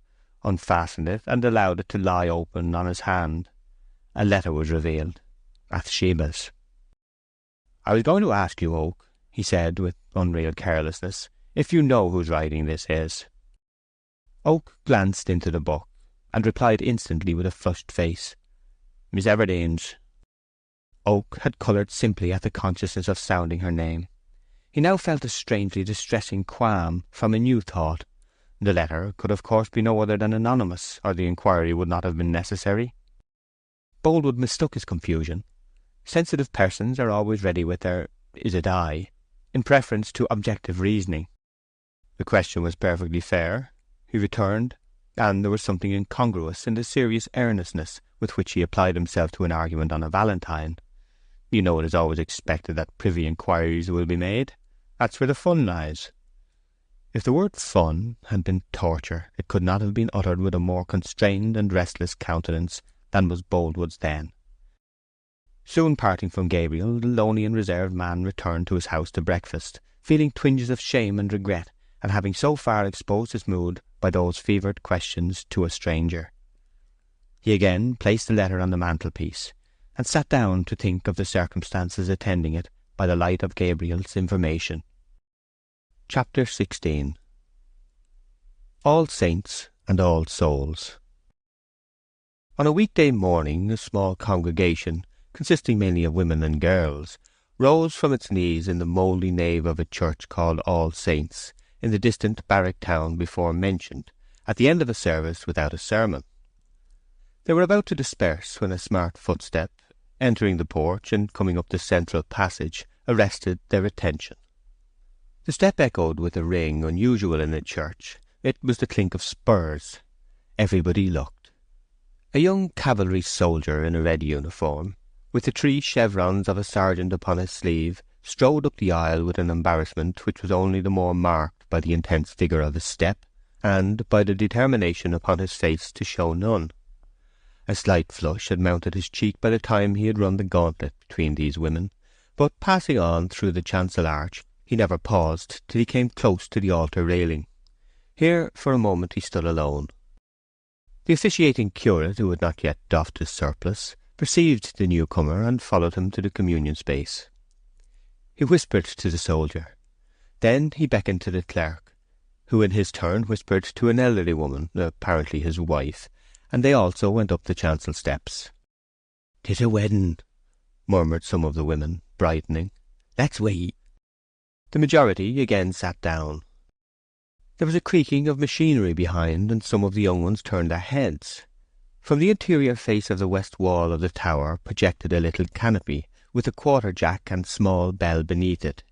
unfastened it, and allowed it to lie open on his hand. A letter was revealed. Bathsheba's. I was going to ask you, Oak, he said with unreal carelessness, if you know whose writing this is. Oak glanced into the book, and replied instantly with a flushed face, Miss Everdene's. Oak had coloured simply at the consciousness of sounding her name. He now felt a strangely distressing qualm from a new thought. The letter could of course be no other than anonymous, or the inquiry would not have been necessary. Boldwood mistook his confusion. Sensitive persons are always ready with their "is it I?" in preference to objective reasoning. The question was perfectly fair, he returned, and there was something incongruous in the serious earnestness with which he applied himself to an argument on a valentine. You know it is always expected that privy inquiries will be made. That's where the fun lies. If the word fun had been torture, it could not have been uttered with a more constrained and restless countenance than was Boldwood's then. Soon parting from Gabriel, the lonely and reserved man returned to his house to breakfast, feeling twinges of shame and regret at having so far exposed his mood by those fevered questions to a stranger. He again placed the letter on the mantelpiece, and sat down to think of the circumstances attending it by the light of Gabriel's information. Chapter 16. All Saints and All Souls. On a weekday morning, a small congregation, consisting mainly of women and girls, rose from its knees in the mouldy nave of a church called All Saints, in the distant barrack town before mentioned, at the end of a service without a sermon. They were about to disperse when a smart footstep, entering the porch and coming up the central passage, arrested their attention. The step echoed with a ring unusual in a church. It was the clink of spurs. Everybody looked. A young cavalry soldier in a red uniform, with the 3 chevrons of a sergeant upon his sleeve, strode up the aisle with an embarrassment which was only the more marked by the intense vigour of his step, and by the determination upon his face to show none. A slight flush had mounted his cheek by the time he had run the gauntlet between these women, but passing on through the chancel arch, he never paused till he came close to the altar railing. Here for a moment he stood alone. The officiating curate, who had not yet doffed his surplice, perceived the newcomer and followed him to the communion space. He whispered to the soldier. Then he beckoned to the clerk, who in his turn whispered to an elderly woman, apparently his wife, and they also went up the chancel steps. "'Tis a wedding," murmured some of the women, brightening. "Let's wait." The majority again sat down. There was a creaking of machinery behind, and some of the young ones turned their heads. From the interior face of the west wall of the tower projected a little canopy, with a quarter-jack and small bell beneath it,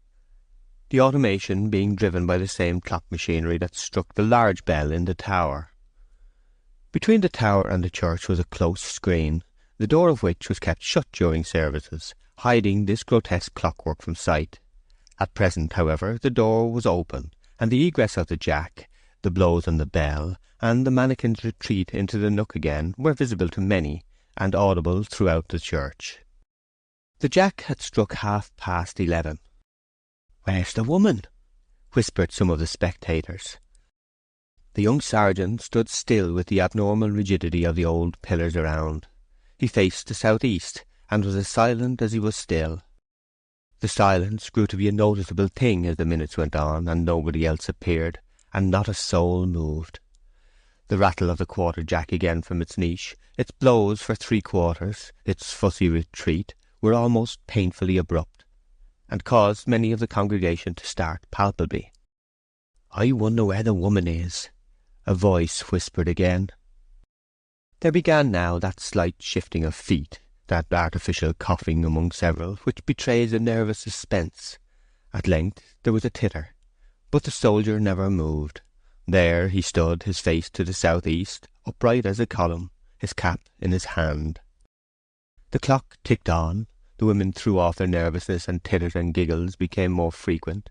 the automation being driven by the same clock machinery that struck the large bell in the tower. Between the tower and the church was a close screen, the door of which was kept shut during services, hiding this grotesque clockwork from sight. At present, however, the door was open, and the egress of the jack, the blows on the bell, and the mannikin's retreat into the nook again were visible to many, and audible throughout the church. The jack had struck 11:30. "Where's the woman?" whispered some of the spectators. The young sergeant stood still with the abnormal rigidity of the old pillars around. He faced the south-east, and was as silent as he was still. The silence grew to be a noticeable thing as the minutes went on, and nobody else appeared, and not a soul moved. The rattle of the quarter-jack again from its niche, its blows for 3/4, its fussy retreat, were almost painfully abrupt, and caused many of the congregation to start palpably. "I wonder where the woman is," a voice whispered again. There began now that slight shifting of feet, that artificial coughing among several, which betrays a nervous suspense. At length there was a titter, but the soldier never moved. There he stood, his face to the south-east, upright as a column, his cap in his hand. The clock ticked on. The women threw off their nervousness, and titters and giggles became more frequent.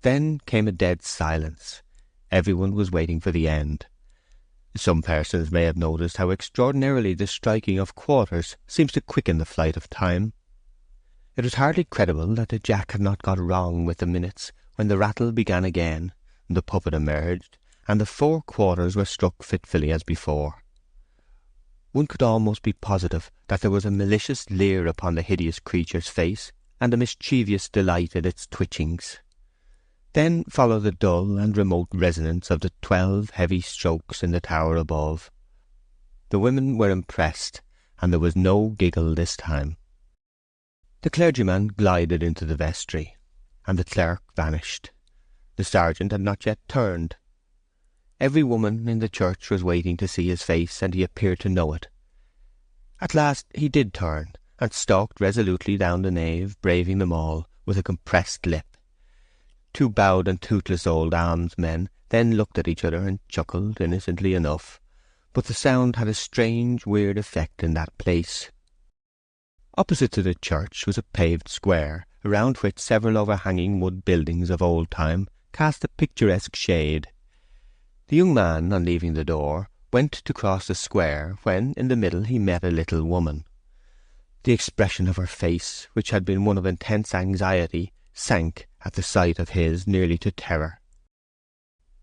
Then came a dead silence. Everyone was waiting for the end. Some persons may have noticed how extraordinarily the striking of quarters seems to quicken the flight of time. It was hardly credible that the jack had not got wrong with the minutes when the rattle began again, the puppet emerged, and the 4 quarters were struck fitfully as before. One could almost be positive that there was a malicious leer upon the hideous creature's face, and a mischievous delight in its twitchings. Then followed the dull and remote resonance of the 12 heavy strokes in the tower above. The women were impressed, and there was no giggle this time. The clergyman glided into the vestry, and the clerk vanished. The sergeant had not yet turned. Every woman in the church was waiting to see his face, and he appeared to know it. At last he did turn, and stalked resolutely down the nave, braving them all, with a compressed lip. 2 bowed and toothless old almsmen then looked at each other and chuckled innocently enough, but the sound had a strange, weird effect in that place. Opposite to the church was a paved square, around which several overhanging wood buildings of old time cast a picturesque shade. The young man, on leaving the door, went to cross the square, when in the middle he met a little woman. The expression of her face, which had been one of intense anxiety, sank at the sight of his nearly to terror.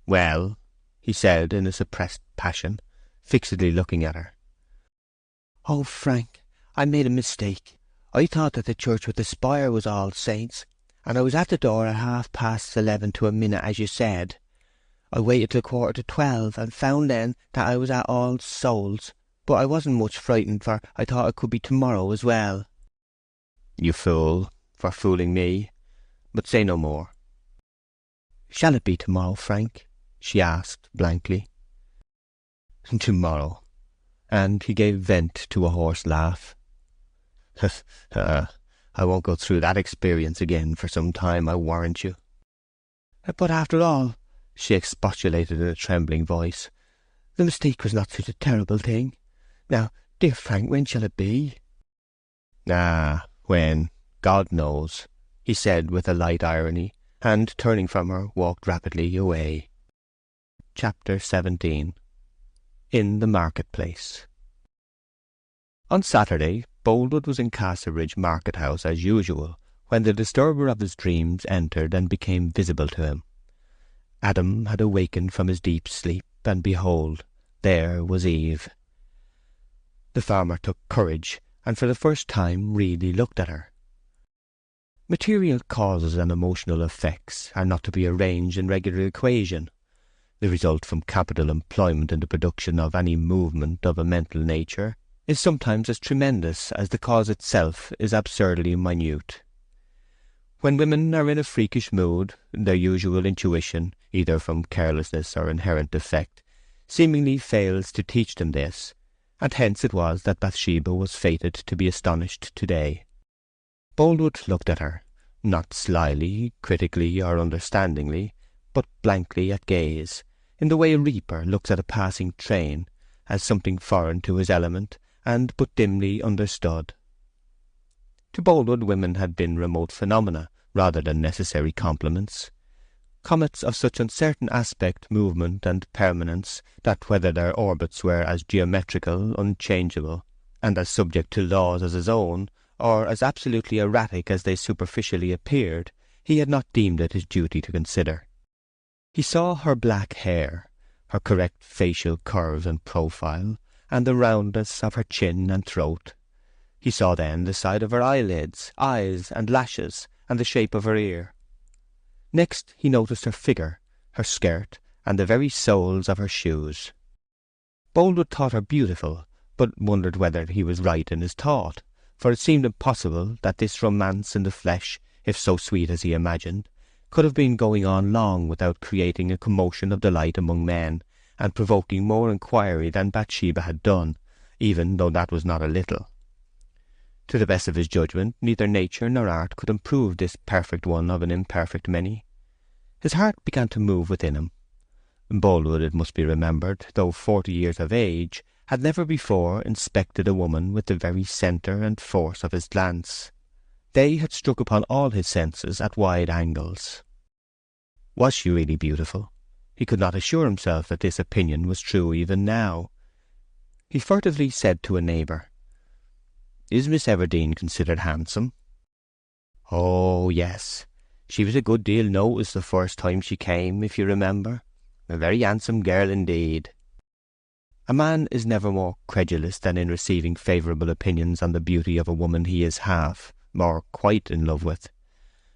"Well," he said in a suppressed passion, fixedly looking at her. "Oh, Frank, I made a mistake. I thought that the church with the spire was All Saints, and I was at the door at 11:30 to a minute, as you said. I waited till 11:45 and found then that I was at All Souls, but I wasn't much frightened, for I thought it could be tomorrow as well." "You fool, for fooling me. But say no more." "Shall it be tomorrow, Frank?" she asked blankly. "Tomorrow," and he gave vent to a hoarse laugh. I won't go through that experience again for some time, I warrant you." "But after all," she expostulated in a trembling voice, "the mistake was not such a terrible thing. Now, dear Frank, when shall it be?" When, God knows," he said with a light irony, and turning from her, walked rapidly away. Chapter 17. In the Market-place. On Saturday, Boldwood was in Castleridge market-house as usual, when the disturber of his dreams entered and became visible to him. Adam had awakened from his deep sleep, and behold, there was Eve. The farmer took courage, and for the first time really looked at her. Material causes and emotional effects are not to be arranged in regular equation. The result from capital employment in the production of any movement of a mental nature is sometimes as tremendous as the cause itself is absurdly minute. When women are in a freakish mood, their usual intuition, either from carelessness or inherent defect, seemingly fails to teach them this, and hence it was that Bathsheba was fated to be astonished today. Boldwood looked at her, not slyly, critically, or understandingly, but blankly at gaze, in the way a reaper looks at a passing train, as something foreign to his element, and but dimly understood. To Boldwood women had been remote phenomena, rather than necessary complements. Comets of such uncertain aspect, movement, and permanence, that whether their orbits were as geometrical, unchangeable, and as subject to laws as his own, or as absolutely erratic as they superficially appeared, he had not deemed it his duty to consider. He saw her black hair, her correct facial curves and profile, and the roundness of her chin and throat. He saw then the side of her eyelids, eyes, and lashes, and the shape of her ear. Next he noticed her figure, her skirt, and the very soles of her shoes. Boldwood thought her beautiful, but wondered whether he was right in his thought, for it seemed impossible that this romance in the flesh, if so sweet as he imagined, could have been going on long without creating a commotion of delight among men, and provoking more inquiry than Bathsheba had done, even though that was not a little. To the best of his judgment, neither nature nor art could improve this perfect one of an imperfect many. His heart began to move within him. Boldwood, it must be remembered, though 40 years of age, had never before inspected a woman with the very centre and force of his glance. They had struck upon all his senses at wide angles. Was she really beautiful? He could not assure himself that this opinion was true even now. He furtively said to a neighbour, "Is Miss Everdene considered handsome?" "Oh, yes. She was a good deal noticed the first time she came, if you remember. A very handsome girl indeed." A man is never more credulous than in receiving favourable opinions on the beauty of a woman he is half, or quite in love with.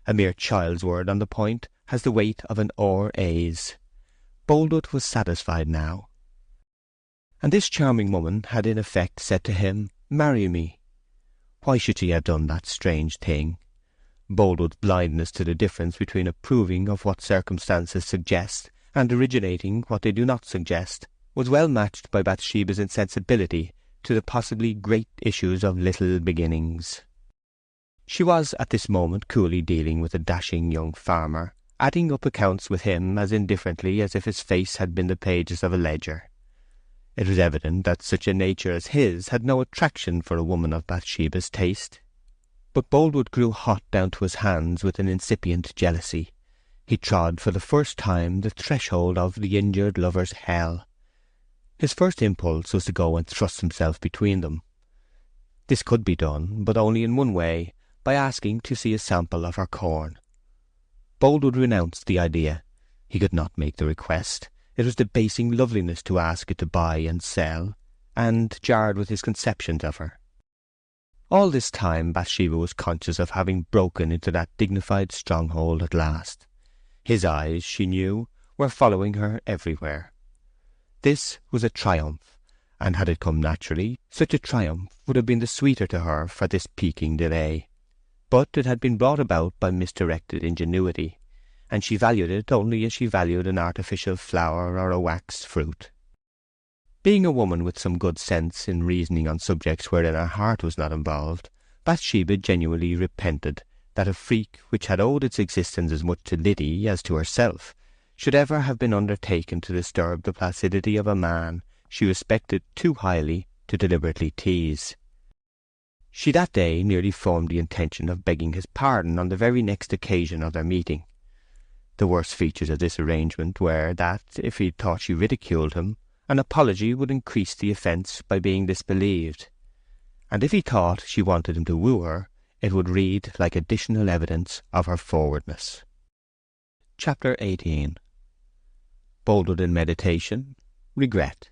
A mere child's word on the point has the weight of an or-a's. Boldwood was satisfied now. And this charming woman had in effect said to him, "Marry me." Why should she have done that strange thing? Boldwood's blindness to the difference between approving of what circumstances suggest and originating what they do not suggest was well matched by Bathsheba's insensibility to the possibly great issues of little beginnings. She was at this moment coolly dealing with a dashing young farmer, adding up accounts with him as indifferently as if his face had been the pages of a ledger. It was evident that such a nature as his had no attraction for a woman of Bathsheba's taste. But Boldwood grew hot down to his hands with an incipient jealousy. He trod for the first time the threshold of the injured lover's hell. His first impulse was to go and thrust himself between them. This could be done, but only in one way, by asking to see a sample of her corn. Boldwood renounced the idea. He could not make the request. It was debasing loveliness to ask it to buy and sell, and jarred with his conceptions of her. All this time Bathsheba was conscious of having broken into that dignified stronghold at last. His eyes, she knew, were following her everywhere. This was a triumph, and had it come naturally, such a triumph would have been the sweeter to her for this piquing delay. But it had been brought about by misdirected ingenuity, and she valued it only as she valued an artificial flower or a waxed fruit. Being a woman with some good sense in reasoning on subjects wherein her heart was not involved, Bathsheba genuinely repented that a freak which had owed its existence as much to Liddy as to herself should ever have been undertaken to disturb the placidity of a man she respected too highly to deliberately tease. She that day nearly formed the intention of begging his pardon on the very next occasion of their meeting. The worst features of this arrangement were that, if he thought she ridiculed him, an apology would increase the offence by being disbelieved, and if he thought she wanted him to woo her, it would read like additional evidence of her forwardness. Chapter 18. Boldwood in meditation. Regret.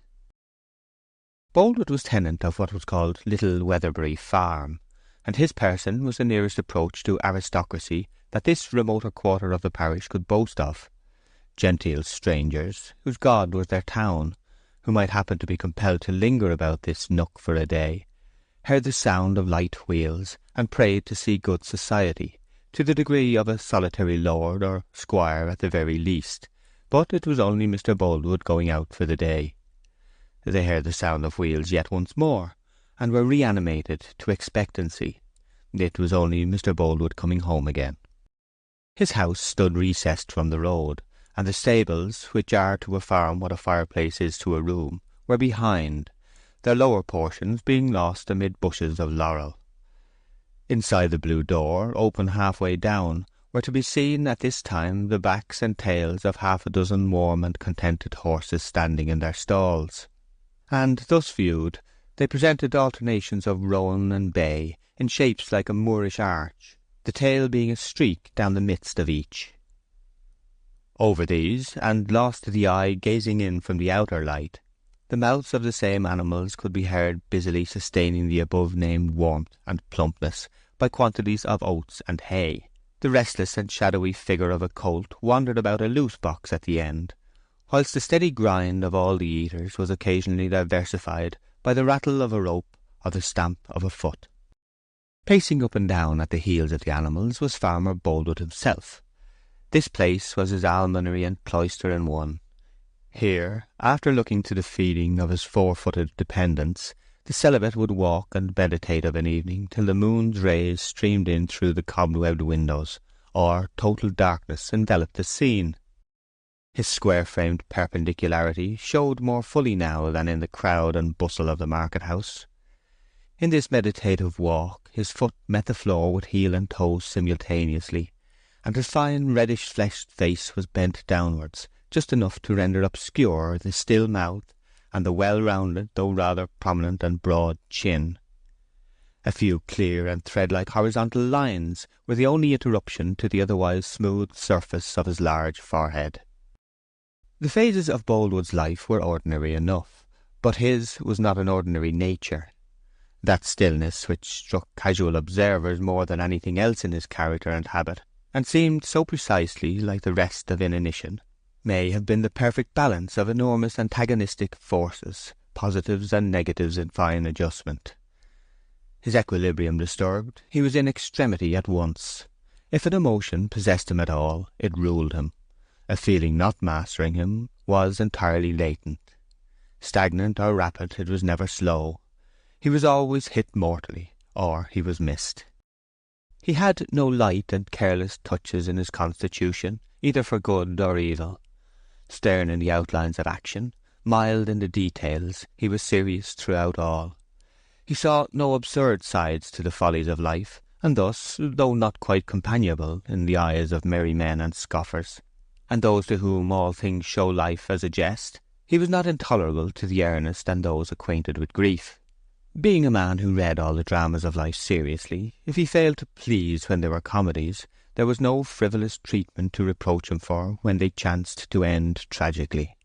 Boldwood was tenant of what was called Little Weatherbury Farm, and his person was the nearest approach to aristocracy that this remoter quarter of the parish could boast of. Genteel strangers, whose god was their town, who might happen to be compelled to linger about this nook for a day, heard the sound of light wheels, and prayed to see good society, to the degree of a solitary lord or squire at the very least, but it was only Mr. Boldwood going out for the day. They heard the sound of wheels yet once more, and were reanimated to expectancy. It was only Mr. Boldwood coming home again. His house stood recessed from the road, and the stables, which are to a farm what a fireplace is to a room, were behind, their lower portions being lost amid bushes of laurel. Inside the blue door, open half-way down, were to be seen at this time the backs and tails of half a dozen warm and contented horses standing in their stalls, and, thus viewed, they presented alternations of roan and bay in shapes like a Moorish arch, the tail being a streak down the midst of each. Over these, and lost to the eye gazing in from the outer light, the mouths of the same animals could be heard busily sustaining the above-named warmth and plumpness by quantities of oats and hay. The restless and shadowy figure of a colt wandered about a loose box at the end, whilst the steady grind of all the eaters was occasionally diversified by the rattle of a rope or the stamp of a foot. Pacing up and down at the heels of the animals was Farmer Boldwood himself. This place was his almonry and cloister in one. Here, after looking to the feeding of his four-footed dependents, the celibate would walk and meditate of an evening till the moon's rays streamed in through the cobwebbed windows, or total darkness enveloped the scene. His square-framed perpendicularity showed more fully now than in the crowd and bustle of the market-house. In this meditative walk his foot met the floor with heel and toe simultaneously, and his fine reddish-fleshed face was bent downwards, just enough to render obscure the still mouth and the well-rounded, though rather prominent and broad chin. A few clear and thread-like horizontal lines were the only interruption to the otherwise smooth surface of his large forehead. The phases of Boldwood's life were ordinary enough, but his was not an ordinary nature. That stillness which struck casual observers more than anything else in his character and habit, and seemed so precisely like the rest of inanition, may have been the perfect balance of enormous antagonistic forces, positives and negatives in fine adjustment. His equilibrium disturbed, he was in extremity at once. If an emotion possessed him at all, it ruled him. A feeling not mastering him was entirely latent. Stagnant or rapid, it was never slow. He was always hit mortally, or he was missed. He had no light and careless touches in his constitution, either for good or evil. Stern in the outlines of action, mild in the details, he was serious throughout all. He saw no absurd sides to the follies of life, and thus, though not quite companionable in the eyes of merry men and scoffers, and those to whom all things show life as a jest, he was not intolerable to the earnest and those acquainted with grief. Being a man who read all the dramas of life seriously, if he failed to please when they were comedies, there was no frivolous treatment to reproach him for when they chanced to end tragically.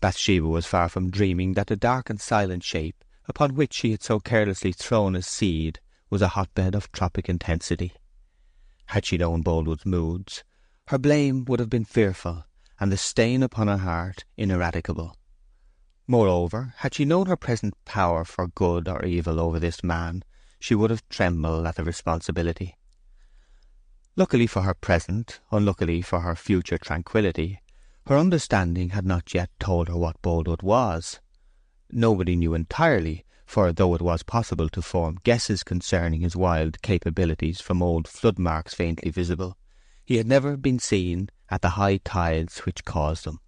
Bathsheba was far from dreaming that the dark and silent shape upon which she had so carelessly thrown a seed, was a hotbed of tropic intensity. Had she known Boldwood's moods, her blame would have been fearful, and the stain upon her heart ineradicable. Moreover, had she known her present power for good or evil over this man, she would have trembled at the responsibility. Luckily for her present, unluckily for her future tranquillity, her understanding had not yet told her what Boldwood was. Nobody knew entirely, for though it was possible to form guesses concerning his wild capabilities from old flood marks faintly visible, he had never been seen at the high tides which caused them.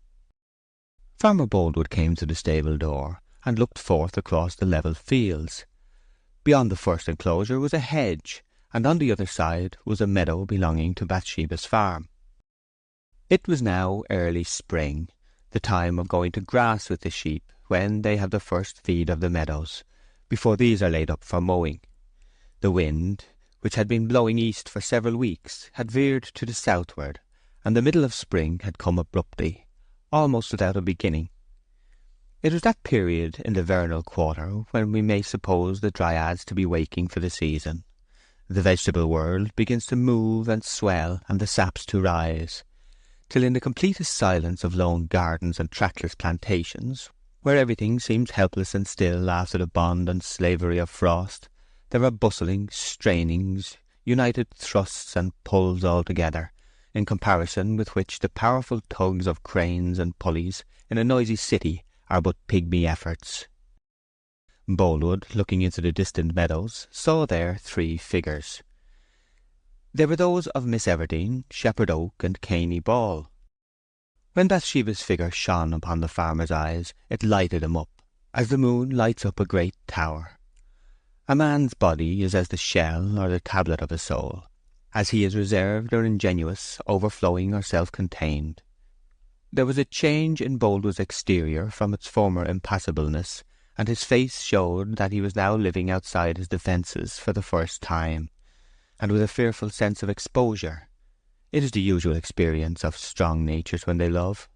Farmer Boldwood came to the stable door, and looked forth across the level fields. Beyond the first enclosure was a hedge, and on the other side was a meadow belonging to Bathsheba's farm. It was now early spring, the time of going to grass with the sheep, when they have the first feed of the meadows, before these are laid up for mowing. The wind, which had been blowing east for several weeks, had veered to the southward, and the middle of spring had come abruptly, almost without a beginning. It was that period in the vernal quarter when we may suppose the dryads to be waking for the season. The vegetable world begins to move and swell, and the saps to rise, till in the completest silence of lone gardens and trackless plantations, where everything seems helpless and still after the bond and slavery of frost, there are bustlings, strainings, united thrusts and pulls all together, in comparison with which the powerful tugs of cranes and pulleys in a noisy city are but pygmy efforts. Boldwood, looking into the distant meadows, saw there 3 figures. They were those of Miss Everdene, Shepherd Oak, and Caney Ball. When Bathsheba's figure shone upon the farmer's eyes, it lighted him up, as the moon lights up a great tower. A man's body is as the shell or the tablet of a soul, as he is reserved or ingenuous, overflowing or self-contained. There was a change in Boldwood's exterior from its former impassibleness, and his face showed that he was now living outside his defences for the first time, and with a fearful sense of exposure. It is the usual experience of strong natures when they love.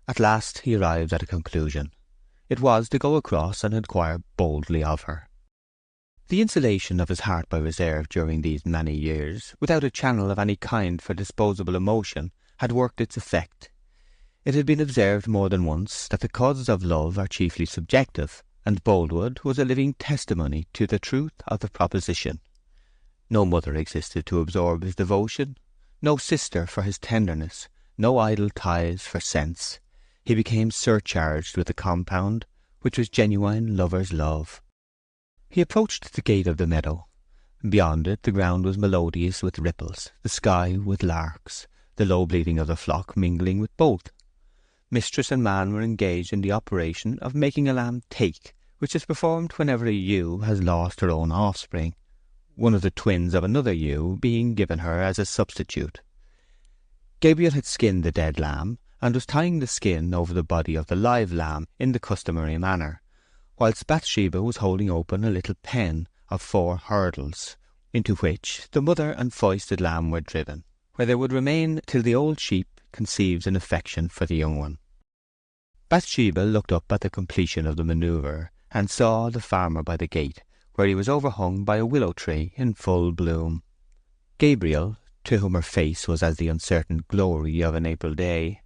At last he arrived at a conclusion. It was to go across and inquire boldly of her. The insulation of his heart by reserve during these many years, without a channel of any kind for disposable emotion, had worked its effect. It had been observed more than once that the causes of love are chiefly subjective, and Boldwood was a living testimony to the truth of the proposition. No mother existed to absorb his devotion, no sister for his tenderness, no idle ties for sense. He became surcharged with a compound which was genuine lover's love. He approached the gate of the meadow. Beyond it the ground was melodious with ripples, the sky with larks, the low bleating of the flock mingling with both. Mistress and man were engaged in the operation of making a lamb take, which is performed whenever a ewe has lost her own offspring, one of the twins of another ewe being given her as a substitute. Gabriel had skinned the dead lamb, and was tying the skin over the body of the live lamb in the customary manner, whilst Bathsheba was holding open a little pen of 4 hurdles, into which the mother and foisted lamb were driven, where they would remain till the old sheep conceives an affection for the young one. Bathsheba looked up at the completion of the manoeuvre, and saw the farmer by the gate, where he was overhung by a willow tree in full bloom. Gabriel, to whom her face was as the uncertain glory of an April day,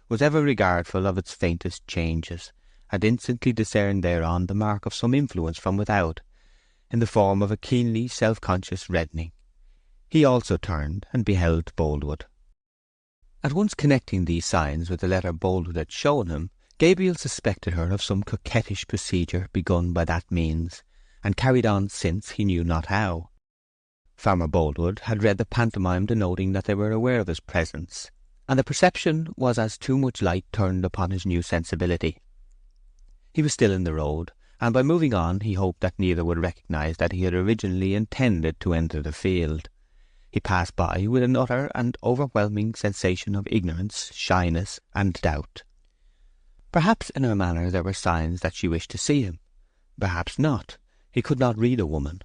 was ever regardful of its faintest changes, and instantly discerned thereon the mark of some influence from without, in the form of a keenly self-conscious reddening. He also turned and beheld Boldwood. At once connecting these signs with the letter Boldwood had shown him, Gabriel suspected her of some coquettish procedure begun by that means, and carried on since he knew not how. Farmer Boldwood had read the pantomime denoting that they were aware of his presence, and the perception was as too much light turned upon his new sensibility. He was still in the road, and by moving on he hoped that neither would recognize that he had originally intended to enter the field. He passed by with an utter and overwhelming sensation of ignorance, shyness, and doubt. Perhaps in her manner there were signs that she wished to see him. Perhaps not. He could not read a woman.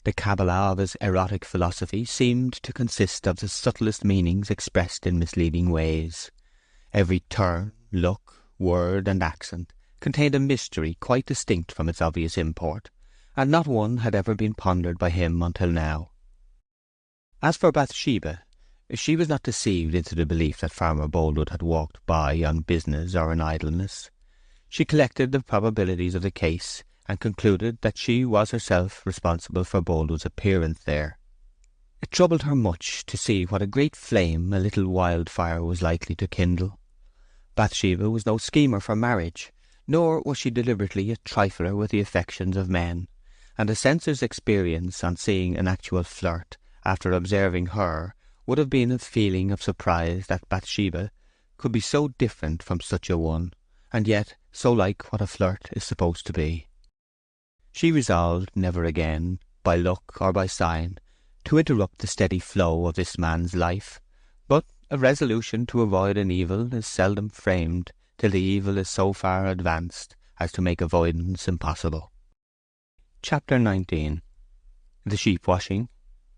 The Kabbalah of his erotic philosophy seemed to consist of the subtlest meanings expressed in misleading ways. Every turn, look, word, and accent contained a mystery quite distinct from its obvious import, and not one had ever been pondered by him until now. As for Bathsheba, she was not deceived into the belief that Farmer Boldwood had walked by on business or in idleness. She collected the probabilities of the case, and concluded that she was herself responsible for Boldwood's appearance there. It troubled her much to see what a great flame a little wildfire was likely to kindle. Bathsheba was no schemer for marriage, nor was she deliberately a trifler with the affections of men, and a censor's experience on seeing an actual flirt after observing her would have been a feeling of surprise that Bathsheba could be so different from such a one, and yet so like what a flirt is supposed to be. She resolved never again, by look or by sign, to interrupt the steady flow of this man's life, but a resolution to avoid an evil is seldom framed till the evil is so far advanced as to make avoidance impossible. Chapter 19. The Sheep-washing,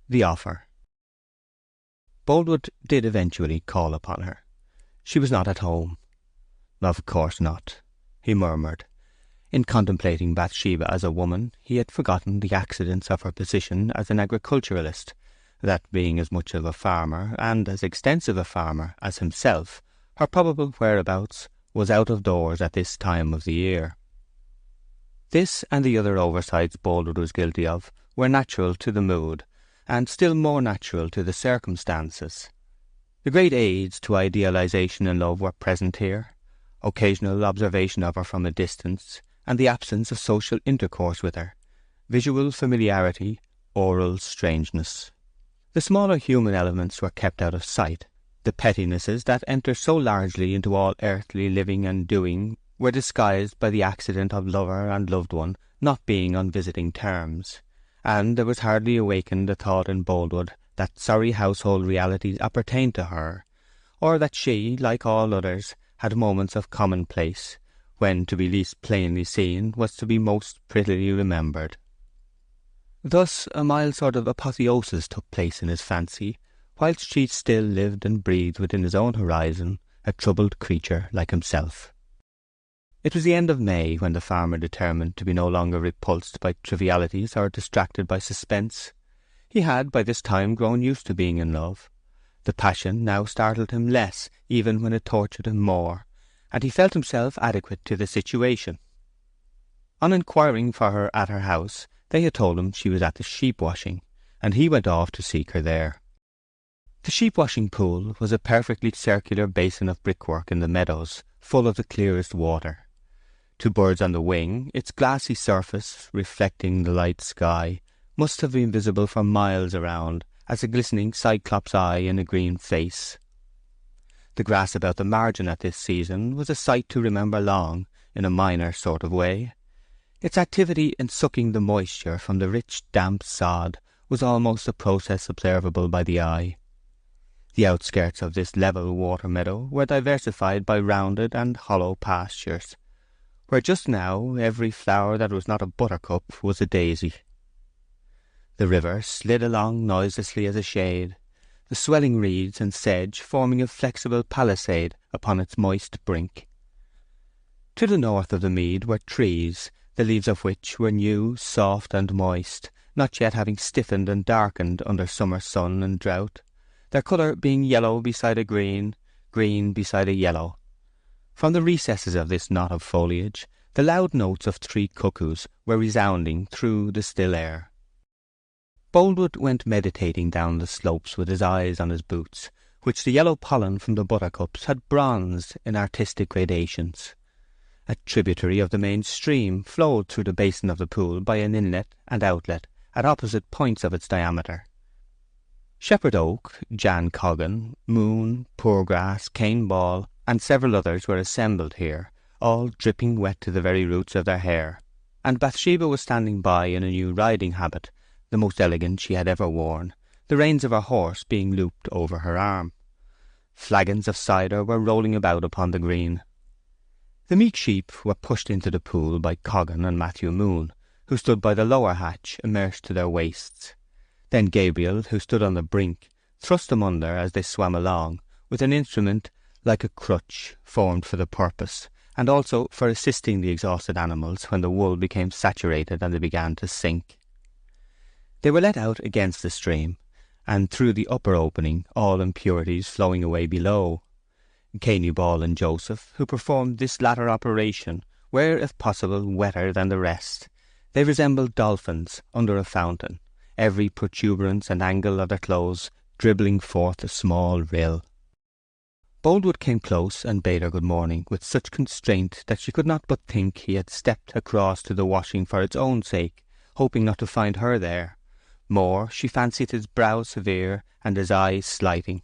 the Offer. Boldwood did eventually call upon her. She was not at home. "Of course not," he murmured. In contemplating Bathsheba as a woman, he had forgotten the accidents of her position as an agriculturalist, that being as much of a farmer, and as extensive a farmer, as himself, her probable whereabouts was out of doors at this time of the year. This and the other oversights Boldwood was guilty of were natural to the mood, and still more natural to the circumstances. The great aids to idealization in love were present here: occasional observation of her from a distance, and the absence of social intercourse with her, visual familiarity, oral strangeness. The smaller human elements were kept out of sight. The pettinesses that enter so largely into all earthly living and doing were disguised by the accident of lover and loved one not being on visiting terms, and there was hardly awakened a thought in Boldwood that sorry household realities appertained to her, or that she, like all others, had moments of commonplace, when to be least plainly seen was to be most prettily remembered. Thus a mild sort of apotheosis took place in his fancy, whilst she still lived and breathed within his own horizon, a troubled creature like himself. It was the end of May when the farmer determined to be no longer repulsed by trivialities or distracted by suspense. He had by this time grown used to being in love. The passion now startled him less, even when it tortured him more, and he felt himself adequate to the situation. On inquiring for her at her house, they had told him she was at the sheep-washing, and he went off to seek her there. The sheep-washing pool was a perfectly circular basin of brickwork in the meadows, full of the clearest water. To birds on the wing, its glassy surface, reflecting the light sky, must have been visible for miles around, as a glistening cyclops' eye in a green face. The grass about the margin at this season was a sight to remember long, in a minor sort of way. Its activity in sucking the moisture from the rich damp sod was almost a process observable by the eye. The outskirts of this level water meadow were diversified by rounded and hollow pastures, where just now every flower that was not a buttercup was a daisy. The river slid along noiselessly as a shade, the swelling reeds and sedge forming a flexible palisade upon its moist brink. To the north of the mead were trees, the leaves of which were new, soft and moist, not yet having stiffened and darkened under summer sun and drought, their colour being yellow beside a green, green beside a yellow. From the recesses of this knot of foliage, the loud notes of 3 cuckoos were resounding through the still air. Boldwood went meditating down the slopes with his eyes on his boots, which the yellow pollen from the buttercups had bronzed in artistic gradations. A tributary of the main stream flowed through the basin of the pool by an inlet and outlet at opposite points of its diameter. Shepherd Oak, Jan Coggan, Moon, Poorgrass, Cane Ball, and several others were assembled here, all dripping wet to the very roots of their hair, and Bathsheba was standing by in a new riding habit, the most elegant she had ever worn, the reins of her horse being looped over her arm. Flagons of cider were rolling about upon the green. The meek sheep were pushed into the pool by Coggan and Matthew Moon, who stood by the lower hatch, immersed to their waists. Then Gabriel, who stood on the brink, thrust them under as they swam along, with an instrument like a crutch formed for the purpose, and also for assisting the exhausted animals when the wool became saturated and they began to sink. They were let out against the stream, and through the upper opening, all impurities flowing away below. Cainy Ball and Joseph, who performed this latter operation, were, if possible, wetter than the rest. They resembled dolphins under a fountain, every protuberance and angle of their clothes dribbling forth a small rill. Boldwood came close and bade her good morning with such constraint that she could not but think he had stepped across to the washing for its own sake, hoping not to find her there. More, she fancied his brow severe and his eye slighting.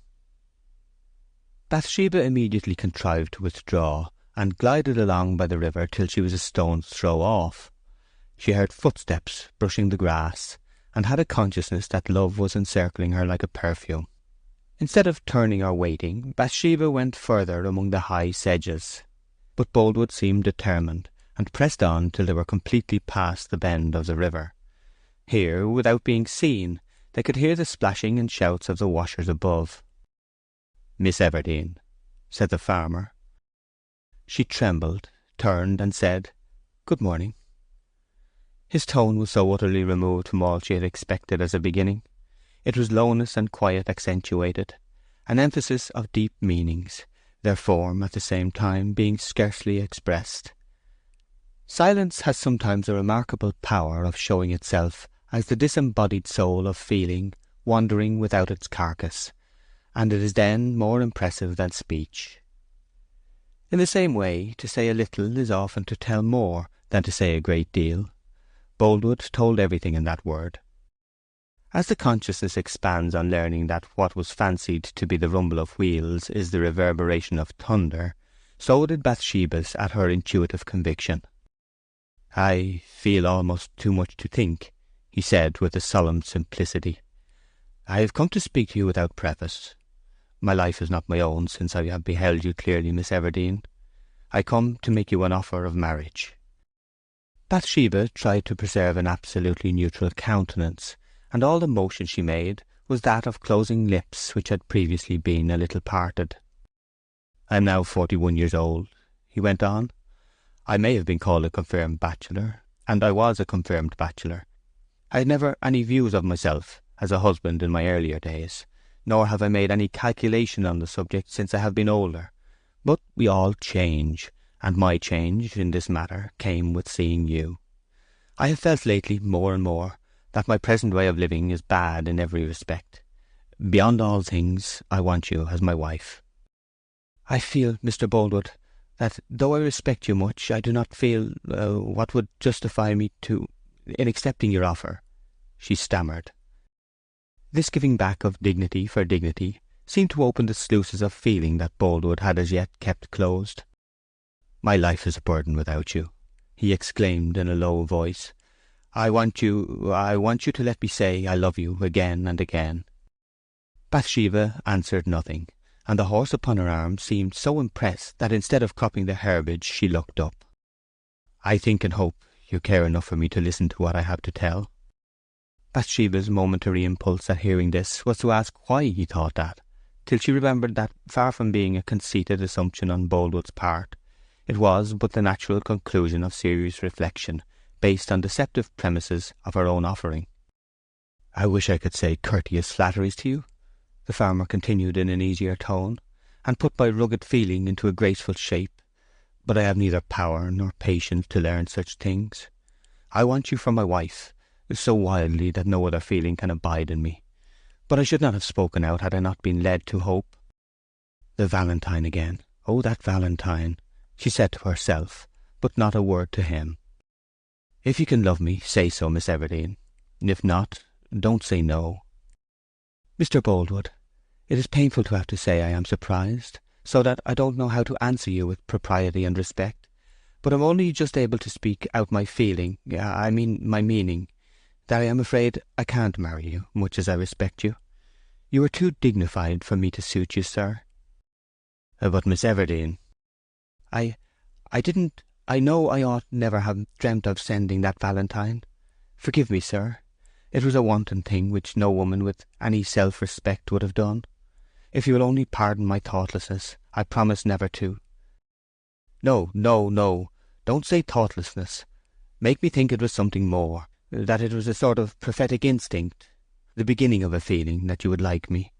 Bathsheba immediately contrived to withdraw, and glided along by the river till she was a stone's throw off. She heard footsteps brushing the grass, and had a consciousness that love was encircling her like a perfume. Instead of turning or waiting, Bathsheba went further among the high sedges. But Boldwood seemed determined, and pressed on till they were completely past the bend of the river. Here, without being seen, they could hear the splashing and shouts of the washers above. "Miss Everdene," said the farmer. She trembled, turned, and said, "Good morning." His tone was so utterly removed from all she had expected as a beginning. It was lowness and quiet accentuated, an emphasis of deep meanings, their form at the same time being scarcely expressed. Silence has sometimes a remarkable power of showing itself as the disembodied soul of feeling wandering without its carcass, and it is then more impressive than speech. In the same way, to say a little is often to tell more than to say a great deal. Boldwood told everything in that word. As the consciousness expands on learning that what was fancied to be the rumble of wheels is the reverberation of thunder, so did Bathsheba's at her intuitive conviction. "I feel almost too much to think," he said with a solemn simplicity. "I have come to speak to you without preface. My life is not my own since I have beheld you clearly, Miss Everdene. I come to make you an offer of marriage." Bathsheba tried to preserve an absolutely neutral countenance, and all the motion she made was that of closing lips which had previously been a little parted. "I am now 41 years old," he went on. "I may have been called a confirmed bachelor, and I was a confirmed bachelor. I had never any views of myself as a husband in my earlier days, nor have I made any calculation on the subject since I have been older. But we all change, and my change in this matter came with seeing you. I have felt lately more and more that my present way of living is bad in every respect. Beyond all things, I want you as my wife." "I feel, Mr. Boldwood, that though I respect you much, I do not feel what would justify me in accepting your offer," she stammered. This giving back of dignity for dignity seemed to open the sluices of feeling that Boldwood had as yet kept closed. "My life is a burden without you," he exclaimed in a low voice. I want you to let me say I love you again and again." Bathsheba answered nothing, and the horse upon her arm seemed so impressed that instead of cropping the herbage she looked up. "I think and hope you care enough for me to listen to what I have to tell." Bathsheba's momentary impulse at hearing this was to ask why he thought that, till she remembered that, far from being a conceited assumption on Boldwood's part, it was but the natural conclusion of serious reflection based on deceptive premises of her own offering. "I wish I could say courteous flatteries to you," the farmer continued in an easier tone, "and put my rugged feeling into a graceful shape, but I have neither power nor patience to learn such things. I want you for my wife, so wildly that no other feeling can abide in me. But I should not have spoken out had I not been led to hope." "The Valentine again. Oh, that Valentine," she said to herself, but not a word to him. "If you can love me, say so, Miss Everdene. If not, don't say no." "Mr. Boldwood, it is painful to have to say I am surprised, so that I don't know how to answer you with propriety and respect, but I'm only just able to speak out my feeling, my meaning, that I am afraid I can't marry you, much as I respect you. You are too dignified for me to suit you, sir." "But Miss Everdene—" I know I ought never have dreamt of sending that Valentine. Forgive me, sir. It was a wanton thing which no woman with any self-respect would have done. If you will only pardon my thoughtlessness, I promise never to." No, no, no. Don't say thoughtlessness. Make me think it was something more, that it was a sort of prophetic instinct, the beginning of a feeling that you would like me.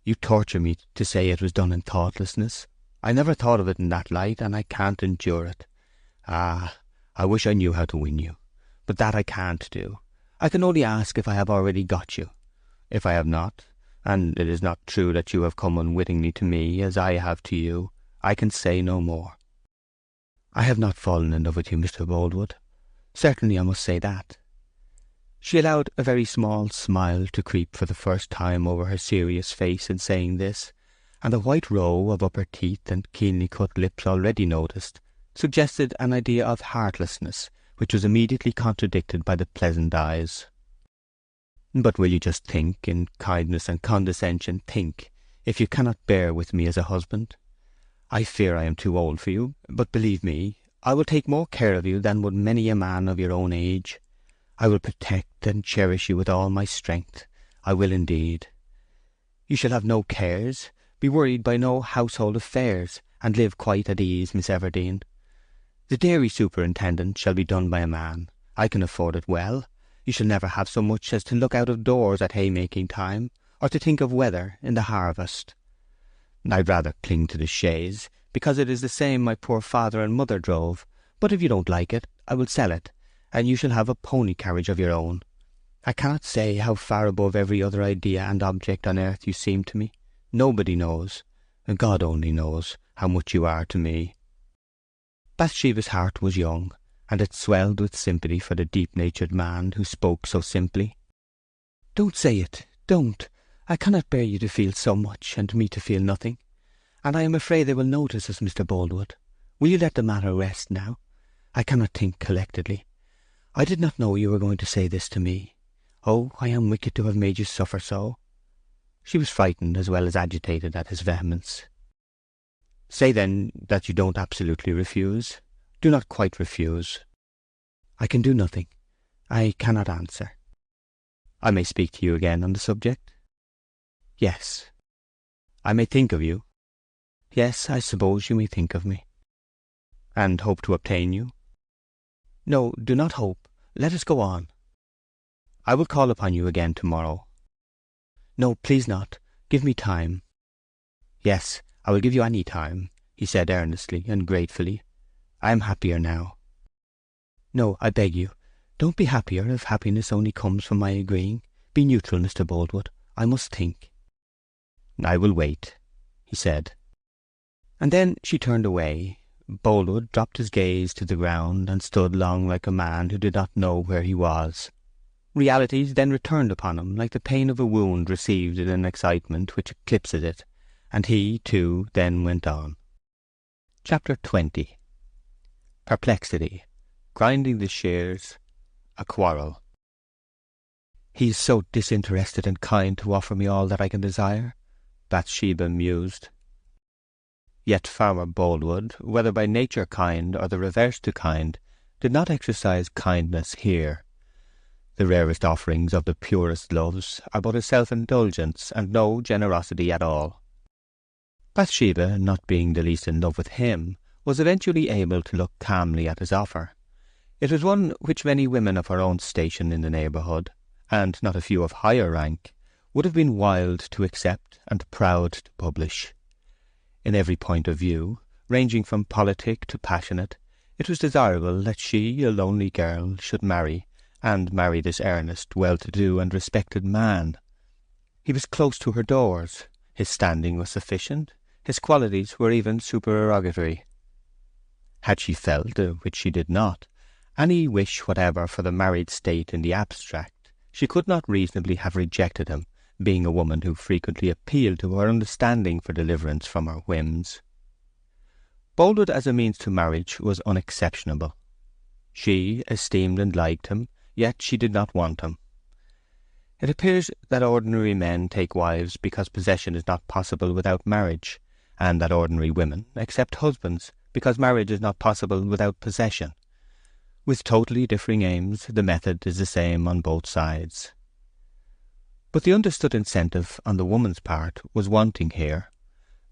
You torture me to say it was done in thoughtlessness. I never thought of it in that light, and I can't endure it. Ah, I wish I knew how to win you. But that I can't do. I can only ask if I have already got you. If I have not, and it is not true that you have come unwittingly to me as I have to you, I can say no more. I have not fallen in love with you, Mr. Boldwood. Certainly I must say that. She allowed a very small smile to creep for the first time over her serious face in saying this, and the white row of upper teeth and keenly cut lips already noticed suggested an idea of heartlessness, which was immediately contradicted by the pleasant eyes. But will you just think, in kindness and condescension, think, if you cannot bear with me as a husband? I fear I am too old for you, but believe me, I will take more care of you than would many a man of your own age. I will protect and cherish you with all my strength. I will indeed. You shall have no cares, be worried by no household affairs, and live quite at ease, Miss Everdene. The dairy superintendent shall be done by a man. I can afford it well. You shall never have so much as to look out of doors at haymaking time, or to think of weather in the harvest. I'd rather cling to the chaise, because it is the same my poor father and mother drove, but if you don't like it, I will sell it, and you shall have a pony carriage of your own. I cannot say how far above every other idea and object on earth you seem to me. Nobody knows, and God only knows, how much you are to me. Bathsheba's heart was young, and it swelled with sympathy for the deep-natured man who spoke so simply. "Don't say it, don't. I cannot bear you to feel so much, and me to feel nothing. And I am afraid they will notice us, Mr. Boldwood. Will you let the matter rest now? I cannot think collectedly. I did not know you were going to say this to me. Oh, I am wicked to have made you suffer so." She was frightened as well as agitated at his vehemence. "Say then that you don't absolutely refuse. Do not quite refuse." "I can do nothing. I cannot answer." "I may speak to you again on the subject?" "Yes." "I may think of you?" "Yes, I suppose you may think of me." "And hope to obtain you?" "No, do not hope. Let us go on." "I will call upon you again tomorrow." "No, please not. Give me time." "Yes, I will give you any time," he said earnestly and gratefully. "I am happier now." "No, I beg you. Don't be happier if happiness only comes from my agreeing. Be neutral, Mr. Boldwood. I must think." "I will wait," he said. And then she turned away. Boldwood dropped his gaze to the ground and stood long like a man who did not know where he was. Realities then returned upon him like the pain of a wound received in an excitement which eclipses it, and he, too, then went on. Chapter 20. Perplexity. Grinding the shears. A quarrel. "He is so disinterested and kind to offer me all that I can desire," Bathsheba mused. Yet Farmer Boldwood, whether by nature kind or the reverse to kind, did not exercise kindness here. The rarest offerings of the purest loves are but a self-indulgence and no generosity at all. Bathsheba, not being the least in love with him, was eventually able to look calmly at his offer. It was one which many women of her own station in the neighbourhood, and not a few of higher rank, would have been wild to accept and proud to publish. In every point of view, ranging from politic to passionate, it was desirable that she, a lonely girl, should marry, and marry this earnest, well-to-do and respected man. He was close to her doors, his standing was sufficient, his qualities were even supererogatory. Had she felt, which she did not, any wish whatever for the married state in the abstract, she could not reasonably have rejected him, being a woman who frequently appealed to her understanding for deliverance from her whims. Boldwood as a means to marriage was unexceptionable. She esteemed and liked him, yet she did not want him. It appears that ordinary men take wives because possession is not possible without marriage, and that ordinary women accept husbands because marriage is not possible without possession. With totally differing aims, the method is the same on both sides. But the understood incentive on the woman's part was wanting here.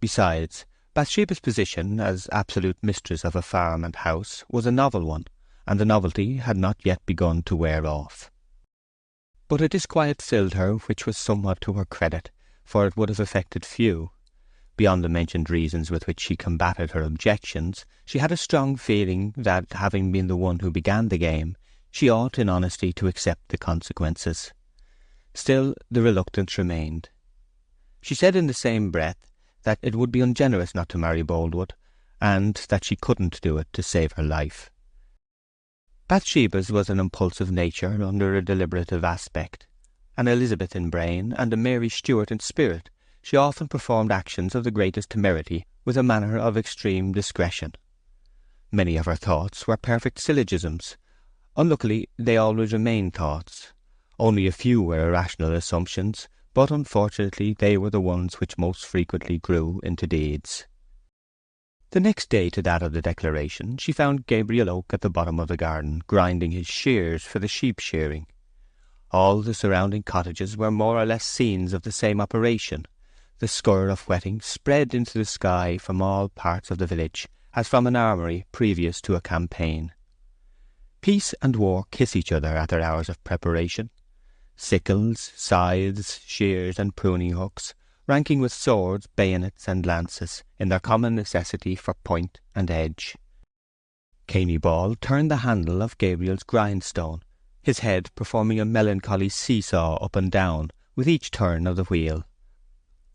Besides, Bathsheba's position as absolute mistress of a farm and house was a novel one, and the novelty had not yet begun to wear off. But a disquiet filled her which was somewhat to her credit, for it would have affected few. Beyond the mentioned reasons with which she combated her objections, she had a strong feeling that, having been the one who began the game, she ought in honesty to accept the consequences. Still the reluctance remained. She said in the same breath that it would be ungenerous not to marry Boldwood, and that she couldn't do it to save her life. Bathsheba's was an impulsive nature under a deliberative aspect. An Elizabeth in brain and a Mary Stuart in spirit, she often performed actions of the greatest temerity with a manner of extreme discretion. Many of her thoughts were perfect syllogisms. Unluckily, they always remained thoughts. Only a few were irrational assumptions, but unfortunately they were the ones which most frequently grew into deeds. The next day to that of the declaration, she found Gabriel Oak at the bottom of the garden, grinding his shears for the sheep shearing. All the surrounding cottages were more or less scenes of the same operation. The scurr of whetting spread into the sky from all parts of the village, as from an armoury previous to a campaign. Peace and war kiss each other at their hours of preparation. Sickles, scythes, shears, and pruning hooks, ranking with swords, bayonets, and lances, in their common necessity for point and edge. Cainy Ball turned the handle of Gabriel's grindstone, his head performing a melancholy seesaw up and down with each turn of the wheel.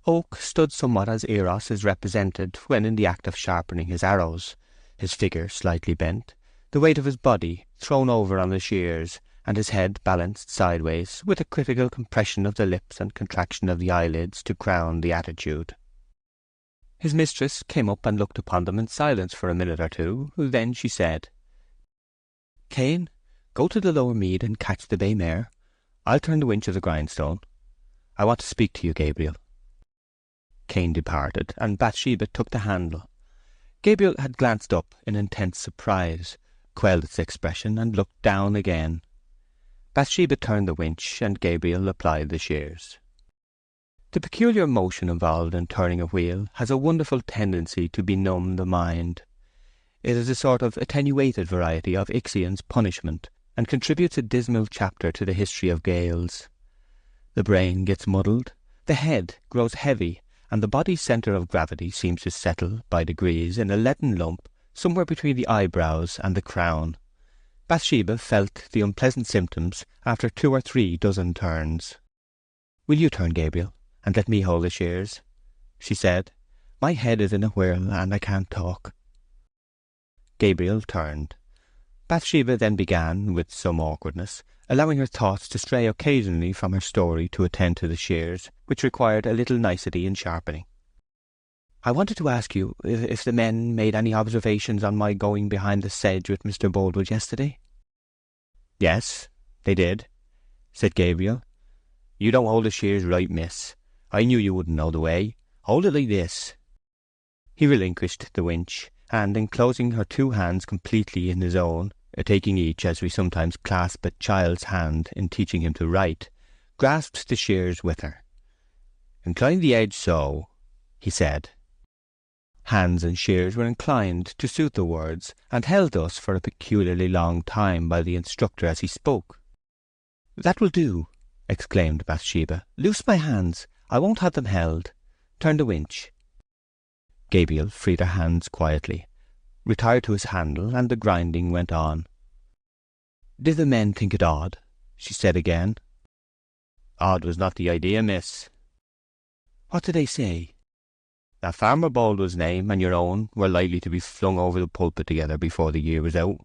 Oak stood somewhat as Eros is represented when in the act of sharpening his arrows, his figure slightly bent, the weight of his body thrown over on the shears, and his head balanced sideways, with a critical compression of the lips and contraction of the eyelids to crown the attitude. His mistress came up and looked upon them in silence for a minute or two. Then she said, "Cain, go to the lower mead and catch the bay mare. I'll turn the winch of the grindstone. I want to speak to you, Gabriel." Cain departed, and Bathsheba took the handle. Gabriel had glanced up in intense surprise, quelled its expression, and looked down again. Bathsheba turned the winch, and Gabriel applied the shears. The peculiar motion involved in turning a wheel has a wonderful tendency to benumb the mind. It is a sort of attenuated variety of Ixion's punishment, and contributes a dismal chapter to the history of Gales. The brain gets muddled, the head grows heavy, and the body's centre of gravity seems to settle, by degrees, in a leaden lump somewhere between the eyebrows and the crown. Bathsheba felt the unpleasant symptoms after 2 or 3 dozen turns. "Will you turn, Gabriel, and let me hold the shears?" she said. "My head is in a whirl, and I can't talk." Gabriel turned. Bathsheba then began, with some awkwardness, allowing her thoughts to stray occasionally from her story to attend to the shears, which required a little nicety in sharpening. "I wanted to ask you if the men made any observations on my going behind the sedge with Mr. Boldwood yesterday?" "Yes, they did," said Gabriel. "You don't hold the shears right, miss. I knew you wouldn't know the way. Hold it like this." He relinquished the winch, and, enclosing her 2 hands completely in his own, taking each as we sometimes clasp a child's hand in teaching him to write, grasped the shears with her. "Incline the edge so," he said. Hands and shears were inclined to suit the words, and held thus for a peculiarly long time by the instructor as he spoke. "That will do," exclaimed Bathsheba. "Loose my hands. I won't have them held. Turn the winch." Gabriel freed her hands quietly, retired to his handle, and the grinding went on. "Did the men think it odd?" she said again. "Odd was not the idea, miss." "What did they say?" "That Farmer Boldwood's name and your own were likely to be flung over the pulpit together before the year was out."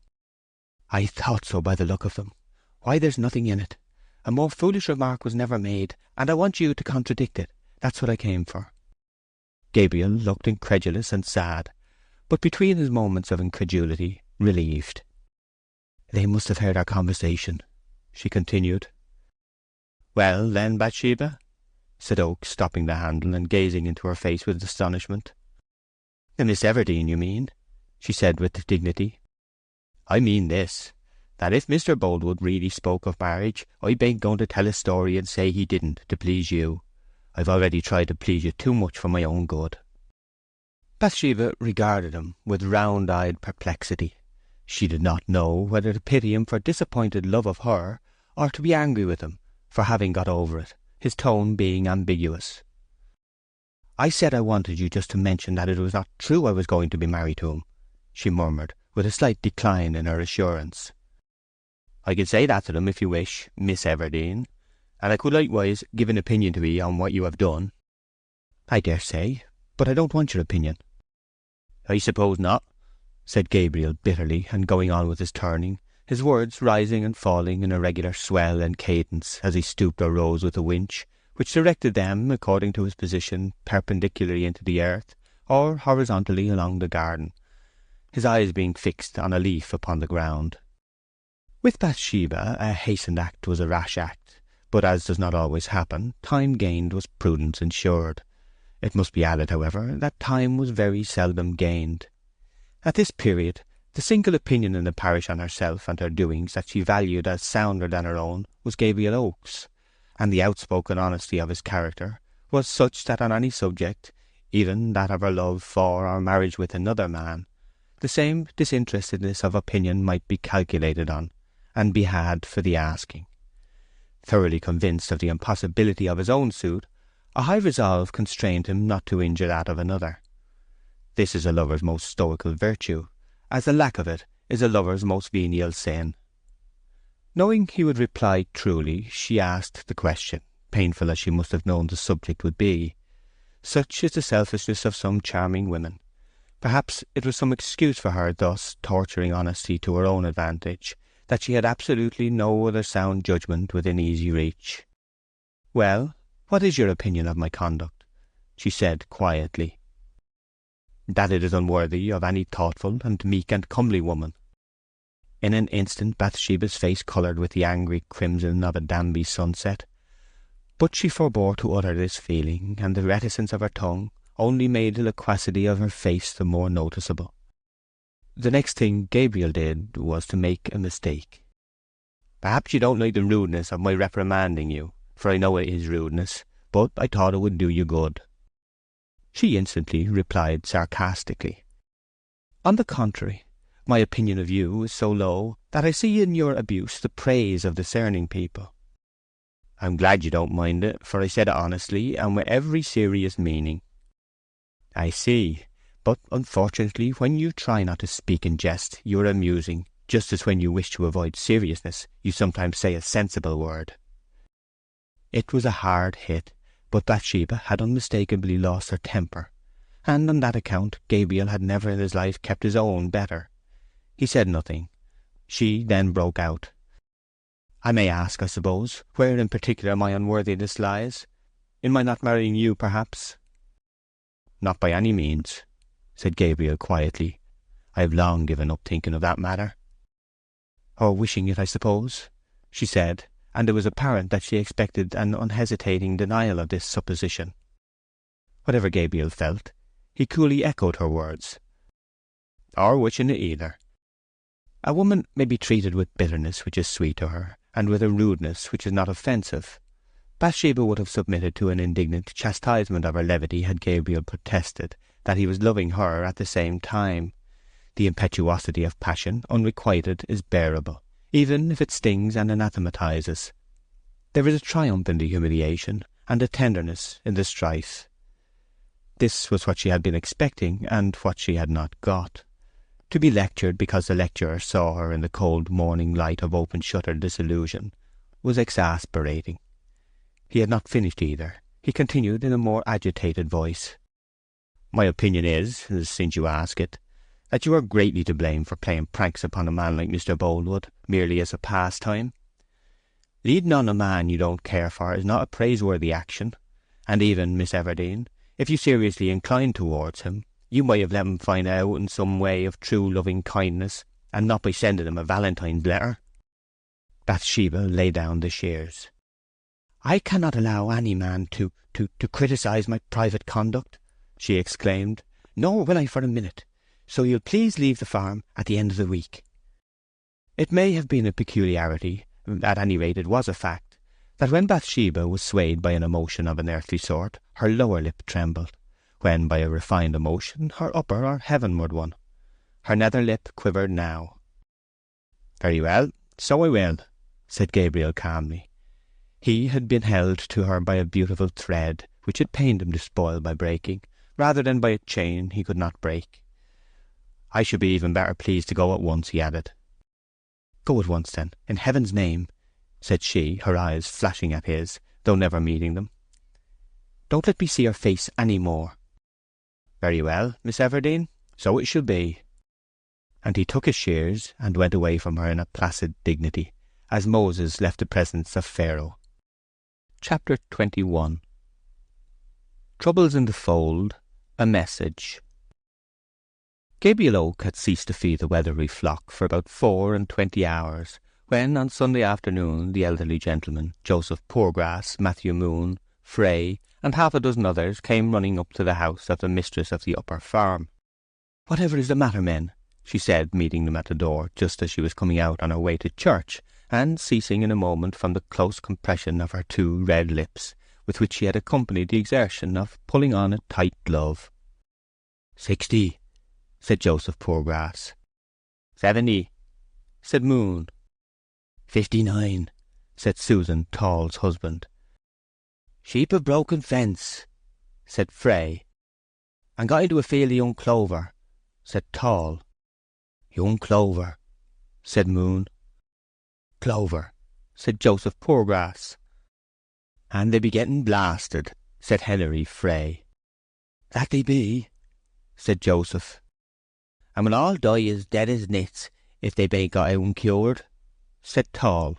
"I thought so by the look of them. Why, there's nothing in it. A more foolish remark was never made, and I want you to contradict it. That's what I came for." Gabriel looked incredulous and sad, but between his moments of incredulity, relieved. "They must have heard our conversation," she continued. "Well, then, Bathsheba?" said Oak, stopping the handle and gazing into her face with astonishment. "The Miss Everdene, you mean?" she said with dignity. "I mean this, that if Mr. Boldwood really spoke of marriage, I beg going to tell a story and say he didn't, to please you. I've already tried to please you too much for my own good." Bathsheba regarded him with round-eyed perplexity. She did not know whether to pity him for disappointed love of her, or to be angry with him for having got over it, his tone being ambiguous. "I said I wanted you just to mention that it was not true I was going to be married to him," she murmured, with a slight decline in her assurance. "I can say that to them if you wish, Miss Everdene, and I could likewise give an opinion to 'ee on what you have done." "I dare say, but I don't want your opinion." "I suppose not," said Gabriel bitterly, and going on with his turning, his words rising and falling in a regular swell and cadence as he stooped or rose with a winch, which directed them, according to his position, perpendicularly into the earth, or horizontally along the garden, his eyes being fixed on a leaf upon the ground. With Bathsheba, a hastened act was a rash act, but as does not always happen, time gained was prudence ensured. It must be added, however, that time was very seldom gained. At this period, the single opinion in the parish on herself and her doings that she valued as sounder than her own was Gabriel Oak's, and the outspoken honesty of his character was such that on any subject, even that of her love for or marriage with another man, the same disinterestedness of opinion might be calculated on, and be had for the asking. Thoroughly convinced of the impossibility of his own suit, a high resolve constrained him not to injure that of another. This is a lover's most stoical virtue, as the lack of it is a lover's most venial sin. Knowing he would reply truly, she asked the question, painful as she must have known the subject would be. Such is the selfishness of some charming women. Perhaps it was some excuse for her thus torturing honesty to her own advantage, that she had absolutely no other sound judgment within easy reach. "Well, what is your opinion of my conduct?" she said quietly. "That it is unworthy of any thoughtful and meek and comely woman." In an instant Bathsheba's face coloured with the angry crimson of a Danby sunset, but she forbore to utter this feeling, and the reticence of her tongue only made the loquacity of her face the more noticeable. The next thing Gabriel did was to make a mistake. "Perhaps you don't like the rudeness of my reprimanding you, for I know it is rudeness, but I thought it would do you good." She instantly replied sarcastically, "On the contrary, my opinion of you is so low that I see in your abuse the praise of discerning people." "I'm glad you don't mind it, for I said it honestly and with every serious meaning." "I see. But unfortunately, when you try not to speak in jest, you are amusing, just as when you wish to avoid seriousness, you sometimes say a sensible word." It was a hard hit, but Bathsheba had unmistakably lost her temper, and on that account Gabriel had never in his life kept his own better. He said nothing. She then broke out. "I may ask, I suppose, where in particular my unworthiness lies? In my not marrying you, perhaps?" "Not by any means," said Gabriel quietly. "I have long given up thinking of that matter." "Or wishing it, I suppose," she said, and it was apparent that she expected an unhesitating denial of this supposition. Whatever Gabriel felt, he coolly echoed her words. "Or wishing it either. A woman may be treated with bitterness which is sweet to her, and with a rudeness which is not offensive." Bathsheba would have submitted to an indignant chastisement of her levity had Gabriel protested that he was loving her at the same time. The impetuosity of passion, unrequited, is bearable, even if it stings and anathematizes. There is a triumph in the humiliation, and a tenderness in the strife. This was what she had been expecting, and what she had not got. To be lectured because the lecturer saw her in the cold morning light of open-shuttered disillusion was exasperating. He had not finished either. He continued in a more agitated voice. "My opinion is, since you ask it, that you are greatly to blame for playing pranks upon a man like Mr. Boldwood, merely as a pastime. Leading on a man you don't care for is not a praiseworthy action, and even, Miss Everdene, if you seriously inclined towards him, you might have let him find out in some way of true loving kindness, and not by sending him a Valentine's letter." Bathsheba laid down the shears. "I cannot allow any man to criticize my private conduct," she exclaimed, "nor will I for a minute. So you'll please leave the farm at the end of the week." It may have been a peculiarity, at any rate it was a fact, that when Bathsheba was swayed by an emotion of an earthly sort, her lower lip trembled, when by a refined emotion her upper or heavenward one. Her nether lip quivered now. "Very well, so I will," said Gabriel calmly. He had been held to her by a beautiful thread, which it pained him to spoil by breaking, rather than by a chain he could not break. "I should be even better pleased to go at once," he added. "Go at once, then, in heaven's name," said she, her eyes flashing at his, though never meeting them. "Don't let me see your face any more." "Very well, Miss Everdene, so it shall be." And he took his shears and went away from her in a placid dignity, as Moses left the presence of Pharaoh. Chapter 21. Troubles in the Fold, a Message. Gabriel Oak had ceased to feed the Weatherby flock for about 24 hours, when on Sunday afternoon the elderly gentleman, Joseph Poorgrass, Matthew Moon, Frey, and half a dozen others came running up to the house of the mistress of the upper farm. "Whatever is the matter, men?" she said, meeting them at the door just as she was coming out on her way to church, and ceasing in a moment from the close compression of her 2 red lips, with which she had accompanied the exertion of pulling on a tight glove. 60, said Joseph Poorgrass. 70, said Moon. 59, said Susan Tall's husband. Sheep have broken fence, said Frey. And got into a field of young clover, said Tall. Young clover, said Moon. Clover, said Joseph Poorgrass. And they be getting blasted, said Hilary Frey. That they be, said Joseph. And will all die as dead as nits if they be got out cured, said Tall.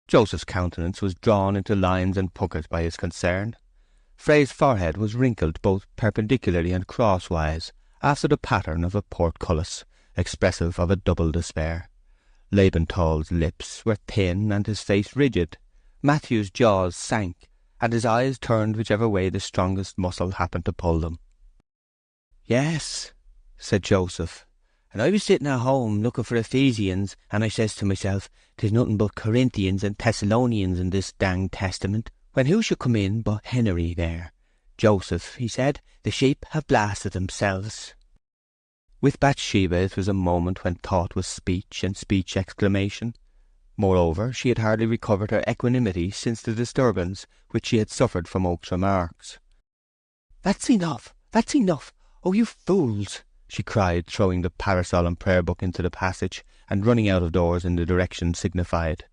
Joseph's countenance was drawn into lines and puckers by his concern. Frey's forehead was wrinkled both perpendicularly and crosswise, after the pattern of a portcullis, expressive of a double despair. Laban Tall's lips were thin and his face rigid. Matthew's jaws sank, and his eyes turned whichever way the strongest muscle happened to pull them. Yes, said Joseph, and I was sitting at home looking for Ephesians, and I says to myself, 'tis nothing but Corinthians and Thessalonians in this dang testament, when who should come in but Henry there. Joseph, he said, the sheep have blasted themselves. With Bathsheba it was a moment when thought was speech and speech exclamation. Moreover, she had hardly recovered her equanimity since the disturbance which she had suffered from Oak's remarks. "That's enough! That's enough! Oh, you fools!" she cried, throwing the parasol and prayer-book into the passage, and running out of doors in the direction signified.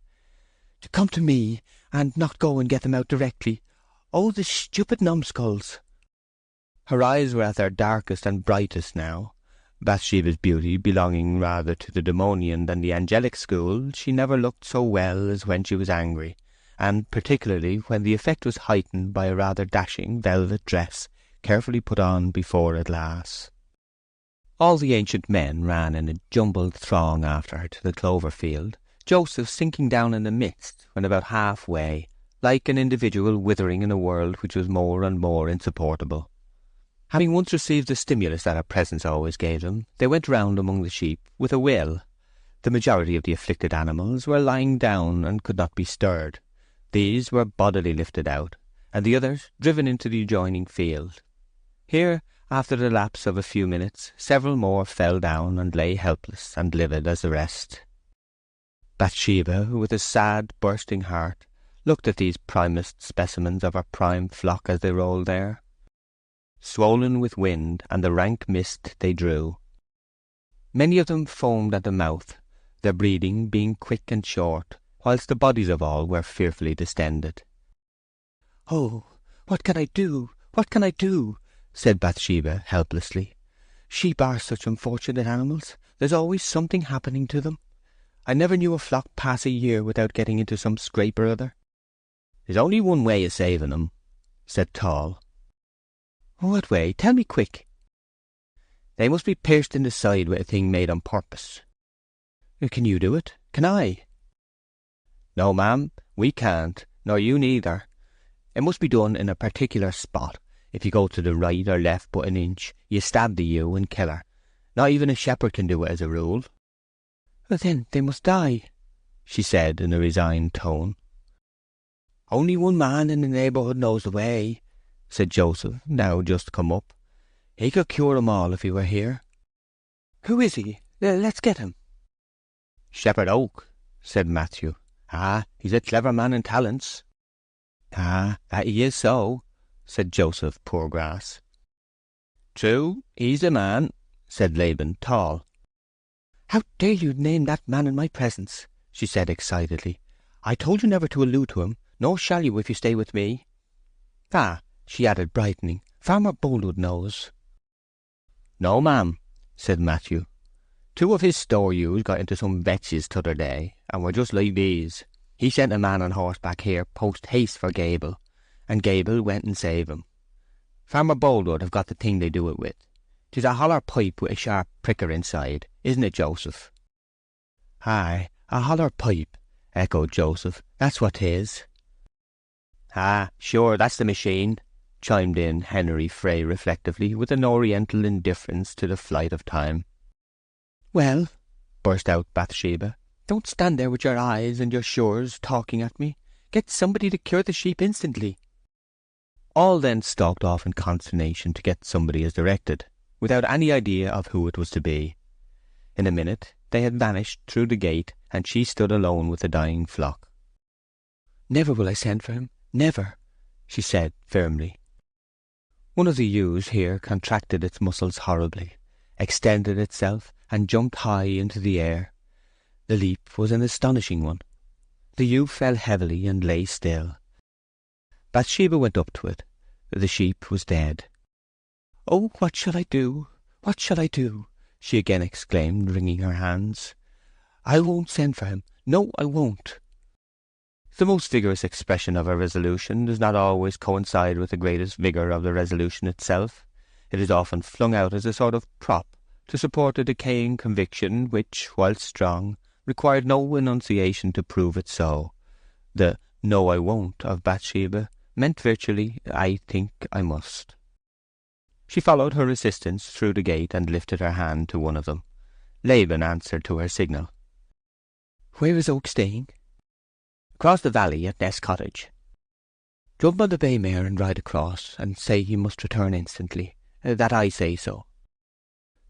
"To come to me, and not go and get them out directly! Oh, the stupid numbskulls!" Her eyes were at their darkest and brightest now. Bathsheba's beauty belonging rather to the demonian than the angelic school, she never looked so well as when she was angry, and particularly when the effect was heightened by a rather dashing velvet dress, carefully put on before a glass. All the ancient men ran in a jumbled throng after her to the clover field, Joseph sinking down in the midst when about half-way, like an individual withering in a world which was more and more insupportable. Having once received the stimulus that her presence always gave them, they went round among the sheep with a will. The majority of the afflicted animals were lying down and could not be stirred. These were bodily lifted out, and the others driven into the adjoining field. Here, after the lapse of a few minutes, several more fell down and lay helpless and livid as the rest. Bathsheba, with a sad, bursting heart, looked at these primest specimens of her prime flock as they rolled there. Swollen with wind and the rank mist they drew. Many of them foamed at the mouth, their breathing being quick and short, whilst the bodies of all were fearfully distended. "Oh, what can I do? What can I do?" said Bathsheba helplessly. "Sheep are such unfortunate animals. There's always something happening to them. I never knew a flock pass a year without getting into some scrape or other." "There's only one way of saving them," said Tall. "What way? Tell me quick." "They must be pierced in the side with a thing made on purpose." "Can you do it? Can I?" "No, ma'am, we can't, nor you neither. It must be done in a particular spot. If you go to the right or left but an inch, you stab the ewe and kill her. Not even a shepherd can do it as a rule." "Well, then they must die," she said in a resigned tone. "Only one man in the neighbourhood knows the way," said Joseph, now just come up. "He could cure 'em all if he were here." "Who is he? Let's get him." "Shepherd Oak," said Matthew. "Ah, he's a clever man in talents." "Ah, that he is so," said Joseph Poorgrass. "True, he's the man," said Laban Tall. "How dare you name that man in my presence?" she said excitedly. "I told you never to allude to him, nor shall you if you stay with me. Ah," she added, brightening, "Farmer Boldwood knows." "No, ma'am," said Matthew. "Two of his store ewes got into some vetches t'other day, and were just like these. He sent a man on horseback here post-haste for Gable, and Gable went and saved him. Farmer Boldwood have got the thing they do it with. 'Tis a holler pipe with a sharp pricker inside, isn't it, Joseph?" "Aye, a holler pipe," echoed Joseph. "That's what 'tis." "Ah, sure, that's the machine," chimed in Henry Frey reflectively, with an oriental indifference to the flight of time. "Well," burst out Bathsheba, "don't stand there with your eyes and your shores talking at me. Get somebody to cure the sheep instantly." All then stalked off in consternation to get somebody as directed, without any idea of who it was to be. In a minute they had vanished through the gate, and she stood alone with the dying flock. "Never will I send for him, never," she said firmly. One of the ewes here contracted its muscles horribly, extended itself, and jumped high into the air. The leap was an astonishing one. The ewe fell heavily and lay still. Bathsheba went up to it. The sheep was dead. "Oh, what shall I do? What shall I do?" she again exclaimed, wringing her hands. "I won't send for him. No, I won't." The most vigorous expression of a resolution does not always coincide with the greatest vigour of the resolution itself. It is often flung out as a sort of prop to support a decaying conviction which, whilst strong, required no enunciation to prove it so. The "no, I won't" of Bathsheba meant virtually "I think I must." She followed her assistants through the gate and lifted her hand to one of them. Laban answered to her signal. "Where is Oak staying?" "Across the valley at Nest Cottage." "Jump on the bay mare and ride across, and say he must return instantly. That I say so."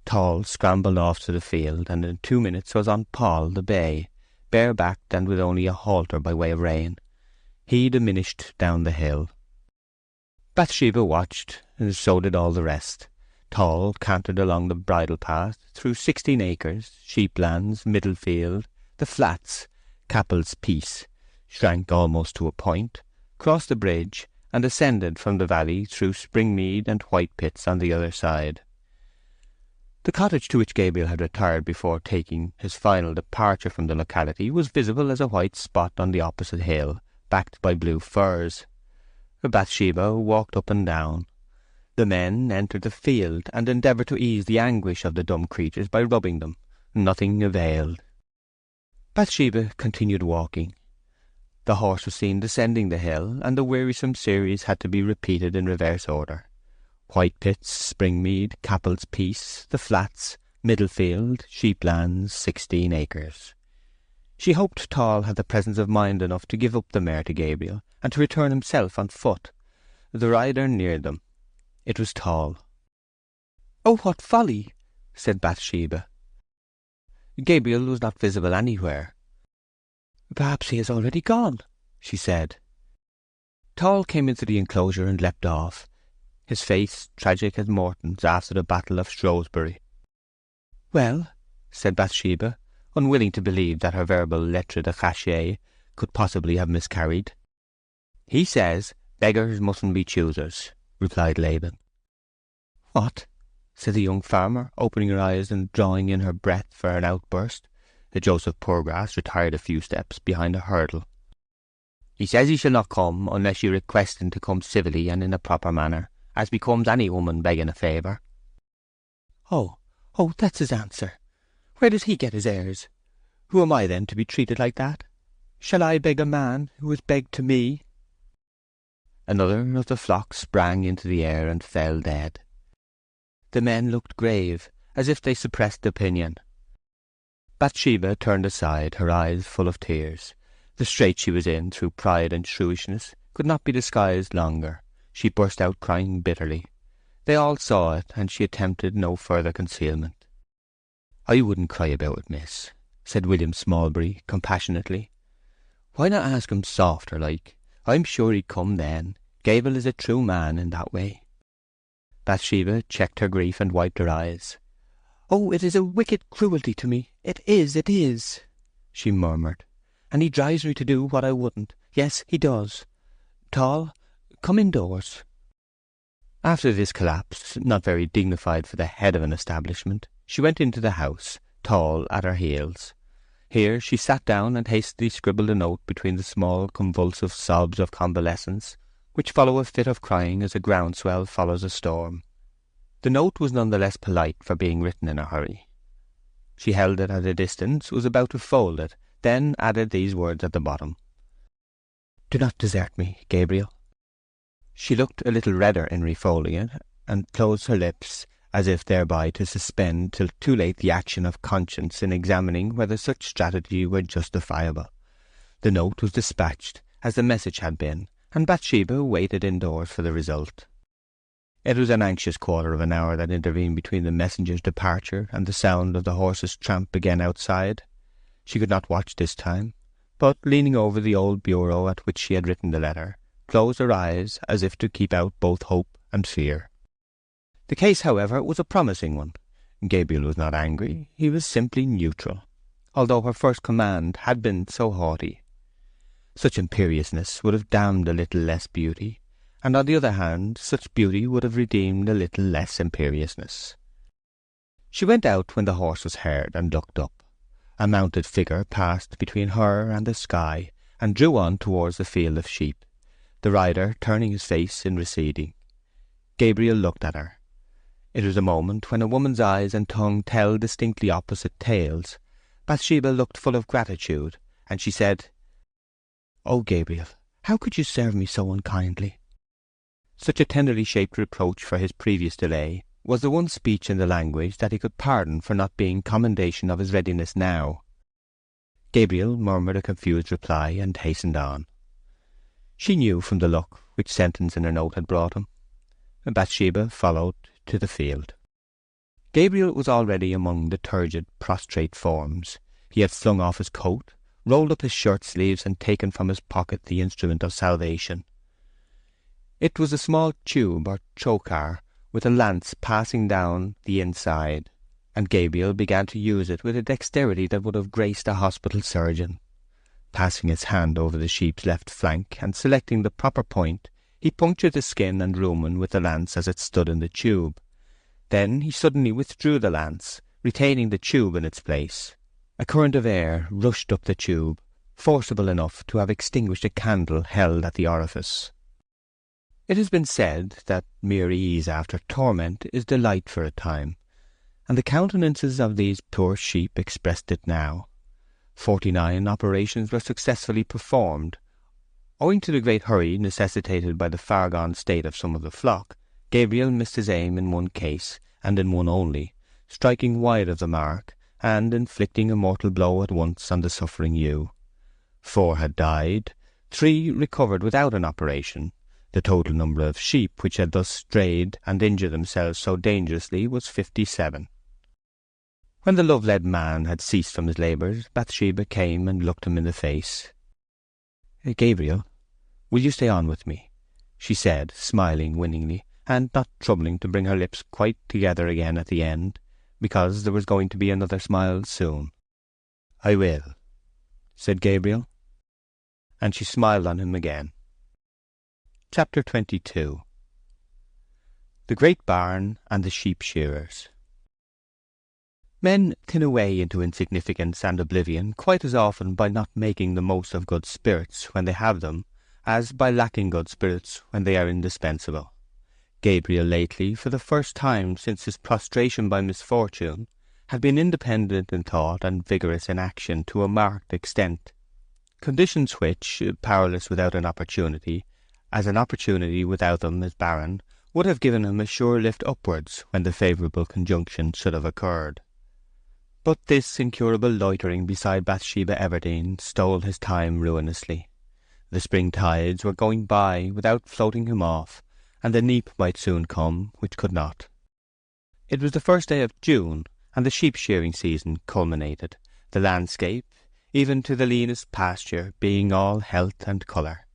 Tall scrambled off to the field, and in 2 minutes was on Paul the bay, bare-backed and with only a halter by way of rein. He diminished down the hill. Bathsheba watched, and so did all the rest. Tall cantered along the bridle path, through 16 acres, sheeplands, Middlefield, the flats, Capel's Piece, shrank almost to a point, crossed the bridge, and ascended from the valley through Springmead and Whitepits on the other side. The cottage to which Gabriel had retired before taking his final departure from the locality was visible as a white spot on the opposite hill, backed by blue firs. Bathsheba walked up and down. The men entered the field and endeavoured to ease the anguish of the dumb creatures by rubbing them. Nothing availed. Bathsheba continued walking. The horse was seen descending the hill, and the wearisome series had to be repeated in reverse order. Whitepits, Springmead, Capel's Piece, the flats, Middlefield, sheeplands, 16 acres. She hoped Tall had the presence of mind enough to give up the mare to Gabriel, and to return himself on foot. The rider neared them. It was Tall. "Oh, what folly!" said Bathsheba. Gabriel was not visible anywhere. "Perhaps he has already gone," she said. Tall came into the enclosure and leapt off, his face tragic as Morton's after the Battle of Shrewsbury. "Well," said Bathsheba, unwilling to believe that her verbal lettre de cachet could possibly have miscarried. "He says beggars mustn't be choosers," replied Laban. "What?" said the young farmer, opening her eyes and drawing in her breath for an outburst. Joseph Poorgrass retired a few steps behind a hurdle. "He says he shall not come unless you request him to come civilly and in a proper manner, as becomes any woman begging a favour." Oh, that's his answer. Where does he get his airs? Who am I, then, to be treated like that? Shall I beg a man who has begged to me?" Another of the flock sprang into the air and fell dead. The men looked grave, as if they suppressed opinion. Bathsheba turned aside, her eyes full of tears. The strait she was in, through pride and shrewishness, could not be disguised longer. she burst out crying bitterly. They all saw it, and she attempted no further concealment. "I wouldn't cry about it, miss," said William Smallbury compassionately. "Why not ask him softer like? I'm sure he'd come then. Gable is a true man in that way." Bathsheba checked her grief and wiped her eyes. "Oh, it is a wicked cruelty to me. It is," she murmured. "And he drives me to do what I wouldn't. Yes, he does. Tall, come indoors." After this collapse, not very dignified for the head of an establishment, she went into the house, Tall at her heels. Here she sat down and hastily scribbled a note between the small convulsive sobs of convalescence, which follow a fit of crying as a groundswell follows a storm. The note was none the less polite for being written in a hurry. She held it at a distance, was about to fold it, then added these words at the bottom: "Do not desert me, Gabriel." She looked a little redder in refolding it, and closed her lips, as if thereby to suspend till too late the action of conscience in examining whether such strategy were justifiable. The note was dispatched, as the message had been, and Bathsheba waited indoors for the result. It was an anxious quarter of an hour that intervened between the messenger's departure and the sound of the horse's tramp again outside. She could not watch this time, but, leaning over the old bureau at which she had written the letter, closed her eyes as if to keep out both hope and fear. The case, however, was a promising one. Gabriel was not angry, he was simply neutral, although her first command had been so haughty. Such imperiousness would have damned a little less beauty, and on the other hand such beauty would have redeemed a little less imperiousness. She went out when the horse was heard and looked up. A mounted figure passed between her and the sky and drew on towards the field of sheep, the rider turning his face in receding. Gabriel looked at her. It was a moment when a woman's eyes and tongue tell distinctly opposite tales. Bathsheba looked full of gratitude, and she said, "Oh, Gabriel, how could you serve me so unkindly?" Such a tenderly shaped reproach for his previous delay was the one speech in the language that he could pardon for not being commendation of his readiness now. Gabriel murmured a confused reply and hastened on. She knew from the look which sentence in her note had brought him. Bathsheba followed to the field. Gabriel was already among the turgid, prostrate forms. He had flung off his coat, rolled up his shirt-sleeves, and taken from his pocket the instrument of salvation. It was a small tube or trocar, with a lance passing down the inside, and Gabriel began to use it with a dexterity that would have graced a hospital surgeon. Passing his hand over the sheep's left flank, and selecting the proper point, he punctured the skin and rumen with the lance as it stood in the tube. Then he suddenly withdrew the lance, retaining the tube in its place. A current of air rushed up the tube, forcible enough to have extinguished a candle held at the orifice. It has been said that mere ease after torment is delight for a time, and the countenances of these poor sheep expressed it now. 49 operations were successfully performed. Owing to the great hurry necessitated by the far-gone state of some of the flock, Gabriel missed his aim in one case, and in one only, striking wide of the mark, and inflicting a mortal blow at once on the suffering ewe. 4 had died, 3 recovered without an operation. The total number of sheep which had thus strayed and injured themselves so dangerously was 57. When the love-led man had ceased from his labours, Bathsheba came and looked him in the face. "Gabriel, will you stay on with me?" she said, smiling winningly, and not troubling to bring her lips quite together again at the end, because there was going to be another smile soon. "I will," said Gabriel, and she smiled on him again. Chapter 22. The Great Barn and the Sheep Shearers. Men thin away into insignificance and oblivion quite as often by not making the most of good spirits when they have them, as by lacking good spirits when they are indispensable. Gabriel lately, for the first time since his prostration by misfortune, had been independent in thought and vigorous in action to a marked extent. Conditions which, powerless without an opportunity, as an opportunity without them is barren, would have given him a sure lift upwards when the favourable conjunction should have occurred. But this incurable loitering beside Bathsheba Everdene stole his time ruinously. The spring tides were going by without floating him off, and the neap might soon come, which could not. It was the first day of June, and the sheep-shearing season culminated, the landscape, even to the leanest pasture, being all health and colour.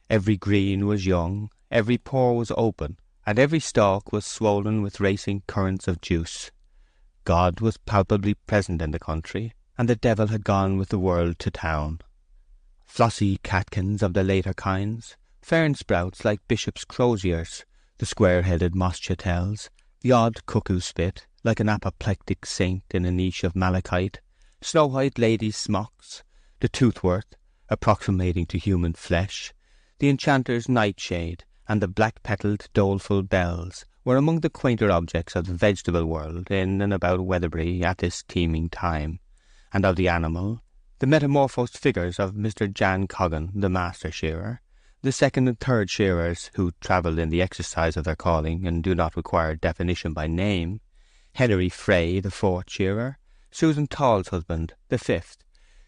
Every green was young, every pore was open, and every stalk was swollen with racing currents of juice. God was palpably present in the country, and the devil had gone with the world to town. Flossy catkins of the later kinds, fern sprouts like bishops' croziers, the square-headed moschatels, the odd cuckoo spit, like an apoplectic saint in a niche of malachite, snow-white ladies' smocks, the toothwort, approximating to human flesh, the enchanter's nightshade, and the black-petalled doleful bells were among the quainter objects of the vegetable world in and about Weatherbury at this teeming time, and of the animal, the metamorphosed figures of Mr. Jan Coggan, the master shearer, the second and third shearers who travel in the exercise of their calling and do not require definition by name, Henry Frey, the fourth shearer, Susan Tall's husband, the fifth,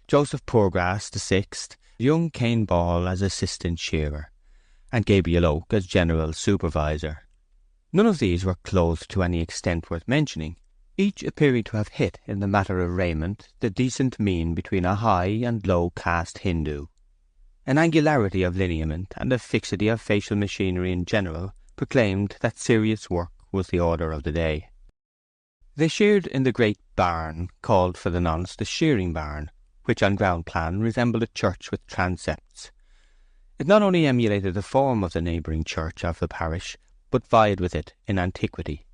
Joseph Poorgrass, the sixth, young Cain Ball as assistant shearer, and Gabriel Oak as general supervisor. None of these were clothed to any extent worth mentioning, each appearing to have hit in the matter of raiment the decent mean between a high and low caste Hindu. An angularity of lineament and a fixity of facial machinery in general proclaimed that serious work was the order of the day. They sheared in the great barn, called for the nonce the shearing barn, which on ground plan resembled a church with transepts. It not only emulated the form of the neighbouring church of the parish, but vied with it in antiquity.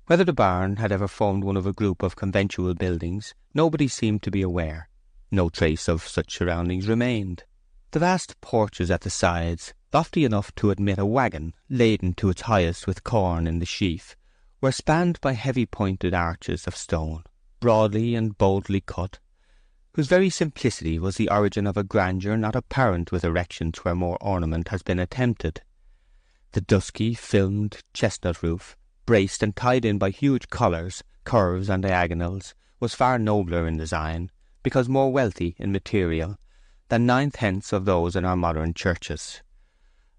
Whether the barn had ever formed one of a group of conventual buildings, nobody seemed to be aware. No trace of such surroundings remained. The vast porches at the sides, lofty enough to admit a waggon laden to its highest with corn in the sheaf, were spanned by heavy pointed arches of stone, broadly and boldly cut, whose very simplicity was the origin of a grandeur not apparent with erections where more ornament has been attempted. The dusky, filmed chestnut roof, braced and tied in by huge collars, curves and diagonals, was far nobler in design, because more wealthy in material, than 9/10 of those in our modern churches.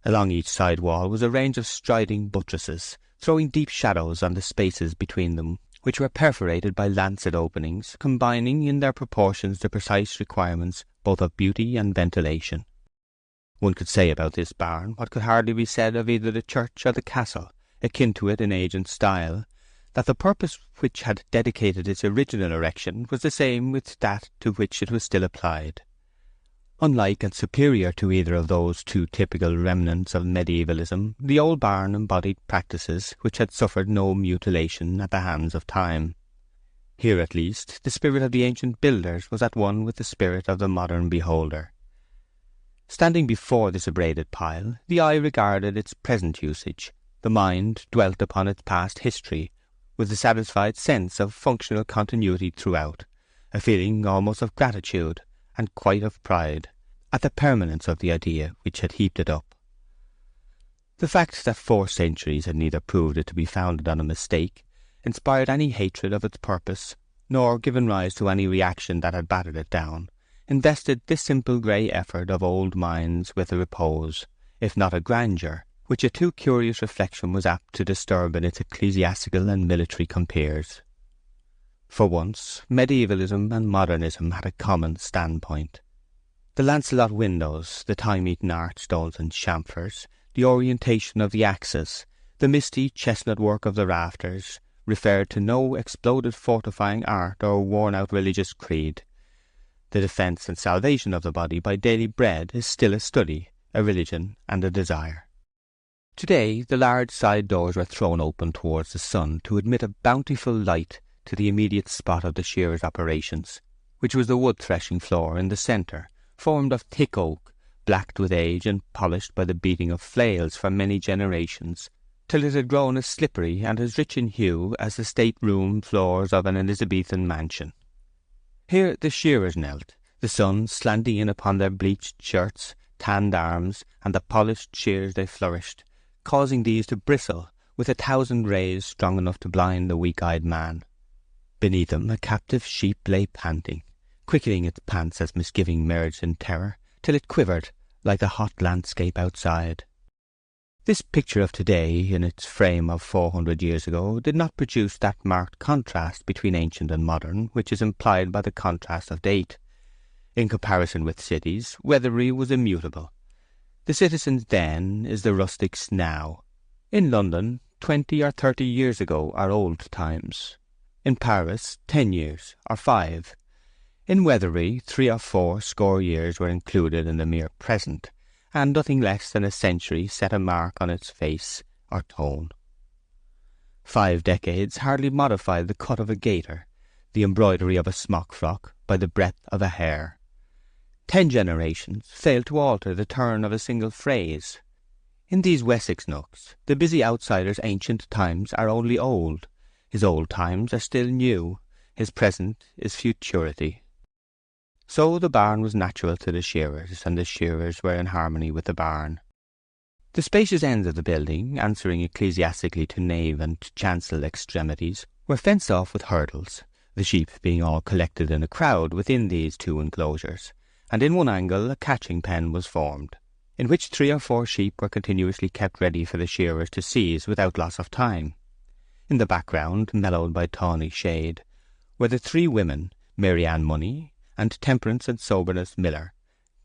Along each side wall was a range of striding buttresses, throwing deep shadows on the spaces between them, which were perforated by lancet openings, combining in their proportions the precise requirements both of beauty and ventilation. One could say about this barn what could hardly be said of either the church or the castle, akin to it in age and style, that the purpose which had dedicated its original erection was the same with that to which it was still applied. Unlike and superior to either of those two typical remnants of medievalism, the old barn embodied practices which had suffered no mutilation at the hands of time. Here at least the spirit of the ancient builders was at one with the spirit of the modern beholder. Standing before this abraded pile, the eye regarded its present usage, the mind dwelt upon its past history, with a satisfied sense of functional continuity throughout, a feeling almost of gratitude, and quite of pride, at the permanence of the idea which had heaped it up. The fact that 4 centuries had neither proved it to be founded on a mistake, inspired any hatred of its purpose, nor given rise to any reaction that had battered it down, invested this simple grey effort of old minds with a repose, if not a grandeur, which a too curious reflection was apt to disturb in its ecclesiastical and military compeers. For once, medievalism and modernism had a common standpoint. The Lancelot windows, the time-eaten archstones and chamfers, the orientation of the axes, the misty chestnut work of the rafters, referred to no exploded fortifying art or worn-out religious creed. The defence and salvation of the body by daily bread is still a study, a religion, and a desire. Today the large side doors were thrown open towards the sun to admit a bountiful light to the immediate spot of the shearer's operations, which was the wood-threshing floor in the centre, formed of thick oak, blacked with age and polished by the beating of flails for many generations, till it had grown as slippery and as rich in hue as the state-room floors of an Elizabethan mansion. Here the shearers knelt, the sun slanting in upon their bleached shirts, tanned arms, and the polished shears they flourished, causing these to bristle with 1,000 rays strong enough to blind a weak-eyed man. Beneath them a captive sheep lay panting, quickening its pants as misgiving merged in terror, till it quivered like the hot landscape outside. This picture of today, in its frame of 400 years ago, did not produce that marked contrast between ancient and modern which is implied by the contrast of date. In comparison with cities, Weatherbury was immutable. The citizens then is the rustics now. In London, 20 or 30 years ago are old times. In Paris, 10 years, or 5. In Weatherbury, 3 or 4 score years were included in the mere present, and nothing less than a century set a mark on its face or tone. 5 decades hardly modified the cut of a gaiter, the embroidery of a smock frock by the breadth of a hair. 10 generations failed to alter the turn of a single phrase. In these Wessex nooks, the busy outsider's ancient times are only old, his old times are still new, his present is futurity. So the barn was natural to the shearers, and the shearers were in harmony with the barn. The spacious ends of the building, answering ecclesiastically to nave and chancel extremities, were fenced off with hurdles, the sheep being all collected in a crowd within these 2 enclosures, and in one angle a catching pen was formed, in which 3 or 4 sheep were continuously kept ready for the shearers to seize without loss of time. In the background, mellowed by tawny shade, were the 3 women, Mary Ann Money, and Temperance and Soberness Miller,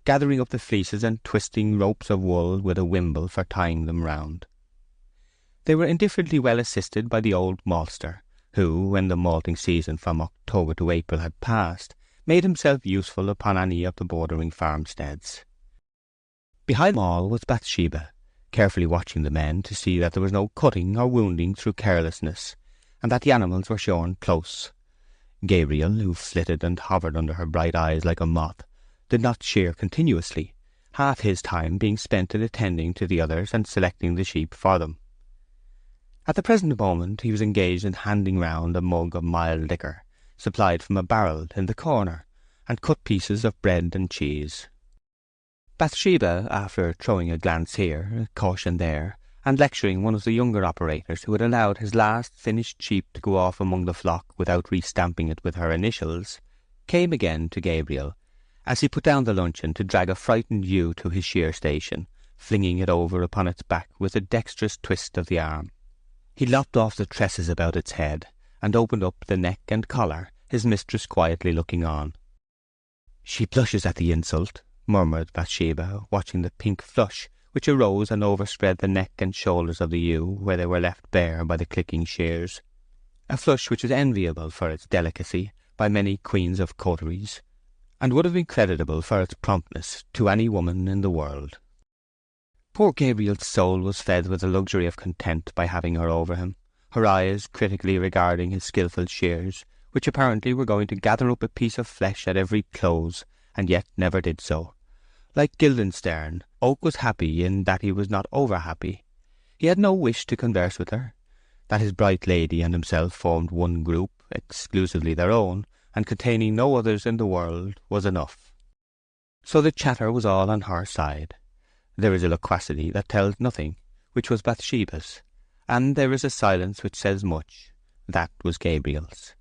gathering up the fleeces and twisting ropes of wool with a wimble for tying them round. They were indifferently well assisted by the old maltster, who, when the malting season from October to April had passed, made himself useful upon any of the bordering farmsteads. Behind them all was Bathsheba, carefully watching the men to see that there was no cutting or wounding through carelessness, and that the animals were shorn close. Gabriel, who flitted and hovered under her bright eyes like a moth, did not shear continuously, half his time being spent in attending to the others and selecting the sheep for them. At the present moment he was engaged in handing round a mug of mild liquor, supplied from a barrel in the corner, and cut pieces of bread and cheese. Bathsheba, after throwing a glance here, a caution there, and lecturing one of the younger operators who had allowed his last finished sheep to go off among the flock without restamping it with her initials, came again to Gabriel, as he put down the luncheon to drag a frightened ewe to his shear station, flinging it over upon its back with a dexterous twist of the arm. He lopped off the tresses about its head, and opened up the neck and collar, his mistress quietly looking on. "She blushes at the insult," murmured Bathsheba, watching the pink flush which arose and overspread the neck and shoulders of the ewe where they were left bare by the clicking shears, a flush which was enviable for its delicacy by many queens of coteries, and would have been creditable for its promptness to any woman in the world. Poor Gabriel's soul was fed with the luxury of content by having her over him, her eyes critically regarding his skilful shears, which apparently were going to gather up a piece of flesh at every close, and yet never did so. Like Guildenstern, Oak was happy in that he was not over-happy. He had no wish to converse with her. That his bright lady and himself formed one group, exclusively their own, and containing no others in the world, was enough. So the chatter was all on her side. There is a loquacity that tells nothing, which was Bathsheba's, and there is a silence which says much, that was Gabriel's.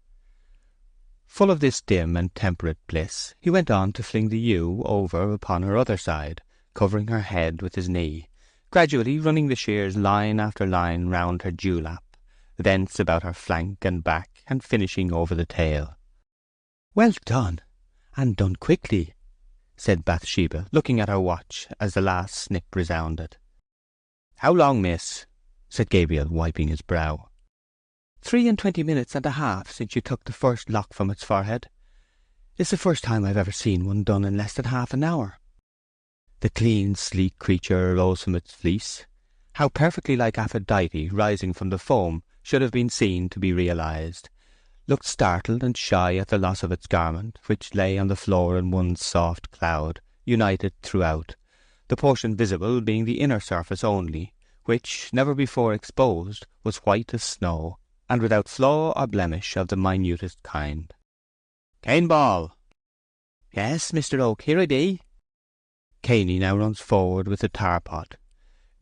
Full of this dim and temperate bliss, he went on to fling the ewe over upon her other side, covering her head with his knee, gradually running the shears line after line round her dewlap, thence about her flank and back, and finishing over the tail. "Well done, and done quickly," said Bathsheba, looking at her watch as the last snip resounded. "How long, miss?" said Gabriel, wiping his brow. 23 minutes and a half since you took the first lock from its forehead. It's the first time I've ever seen one done in less than half an hour." The clean, sleek creature arose from its fleece. How perfectly like Aphrodite rising from the foam should have been seen to be realized, looked startled and shy at the loss of its garment, which lay on the floor in one soft cloud, united throughout, the portion visible being the inner surface only, which, never before exposed, was white as snow, and without flaw or blemish of the minutest kind. "Cane Ball!" "Yes, Mr. Oak, here I be." Caney now runs forward with the tar pot.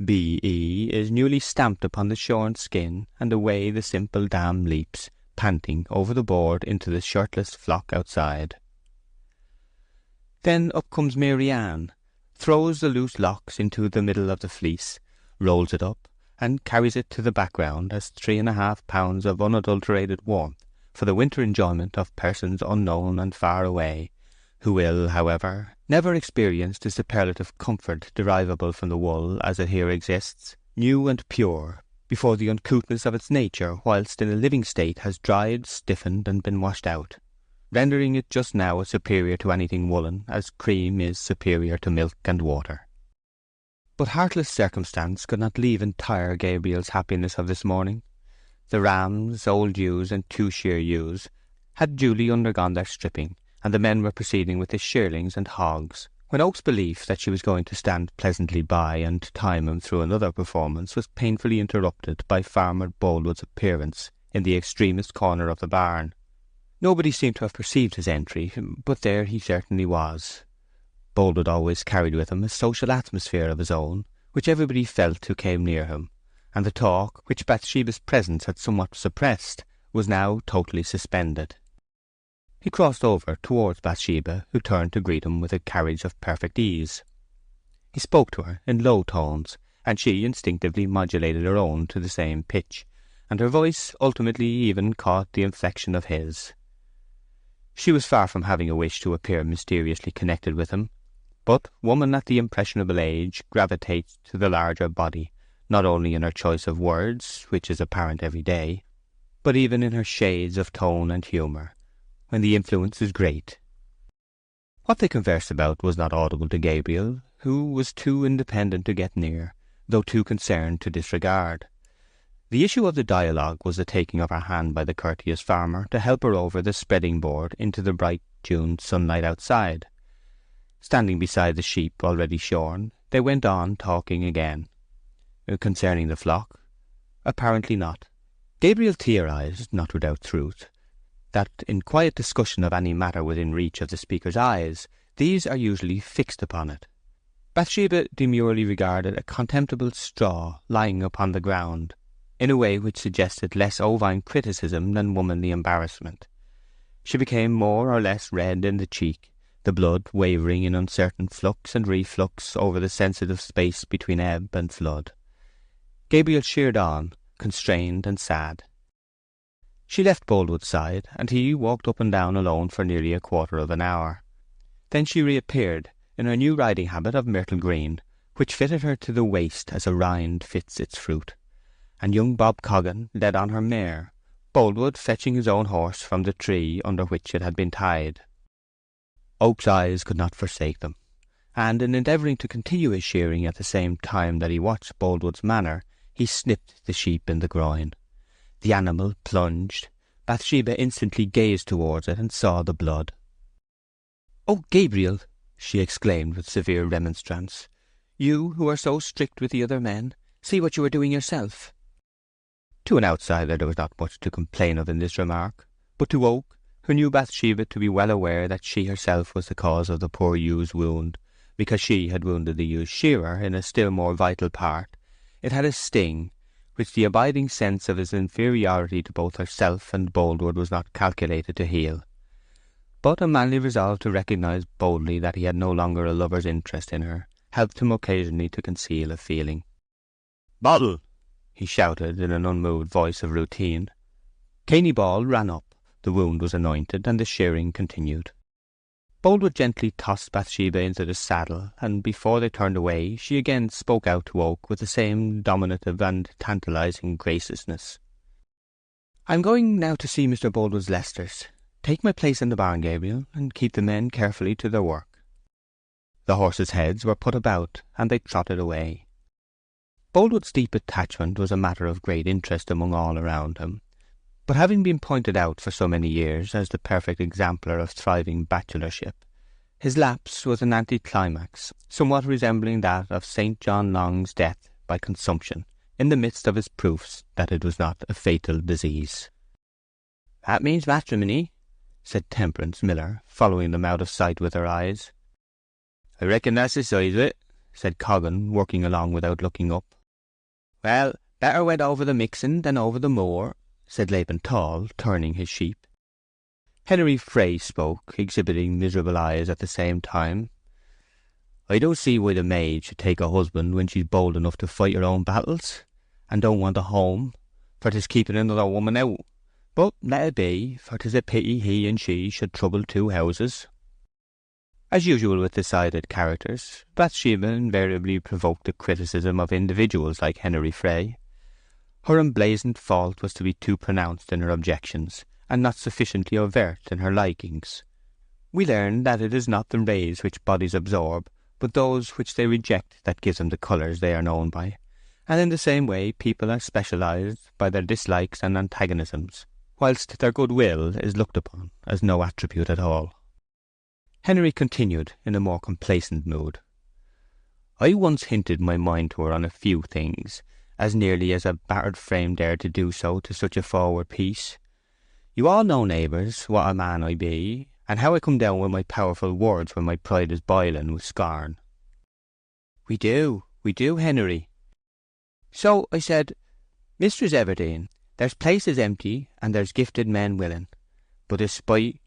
B.E. is newly stamped upon the shorn skin, and away the simple dam leaps, panting, over the board into the shirtless flock outside. Then up comes Mary Ann, throws the loose locks into the middle of the fleece, rolls it up, and carries it to the background as 3½ pounds of unadulterated warmth for the winter enjoyment of persons unknown and far away, who will, however, never experience the superlative comfort derivable from the wool as it here exists, new and pure, before the uncouthness of its nature whilst in a living state has dried, stiffened, and been washed out, rendering it just now as superior to anything woolen as cream is superior to milk and water. But heartless circumstance could not leave entire Gabriel's happiness of this morning. The rams, old ewes, and 2 shear ewes had duly undergone their stripping, and the men were proceeding with the shearlings and hogs, when Oak's belief that she was going to stand pleasantly by and time him through another performance was painfully interrupted by Farmer Boldwood's appearance in the extremest corner of the barn. Nobody seemed to have perceived his entry, but there he certainly was. Boldwood always carried with him a social atmosphere of his own, which everybody felt who came near him, and the talk, which Bathsheba's presence had somewhat suppressed, was now totally suspended. He crossed over towards Bathsheba, who turned to greet him with a carriage of perfect ease. He spoke to her in low tones, and she instinctively modulated her own to the same pitch, and her voice ultimately even caught the inflection of his. She was far from having a wish to appear mysteriously connected with him, but woman at the impressionable age gravitates to the larger body, not only in her choice of words, which is apparent every day, but even in her shades of tone and humour, when the influence is great. What they conversed about was not audible to Gabriel, who was too independent to get near, though too concerned to disregard. The issue of the dialogue was the taking of her hand by the courteous farmer to help her over the spreading board into the bright June sunlight outside. Standing beside the sheep already shorn, they went on talking again. Concerning the flock? Apparently not. Gabriel theorized, not without truth, that in quiet discussion of any matter within reach of the speaker's eyes, these are usually fixed upon it. Bathsheba demurely regarded a contemptible straw lying upon the ground, in a way which suggested less ovine criticism than womanly embarrassment. She became more or less red in the cheek, the blood wavering in uncertain flux and reflux over the sensitive space between ebb and flood. Gabriel sheared on, constrained and sad. She left Boldwood's side, and he walked up and down alone for nearly a quarter of an hour. Then she reappeared, in her new riding habit of myrtle green, which fitted her to the waist as a rind fits its fruit, and young Bob Coggan led on her mare, Boldwood fetching his own horse from the tree under which it had been tied. Oak's eyes could not forsake them, and in endeavouring to continue his shearing at the same time that he watched Boldwood's manner, he snipped the sheep in the groin. The animal plunged. Bathsheba instantly gazed towards it and saw the blood. "Oh, Gabriel!" she exclaimed with severe remonstrance. "You, who are so strict with the other men, see what you are doing yourself." To an outsider there was not much to complain of in this remark, but to Oak, who knew Bathsheba to be well aware that she herself was the cause of the poor ewe's wound, because she had wounded the ewe's shearer in a still more vital part, it had a sting which the abiding sense of his inferiority to both herself and Boldwood was not calculated to heal. But a manly resolve to recognise boldly that he had no longer a lover's interest in her helped him occasionally to conceal a feeling. "Bottle!" he shouted in an unmoved voice of routine. Caney Ball ran up, the wound was anointed, and the shearing continued. Boldwood gently tossed Bathsheba into the saddle, and before they turned away she again spoke out to Oak with the same dominative and tantalizing graciousness. "I am going now to see Mr. Boldwood's Leicesters. Take my place in the barn, Gabriel, and keep the men carefully to their work." The horses' heads were put about, and they trotted away. Boldwood's deep attachment was a matter of great interest among all around him, but having been pointed out for so many years as the perfect exemplar of thriving bachelorship, his lapse was an anticlimax somewhat resembling that of St. John Long's death by consumption in the midst of his proofs that it was not a fatal disease. "That means matrimony," said Temperance Miller, following them out of sight with her eyes. "I reckon that's the size of it," said Coggan, working along without looking up. "Well, better went over the mixen than over the moor," said Laban Tall, turning his sheep. Henry Fray spoke, exhibiting miserable eyes at the same time. I don't see why the maid should take a husband when she's bold enough to fight her own battles, and don't want a home, for 'tis keeping another woman out. But let it be, for 'tis a pity he and she should trouble two houses." As usual with decided characters, Bathsheba invariably provoked the criticism of individuals like Henry Frey. Her emblazoned fault was to be too pronounced in her objections, and not sufficiently overt in her likings. We learn that it is not the rays which bodies absorb, but those which they reject that gives them the colours they are known by, and in the same way people are specialized by their dislikes and antagonisms, whilst their goodwill is looked upon as no attribute at all. Henry continued in a more complacent mood. "I once hinted my mind to her on a few things, as nearly as a battered frame dared to do so to such a forward piece. You all know, neighbours, what a man I be, and how I come down with my powerful words when my pride is boiling with scorn." We do, Henry." "So I said, Mistress Everdene, there's places empty, and there's gifted men willing, but the spite—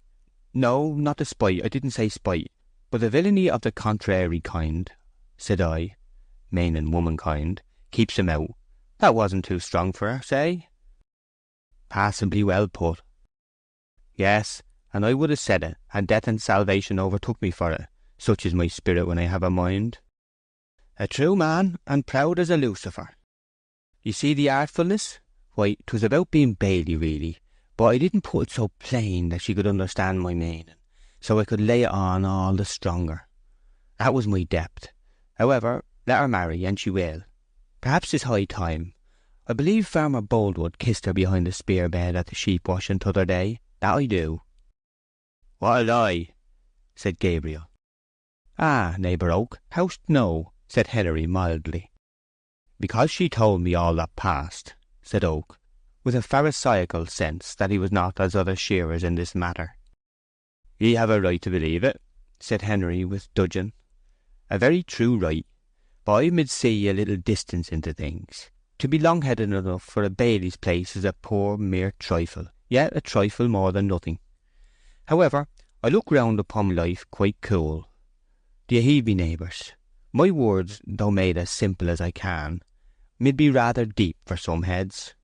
no, not the spite, I didn't say spite, but the villainy of the contrary kind, said I, meaning womankind, keeps him out. That wasn't too strong for her, say?" "Passably well put." "Yes, and I would have said it, and death and salvation overtook me for it. Such is my spirit when I have a mind. A true man, and proud as a Lucifer. You see the artfulness? Why, 'twas about being Bailey, really, but I didn't put it so plain that she could understand my meaning, so I could lay it on all the stronger. That was my depth. However, let her marry, and she will. Perhaps 'tis high time. I believe Farmer Boldwood kissed her behind the spear bed at the sheep washing t'other day. That I do." "What a lie," said Gabriel. "Ah, neighbour Oak, how'st know?" said Henry mildly. "Because she told me all that passed," said Oak, with a pharisaical sense that he was not as other shearers in this matter. "Ye have a right to believe it," said Henry with dudgeon. "A very true right, but I mid see a little distance into things. To be long-headed enough for a bailie's place is a poor mere trifle, yet a trifle more than nothing. However, I look round upon life quite cool. Do you heed me, neighbours? My words, though made as simple as I can, mid be rather deep for some heads."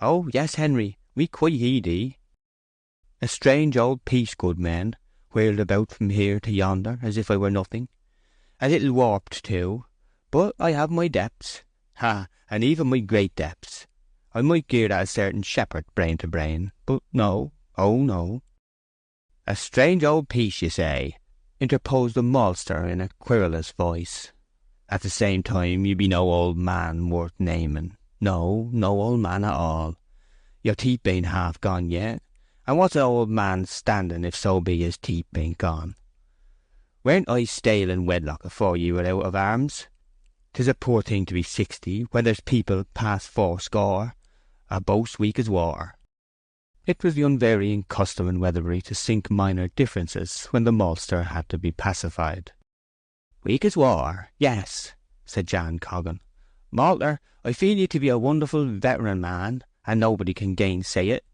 "Oh, yes, Henry, we quite heed ye." "A strange old piece, good men, wheeled about from here to yonder as if I were nothing. A little warped too, but I have my depths. Ha, and even my great depths. I might gear at a certain shepherd brain to brain, but no, oh no." "A strange old piece, you say?" interposed the maltster in a querulous voice. "At the same time, you be no old man worth naming. No, no old man at all. Your teeth bain't half gone yet, and what's an old man standing if so be his teeth bain't gone? Weren't I stale in wedlock afore you were out of arms? 'Tis a poor thing to be 60 when there's people past 80, a boast weak as water." It was the unvarying custom in Weatherbury to sink minor differences when the maltster had to be pacified. "Weak as water, yes," said Jan Coggan. "Malter, I feel you to be a wonderful veteran man, and nobody can gainsay it."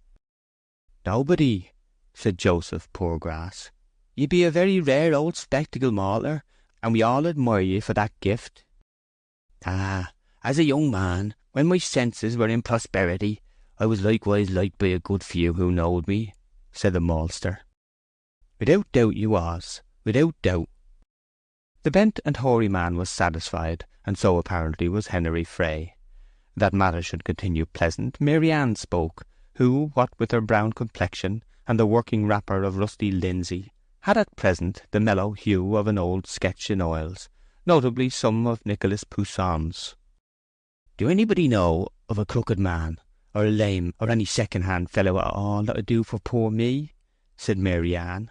"Nobody," said Joseph Poorgrass. "You be a very rare old spectacle, Malter, and we all admire you for that gift." "Ah, as a young man, when my senses were in prosperity, I was likewise liked by a good few who knowed me," said the maltster. "Without doubt you was, without doubt." The bent and hoary man was satisfied, and so apparently was Henry Frey. That matters should continue pleasant, Mary Ann spoke, who, what with her brown complexion and the working wrapper of rusty linsey, had at present the mellow hue of an old sketch in oils, notably some of Nicholas Poussin's. "Do anybody know of a crooked man, or a lame, or any second-hand fellow at all that would do for poor me?" said Mary Ann.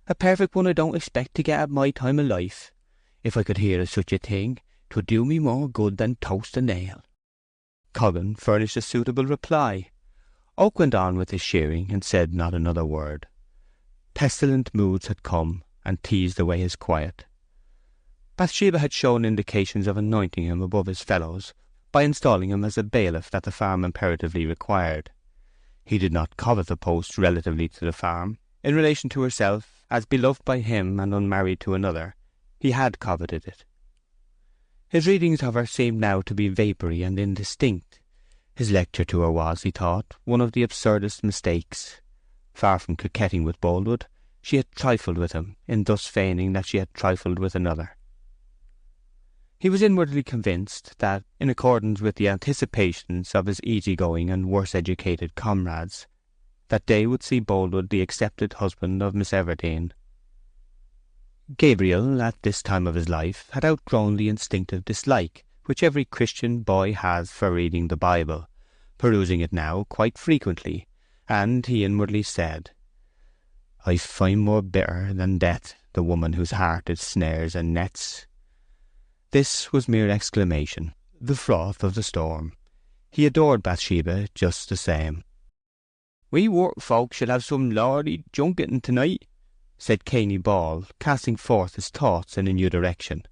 "A perfect one I don't expect to get at my time of life. If I could hear of such a thing, 'twould do me more good than toast and ale." Coggan furnished a suitable reply. Oak went on with his shearing and said not another word. Pestilent moods had come and teased away his quiet. Bathsheba had shown indications of anointing him above his fellows by installing him as a bailiff that the farm imperatively required. He did not covet the post relatively to the farm. In relation to herself, as beloved by him and unmarried to another, He had coveted it. His readings of her seemed now to be vapoury and indistinct. His lecture to her was, he thought, one of the absurdest mistakes. Far from coquetting with Boldwood, she had trifled with him in thus feigning that she had trifled with another. He was inwardly convinced that, in accordance with the anticipations of his easy-going and worse-educated comrades, that day would see Boldwood the accepted husband of Miss Everdene. Gabriel, at this time of his life, had outgrown the instinctive dislike which every Christian boy has for reading the Bible, perusing it now quite frequently, and he inwardly said, "I find more bitter than death the woman whose heart is snares and nets." This was mere exclamation, the froth of the storm. He adored Bathsheba just the same. "We work folk shall have some lordy junketing tonight," said Cainy Ball, casting forth his thoughts in a new direction.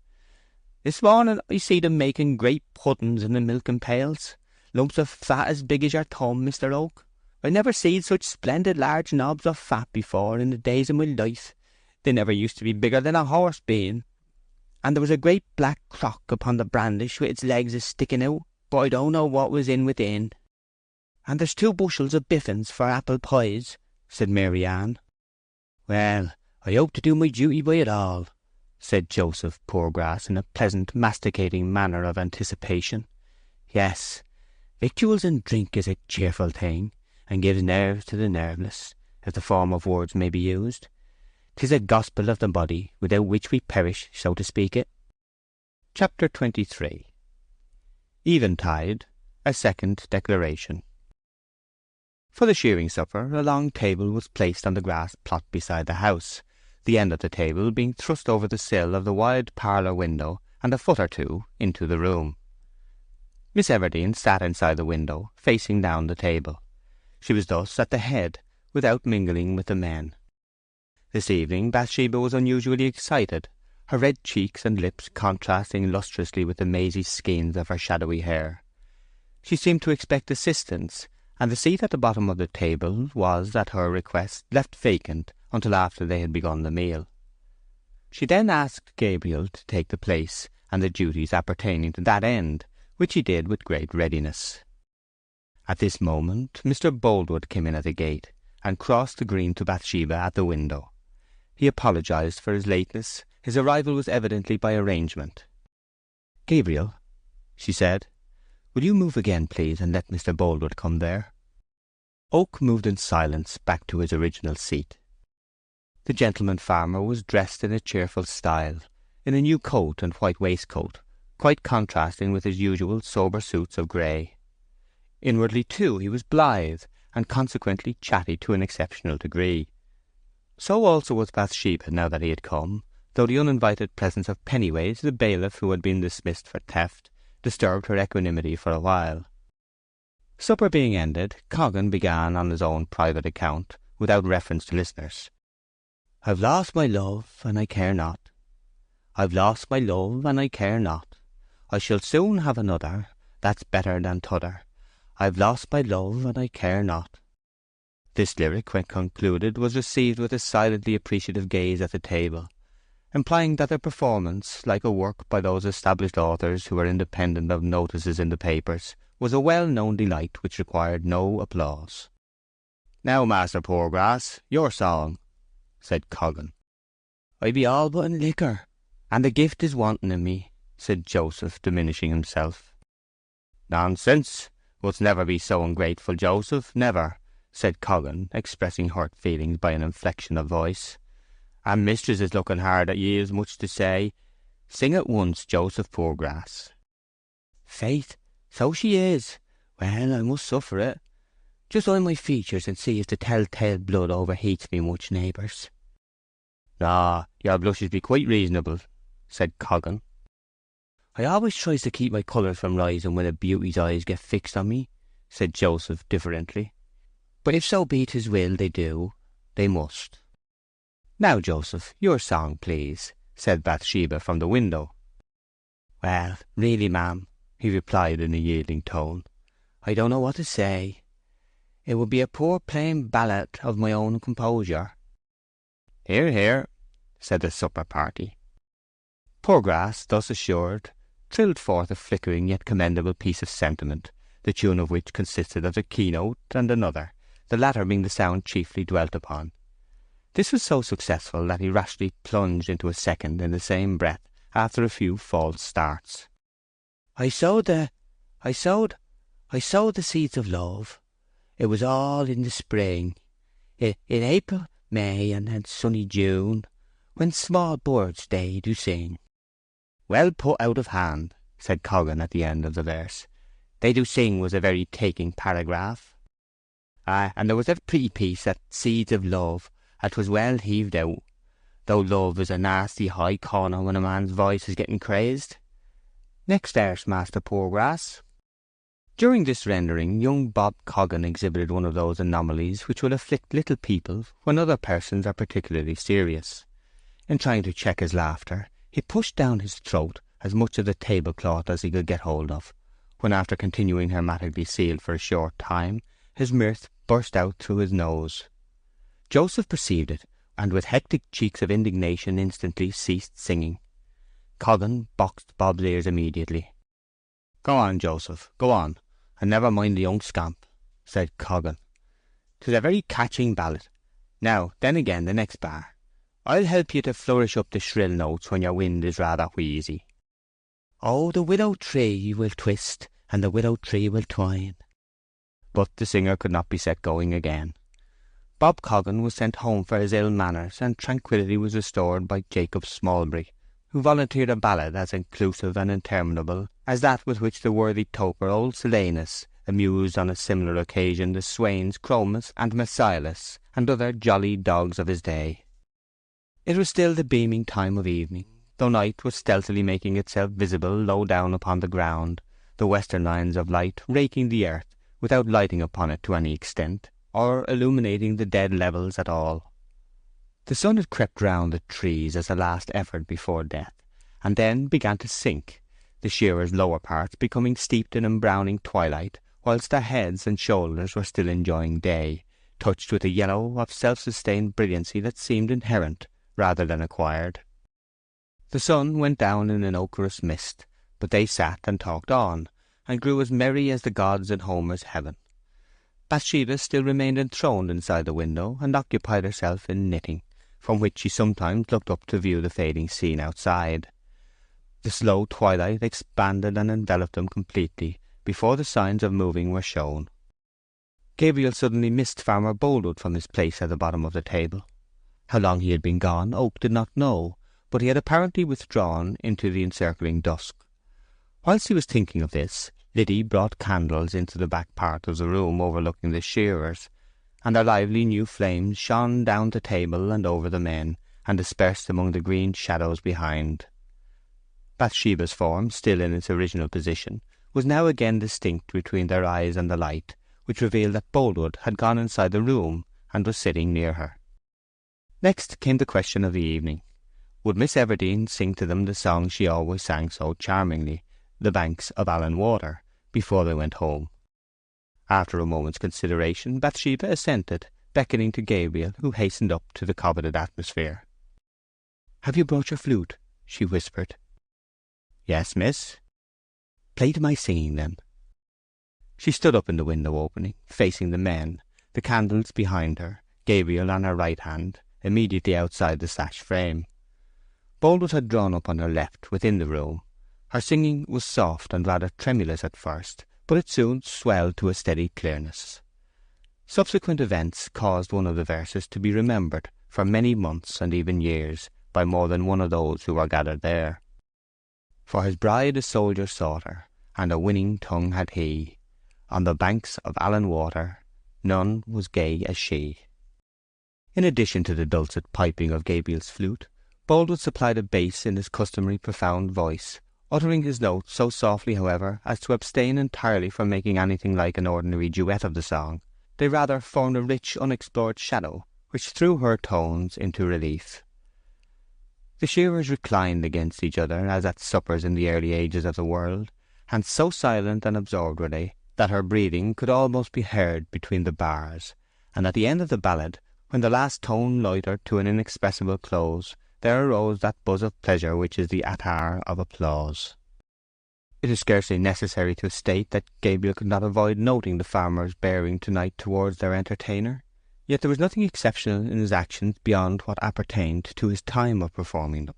"This morning I see them making great puddings in the milking pails, lumps of fat as big as your thumb, Mr. Oak. I never seed such splendid large knobs of fat before in the days of my life. They never used to be bigger than a horse bean. And there was a great black crock upon the brandish with its legs a-sticking out, but I don't know what was in within. And there's 2 bushels of biffins for apple pies," said Mary Ann. "Well, I hope to do my duty by it all," said Joseph Poorgrass in a pleasant, masticating manner of anticipation. "Yes, victuals and drink is a cheerful thing, and gives nerves to the nerveless, if the form of words may be used. 'Tis a gospel of the body, without which we perish, so to speak it." Chapter 23. Eventide, a second declaration. For the shearing supper, a long table was placed on the grass plot beside the house, the end of the table being thrust over the sill of the wide parlour window and a foot or two into the room. Miss Everdene sat inside the window, facing down the table. She was thus at the head, without mingling with the men. This evening Bathsheba was unusually excited, her red cheeks and lips contrasting lustrously with the mazy skeins of her shadowy hair. She seemed to expect assistance, and the seat at the bottom of the table was, at her request, left vacant until after they had begun the meal. She then asked Gabriel to take the place and the duties appertaining to that end, which he did with great readiness. At this moment Mr. Boldwood came in at the gate, and crossed the green to Bathsheba at the window. He apologized for his lateness. His arrival was evidently by arrangement. "Gabriel," she said, "will you move again, please, and let Mr. Boldwood come there?" Oak moved in silence back to his original seat. The gentleman farmer was dressed in a cheerful style, in a new coat and white waistcoat, quite contrasting with his usual sober suits of grey. Inwardly, too, he was blithe, and consequently chatty to an exceptional degree. So also was Bathsheba now that he had come, though the uninvited presence of Pennyways, the bailiff who had been dismissed for theft, disturbed her equanimity for a while. Supper being ended, Coggan began on his own private account, without reference to listeners. "I've lost my love, and I care not. I've lost my love, and I care not. I shall soon have another, that's better than t'other. I've lost my love, and I care not." This lyric, when concluded, was received with a silently appreciative gaze at the table, implying that the performance, like a work by those established authors who were independent of notices in the papers, was a well-known delight which required no applause. "Now, Master Poorgrass, your song," said Coggan. "I be all but in liquor, and the gift is wanting in me," said Joseph, diminishing himself. "Nonsense! Wouldst never be so ungrateful, Joseph, never," said Coggan, expressing hurt feelings by an inflection of voice. "And mistress is looking hard at ye as much to say, sing at once, Joseph Poorgrass." "Faith, so she is. Well, I must suffer it. Just eye my features and see if the tell-tale blood overheats me much, neighbours." "Ah, your blushes be quite reasonable," said Coggan. "I always tries to keep my colours from rising when a beauty's eyes get fixed on me," said Joseph differently. "But if so be 'tis will they do, they must." "Now, Joseph, your song, please," said Bathsheba from the window. "Well, really, ma'am," he replied in a yielding tone, "I don't know what to say. It would be a poor plain ballad of my own composure." "Hear, hear," said the supper party. Poorgrass, thus assured, trilled forth a flickering yet commendable piece of sentiment, the tune of which consisted of a keynote and another, the latter being the sound chiefly dwelt upon. This was so successful that he rashly plunged into a second in the same breath after a few false starts. I sowed the seeds of love. It was all in the spring, in April, May, and sunny June, when small birds they do sing. Well put out of hand, said Coggan at the end of the verse. They do sing was a very taking paragraph. And there was a pretty piece at Seeds of Love that was well heaved out, though love is a nasty high corner when a man's voice is getting crazed. Next verse, Master Poorgrass. During this rendering, young Bob Coggan exhibited one of those anomalies which will afflict little people when other persons are particularly serious. In trying to check his laughter, he pushed down his throat as much of the tablecloth as he could get hold of, when after continuing hermetically sealed for a short time, his mirth burst out through his nose. Joseph perceived it, and with hectic cheeks of indignation instantly ceased singing. Coggan boxed Bob's ears immediately. "Go on, Joseph, go on, and never mind the young scamp," said Coggan. "'Tis a very catching ballad. Now, then again, the next bar. I'll help you to flourish up the shrill notes when your wind is rather wheezy." "Oh, the willow tree will twist, and the willow tree will twine." But the singer could not be set going again. Bob Coggan was sent home for his ill manners, and tranquillity was restored by Jacob Smallbury, who volunteered a ballad as inclusive and interminable as that with which the worthy toper old Silenus amused on a similar occasion the swains Chromis and Messilas and other jolly dogs of his day. It was still the beaming time of evening, though night was stealthily making itself visible low down upon the ground, the western lines of light raking the earth without lighting upon it to any extent, or illuminating the dead levels at all. The sun had crept round the trees as a last effort before death, and then began to sink, the shearers' lower parts becoming steeped in embrowning twilight, whilst their heads and shoulders were still enjoying day, touched with a yellow of self-sustained brilliancy that seemed inherent rather than acquired. The sun went down in an ochreous mist, but they sat and talked on, and grew as merry as the gods in Homer's heaven. Bathsheba still remained enthroned inside the window, and occupied herself in knitting, from which she sometimes looked up to view the fading scene outside. The slow twilight expanded and enveloped them completely before the signs of moving were shown. Gabriel suddenly missed Farmer Boldwood from his place at the bottom of the table. How long he had been gone Oak did not know, but he had apparently withdrawn into the encircling dusk. Whilst he was thinking of this, Liddy brought candles into the back part of the room overlooking the shearers, and their lively new flames shone down the table and over the men, and dispersed among the green shadows behind. Bathsheba's form, still in its original position, was now again distinct between their eyes and the light, which revealed that Boldwood had gone inside the room and was sitting near her. Next came the question of the evening. Would Miss Everdene sing to them the song she always sang so charmingly, The Banks of Allan Water, before they went home? After a moment's consideration, Bathsheba assented, beckoning to Gabriel, who hastened up to the coveted atmosphere. "Have you brought your flute?" she whispered. "Yes, miss." "Play to my singing, then." She stood up in the window opening, facing the men, the candles behind her, Gabriel on her right hand, immediately outside the sash frame. Boldwood had drawn up on her left, within the room. Her singing was soft and rather tremulous at first, but it soon swelled to a steady clearness. Subsequent events caused one of the verses to be remembered for many months and even years by more than one of those who were gathered there. For his bride a soldier sought her, and a winning tongue had he. On the banks of Allan Water, none was gay as she. In addition to the dulcet piping of Gabriel's flute, Boldwood supplied a bass in his customary profound voice, uttering his notes so softly, however, as to abstain entirely from making anything like an ordinary duet of the song. They rather formed a rich, unexplored shadow, which threw her tones into relief. The shearers reclined against each other, as at suppers in the early ages of the world, and so silent and absorbed were they, that her breathing could almost be heard between the bars, and at the end of the ballad, when the last tone loitered to an inexpressible close, there arose that buzz of pleasure which is the attar of applause. It is scarcely necessary to state that Gabriel could not avoid noting the farmer's bearing tonight towards their entertainer, yet there was nothing exceptional in his actions beyond what appertained to his time of performing them.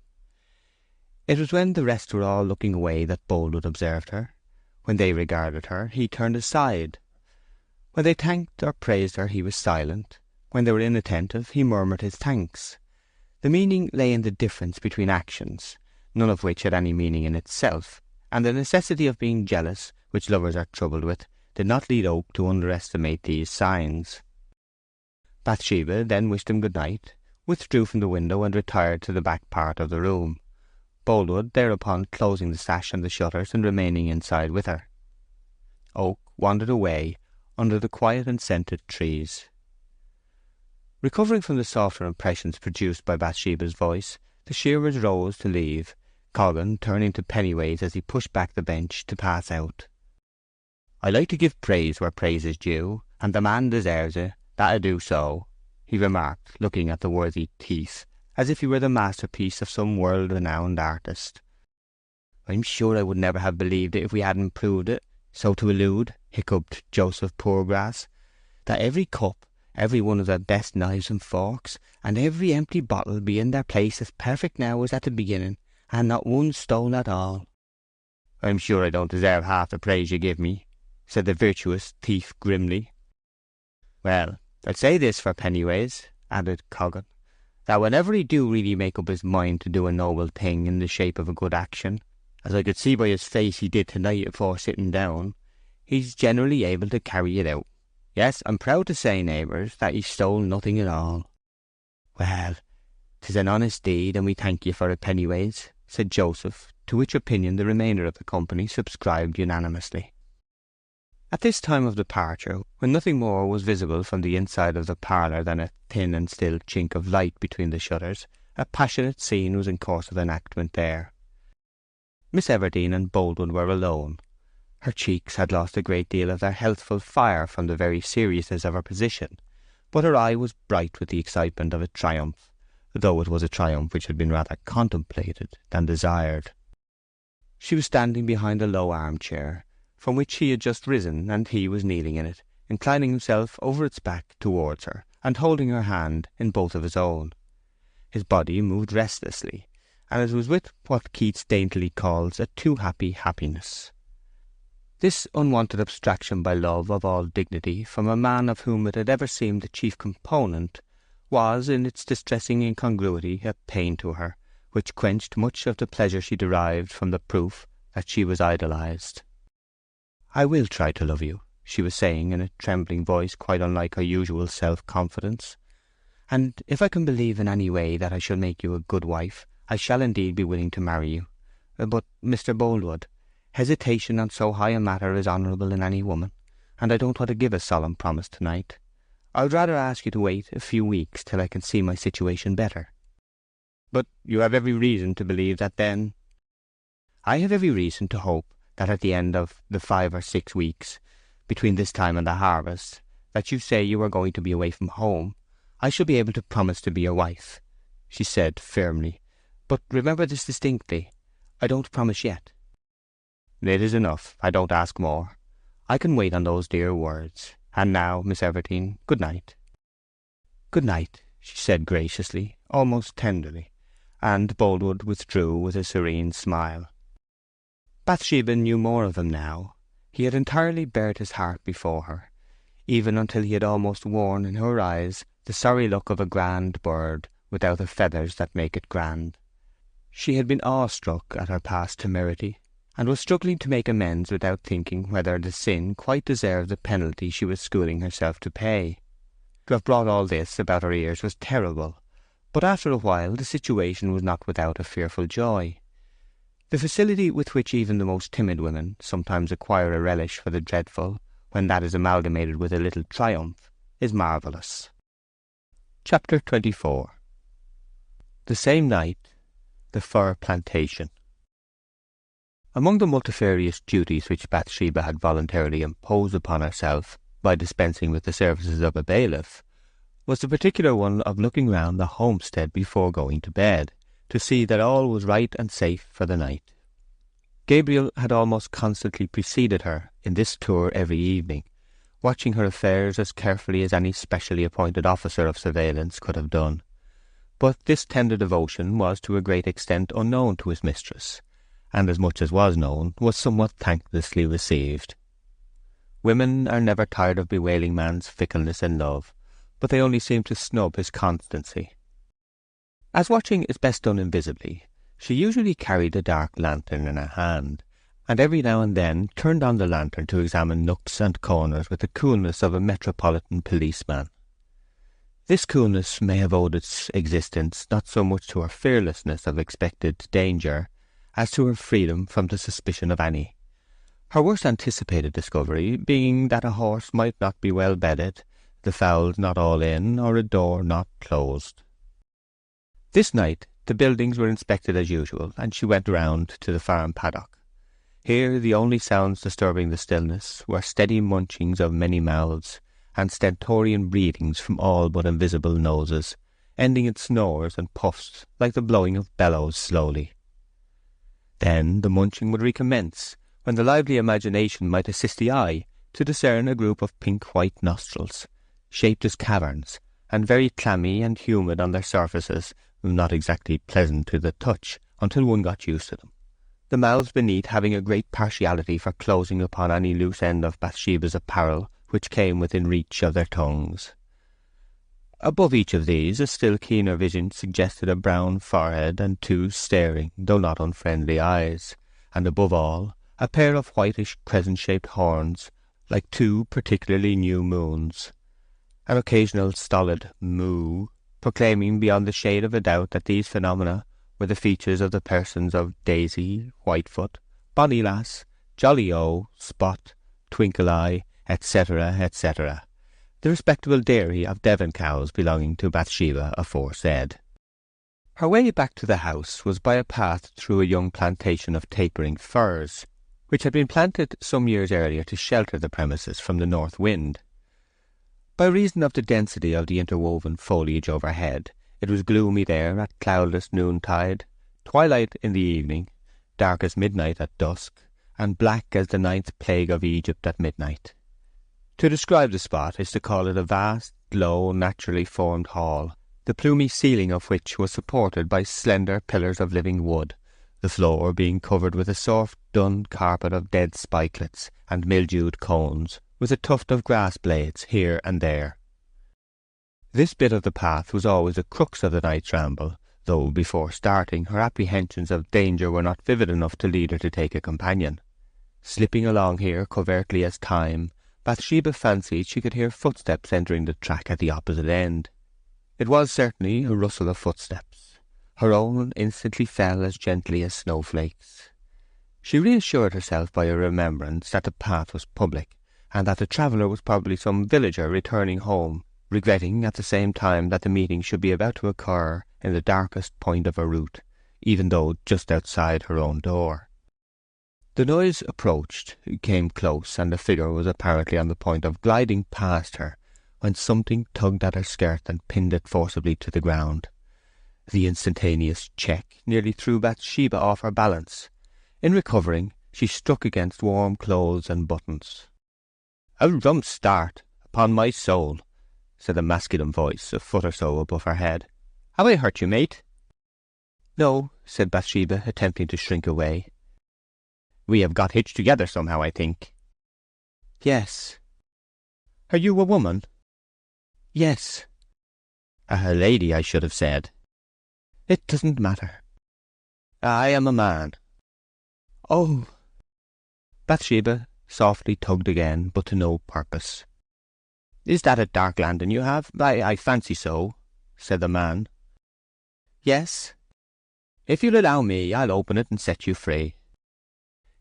It was when the rest were all looking away that Boldwood observed her. When they regarded her, he turned aside. When they thanked or praised her, he was silent. When they were inattentive, he murmured his thanks. The meaning lay in the difference between actions, none of which had any meaning in itself, and the necessity of being jealous, which lovers are troubled with, did not lead Oak to underestimate these signs. Bathsheba then wished him good night, withdrew from the window, and retired to the back part of the room, Boldwood thereupon closing the sash and the shutters and remaining inside with her. Oak wandered away under the quiet and scented trees. Recovering from the softer impressions produced by Bathsheba's voice, the shearers rose to leave, Coggan turning to Pennyways as he pushed back the bench to pass out. "I like to give praise where praise is due, and the man deserves it, that I do so," he remarked, looking at the worthy thief, as if he were the masterpiece of some world-renowned artist. "I'm sure I would never have believed it if we hadn't proved it, so to allude," hiccuped Joseph Poorgrass, "that every cup, every one of the best knives and forks, and every empty bottle be in their place as perfect now as at the beginning, and not one stone at all." "I'm sure I don't deserve half the praise you give me," said the virtuous thief grimly. "Well, I'll say this for Pennyways," added Coggan, "that whenever he do really make up his mind to do a noble thing in the shape of a good action, as I could see by his face he did tonight afore sitting down, he's generally able to carry it out. Yes, I'm proud to say, neighbours, that he stole nothing at all." "Well, 'tis an honest deed, and we thank you for it, Pennyways," said Joseph, to which opinion the remainder of the company subscribed unanimously. At this time of departure, when nothing more was visible from the inside of the parlour than a thin and still chink of light between the shutters, a passionate scene was in course of enactment there. Miss Everdene and Boldwood were alone. Her cheeks had lost a great deal of their healthful fire from the very seriousness of her position, but her eye was bright with the excitement of a triumph, though it was a triumph which had been rather contemplated than desired. She was standing behind a low armchair, from which he had just risen, and he was kneeling in it, inclining himself over its back towards her, and holding her hand in both of his own. His body moved restlessly, and it was with what Keats daintily calls a too happy happiness. This unwonted abstraction by love of all dignity from a man of whom it had ever seemed the chief component was, in its distressing incongruity, a pain to her, which quenched much of the pleasure she derived from the proof that she was idolized. "I will try to love you," she was saying in a trembling voice quite unlike her usual self-confidence, "and if I can believe in any way that I shall make you a good wife, I shall indeed be willing to marry you. But, Mr. Boldwood, hesitation on so high a matter is honourable in any woman, and I don't want to give a solemn promise tonight. I would rather ask you to wait a few weeks till I can see my situation better." "But you have every reason to believe that then—" "I have every reason to hope that at the end of the 5 or 6 weeks, between this time and the harvest, that you say you are going to be away from home, I shall be able to promise to be your wife," she said firmly. "But remember this distinctly, I don't promise yet." "It is enough. I don't ask more. I can wait on those dear words. And now, Miss Everdene, good night." "Good night," she said graciously, almost tenderly, and Boldwood withdrew with a serene smile. Bathsheba knew more of him now. He had entirely bared his heart before her, even until he had almost worn in her eyes the sorry look of a grand bird without the feathers that make it grand. She had been awestruck at her past temerity, and was struggling to make amends without thinking whether the sin quite deserved the penalty she was schooling herself to pay. To have brought all this about her ears was terrible, but after a while the situation was not without a fearful joy. The facility with which even the most timid women sometimes acquire a relish for the dreadful, when that is amalgamated with a little triumph, is marvellous. Chapter 24. The same night, the fir plantation. Among the multifarious duties which Bathsheba had voluntarily imposed upon herself by dispensing with the services of a bailiff, was the particular one of looking round the homestead before going to bed, to see that all was right and safe for the night. Gabriel had almost constantly preceded her in this tour every evening, watching her affairs as carefully as any specially appointed officer of surveillance could have done. But this tender devotion was to a great extent unknown to his mistress, and as much as was known was somewhat thanklessly received. Women are never tired of bewailing man's fickleness in love, but they only seem to snub his constancy. As watching is best done invisibly, she usually carried a dark lantern in her hand, and every now and then turned on the lantern to examine nooks and corners with the coolness of a metropolitan policeman. This coolness may have owed its existence not so much to her fearlessness of expected danger as to her freedom from the suspicion of any, her worst anticipated discovery being that a horse might not be well bedded, the fowls not all in, or a door not closed. This night the buildings were inspected as usual, and she went round to the farm paddock. Here the only sounds disturbing the stillness were steady munchings of many mouths, and stentorian breathings from all but invisible noses, ending in snores and puffs like the blowing of bellows slowly. Then the munching would recommence, when the lively imagination might assist the eye to discern a group of pink-white nostrils, shaped as caverns, and very clammy and humid on their surfaces, not exactly pleasant to the touch until one got used to them, the mouths beneath having a great partiality for closing upon any loose end of Bathsheba's apparel which came within reach of their tongues. Above each of these a still keener vision suggested a brown forehead and two staring, though not unfriendly eyes, and above all a pair of whitish crescent-shaped horns, like two particularly new moons. An occasional stolid moo, proclaiming beyond the shade of a doubt that these phenomena were the features of the persons of Daisy, Whitefoot, Bonny Lass, Jolly-O, Spot, Twinkle-Eye, etc., etc., the respectable dairy of Devon cows belonging to Bathsheba aforesaid. Her way back to the house was by a path through a young plantation of tapering firs, which had been planted some years earlier to shelter the premises from the north wind. By reason of the density of the interwoven foliage overhead, it was gloomy there at cloudless noontide, twilight in the evening, dark as midnight at dusk, and black as the ninth plague of Egypt at midnight. To describe the spot is to call it a vast, low, naturally formed hall, the plumy ceiling of which was supported by slender pillars of living wood, the floor being covered with a soft dun carpet of dead spikelets and mildewed cones, with a tuft of grass blades here and there. This bit of the path was always the crux of the night's ramble, though before starting her apprehensions of danger were not vivid enough to lead her to take a companion. Slipping along here covertly as time, Bathsheba fancied she could hear footsteps entering the track at the opposite end. It was certainly a rustle of footsteps. Her own instantly fell as gently as snowflakes. She reassured herself by a remembrance that the path was public, and that the traveller was probably some villager returning home, regretting at the same time that the meeting should be about to occur in the darkest point of her route, even though just outside her own door. The noise approached, came close, and the figure was apparently on the point of gliding past her, when something tugged at her skirt and pinned it forcibly to the ground. The instantaneous check nearly threw Bathsheba off her balance. In recovering, she struck against warm clothes and buttons. "A rum start, upon my soul," said a masculine voice a foot or so above her head. "Have I hurt you, mate?" "No," said Bathsheba, attempting to shrink away. "We have got hitched together somehow, I think." "Yes." "Are you a woman?" "Yes." "A lady, I should have said." "It doesn't matter." "I am a man." "Oh." Bathsheba softly tugged again, but to no purpose. "Is that a dark lantern you have? I fancy so," said the man. "Yes." "If you'll allow me, I'll open it and set you free."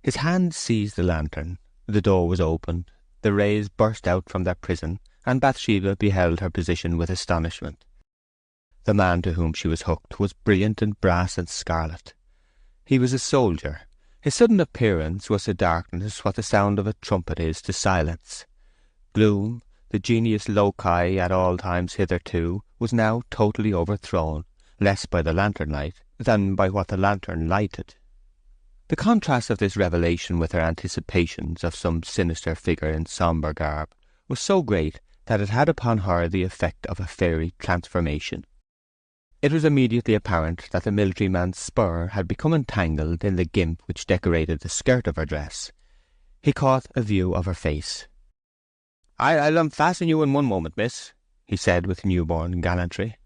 His hand seized the lantern. The door was opened. The rays burst out from their prison, and Bathsheba beheld her position with astonishment. The man to whom she was hooked was brilliant in brass and scarlet. He was a soldier. His sudden appearance was to darkness what the sound of a trumpet is to silence. Gloom, the genius loci at all times hitherto, was now totally overthrown, less by the lantern light than by what the lantern lighted. The contrast of this revelation with her anticipations of some sinister figure in sombre garb was so great that it had upon her the effect of a fairy transformation. It was immediately apparent that the military man's spur had become entangled in the gimp which decorated the skirt of her dress. He caught a view of her face. "I'll unfasten you in one moment, miss," he said with newborn gallantry.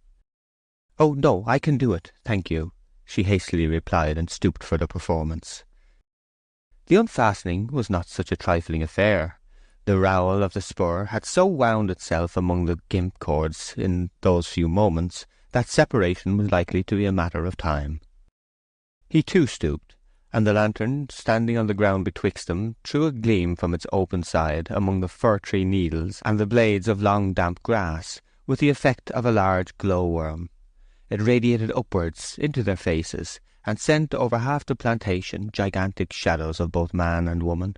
"Oh, no, I can do it, thank you," she hastily replied, and stooped for the performance. The unfastening was not such a trifling affair. The rowel of the spur had so wound itself among the gimp cords in those few moments that separation was likely to be a matter of time. He too stooped, and the lantern, standing on the ground betwixt them, threw a gleam from its open side among the fir-tree needles and the blades of long damp grass, with the effect of a large glow-worm. It radiated upwards into their faces, and sent over half the plantation gigantic shadows of both man and woman,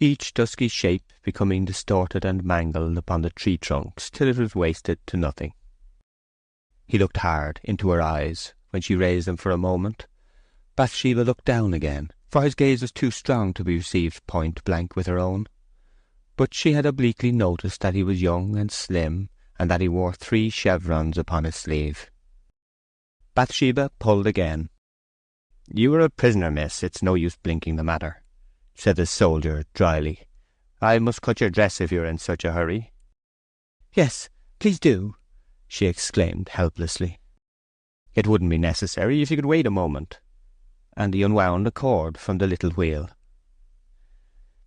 each dusky shape becoming distorted and mangled upon the tree trunks till it was wasted to nothing. He looked hard into her eyes when she raised them for a moment. Bathsheba looked down again, for his gaze was too strong to be received point-blank with her own. But she had obliquely noticed that he was young and slim, and that he wore 3 chevrons upon his sleeve. Bathsheba pulled again. "You are a prisoner, miss. It's no use blinking the matter," said the soldier dryly. "I must cut your dress if you are in such a hurry." "Yes, please do," she exclaimed helplessly. "It wouldn't be necessary if you could wait a moment," and he unwound a cord from the little wheel.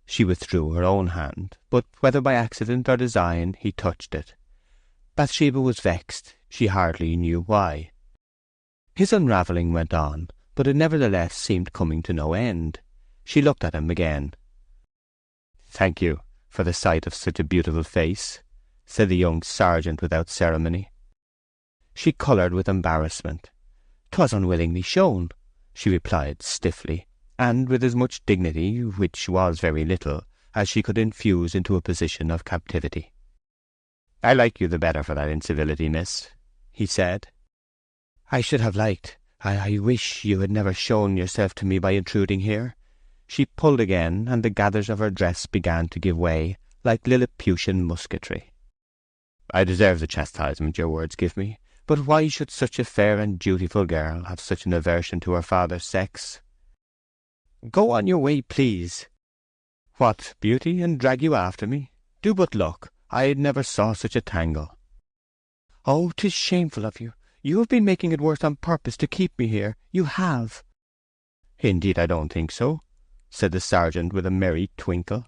She withdrew her own hand, but whether by accident or design he touched it. Bathsheba was vexed, she hardly knew why. His unravelling went on, but it nevertheless seemed coming to no end. She looked at him again. "Thank you for the sight of such a beautiful face," said the young sergeant without ceremony. She coloured with embarrassment. "'Twas unwillingly shown," she replied stiffly, and with as much dignity, which was very little, as she could infuse into a position of captivity. "I like you the better for that incivility, miss," he said. "I should have liked. I wish you had never shown yourself to me by intruding here." She pulled again, and the gathers of her dress began to give way, like Lilliputian musketry. "I deserve the chastisement your words give me, but why should such a fair and dutiful girl have such an aversion to her father's sex?" "Go on your way, please." "What, beauty, and drag you after me? Do but look. I never saw such a tangle." "Oh, 'tis shameful of you. You have been making it worse on purpose to keep me here. You have." "Indeed, I don't think so," said the sergeant with a merry twinkle.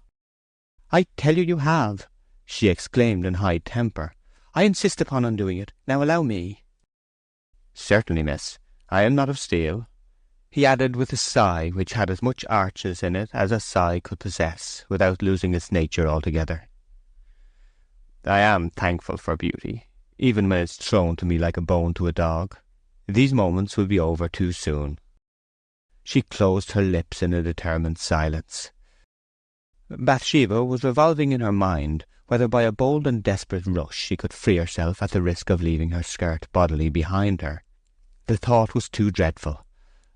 "I tell you have," she exclaimed in high temper. "I insist upon undoing it. Now allow me." "Certainly, miss. I am not of steel," he added with a sigh which had as much archness in it as a sigh could possess, without losing its nature altogether. "I am thankful for beauty, even when it's thrown to me like a bone to a dog. These moments will be over too soon." She closed her lips in a determined silence. Bathsheba was revolving in her mind whether by a bold and desperate rush she could free herself at the risk of leaving her skirt bodily behind her. The thought was too dreadful.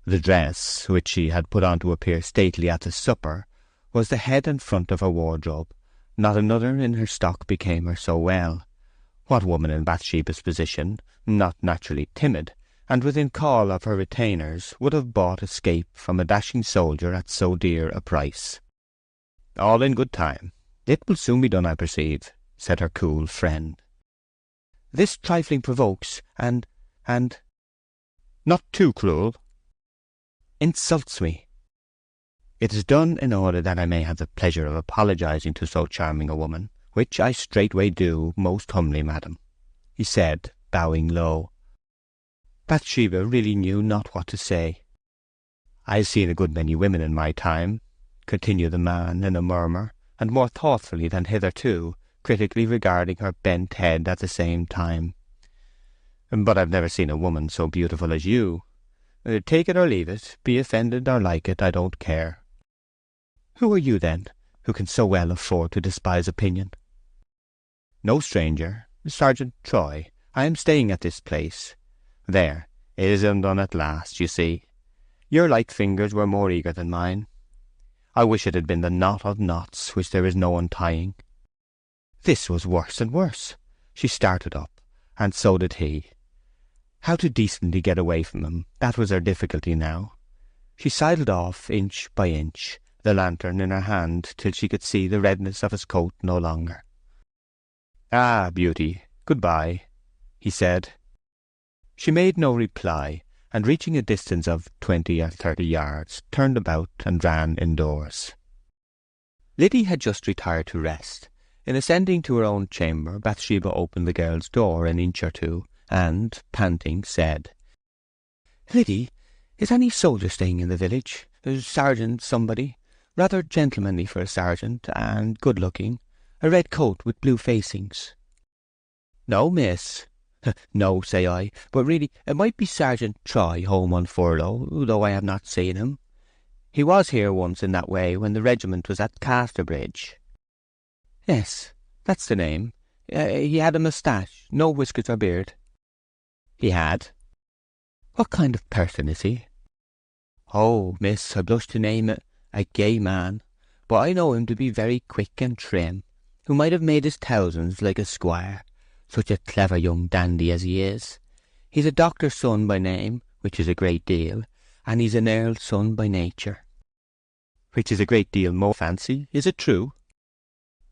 The dress, which she had put on to appear stately at the supper, was the head and front of her wardrobe. Not another in her stock became her so well. What woman in Bathsheba's position, not naturally timid, and within call of her retainers, would have bought escape from a dashing soldier at so dear a price? "All in good time. It will soon be done, I perceive," said her cool friend. "This trifling provokes, and— Not too cruel." "Insults me." "It is done in order that I may have the pleasure of apologizing to so charming a woman, which I straightway do most humbly, madam," he said, bowing low. Bathsheba really knew not what to say. "I have seen a good many women in my time," continued the man in a murmur, and more thoughtfully than hitherto, critically regarding her bent head at the same time. "But I've never seen a woman so beautiful as you. Take it or leave it, be offended or like it, I don't care." "Who are you, then, who can so well afford to despise opinion?" "No stranger. Sergeant Troy. I am staying at this place. There, It is undone at last, you see. Your light fingers were more eager than mine. I wish it had been the knot of knots which there is no untying. This was worse and worse. She started up, and so did he. How to decently get away from him, that was her difficulty now. She sidled off inch by inch, the lantern in her hand, till she could see the redness of his coat no longer. "Ah, beauty, good-bye," he said. She made no reply, and reaching a distance of 20 or 30 yards, turned about and ran indoors. Liddy had just retired to rest. In ascending to her own chamber, Bathsheba opened the girl's door an inch or two, and, panting, said, "Liddy, is any soldier staying in the village? Sergeant somebody, rather gentlemanly for a sergeant, and good-looking, a red coat with blue facings." "No, miss." "No, say I, but really it might be Sergeant Troy home on furlough, though I have not seen him. He was here once in that way when the regiment was at Casterbridge." "Yes, that's the name. He had a moustache, no whiskers or beard." "He had." "What kind of person is he?" "Oh, miss, I blush to name it, a gay man, but I know him to be very quick and trim, who might have made his thousands like a squire. Such a clever young dandy as he is. He's a doctor's son by name, which is a great deal, and he's an earl's son by nature." "Which is a great deal more fancy, is it true?"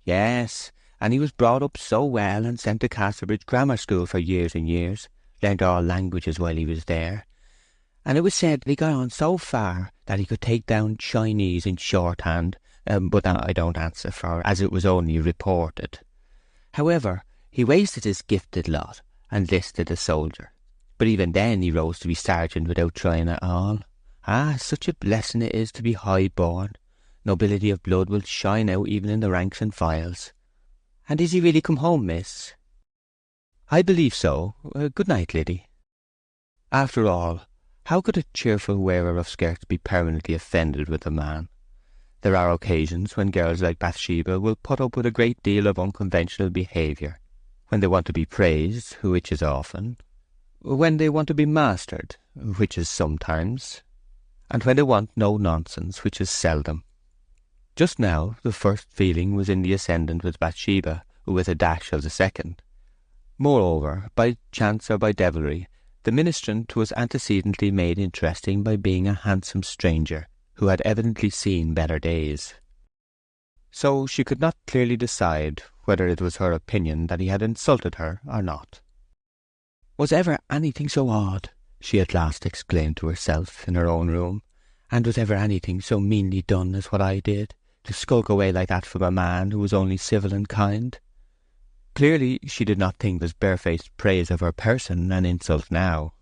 "Yes, and he was brought up so well and sent to Casterbridge Grammar School for years and years, learnt all languages while he was there, and it was said that he got on so far that he could take down Chinese in shorthand, but that I don't answer for, as it was only reported. However, he wasted his gifted lot and listed a soldier, but even then he rose to be sergeant without trying at all. Ah, such a blessing it is to be high-born. Nobility of blood will shine out even in the ranks and files. And is he really come home, miss?" "I believe so. Good night, Liddy." After all, how could a cheerful wearer of skirts be permanently offended with a man? There are occasions when girls like Bathsheba will put up with a great deal of unconventional behaviour, when they want to be praised, which is often, when they want to be mastered, which is sometimes, and when they want no nonsense, which is seldom. Just now the first feeling was in the ascendant with Bathsheba, with a dash of the second. Moreover, by chance or by devilry, the ministrant was antecedently made interesting by being a handsome stranger who had evidently seen better days. So she could not clearly decide whether it was her opinion that he had insulted her or not. "Was ever anything so odd?" she at last exclaimed to herself in her own room. "And was ever anything so meanly done as what I did, to skulk away like that from a man who was only civil and kind?" Clearly she did not think his barefaced praise of her person an insult now.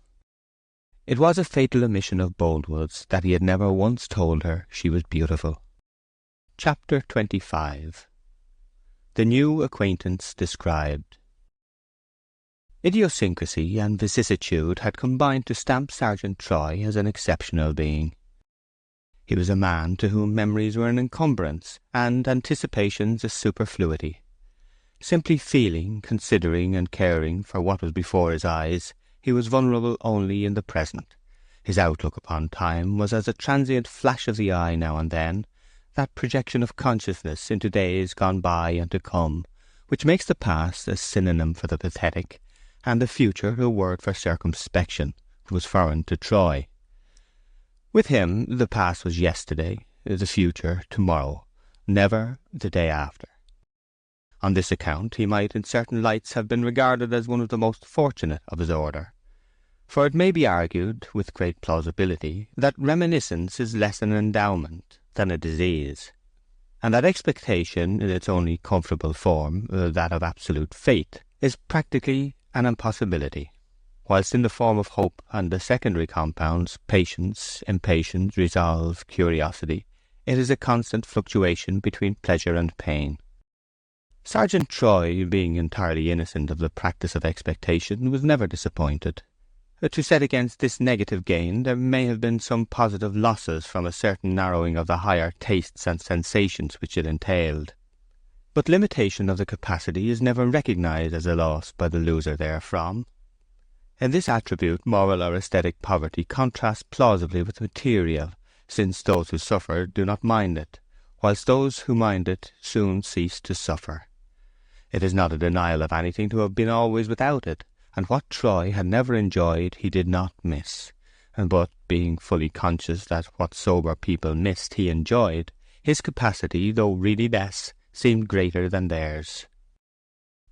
It was a fatal omission of Boldwood's that he had never once told her she was beautiful. Chapter 25. The new acquaintance described. Idiosyncrasy and vicissitude had combined to stamp Sergeant Troy as an exceptional being. He was a man to whom memories were an encumbrance, and anticipations a superfluity. Simply feeling, considering, and caring for what was before his eyes, he was vulnerable only in the present. His outlook upon time was as a transient flash of the eye now and then, that projection of consciousness into days gone by and to come, which makes the past a synonym for the pathetic, and the future a word for circumspection, was foreign to Troy. With him the past was yesterday, the future tomorrow, never the day after. On this account he might in certain lights have been regarded as one of the most fortunate of his order. For it may be argued, with great plausibility, that reminiscence is less an endowment than a disease, and that expectation in its only comfortable form, that of absolute fate, is practically an impossibility, whilst in the form of hope and the secondary compounds, patience, impatience, resolve, curiosity, it is a constant fluctuation between pleasure and pain. Sergeant Troy, being entirely innocent of the practice of expectation, was never disappointed. To set against this negative gain there may have been some positive losses from a certain narrowing of the higher tastes and sensations which it entailed. But limitation of the capacity is never recognized as a loss by the loser therefrom. In this attribute, moral or aesthetic poverty contrasts plausibly with material, since those who suffer do not mind it, whilst those who mind it soon cease to suffer. It is not a denial of anything to have been always without it, and what Troy had never enjoyed he did not miss. But, being fully conscious that what sober people missed he enjoyed, his capacity, though really less, seemed greater than theirs.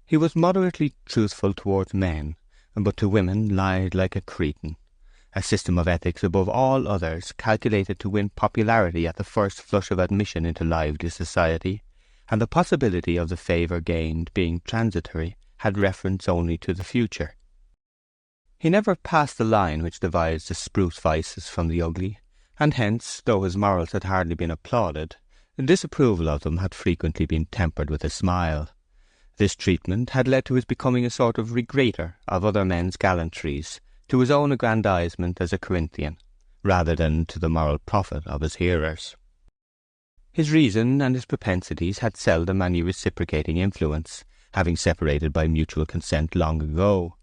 He was moderately truthful towards men, but to women lied like a Cretan, a system of ethics above all others calculated to win popularity at the first flush of admission into lively society, and the possibility of the favour gained being transitory had reference only to the future. He never passed the line which divides the spruce vices from the ugly, and hence, though his morals had hardly been applauded, disapproval of them had frequently been tempered with a smile. This treatment had led to his becoming a sort of regrater of other men's gallantries, to his own aggrandizement as a Corinthian, rather than to the moral profit of his hearers. His reason and his propensities had seldom any reciprocating influence, having separated by mutual consent long ago.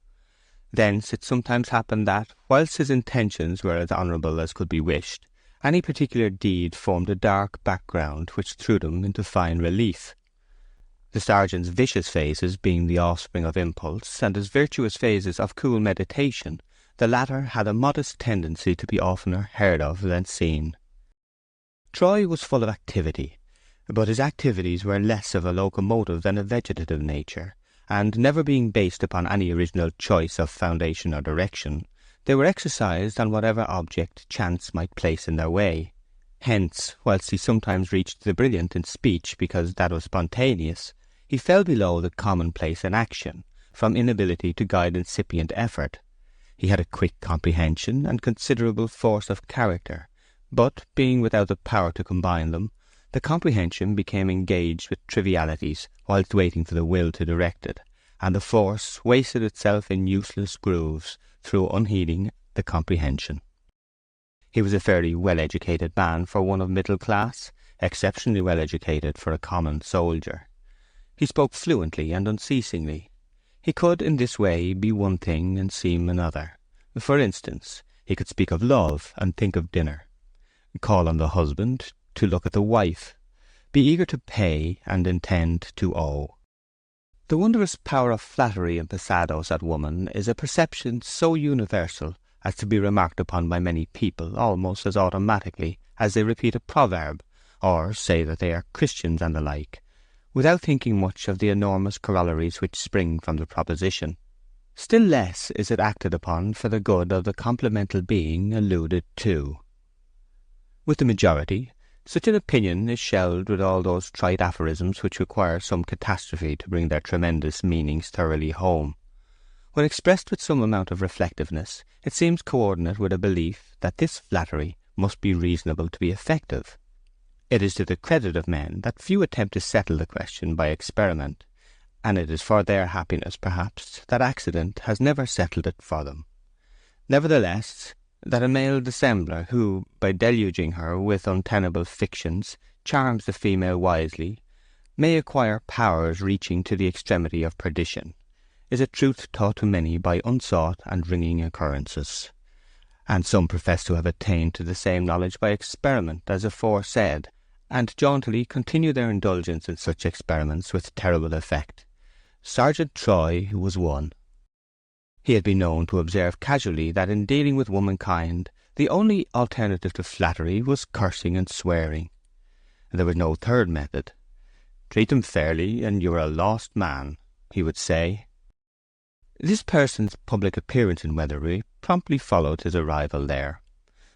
Thence it sometimes happened that, whilst his intentions were as honourable as could be wished, any particular deed formed a dark background which threw them into fine relief. The sergeant's vicious phases being the offspring of impulse, and his virtuous phases of cool meditation, the latter had a modest tendency to be oftener heard of than seen. Troy was full of activity, but his activities were less of a locomotive than a vegetative nature, and never being based upon any original choice of foundation or direction, they were exercised on whatever object chance might place in their way. Hence, whilst he sometimes reached the brilliant in speech because that was spontaneous, he fell below the commonplace in action, from inability to guide incipient effort. He had a quick comprehension and considerable force of character, but, being without the power to combine them, the comprehension became engaged with trivialities whilst waiting for the will to direct it, and the force wasted itself in useless grooves through unheeding the comprehension. He was a fairly well-educated man for one of middle class, exceptionally well-educated for a common soldier. He spoke fluently and unceasingly. He could in this way be one thing and seem another. For instance, he could speak of love and think of dinner, call on the husband to look at the wife, be eager to pay and intend to owe. The wondrous power of flattery and pasados at woman is a perception so universal as to be remarked upon by many people almost as automatically as they repeat a proverb, or say that they are Christians and the like, without thinking much of the enormous corollaries which spring from the proposition. Still less is it acted upon for the good of the complemental being alluded to. With the majority, such an opinion is shelved with all those trite aphorisms which require some catastrophe to bring their tremendous meanings thoroughly home. When expressed with some amount of reflectiveness, it seems coordinate with a belief that this flattery must be reasonable to be effective. It is to the credit of men that few attempt to settle the question by experiment, and it is for their happiness, perhaps, that accident has never settled it for them. Nevertheless, that a male dissembler who, by deluging her with untenable fictions, charms the female wisely, may acquire powers reaching to the extremity of perdition, is a truth taught to many by unsought and ringing occurrences, and some profess to have attained to the same knowledge by experiment as aforesaid, and jauntily continue their indulgence in such experiments with terrible effect. Sergeant Troy was one. He had been known to observe casually that in dealing with womankind the only alternative to flattery was cursing and swearing. There was no third method. "Treat them fairly, and you are a lost man," he would say. This person's public appearance in Weatherbury promptly followed his arrival there.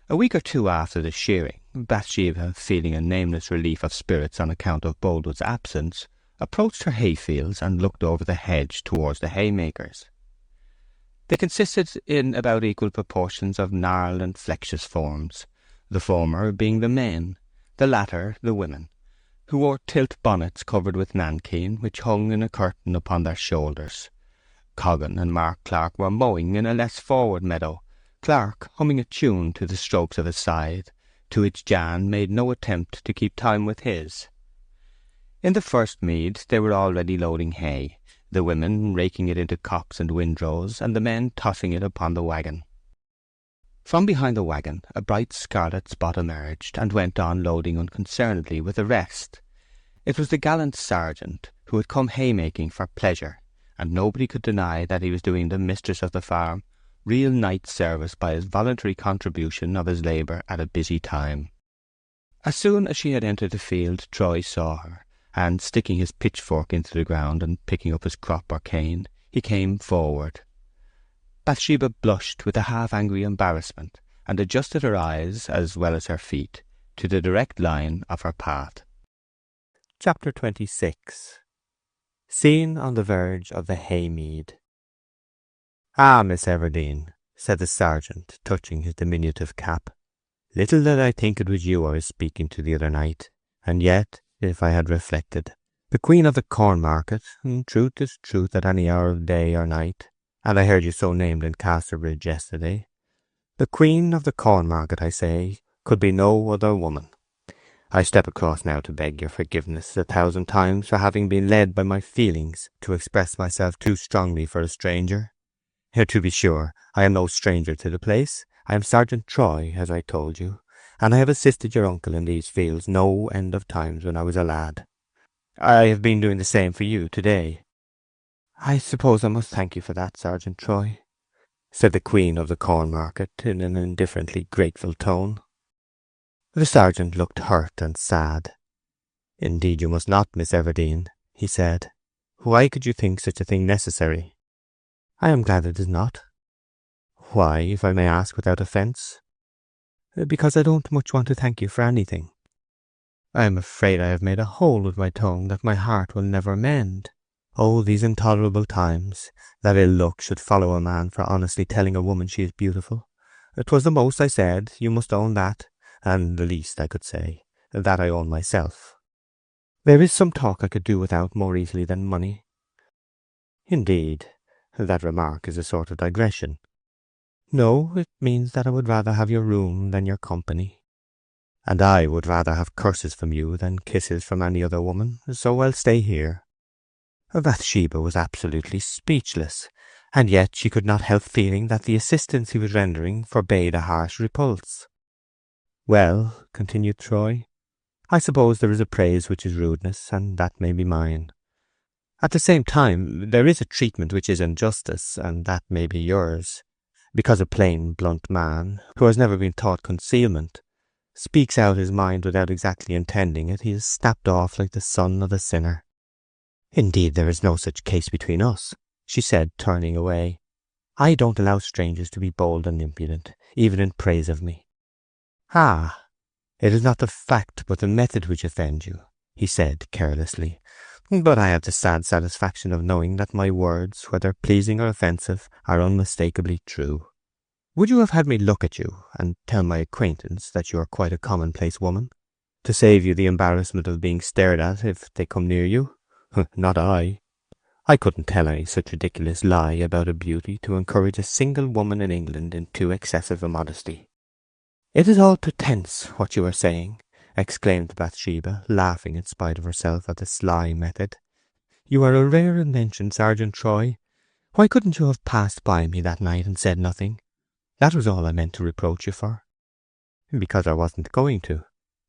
A week or two after the shearing, Bathsheba, feeling a nameless relief of spirits on account of Boldwood's absence, approached her hayfields and looked over the hedge towards the haymakers. They consisted in about equal proportions of gnarled and flexuous forms, the former being the men, the latter the women, who wore tilt bonnets covered with nankeen, which hung in a curtain upon their shoulders. Coggan and Mark Clark were mowing in a less forward meadow, Clark humming a tune to the strokes of his scythe, to which Jan made no attempt to keep time with his. In the first mead they were already loading hay, the women raking it into cocks and windrows, and the men tossing it upon the waggon. From behind the waggon a bright scarlet spot emerged, and went on loading unconcernedly with the rest. It was the gallant sergeant, who had come haymaking for pleasure, and nobody could deny that he was doing the mistress of the farm real night service by his voluntary contribution of his labour at a busy time. As soon as she had entered the field, Troy saw her, and sticking his pitchfork into the ground and picking up his crop or cane, he came forward. Bathsheba blushed with a half-angry embarrassment, and adjusted her eyes, as well as her feet, to the direct line of her path. Chapter 26. Seen on the verge of the haymead. "Ah, Miss Everdene," said the sergeant, touching his diminutive cap. "Little did I think it was you I was speaking to the other night, and yet, if I had reflected, the Queen of the Corn Market, and truth is truth at any hour of day or night, and I heard you so named in Casterbridge yesterday. The Queen of the Corn Market, I say, could be no other woman. I step across now to beg your forgiveness 1,000 times for having been led by my feelings to express myself too strongly for a stranger. Here, to be sure, I am no stranger to the place. I am Sergeant Troy, as I told you, and I have assisted your uncle in these fields no end of times when I was a lad. I have been doing the same for you today." "I suppose I must thank you for that, Sergeant Troy," said the Queen of the Corn Market in an indifferently grateful tone. The sergeant looked hurt and sad. "Indeed you must not, Miss Everdene," he said. "Why could you think such a thing necessary?" "I am glad it is not." "Why, if I may ask without offence?" "Because I don't much want to thank you for anything. I am afraid I have made a hole with my tongue that my heart will never mend. Oh, these intolerable times, that ill luck should follow a man for honestly telling a woman she is beautiful. 'Twas the most I said, you must own that, and the least I could say, that I own myself. There is some talk I could do without more easily than money." "Indeed, that remark is a sort of digression." "No, it means that I would rather have your room than your company." "And I would rather have curses from you than kisses from any other woman, so I'll stay here." Bathsheba was absolutely speechless, and yet she could not help feeling that the assistance he was rendering forbade a harsh repulse. "Well," continued Troy, "I suppose there is a praise which is rudeness, and that may be mine. At the same time, there is a treatment which is injustice, and that may be yours, because a plain, blunt man, who has never been taught concealment, speaks out his mind without exactly intending it. He is snapped off like the son of a sinner." "Indeed, there is no such case between us," she said, turning away. "I don't allow strangers to be bold and impudent, even in praise of me." "Ah, it is not the fact but the method which offends you," he said carelessly. "But I have the sad satisfaction of knowing that my words, whether pleasing or offensive, are unmistakably true. Would you have had me look at you and tell my acquaintance that you are quite a commonplace woman, to save you the embarrassment of being stared at if they come near you? Not I. I couldn't tell any such ridiculous lie about a beauty to encourage a single woman in England in too excessive a modesty." "It is all pretence, what you are saying," exclaimed Bathsheba, laughing in spite of herself at the sly method. "You are a rare invention, Sergeant Troy. Why couldn't you have passed by me that night and said nothing? That was all I meant to reproach you for." "Because I wasn't going to.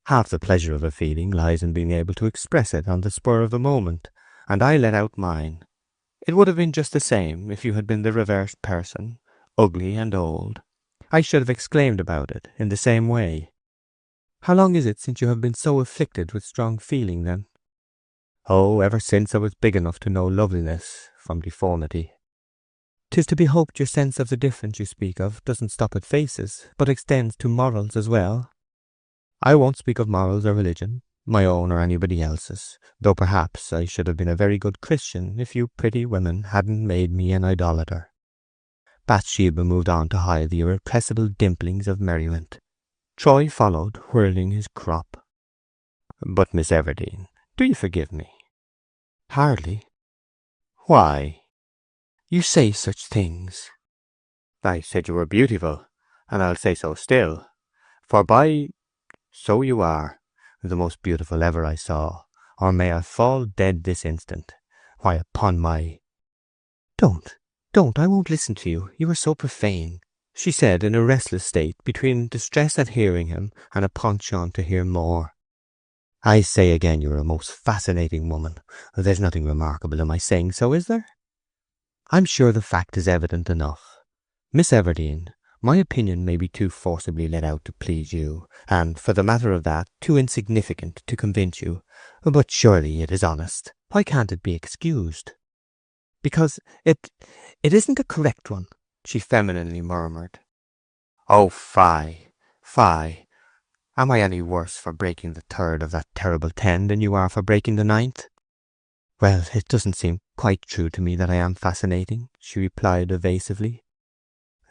Half the pleasure of a feeling lies in being able to express it on the spur of the moment, and I let out mine. It would have been just the same if you had been the reversed person, ugly and old. I should have exclaimed about it in the same way." "How long is it since you have been so afflicted with strong feeling, then?" "Oh, ever since I was big enough to know loveliness from deformity." "'Tis to be hoped your sense of the difference you speak of doesn't stop at faces, but extends to morals as well." "I won't speak of morals or religion, my own or anybody else's, though perhaps I should have been a very good Christian if you pretty women hadn't made me an idolater." Bathsheba moved on to hide the irrepressible dimplings of merriment. Troy followed, whirling his crop. "But, Miss Everdene, do you forgive me?" "Hardly." "Why?" "You say such things." "I said you were beautiful, and I'll say so still. For by— so you are, the most beautiful ever I saw, or may I fall dead this instant. Why, upon my— Don't, I won't listen to you. You are so profane," she said in a restless state between distress at hearing him and a penchant to hear more. "I say again you are a most fascinating woman. There's nothing remarkable in my saying so, is there? I'm sure the fact is evident enough. Miss Everdene, my opinion may be too forcibly let out to please you, and, for the matter of that, too insignificant to convince you, but surely it is honest. Why can't it be excused?" "Because it isn't a correct one," she femininely murmured. "Oh, fie, fie! Am I any worse for breaking the third of that terrible 10 than you are for breaking the 9th? "Well, it doesn't seem quite true to me that I am fascinating," she replied evasively.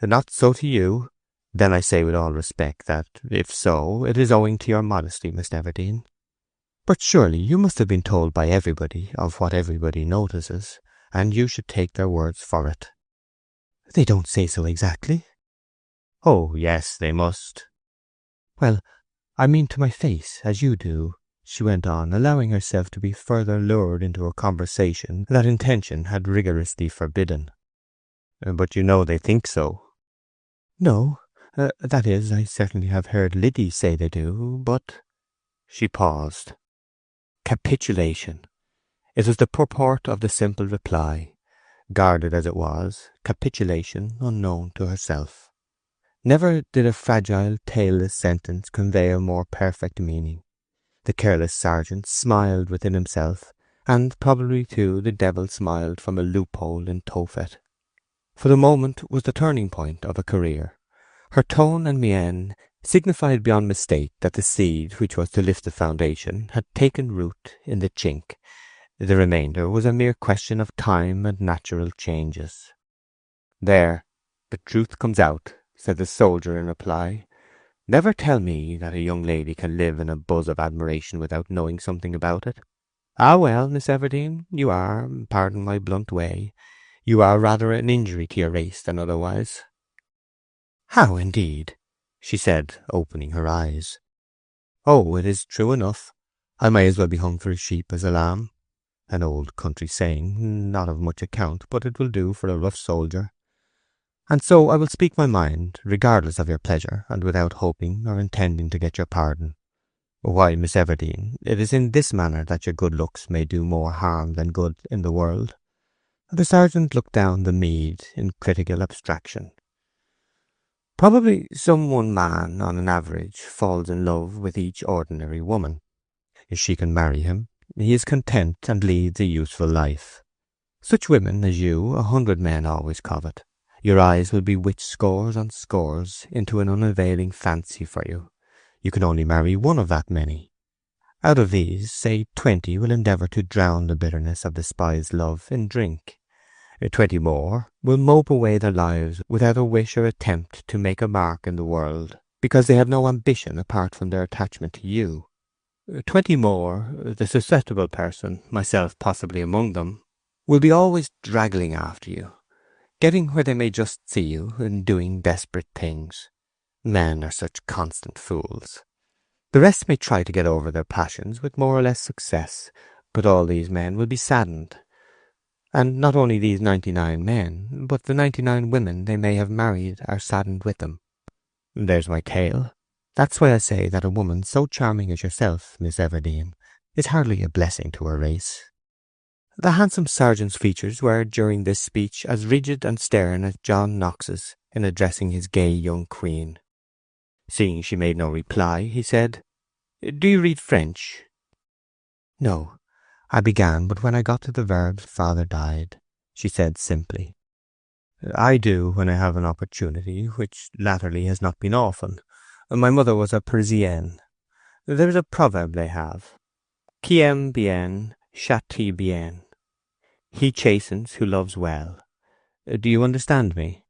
"Not so to you? Then I say with all respect that, if so, it is owing to your modesty, Miss Everdene. But surely you must have been told by everybody of what everybody notices, and you should take their words for it." "They don't say so exactly." "Oh, yes, they must." "Well, I mean to my face, as you do," she went on, allowing herself to be further lured into a conversation that intention had rigorously forbidden. "But you know they think so." "No, that is, I certainly have heard Liddy say they do, but—" She paused. Capitulation. It was the purport of the simple reply. Guarded as it was, capitulation unknown to herself. Never did a fragile, tailless sentence convey a more perfect meaning. The careless sergeant smiled within himself, and probably too the devil smiled from a loophole in Tophet. For the moment was the turning point of a career. Her tone and mien signified beyond mistake that the seed which was to lift the foundation had taken root in the chink. The remainder was a mere question of time and natural changes. "There, the truth comes out," said the soldier in reply. "Never tell me that a young lady can live in a buzz of admiration without knowing something about it. Ah, well, Miss Everdene, you are, pardon my blunt way, you are rather an injury to your race than otherwise." "How, indeed?" she said, opening her eyes. "Oh, it is true enough. I may as well be hung for a sheep as a lamb. An old country saying, not of much account, but it will do for a rough soldier. And so I will speak my mind, regardless of your pleasure, and without hoping or intending to get your pardon. Why, Miss Everdene, it is in this manner that your good looks may do more harm than good in the world." The sergeant looked down the mead in critical abstraction. "Probably some one man, on an average, falls in love with each ordinary woman. If she can marry him, he is content and leads a useful life. Such women as you 100 men always covet. Your eyes will bewitch scores on scores into an unavailing fancy for you. You can only marry one of that many. Out of these, say 20 will endeavour to drown the bitterness of despised love in drink. 20 more will mope away their lives without a wish or attempt to make a mark in the world, because they have no ambition apart from their attachment to you. 20 more, the susceptible person, myself possibly among them, will be always draggling after you, getting where they may just see you, and doing desperate things. Men are such constant fools. The rest may try to get over their passions with more or less success, but all these men will be saddened. And not only these 99 men, but the 99 women they may have married are saddened with them. There's my tale. That's why I say that a woman so charming as yourself, Miss Everdene, is hardly a blessing to her race." The handsome sergeant's features were during this speech as rigid and stern as John Knox's in addressing his gay young queen. Seeing she made no reply, he said, "Do you read French?" "No, I began, but when I got to the verbs father died," she said simply. "I do when I have an opportunity, which latterly has not been often. My mother was a Parisienne. There is a proverb they have, Qui aime bien, châtie bien. He chastens who loves well. Do you understand me?"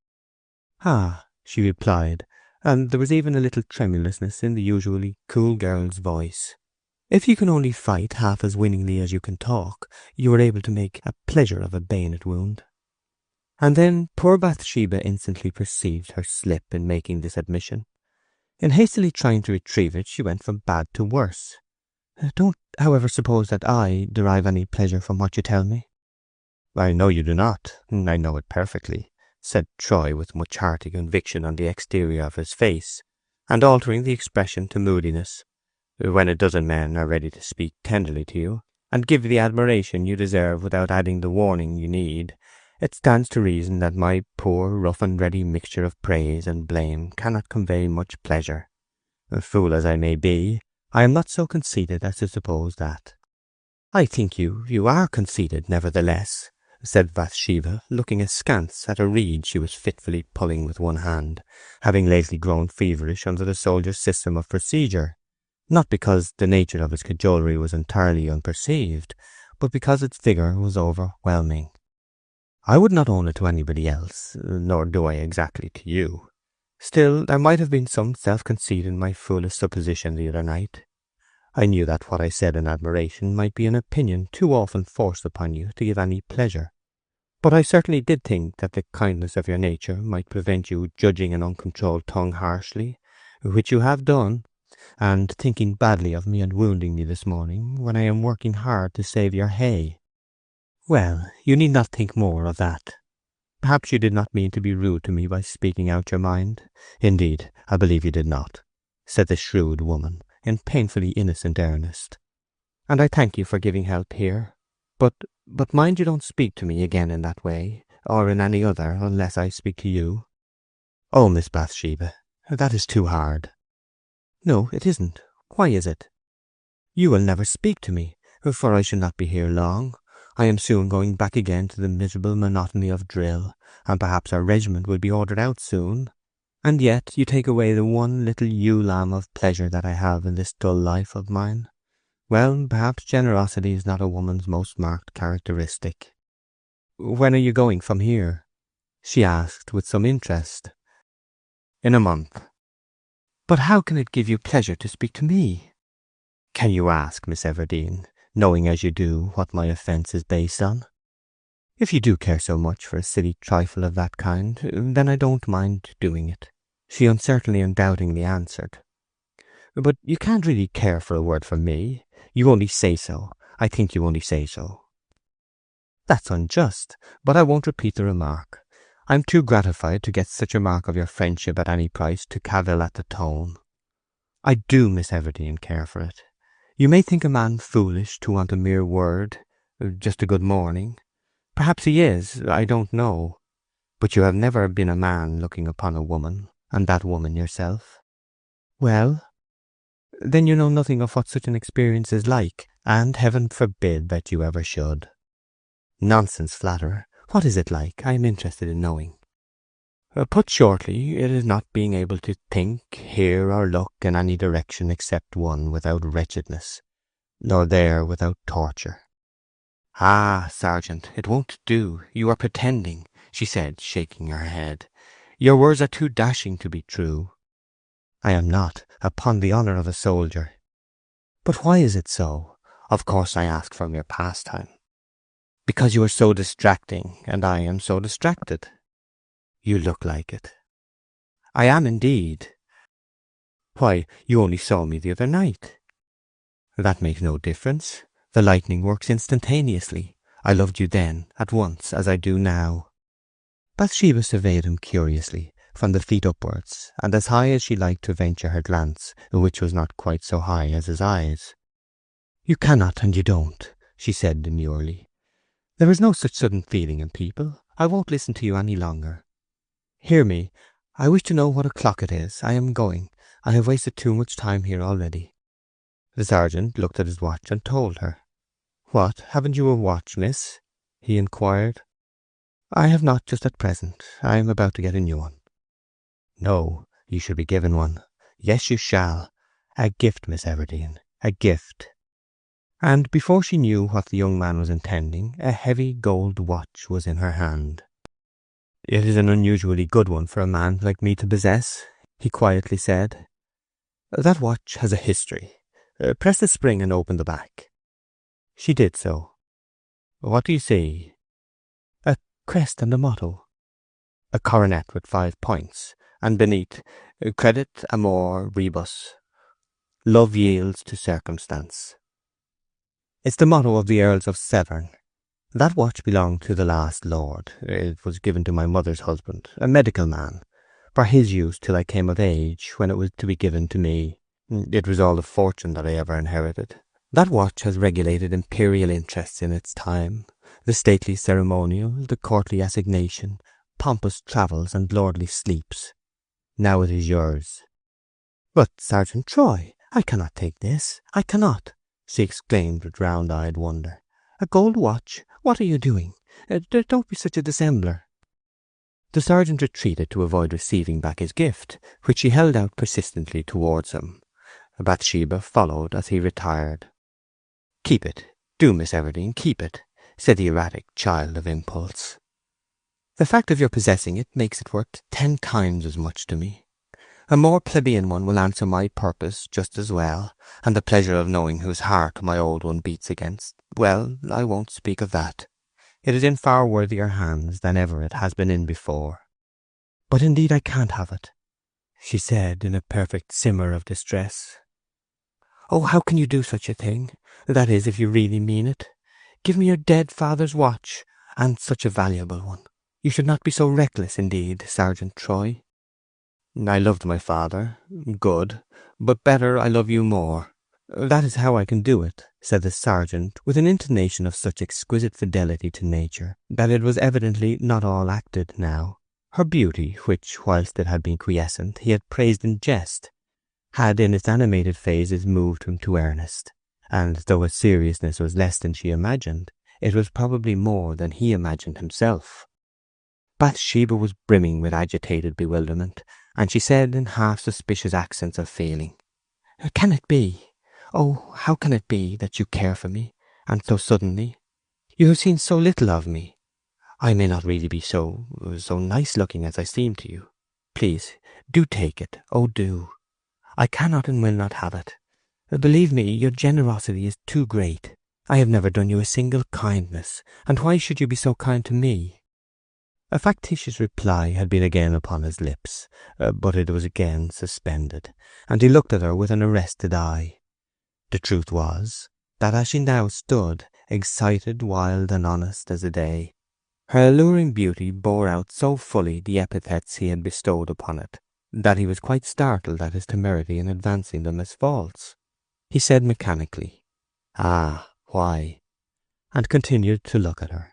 "Ah," she replied, and there was even a little tremulousness in the usually cool girl's voice. "If you can only fight half as winningly as you can talk, you are able to make a pleasure of a bayonet wound." And then poor Bathsheba instantly perceived her slip in making this admission. In hastily trying to retrieve it, she went from bad to worse. "Don't, however, suppose that I derive any pleasure from what you tell me." I know you do not. I know it perfectly, said Troy with much hearty conviction on the exterior of his face, and altering the expression to moodiness. When a dozen men are ready to speak tenderly to you, and give you the admiration you deserve without adding the warning you need, it stands to reason that my poor rough and ready mixture of praise and blame cannot convey much pleasure. Fool as I may be, I am not so conceited as to suppose that. I think you are conceited, nevertheless, said Bathsheba, looking askance at a reed she was fitfully pulling with one hand, having lately grown feverish under the soldier's system of procedure, not because the nature of its cajolery was entirely unperceived, but because its vigour was overwhelming. I would not own it to anybody else, nor do I exactly to you. Still, there might have been some self-conceit in my foolish supposition the other night. I knew that what I said in admiration might be an opinion too often forced upon you to give any pleasure, but I certainly did think that the kindness of your nature might prevent you judging an uncontrolled tongue harshly, which you have done, and thinking badly of me and wounding me this morning when I am working hard to save your hay. Well, you need not think more of that. Perhaps you did not mean to be rude to me by speaking out your mind. Indeed, I believe you did not, said the shrewd woman, in painfully innocent earnest. And I thank you for giving help here. But mind you don't speak to me again in that way, or in any other, unless I speak to you. Oh, Miss Bathsheba, that is too hard. No, it isn't. Why is it? You will never speak to me, for I shall not be here long. I am soon going back again to the miserable monotony of drill, and perhaps our regiment will be ordered out soon. And yet you take away the one little ewe-lamb of pleasure that I have in this dull life of mine. Well, perhaps generosity is not a woman's most marked characteristic. When are you going from here? She asked with some interest. In a month. But how can it give you pleasure to speak to me? Can you ask, Miss Everdene, knowing as you do what my offence is based on? If you do care so much for a silly trifle of that kind, then I don't mind doing it, she uncertainly and doubtingly answered. But you can't really care for a word from me. You only say so. I think you only say so. That's unjust, but I won't repeat the remark. I'm too gratified to get such a mark of your friendship at any price to cavil at the tone. I do, Miss Everdene, care for it. You may think a man foolish to want a mere word, just a good morning. Perhaps he is, I don't know. But you have never been a man looking upon a woman, and that woman yourself. Well, then you know nothing of what such an experience is like, and heaven forbid that you ever should. Nonsense, flatterer. What is it like? I am interested in knowing. Put shortly, it is not being able to think, hear, or look in any direction except one without wretchedness, nor there without torture. Ah, Sergeant, it won't do. You are pretending, she said, shaking her head. Your words are too dashing to be true. I am not, upon the honour of a soldier. But why is it so? Of course I ask from your pastime. Because you are so distracting, and I am so distracted. You look like it. I am indeed. Why, you only saw me the other night. That makes no difference. The lightning works instantaneously. I loved you then, at once, as I do now. Bathsheba surveyed him curiously, from the feet upwards, and as high as she liked to venture her glance, which was not quite so high as his eyes. You cannot, and you don't, she said demurely. There is no such sudden feeling in people. I won't listen to you any longer. Hear me. I wish to know what o'clock it is. I am going. I have wasted too much time here already. The sergeant looked at his watch and told her. What, haven't you a watch, miss? He inquired. I have not just at present. I am about to get a new one. No, you should be given one. Yes, you shall. A gift, Miss Everdene. A gift. And before she knew what the young man was intending, a heavy gold watch was in her hand. It is an unusually good one for a man like me to possess, he quietly said. That watch has a history. Press the spring and open the back. She did so. What do you see? A crest and a motto. A coronet with 5 points, and beneath, Credit amor rebus. Love yields to circumstance. It's the motto of the Earls of Severn. That watch belonged to the last lord. It was given to my mother's husband, a medical man, for his use till I came of age, when it was to be given to me. It was all the fortune that I ever inherited. That watch has regulated imperial interests in its time, the stately ceremonial, the courtly assignation, pompous travels, and lordly sleeps. Now it is yours." "But, Sergeant Troy, I cannot take this. I cannot," she exclaimed with round-eyed wonder. "A gold watch? What are you doing? Don't be such a dissembler." The sergeant retreated to avoid receiving back his gift, which she held out persistently towards him. Bathsheba followed as he retired. "Keep it, do, Miss Everdene, keep it," said the erratic child of impulse. "The fact of your possessing it makes it worth 10 times as much to me. A more plebeian one will answer my purpose just as well, and the pleasure of knowing whose heart my old one beats against, well, I won't speak of that. It is in far worthier hands than ever it has been in before. But indeed I can't have it," she said in a perfect simmer of distress. "Oh, how can you do such a thing? That is, if you really mean it. Give me your dead father's watch, and such a valuable one. You should not be so reckless, indeed, Sergeant Troy." "I loved my father. Good. But better, I love you more. That is how I can do it," said the sergeant, with an intonation of such exquisite fidelity to nature that it was evidently not all acted now. Her beauty, which, whilst it had been quiescent, he had praised in jest, had in its animated phases moved him to earnest, and though its seriousness was less than she imagined, it was probably more than he imagined himself. Bathsheba was brimming with agitated bewilderment, and she said in half-suspicious accents of feeling, "Can it be? Oh, how can it be that you care for me, and so suddenly? You have seen so little of me. I may not really be so nice-looking as I seem to you. Please, do take it, oh do. I cannot and will not have it. Believe me, your generosity is too great. I have never done you a single kindness, and why should you be so kind to me?" A factitious reply had been again upon his lips, but it was again suspended, and he looked at her with an arrested eye. The truth was, that as she now stood, excited, wild, and honest as the day, her alluring beauty bore out so fully the epithets he had bestowed upon it, that he was quite startled at his temerity in advancing them as false. He said mechanically, "Ah, why?" and continued to look at her.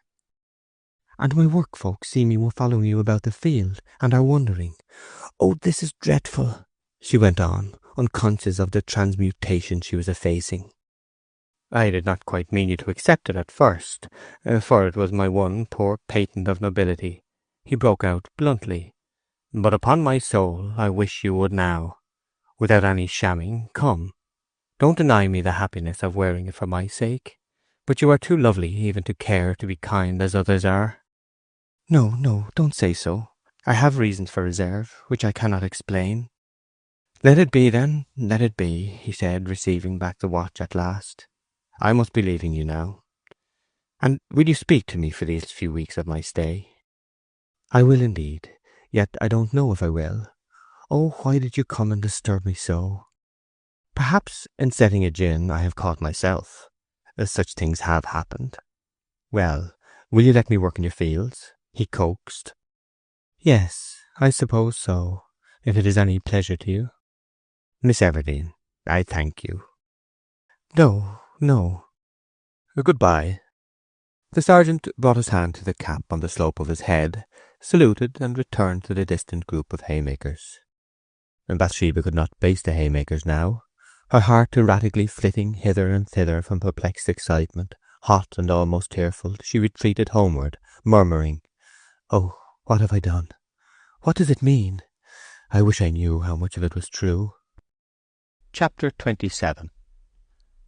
"And my work folk see me following you about the field, and are wondering. Oh, this is dreadful," she went on, unconscious of the transmutation she was effacing. "I did not quite mean you to accept it at first, for it was my one poor patent of nobility," he broke out bluntly. "But upon my soul, I wish you would now. Without any shamming, come. Don't deny me the happiness of wearing it for my sake. But you are too lovely even to care to be kind as others are." "No, no, don't say so. I have reasons for reserve, which I cannot explain." "Let it be, then, let it be," he said, receiving back the watch at last. "I must be leaving you now. And will you speak to me for these few weeks of my stay?" "I will indeed, yet I don't know if I will. Oh, why did you come and disturb me so?" "Perhaps in setting a gin I have caught myself. Such things have happened. Well, will you let me work in your fields?" he coaxed. "Yes, I suppose so, if it is any pleasure to you." "Miss Everdene, I thank you." "No, no." "Goodbye." The sergeant brought his hand to the cap on the slope of his head, saluted, and returned to the distant group of haymakers. Bathsheba could not face the haymakers now. Her heart erratically flitting hither and thither from perplexed excitement, hot and almost tearful, she retreated homeward, murmuring, "Oh, what have I done? What does it mean? I wish I knew how much of it was true." Chapter 27.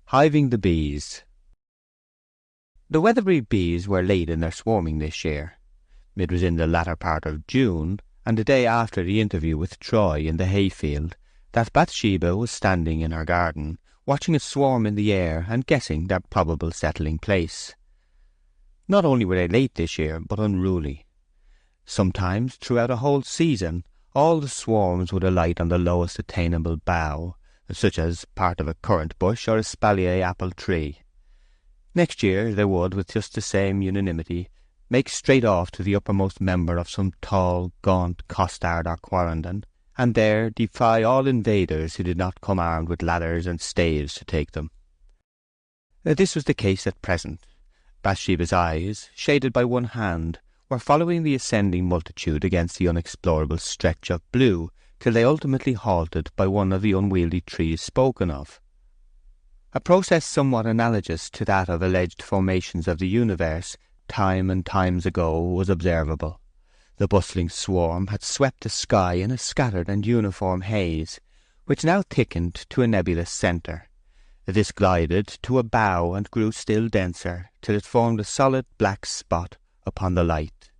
Hiving the Bees. The Weatherbury bees were late in their swarming this year. It was in the latter part of June, and the day after the interview with Troy in the hayfield, that Bathsheba was standing in her garden, watching it swarm in the air and guessing their probable settling place. Not only were they late this year, but unruly. Sometimes, throughout a whole season, all the swarms would alight on the lowest attainable bough, such as part of a currant bush or espalier apple tree. Next year they would, with just the same unanimity, make straight off to the uppermost member of some tall, gaunt costard or quarrendon, and there defy all invaders who did not come armed with ladders and staves to take them. This was the case at present. Bathsheba's eyes, shaded by one hand, were following the ascending multitude against the unexplorable stretch of blue, till they ultimately halted by one of the unwieldy trees spoken of. A process somewhat analogous to that of alleged formations of the universe time and times ago was observable. The bustling swarm had swept the sky in a scattered and uniform haze, which now thickened to a nebulous centre. This glided to a bow and grew still denser, till it formed a solid black spot upon the light.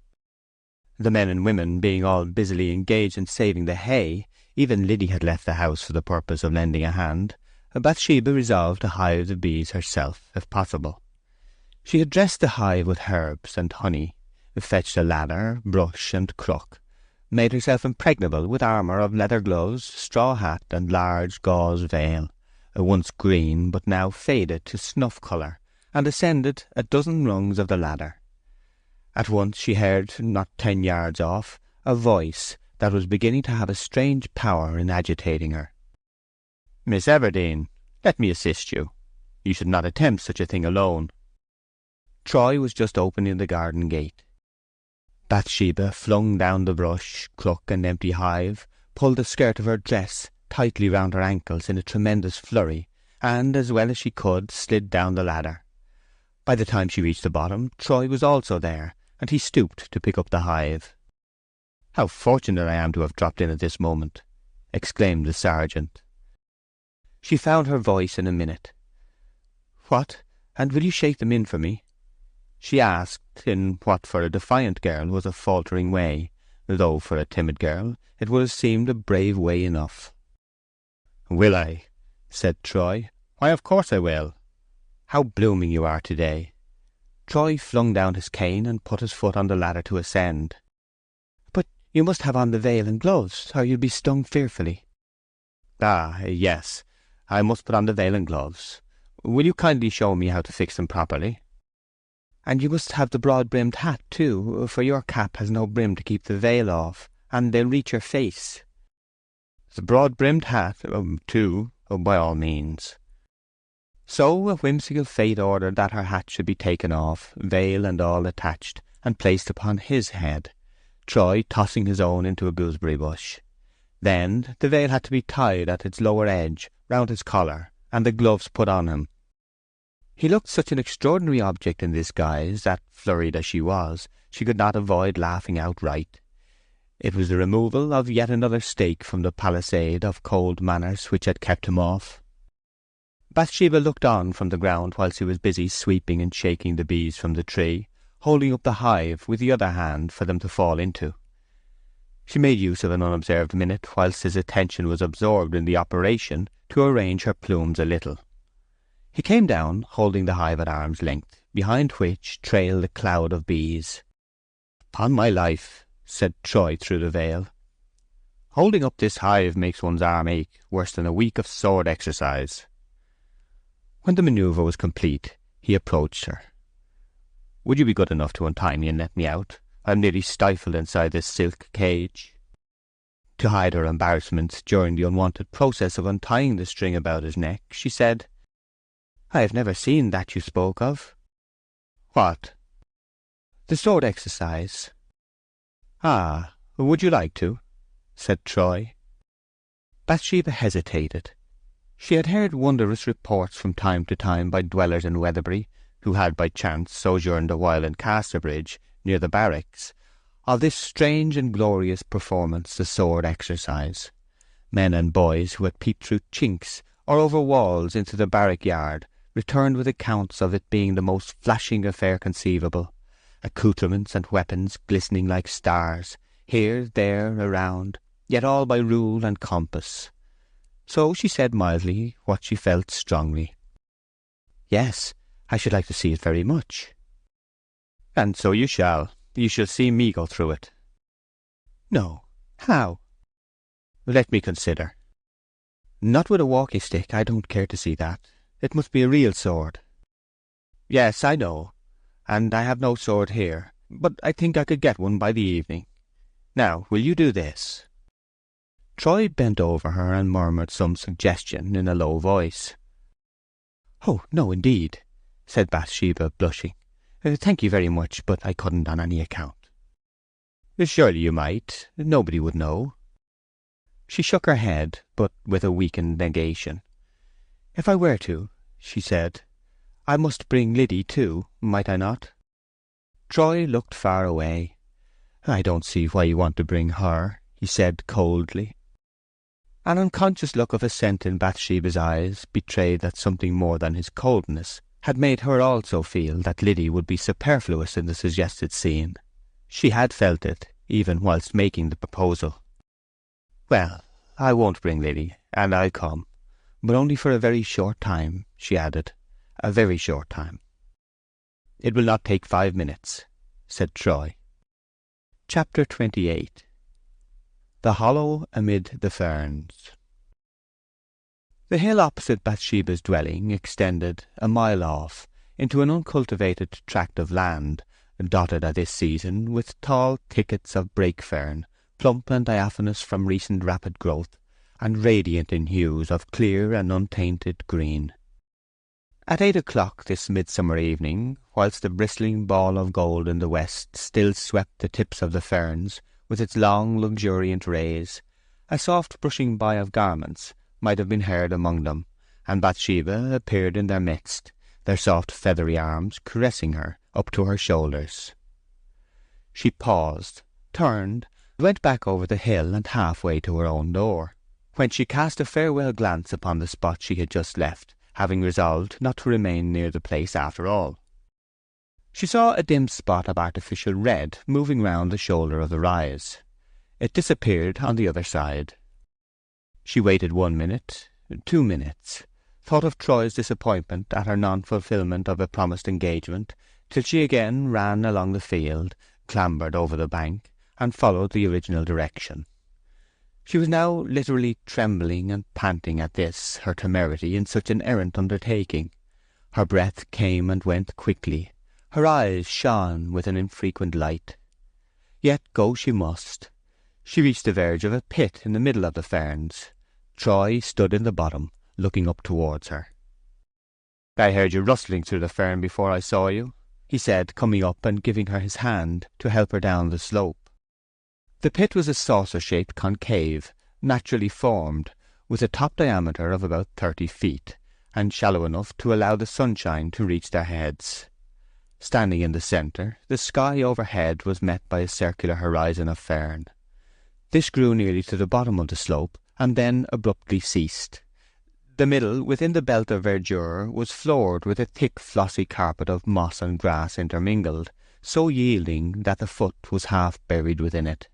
The men and women being all busily engaged in saving the hay, even Liddy had left the house for the purpose of lending a hand, Bathsheba resolved to hive the bees herself, if possible. She had dressed the hive with herbs and honey, fetched a ladder, brush, and crook, made herself impregnable with armour of leather gloves, straw hat, and large gauze veil, once green but now faded to snuff colour, and ascended a dozen rungs of the ladder. At once she heard, not 10 yards off, a voice that was beginning to have a strange power in agitating her. "Miss Everdene, let me assist you. You should not attempt such a thing alone." Troy was just opening the garden gate. Bathsheba flung down the brush, crook, and empty hive, pulled the skirt of her dress tightly round her ankles in a tremendous flurry, and, as well as she could, slid down the ladder. By the time she reached the bottom, Troy was also there, and he stooped to pick up the hive. "How fortunate I am to have dropped in at this moment!" exclaimed the sergeant. She found her voice in a minute. "What, and will you shake them in for me?" she asked, in what for a defiant girl was a faltering way, though for a timid girl it would have seemed a brave way enough. "Will I?" said Troy. "Why, of course I will. How blooming you are today." Troy flung down his cane and put his foot on the ladder to ascend. "But you must have on the veil and gloves, or you'll be stung fearfully." "Ah, yes, I must put on the veil and gloves. Will you kindly show me how to fix them properly?" "And you must have the broad-brimmed hat, too, for your cap has no brim to keep the veil off, and they'll reach your face." "The broad-brimmed hat, too, by all means." So a whimsical fate ordered that her hat should be taken off, veil and all attached, and placed upon his head, Troy tossing his own into a gooseberry bush. Then the veil had to be tied at its lower edge round his collar, and the gloves put on him. He looked such an extraordinary object in this guise that, flurried as she was, she could not avoid laughing outright. It was the removal of yet another stake from the palisade of cold manners which had kept him off. Bathsheba looked on from the ground whilst he was busy sweeping and shaking the bees from the tree, holding up the hive with the other hand for them to fall into. She made use of an unobserved minute whilst his attention was absorbed in the operation to arrange her plumes a little. He came down, holding the hive at arm's length, behind which trailed a cloud of bees. "Upon my life," said Troy through the veil, "holding up this hive makes one's arm ache worse than a week of sword exercise." When the manoeuvre was complete, he approached her. "Would you be good enough to untie me and let me out? I am nearly stifled inside this silk cage." To hide her embarrassment during the unwonted process of untying the string about his neck, she said, "I have never seen that you spoke of." "What?" "The sword exercise." "Ah, would you like to?" said Troy. Bathsheba hesitated. She had heard wondrous reports from time to time by dwellers in Weatherbury, who had by chance sojourned a while in Casterbridge, near the barracks, of this strange and glorious performance, the sword exercise. Men and boys who had peeped through chinks or over walls into the barrack yard returned with accounts of it being the most flashing affair conceivable, accoutrements and weapons glistening like stars, here, there, around, yet all by rule and compass. So she said mildly what she felt strongly. "Yes, I should like to see it very much." "And so you shall. You shall see me go through it." "No. How?" "Let me consider." "Not with a walking stick. I don't care to see that. It must be a real sword." Yes, I know, and I have no sword here, but I think I could get one by the evening. Now, will you do this?" Troy bent over her and murmured some suggestion in a low voice. "Oh, no, indeed," said Bathsheba, blushing. "Thank you very much, but I couldn't on any account." "Surely you might. Nobody would know." She shook her head, but with a weakened negation. "If I were to," she said, "I must bring Liddy too, might I not?" Troy looked far away. "I don't see why you want to bring her," he said coldly. An unconscious look of assent in Bathsheba's eyes betrayed that something more than his coldness had made her also feel that Liddy would be superfluous in the suggested scene. She had felt it, even whilst making the proposal. "Well, I won't bring Liddy, and I'll come, but only for a very short time," she added. "A very short time." "It will not take 5 minutes," said Troy. Chapter 28. The Hollow Amid the Ferns. The hill opposite Bathsheba's dwelling extended, a mile off, into an uncultivated tract of land, dotted at this season with tall thickets of brake fern, plump and diaphanous from recent rapid growth, and radiant in hues of clear and untainted green. At 8 o'clock this midsummer evening, whilst the bristling ball of gold in the west still swept the tips of the ferns with its long luxuriant rays, a soft brushing by of garments might have been heard among them, and Bathsheba appeared in their midst, their soft feathery arms caressing her up to her shoulders. She paused, turned, went back over the hill and half-way to her own door, when she cast a farewell glance upon the spot she had just left, having resolved not to remain near the place after all. She saw a dim spot of artificial red moving round the shoulder of the rise. It disappeared on the other side. She waited 1 minute, 2 minutes, thought of Troy's disappointment at her non-fulfilment of a promised engagement, till she again ran along the field, clambered over the bank, and followed the original direction. She was now literally trembling and panting at this, her temerity in such an errant undertaking. Her breath came and went quickly. Her eyes shone with an infrequent light. Yet go she must. She reached the verge of a pit in the middle of the ferns. Troy stood in the bottom, looking up towards her. "I heard you rustling through the fern before I saw you," he said, coming up and giving her his hand to help her down the slope. The pit was a saucer-shaped concave, naturally formed, with a top diameter of about 30 feet, and shallow enough to allow the sunshine to reach their heads. Standing in the centre, the sky overhead was met by a circular horizon of fern. This grew nearly to the bottom of the slope, and then abruptly ceased. The middle, within the belt of verdure, was floored with a thick flossy carpet of moss and grass intermingled, so yielding that the foot was half buried within it.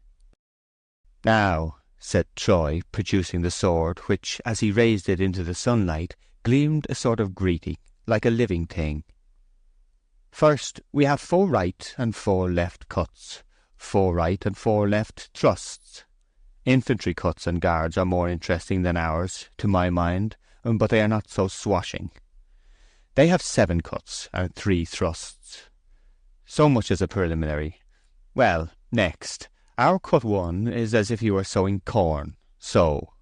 "Now," said Troy, producing the sword, which, as he raised it into the sunlight, gleamed a sort of greeting, like a living thing. "First, we have 4 right and 4 left cuts, 4 right and 4 left thrusts. Infantry cuts and guards are more interesting than ours, to my mind, but they are not so swashing. They have 7 cuts and 3 thrusts. So much as a preliminary. Well, next, our cut 1 is as if you were sowing corn, so."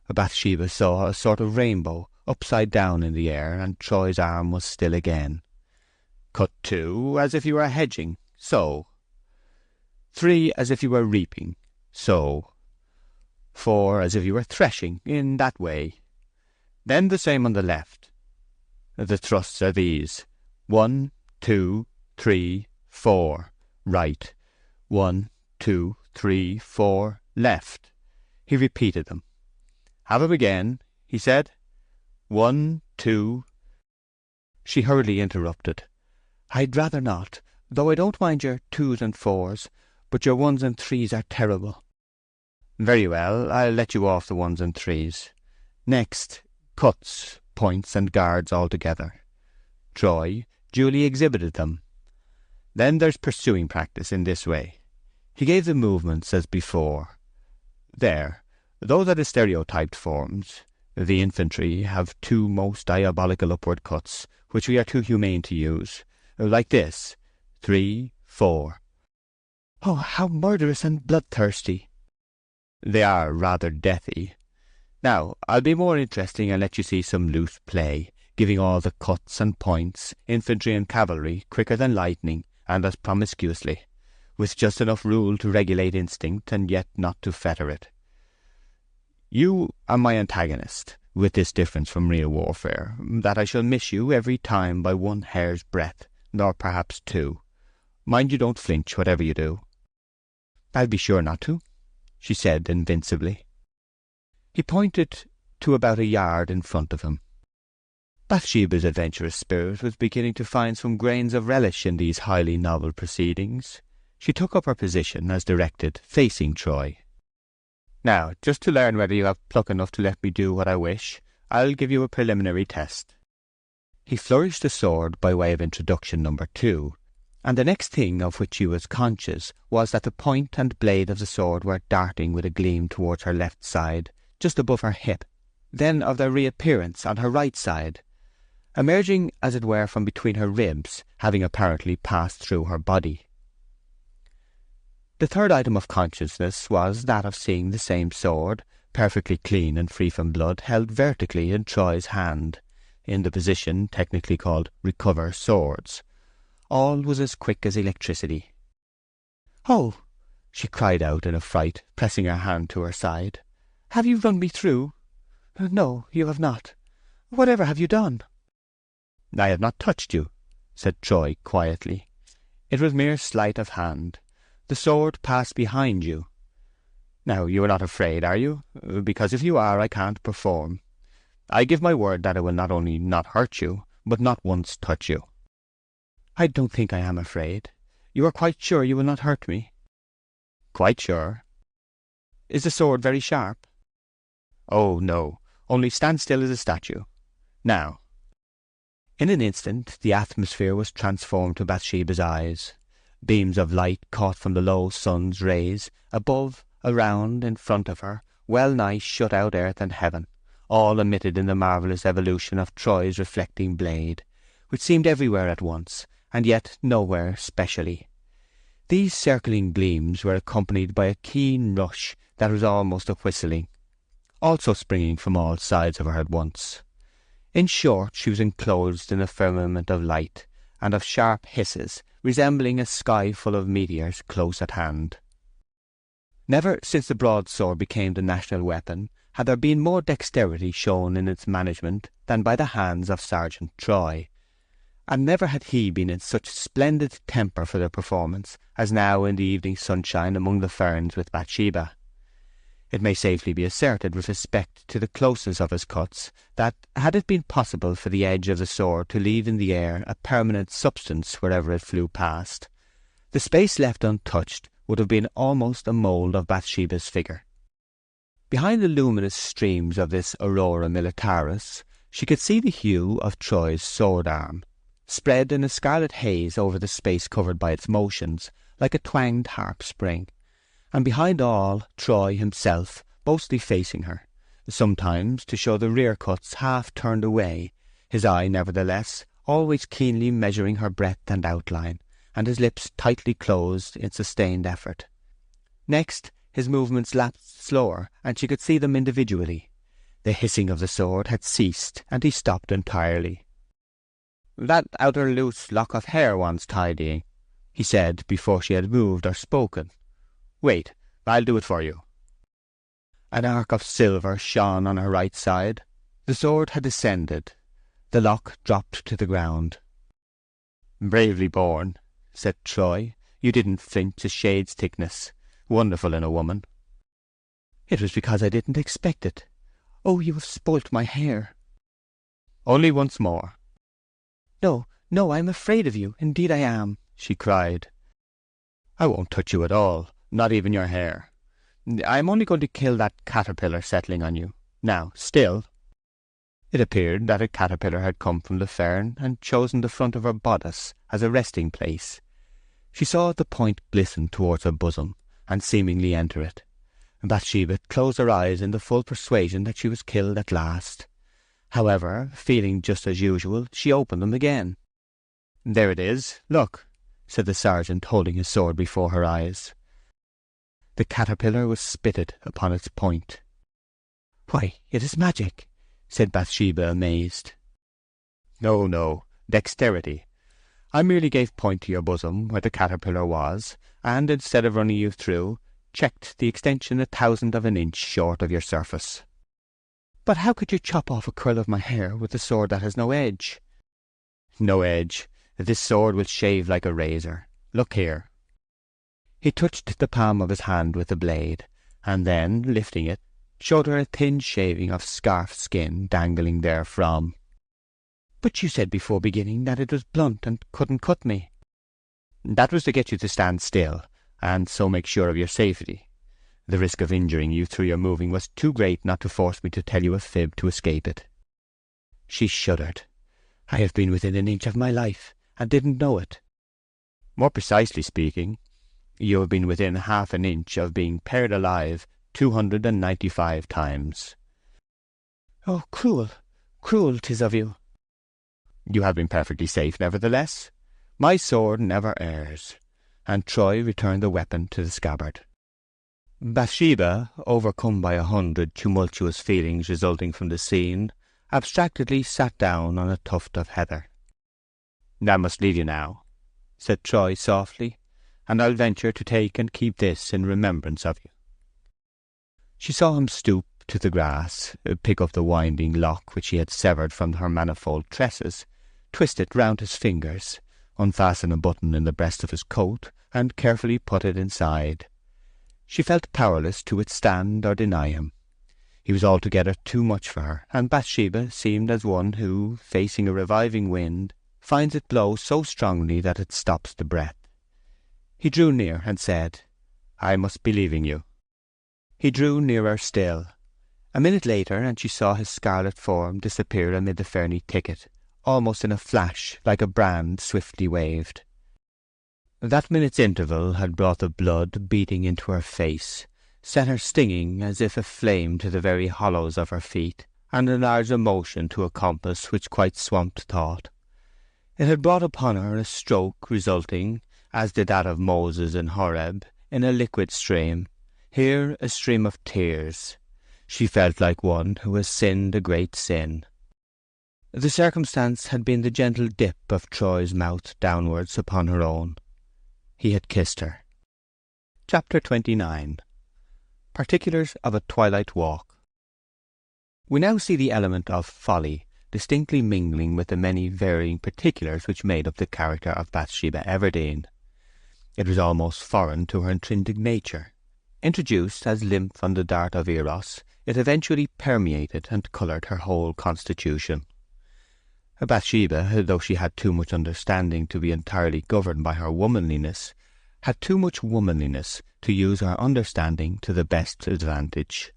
Bathsheba saw a sort of rainbow upside down in the air, and Troy's arm was still again. "Cut 2, as if you were hedging, so. 3, as if you were reaping, so. 4, as if you were threshing, in that way. Then the same on the left. The thrusts are these: 1, 2, 3, 4, right. 1, 2, 3, 4, left." He repeated them. "Have 'em again," he said. 1, 2. She hurriedly interrupted. "I'd rather not, though I don't mind your 2s and 4s, but your 1s and 3s are terrible." "Very well, I'll let you off the 1s and 3s. Next, cuts, points, and guards all together." Troy duly exhibited them. "Then there's pursuing practice in this way." He gave the movements as before. "There, those are the stereotyped forms. The infantry have 2 most diabolical upward cuts, which we are too humane to use. Like this. 3, 4. Oh, how murderous and bloodthirsty! They are rather deathy. Now, I'll be more interesting and let you see some loose play, giving all the cuts and points, infantry and cavalry, quicker than lightning, and as promiscuously, with just enough rule to regulate instinct and yet not to fetter it. You are my antagonist, with this difference from real warfare, that I shall miss you every time by 1 hair's breadth, or perhaps 2. Mind you don't flinch, whatever you do. I'll be sure not to, she said invincibly. He pointed to about 1 yard in front of him. Bathsheba's adventurous spirit was beginning to find some grains of relish in these highly novel proceedings. She took up her position as directed, facing Troy. Now, just to learn whether you have pluck enough to let me do what I wish, I'll give you a preliminary test. He flourished the sword by way of introduction number 2, and the next thing of which she was conscious was that the point and blade of the sword were darting with a gleam towards her left side, just above her hip, then of their reappearance on her right side, emerging as it were from between her ribs, having apparently passed through her body. The third item of consciousness was that of seeing the same sword, perfectly clean and free from blood, held vertically in Troy's hand, in the position technically called recover swords. All was as quick as electricity. Oh, she cried out in a fright, pressing her hand to her side. Have you run me through? No, you have not. Whatever have you done? I have not touched you, said Troy quietly. It was mere sleight of hand. The sword passed behind you. Now, you are not afraid, are you? Because if you are, I can't perform. I give my word that I will not only not hurt you, but not once touch you. I don't think I am afraid. You are quite sure you will not hurt me? Quite sure. Is the sword very sharp? Oh, no. Only stand still as a statue. Now. In an instant the atmosphere was transformed to Bathsheba's eyes. Beams of light caught from the low sun's rays, above, around, in front of her, well-nigh shut out earth and heaven, all emitted in the marvellous evolution of Troy's reflecting blade, which seemed everywhere at once, and yet nowhere specially. These circling gleams were accompanied by a keen rush that was almost a whistling, also springing from all sides of her at once. In short, she was enclosed in a firmament of light, and of sharp hisses, resembling a sky full of meteors close at hand. Never since the broadsword became the national weapon had there been more dexterity shown in its management than by the hands of Sergeant Troy, and never had he been in such splendid temper for the performance as now in the evening sunshine among the ferns with Bathsheba. It may safely be asserted with respect to the closeness of his cuts that, had it been possible for the edge of the sword to leave in the air a permanent substance wherever it flew past, the space left untouched would have been almost a mould of Bathsheba's figure. Behind the luminous streams of this aurora militaris, she could see the hue of Troy's sword-arm, spread in a scarlet haze over the space covered by its motions, like a twanged harp string, and behind all Troy himself, mostly facing her, sometimes to show the rear cuts half turned away, his eye nevertheless always keenly measuring her breadth and outline, and his lips tightly closed in sustained effort. Next his movements lapsed slower, and she could see them individually. The hissing of the sword had ceased, and he stopped entirely. "That outer loose lock of hair wants tidying," he said before she had moved or spoken. "Wait, I'll do it for you." An arc of silver shone on her right side. The sword had descended. The lock dropped to the ground. "Bravely borne," said Troy. "You didn't flinch a shade's thickness. Wonderful in a woman." "It was because I didn't expect it. Oh, you have spoilt my hair." "Only once more." "No, no, I am afraid of you. Indeed I am," she cried. "I won't touch you at all, not even your hair. I am only going to kill that caterpillar settling on you. Now, still." It appeared that a caterpillar had come from the fern and chosen the front of her bodice as a resting place. She saw the point glisten towards her bosom, and seemingly enter it. Bathsheba closed her eyes in the full persuasion that she was killed at last. However, feeling just as usual, she opened them again. "There it is, look," said the sergeant, holding his sword before her eyes. The caterpillar was spitted upon its point. "Why, it is magic," said Bathsheba, amazed. "No, no, dexterity. I merely gave point to your bosom where the caterpillar was, and instead of running you through, checked the extension 1/1000 of an inch short of your surface." "But how could you chop off a curl of my hair with a sword that has no edge?" "No edge. This sword will shave like a razor. Look here." He touched the palm of his hand with the blade, and then, lifting it, showed her a thin shaving of scarf skin dangling therefrom. "But you said before beginning that it was blunt and couldn't cut me." "That was to get you to stand still, and so make sure of your safety. The risk of injuring you through your moving was too great not to force me to tell you a fib to escape it." She shuddered. "I have been within an inch of my life, and didn't know it." "More precisely speaking, you have been within half an inch of being pared alive 295 times. "Oh, cruel, cruel 'tis of you." "You have been perfectly safe, nevertheless. My sword never errs." And Troy returned the weapon to the scabbard. Bathsheba, overcome by 100 tumultuous feelings resulting from the scene, abstractedly sat down on a tuft of heather. "I must leave you now," said Troy softly, "and I'll venture to take and keep this in remembrance of you." She saw him stoop to the grass, pick up the winding lock which he had severed from her manifold tresses, twist it round his fingers, unfasten a button in the breast of his coat, and carefully put it inside. She felt powerless to withstand or deny him. He was altogether too much for her, and Bathsheba seemed as one who, facing a reviving wind, finds it blow so strongly that it stops the breath. He drew near and said, "I must be leaving you." He drew nearer still. A minute later, and she saw his scarlet form disappear amid the ferny thicket, almost in a flash, like a brand swiftly waved. That minute's interval had brought the blood beating into her face, set her stinging as if aflame to the very hollows of her feet, and enlarged emotion to a compass which quite swamped thought. It had brought upon her a stroke resulting, as did that of Moses in Horeb, in a liquid stream, here a stream of tears. She felt like one who has sinned a great sin. The circumstance had been the gentle dip of Troy's mouth downwards upon her own. He had kissed her. Chapter 29. Particulars of a Twilight Walk. We now see the element of folly distinctly mingling with the many varying particulars which made up the character of Bathsheba Everdene. It was almost foreign to her intrinsic nature. Introduced as lymph on the dart of Eros, it eventually permeated and coloured her whole constitution. Bathsheba, though she had too much understanding to be entirely governed by her womanliness, had too much womanliness to use her understanding to the best advantage.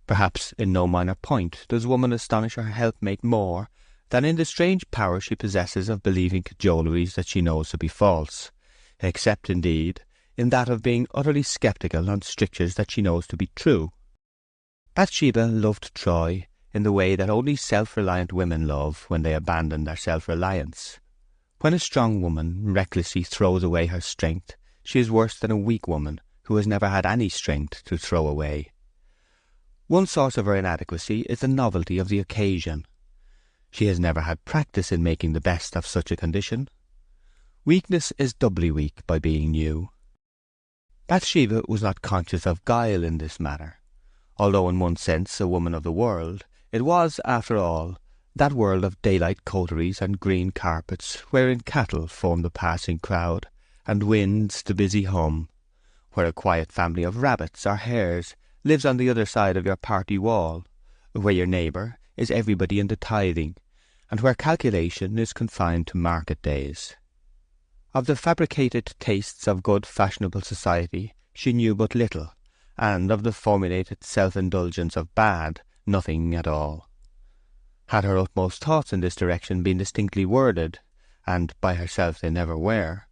Perhaps in no minor point does woman astonish her helpmate more than in the strange power she possesses of believing cajoleries that she knows to be false, except, indeed, in that of being utterly sceptical on strictures that she knows to be true. Bathsheba loved Troy in the way that only self-reliant women love when they abandon their self-reliance. When a strong woman recklessly throws away her strength, she is worse than a weak woman who has never had any strength to throw away. One source of her inadequacy is the novelty of the occasion. She has never had practice in making the best of such a condition. Weakness is doubly weak by being new. Bathsheba was not conscious of guile in this matter. Although in one sense a woman of the world, it was, after all, that world of daylight coteries and green carpets wherein cattle form the passing crowd, and winds the busy hum, where a quiet family of rabbits or hares lives on the other side of your party wall, where your neighbour is everybody in the tithing, and where calculation is confined to market days. Of the fabricated tastes of good fashionable society she knew but little, and of the formulated self-indulgence of bad, nothing at all. Had her utmost thoughts in this direction been distinctly worded, and by herself they never were,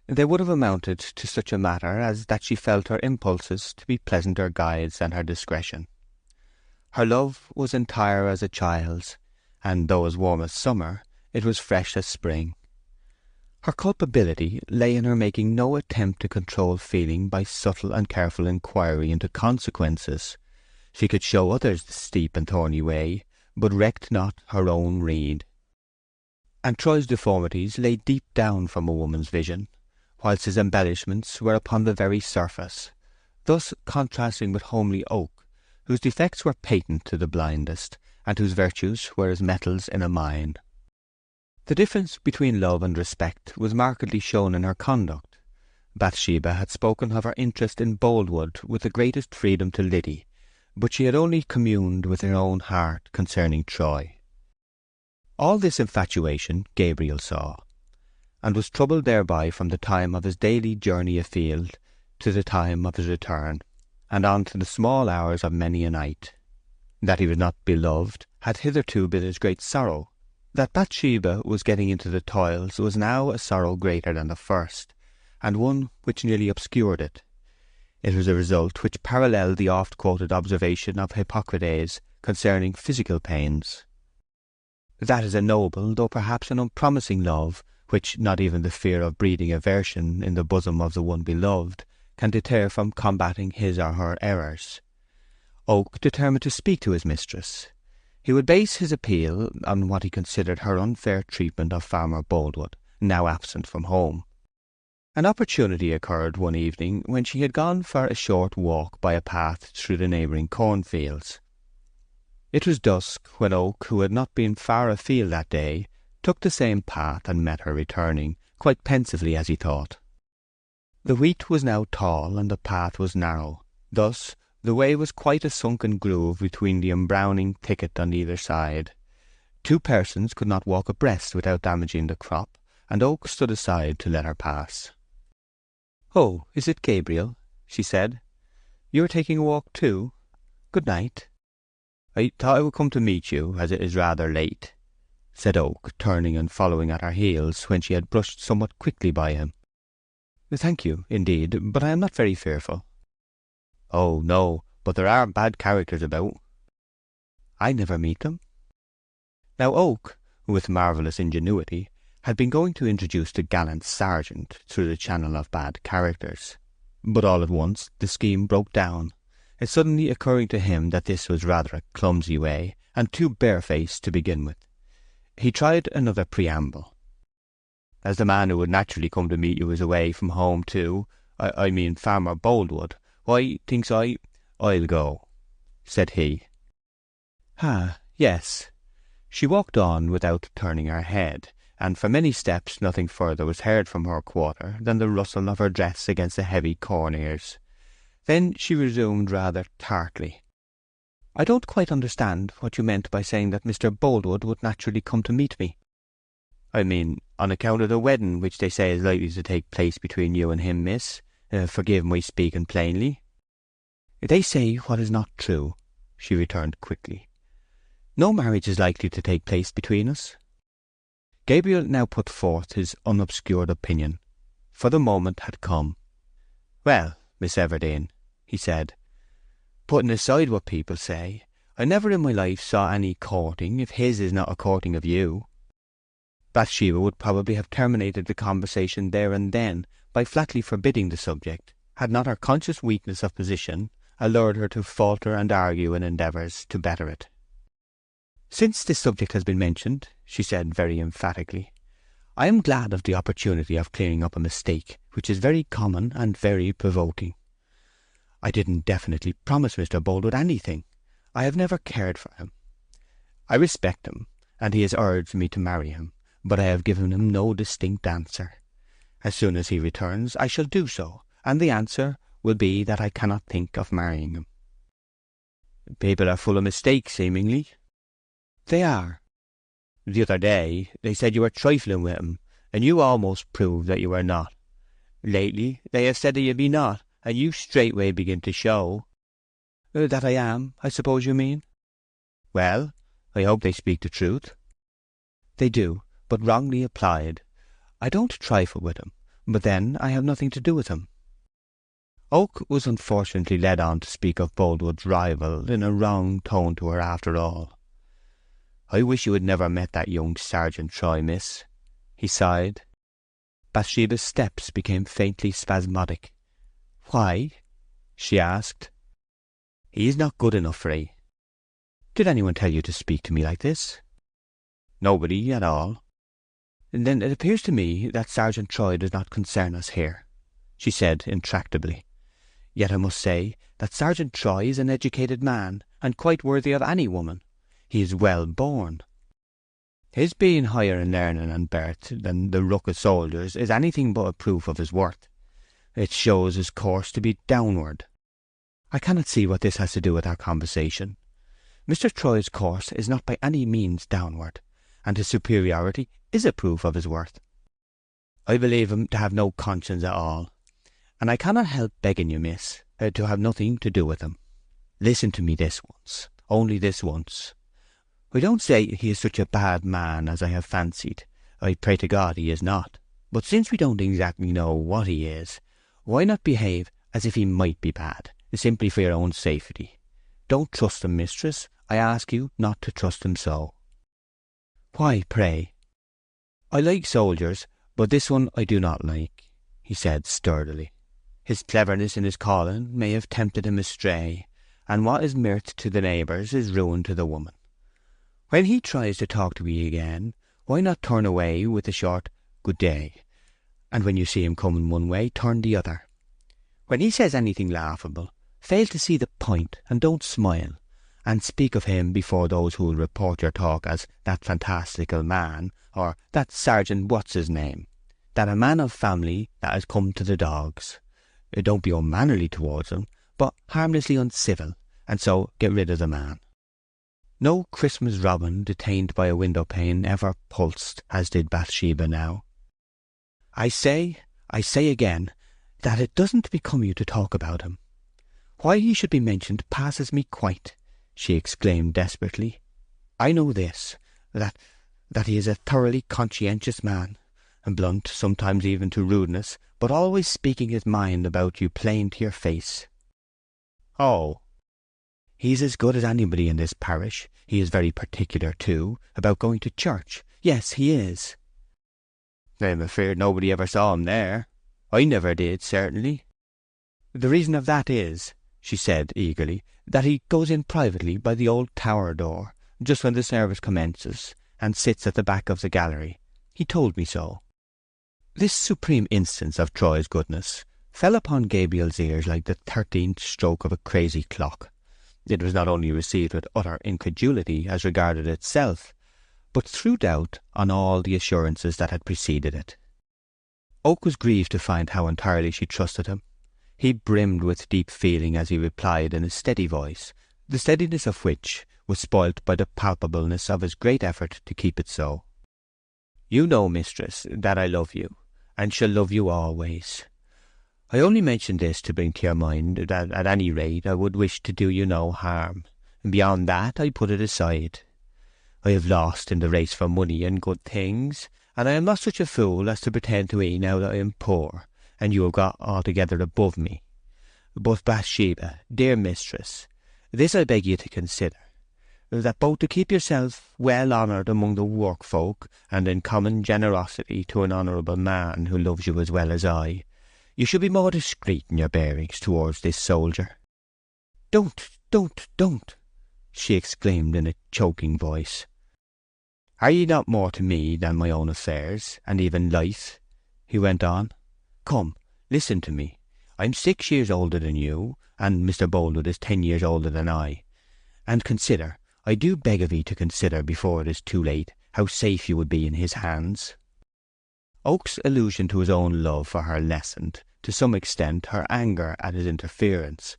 they would have amounted to such a matter as that she felt her impulses to be pleasanter guides than her discretion. Her love was entire as a child's, and though as warm as summer, it was fresh as spring. Her culpability lay in her making no attempt to control feeling by subtle and careful inquiry into consequences. She could show others the steep and thorny way, but recked not her own rede. And Troy's deformities lay deep down from a woman's vision, whilst his embellishments were upon the very surface, thus contrasting with homely Oak, whose defects were patent to the blindest, and whose virtues were as metals in a mine. The difference between love and respect was markedly shown in her conduct. Bathsheba had spoken of her interest in Boldwood with the greatest freedom to Liddy, but she had only communed with her own heart concerning Troy. All this infatuation Gabriel saw, and was troubled thereby from the time of his daily journey afield to the time of his return, and on to the small hours of many a night. That he was not beloved had hitherto been his great sorrow. That Bathsheba was getting into the toils was now a sorrow greater than the first, and one which nearly obscured it. It was a result which paralleled the oft-quoted observation of Hippocrates concerning physical pains. That is a noble, though perhaps an unpromising love, which not even the fear of breeding aversion in the bosom of the one beloved can deter from combating his or her errors. Oak determined to speak to his mistress. He would base his appeal on what he considered her unfair treatment of Farmer Boldwood, now absent from home. An opportunity occurred one evening when she had gone for a short walk by a path through the neighbouring cornfields. It was dusk when Oak, who had not been far afield that day, took the same path and met her returning, quite pensively as he thought. The wheat was now tall and the path was narrow. Thus the way was quite a sunken groove between the embrowning thicket on either side. Two persons could not walk abreast without damaging the crop, and Oak stood aside to let her pass. "Oh, is it Gabriel?" she said. "You are taking a walk too? Good night." "I thought I would come to meet you, as it is rather late," said Oak, turning and following at her heels when she had brushed somewhat quickly by him. "Thank you, indeed, but I am not very fearful." "Oh, no, but there are bad characters about." "I never meet them." Now Oak, with marvellous ingenuity, had been going to introduce the gallant sergeant through the channel of bad characters. But all at once the scheme broke down, it suddenly occurring to him that this was rather a clumsy way, and too barefaced to begin with. He tried another preamble. "As the man who would naturally come to meet you is away from home too, I mean Farmer Boldwood, why, thinks I'll go," said he. "Ah, yes." She walked on without turning her head, and for many steps nothing further was heard from her quarter than the rustle of her dress against the heavy corn ears. Then she resumed rather tartly. "I don't quite understand what you meant by saying that Mr. Boldwood would naturally come to meet me." "I mean, on account of the wedding which they say is likely to take place between you and him, miss. Forgive my speaking plainly." "They say what is not true," she returned quickly. "No marriage is likely to take place between us." Gabriel now put forth his unobscured opinion, for the moment had come. "Well, Miss Everdene," he said, "putting aside what people say, I never in my life saw any courting if his is not a courting of you." Bathsheba would probably have terminated the conversation there and then by flatly forbidding the subject, had not her conscious weakness of position allured her to falter and argue in endeavours to better it. "Since this subject has been mentioned," she said very emphatically, "I am glad of the opportunity of clearing up a mistake which is very common and very provoking. I didn't definitely promise Mr. Boldwood anything. I have never cared for him. I respect him, and he has urged me to marry him, but I have given him no distinct answer. As soon as he returns I shall do so, and the answer will be that I cannot think of marrying him." "People are full of mistakes, seemingly." "They are." "The other day they said you were trifling with him, and you almost proved that you were not. Lately they have said that you be not, and you straightway begin to show." "That I am, I suppose you mean?" "Well, I hope they speak the truth." "They do, but wrongly applied. I don't trifle with him, but then I have nothing to do with him." Oak was unfortunately led on to speak of Boldwood's rival in a wrong tone to her after all. "I wish you had never met that young Sergeant Troy, miss," he sighed. Bathsheba's steps became faintly spasmodic. "Why?" she asked. "He is not good enough for 'ee." "Did anyone tell you to speak to me like this?" "Nobody at all." "Then it appears to me that Sergeant Troy does not concern us here," she said intractably. "Yet I must say that Sergeant Troy is an educated man, and quite worthy of any woman. He is well born. His being higher in learning and birth than the ruck of soldiers is anything but a proof of his worth. It shows his course to be downward. I cannot see what this has to do with our conversation. Mr. Troy's course is not by any means downward, and his superiority is a proof of his worth. I believe him to have no conscience at all, and I cannot help begging you, miss, to have nothing to do with him. Listen to me this once, only this once. I don't say he is such a bad man as I have fancied. I pray to God he is not. But since we don't exactly know what he is, why not behave as if he might be bad, simply for your own safety? Don't trust him, mistress. I ask you not to trust him so." "Why, pray?" "I like soldiers, but this one I do not like," he said sturdily. "His cleverness in his calling may have tempted him astray, and what is mirth to the neighbours is ruin to the woman. When he tries to talk to me again, why not turn away with a short good day, and when you see him coming one way, turn the other. When he says anything laughable, fail to see the point and don't smile, and speak of him before those who will report your talk as that fantastical man, or that Sergeant What's-his-name, that a man of family that has come to the dogs. Don't be unmannerly towards him, but harmlessly uncivil, and so get rid of the man." No Christmas robin detained by a window-pane ever pulsed as did Bathsheba now. I say again, that it doesn't become you to talk about him. Why he should be mentioned passes me quite," she exclaimed desperately. "I know this, that he is a thoroughly conscientious man, and blunt, sometimes even to rudeness, but always speaking his mind about you plain to your face." "Oh." "He's as good as anybody in this parish. He is very particular, too, about going to church. Yes, he is." "I'm afeard nobody ever saw him there. I never did, certainly." "The reason of that is," she said eagerly, "that he goes in privately by the old tower door, just when the service commences, and sits at the back of the gallery. He told me so." This supreme instance of Troy's goodness fell upon Gabriel's ears like the 13th stroke of a crazy clock. It was not only received with utter incredulity as regarded itself, but threw doubt on all the assurances that had preceded it. Oak was grieved to find how entirely she trusted him. He brimmed with deep feeling as he replied in a steady voice, the steadiness of which was spoilt by the palpableness of his great effort to keep it so. "You know, mistress, that I love you, and shall love you always. I only mention this to bring to your mind that at any rate I would wish to do you no harm, and beyond that I put it aside. I have lost in the race for money and good things, and I am not such a fool as to pretend to 'ee now that I am poor, and you have got altogether above me. But Bathsheba, dear mistress, this I beg you to consider, that both to keep yourself well honoured among the work-folk, and in common generosity to an honourable man who loves you as well as I, you should be more discreet in your bearings towards this soldier." "Don't, she exclaimed in a choking voice. "Are ye not more to me than my own affairs, and even life?" he went on. "Come, listen to me. I'm 6 years older than you, and Mr. Boldwood is 10 years older than I. And consider, I do beg of ye to consider before it is too late, how safe you would be in his hands." Oak's allusion to his own love for her lessened, to some extent, her anger at his interference,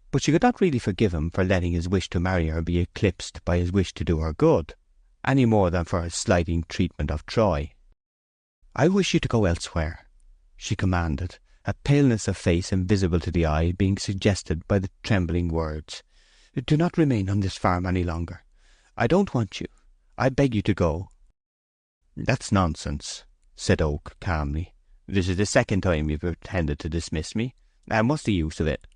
but she could not really forgive him for letting his wish to marry her be eclipsed by his wish to do her good, any more than for his slighting treatment of Troy. "I wish you to go elsewhere," she commanded, a paleness of face invisible to the eye being suggested by the trembling words. "Do not remain on this farm any longer. I don't want you. I beg you to go." "That's nonsense," said Oak calmly. "This is the second time you've pretended to dismiss me. And what's the use of it?"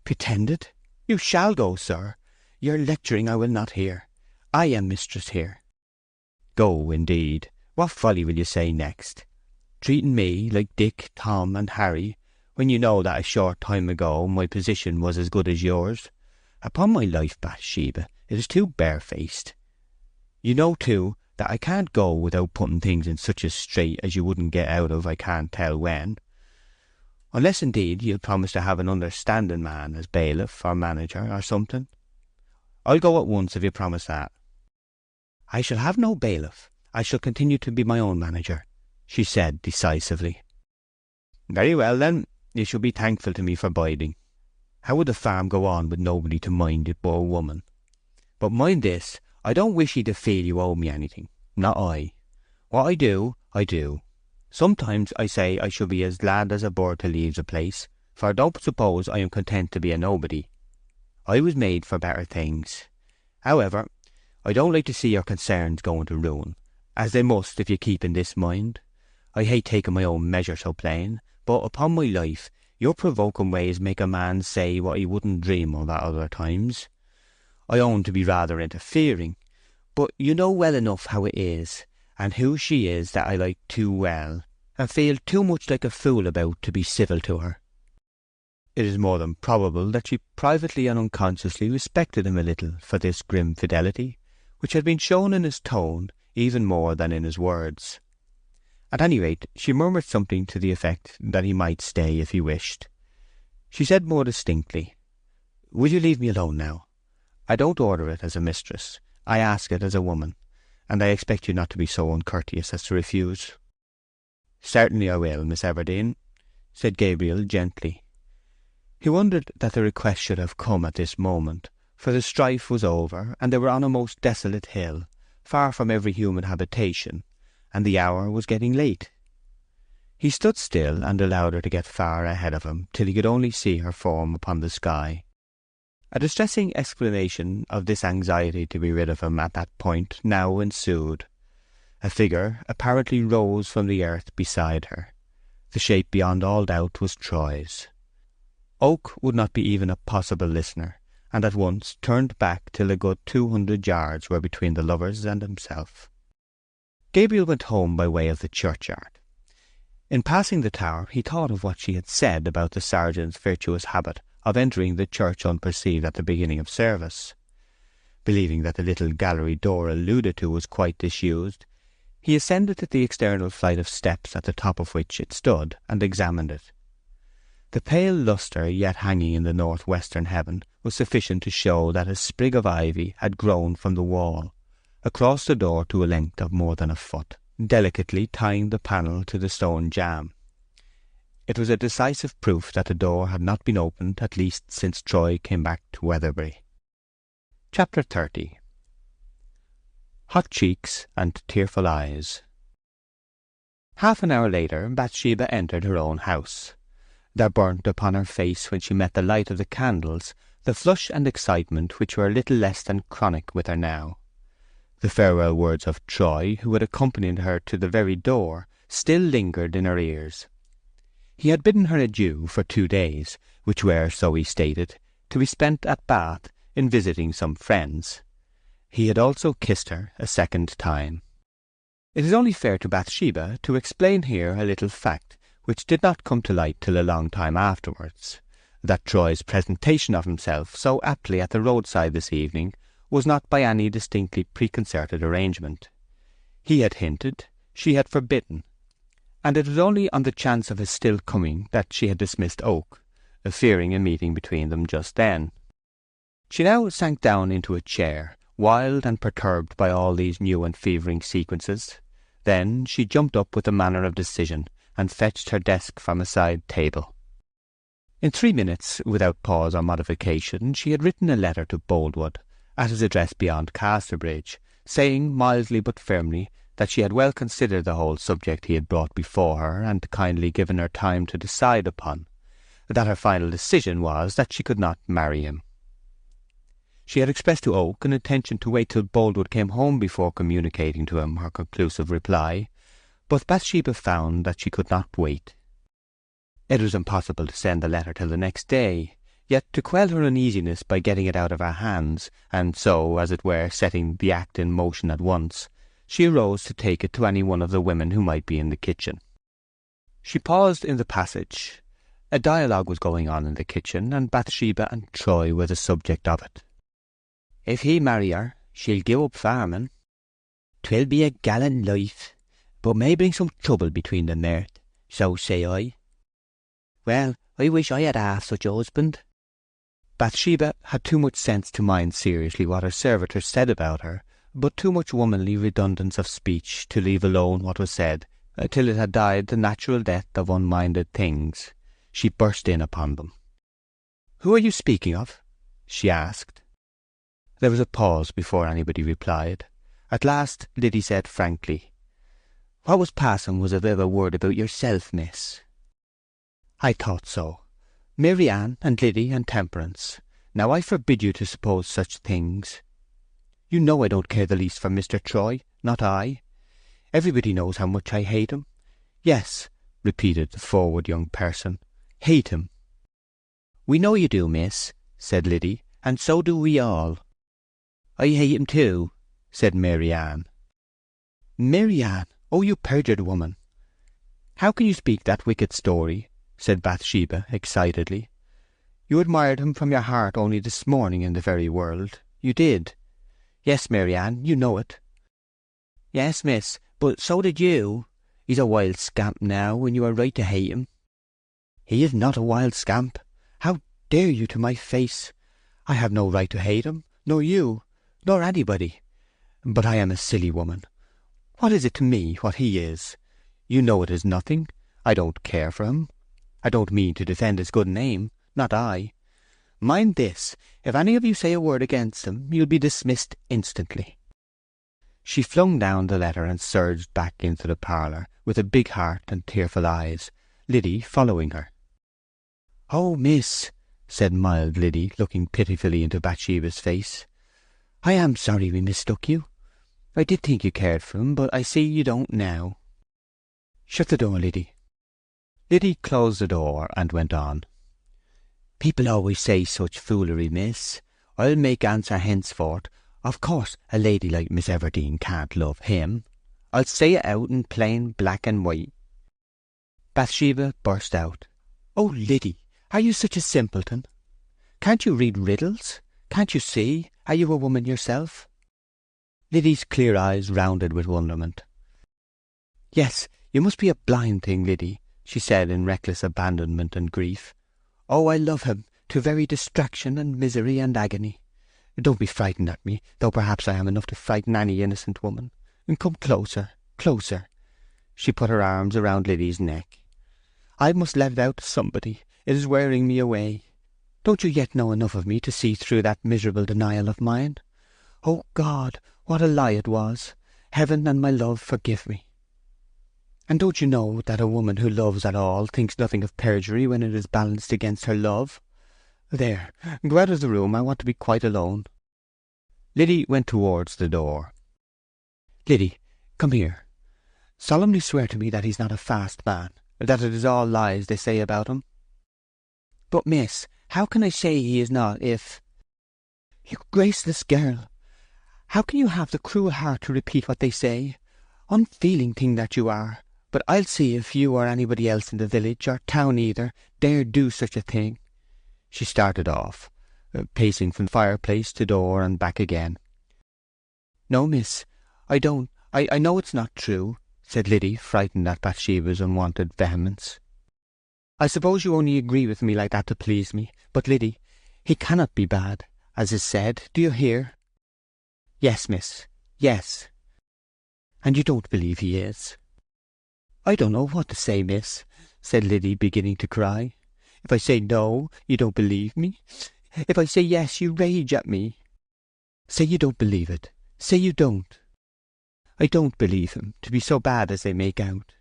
"Pretended? You shall go, sir. Your lecturing I will not hear. I am mistress here." "Go, indeed. What folly will you say next? Treating me like Dick, Tom, and Harry, when you know that a short time ago my position was as good as yours. Upon my life, Bathsheba, it is too barefaced. You know, too, that I can't go without putting things in such a strait as you wouldn't get out of I can't tell when. Unless, indeed, you'll promise to have an understanding man as bailiff or manager or something. I'll go at once if you promise that." "I shall have no bailiff. I shall continue to be my own manager," she said decisively. "Very well, then. You should be thankful to me for biding. How would the farm go on with nobody to mind it but a woman? But mind this, I don't wish ye to feel you owe me anything. Not I. What I do, I do. Sometimes I say I should be as glad as a bird to leave the place, for don't suppose I am content to be a nobody. I was made for better things. However, I don't like to see your concerns going to ruin, as they must if you keep in this mind. I hate taking my own measure so plain, but upon my life, your provoking ways make a man say what he wouldn't dream of at other times. I own to be rather interfering, but you know well enough how it is, and who she is that I like too well, and feel too much like a fool about to be civil to her." It is more than probable that she privately and unconsciously respected him a little for this grim fidelity, which had been shown in his tone even more than in his words. At any rate, she murmured something to the effect that he might stay if he wished. She said more distinctly, "Will you leave me alone now? I don't order it as a mistress. I ask it as a woman, and I expect you not to be so uncourteous as to refuse." "Certainly I will, Miss Everdene," said Gabriel gently. He wondered that the request should have come at this moment, for the strife was over, and they were on a most desolate hill, far from every human habitation, and the hour was getting late. He stood still and allowed her to get far ahead of him till he could only see her form upon the sky. A distressing explanation of this anxiety to be rid of him at that point now ensued. A figure apparently rose from the earth beside her. The shape beyond all doubt was Troy's. Oak would not be even a possible listener, and at once turned back till a good 200 yards were between the lovers and himself. Gabriel went home by way of the churchyard. In passing the tower he thought of what she had said about the sergeant's virtuous habit of entering the church unperceived at the beginning of service. Believing that the little gallery door alluded to was quite disused, he ascended to the external flight of steps at the top of which it stood, and examined it. The pale lustre yet hanging in the north-western heaven was sufficient to show that a sprig of ivy had grown from the wall, across the door to a length of more than a foot, delicately tying the panel to the stone jamb. It was a decisive proof that the door had not been opened at least since Troy came back to Weatherbury. Chapter 30. Hot cheeks and tearful eyes. Half an hour later Bathsheba entered her own house. There burnt upon her face when she met the light of the candles the flush and excitement which were little less than chronic with her now. The farewell words of Troy, who had accompanied her to the very door, still lingered in her ears. He had bidden her adieu for 2 days, which were, so he stated, to be spent at Bath in visiting some friends. He had also kissed her a second time. It is only fair to Bathsheba to explain here a little fact which did not come to light till a long time afterwards, that Troy's presentation of himself so aptly at the roadside this evening was not by any distinctly preconcerted arrangement. He had hinted, she had forbidden, and it was only on the chance of his still coming that she had dismissed Oak, fearing a meeting between them just then. She now sank down into a chair, wild and perturbed by all these new and fevering sequences. Then she jumped up with a manner of decision, and fetched her desk from a side table. In 3 minutes, without pause or modification, she had written a letter to Boldwood, at his address beyond Casterbridge, saying mildly but firmly that she had well considered the whole subject he had brought before her, and kindly given her time to decide upon, that her final decision was that she could not marry him. She had expressed to Oak an intention to wait till Boldwood came home before communicating to him her conclusive reply, but Bathsheba found that she could not wait. It was impossible to send the letter till the next day, yet to quell her uneasiness by getting it out of her hands, and so, as it were, setting the act in motion at once, she arose to take it to any one of the women who might be in the kitchen. She paused in the passage. A dialogue was going on in the kitchen, and Bathsheba and Troy were the subject of it. If he marry her, she'll give up farming. 'Twill be a gallant life, but may bring some trouble between them, Mert, so say I. Well, I wish I had half such a husband. Bathsheba had too much sense to mind seriously what her servitor said about her, but too much womanly redundance of speech to leave alone what was said, till it had died the natural death of unminded things. She burst in upon them. "Who are you speaking of?" she asked. There was a pause before anybody replied. At last Liddy said frankly, "What was passing was a bit of a word about yourself, miss." "I thought so. Mary Ann and Liddy and Temperance. Now I forbid you to suppose such things. You know I don't care the least for Mr. Troy, not I. Everybody knows how much I hate him. Yes," repeated the forward young person, "hate him." "We know you do, miss," said Liddy, "and so do we all." "I hate him too," said Mary Ann. "Mary Ann, oh, you perjured woman! How can you speak that wicked story?" said Bathsheba excitedly. "You admired him from your heart only this morning in the very world. You did. Yes, Mary Ann, you know it." "Yes, miss, but so did you. He's a wild scamp now, and you are right to hate him." "He is not a wild scamp. How dare you to my face? I have no right to hate him, nor you, nor anybody. But I am a silly woman. What is it to me what he is? You know it is nothing. I don't care for him. I don't mean to defend his good name, not I. Mind this, if any of you say a word against him, you'll be dismissed instantly." She flung down the letter and surged back into the parlour, with a big heart and tearful eyes, Liddy following her. "Oh, miss," said mild Liddy, looking pitifully into Bathsheba's face, "I am sorry we mistook you. I did think you cared for him, but I see you don't now." "Shut the door, Liddy." Liddy closed the door and went on. "People always say such foolery, miss. I'll make answer henceforth. Of course a lady like Miss Everdene can't love him. I'll say it out in plain black and white." Bathsheba burst out. "Oh, Liddy, are you such a simpleton? Can't you read riddles? Can't you see? Are you a woman yourself?" Liddy's clear eyes rounded with wonderment. "Yes, you must be a blind thing, Liddy," she said in reckless abandonment and grief. "Oh, I love him, to very distraction and misery and agony. Don't be frightened at me, though perhaps I am enough to frighten any innocent woman. And come closer, closer." She put her arms around Liddy's neck. "I must let it out to somebody. It is wearing me away. Don't you yet know enough of me to see through that miserable denial of mine? Oh, God, what a lie it was! Heaven and my love forgive me. And don't you know that a woman who loves at all thinks nothing of perjury when it is balanced against her love? There, go out of the room. I want to be quite alone." Liddy went towards the door. "Liddy, come here. Solemnly swear to me that he's not a fast man, that it is all lies they say about him." "But, miss, how can I say he is not if—" "You graceless girl! How can you have the cruel heart to repeat what they say? Unfeeling thing that you are! But I'll see if you or anybody else in the village, or town either, dare do such a thing." She started off, pacing from fireplace to door and back again. "No, miss, I don't. I know it's not true," said Liddy, frightened at Bathsheba's unwonted vehemence. "I suppose you only agree with me like that to please me. But, Liddy, he cannot be bad, as is said. Do you hear?" "Yes, miss, yes." "And you don't believe he is?" "I don't know what to say, miss," said Liddy, beginning to cry. "If I say no, you don't believe me. If I say yes, you rage at me. Say you don't believe it. Say you don't." "I don't believe him to be so bad as they make out.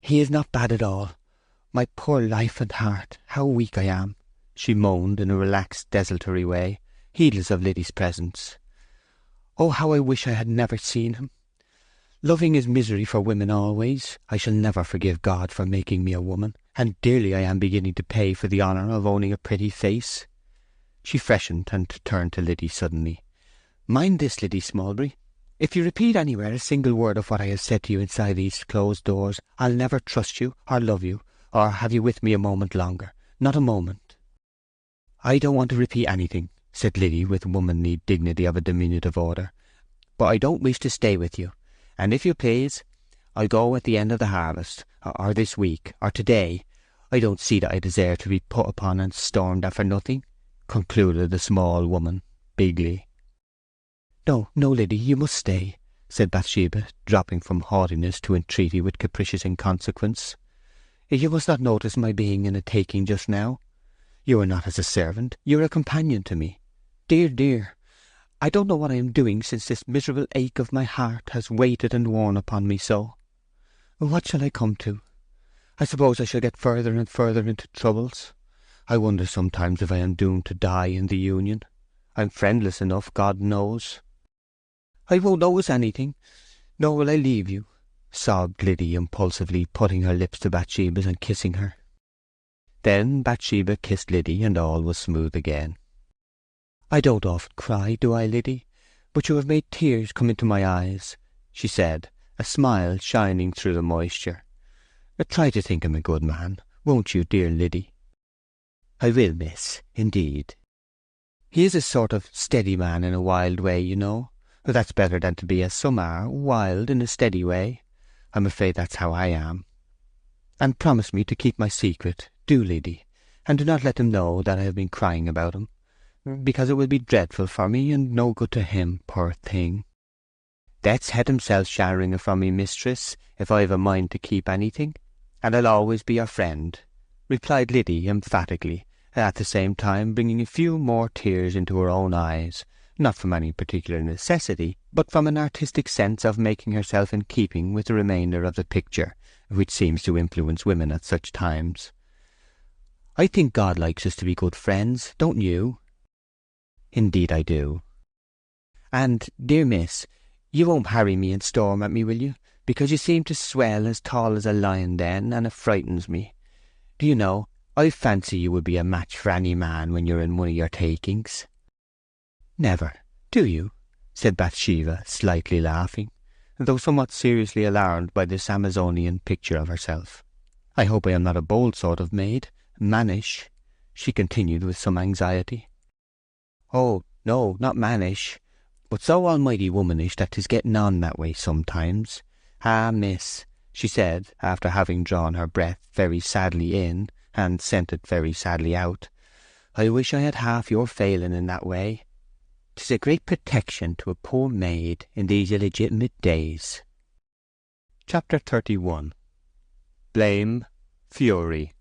He is not bad at all. My poor life and heart, how weak I am," she moaned in a relaxed, desultory way, heedless of Liddy's presence. "Oh, how I wish I had never seen him. Loving is misery for women always. I shall never forgive God for making me a woman, and dearly I am beginning to pay for the honour of owning a pretty face." She freshened and turned to Liddy suddenly. "Mind this, Liddy Smallbury. If you repeat anywhere a single word of what I have said to you inside these closed doors, I'll never trust you, or love you, or have you with me a moment longer. Not a moment." "I don't want to repeat anything," said Liddy with womanly dignity of a diminutive order. "But I don't wish to stay with you. And if you please, I'll go at the end of the harvest, or this week, or today. I don't see that I deserve to be put upon and stormed at for nothing," concluded the small woman, bigly. "No, no, Liddy, you must stay," said Bathsheba, dropping from haughtiness to entreaty with capricious inconsequence. "You must not notice my being in a taking just now. You are not as a servant, you are a companion to me. Dear, dear, I don't know what I am doing since this miserable ache of my heart has waited and worn upon me so. What shall I come to? I suppose I shall get further and further into troubles. I wonder sometimes if I am doomed to die in the union. I'm friendless enough, God knows. I won't notice anything, nor will I leave you," sobbed Liddy impulsively, putting her lips to Bathsheba's and kissing her. Then Bathsheba kissed Liddy, and all was smooth again. "I don't often cry, do I, Liddy? But you have made tears come into my eyes," she said, a smile shining through the moisture. "Try to think him a good man, won't you, dear Liddy?" "I will, miss, indeed. He is a sort of steady man in a wild way, you know. That's better than to be, as some are, wild in a steady way. I'm afraid that's how I am. And promise me to keep my secret, do, Liddy, and do not let him know that I have been crying about him, because it will be dreadful for me and no good to him, poor thing. Death's head himself shall wring it from me, mistress, if I've a mind to keep anything, and I'll always be your friend," replied Liddy emphatically, at the same time bringing a few more tears into her own eyes, not from any particular necessity, but from an artistic sense of making herself in keeping with the remainder of the picture, which seems to influence women at such times. "I think God likes us to be good friends, don't you?" "Indeed I do." "And, dear miss, you won't harry me and storm at me, will you? Because you seem to swell as tall as a lion then, and it frightens me. Do you know, I fancy you would be a match for any man when you're in one of your takings." "Never, do you?" said Bathsheba, slightly laughing, though somewhat seriously alarmed by this Amazonian picture of herself. "I hope I am not a bold sort of maid, mannish," she continued with some anxiety. "Oh, no, not mannish, but so almighty womanish that 'tis getting on that way sometimes. Ah, miss," she said, after having drawn her breath very sadly in and sent it very sadly out, "I wish I had half your failing in that way. 'Tis a great protection to a poor maid in these illegitimate days." Chapter 31. Blame, Fury.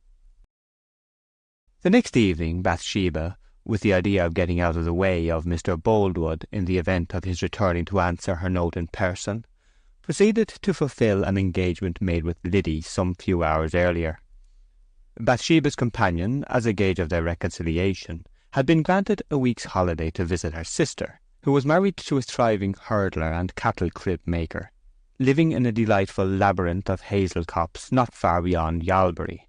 The next evening Bathsheba, with the idea of getting out of the way of Mr. Boldwood in the event of his returning to answer her note in person, proceeded to fulfil an engagement made with Liddy some few hours earlier. Bathsheba's companion, as a gage of their reconciliation, had been granted a week's holiday to visit her sister, who was married to a thriving hurdler and cattle-crib maker, living in a delightful labyrinth of hazel copse not far beyond Yalbury.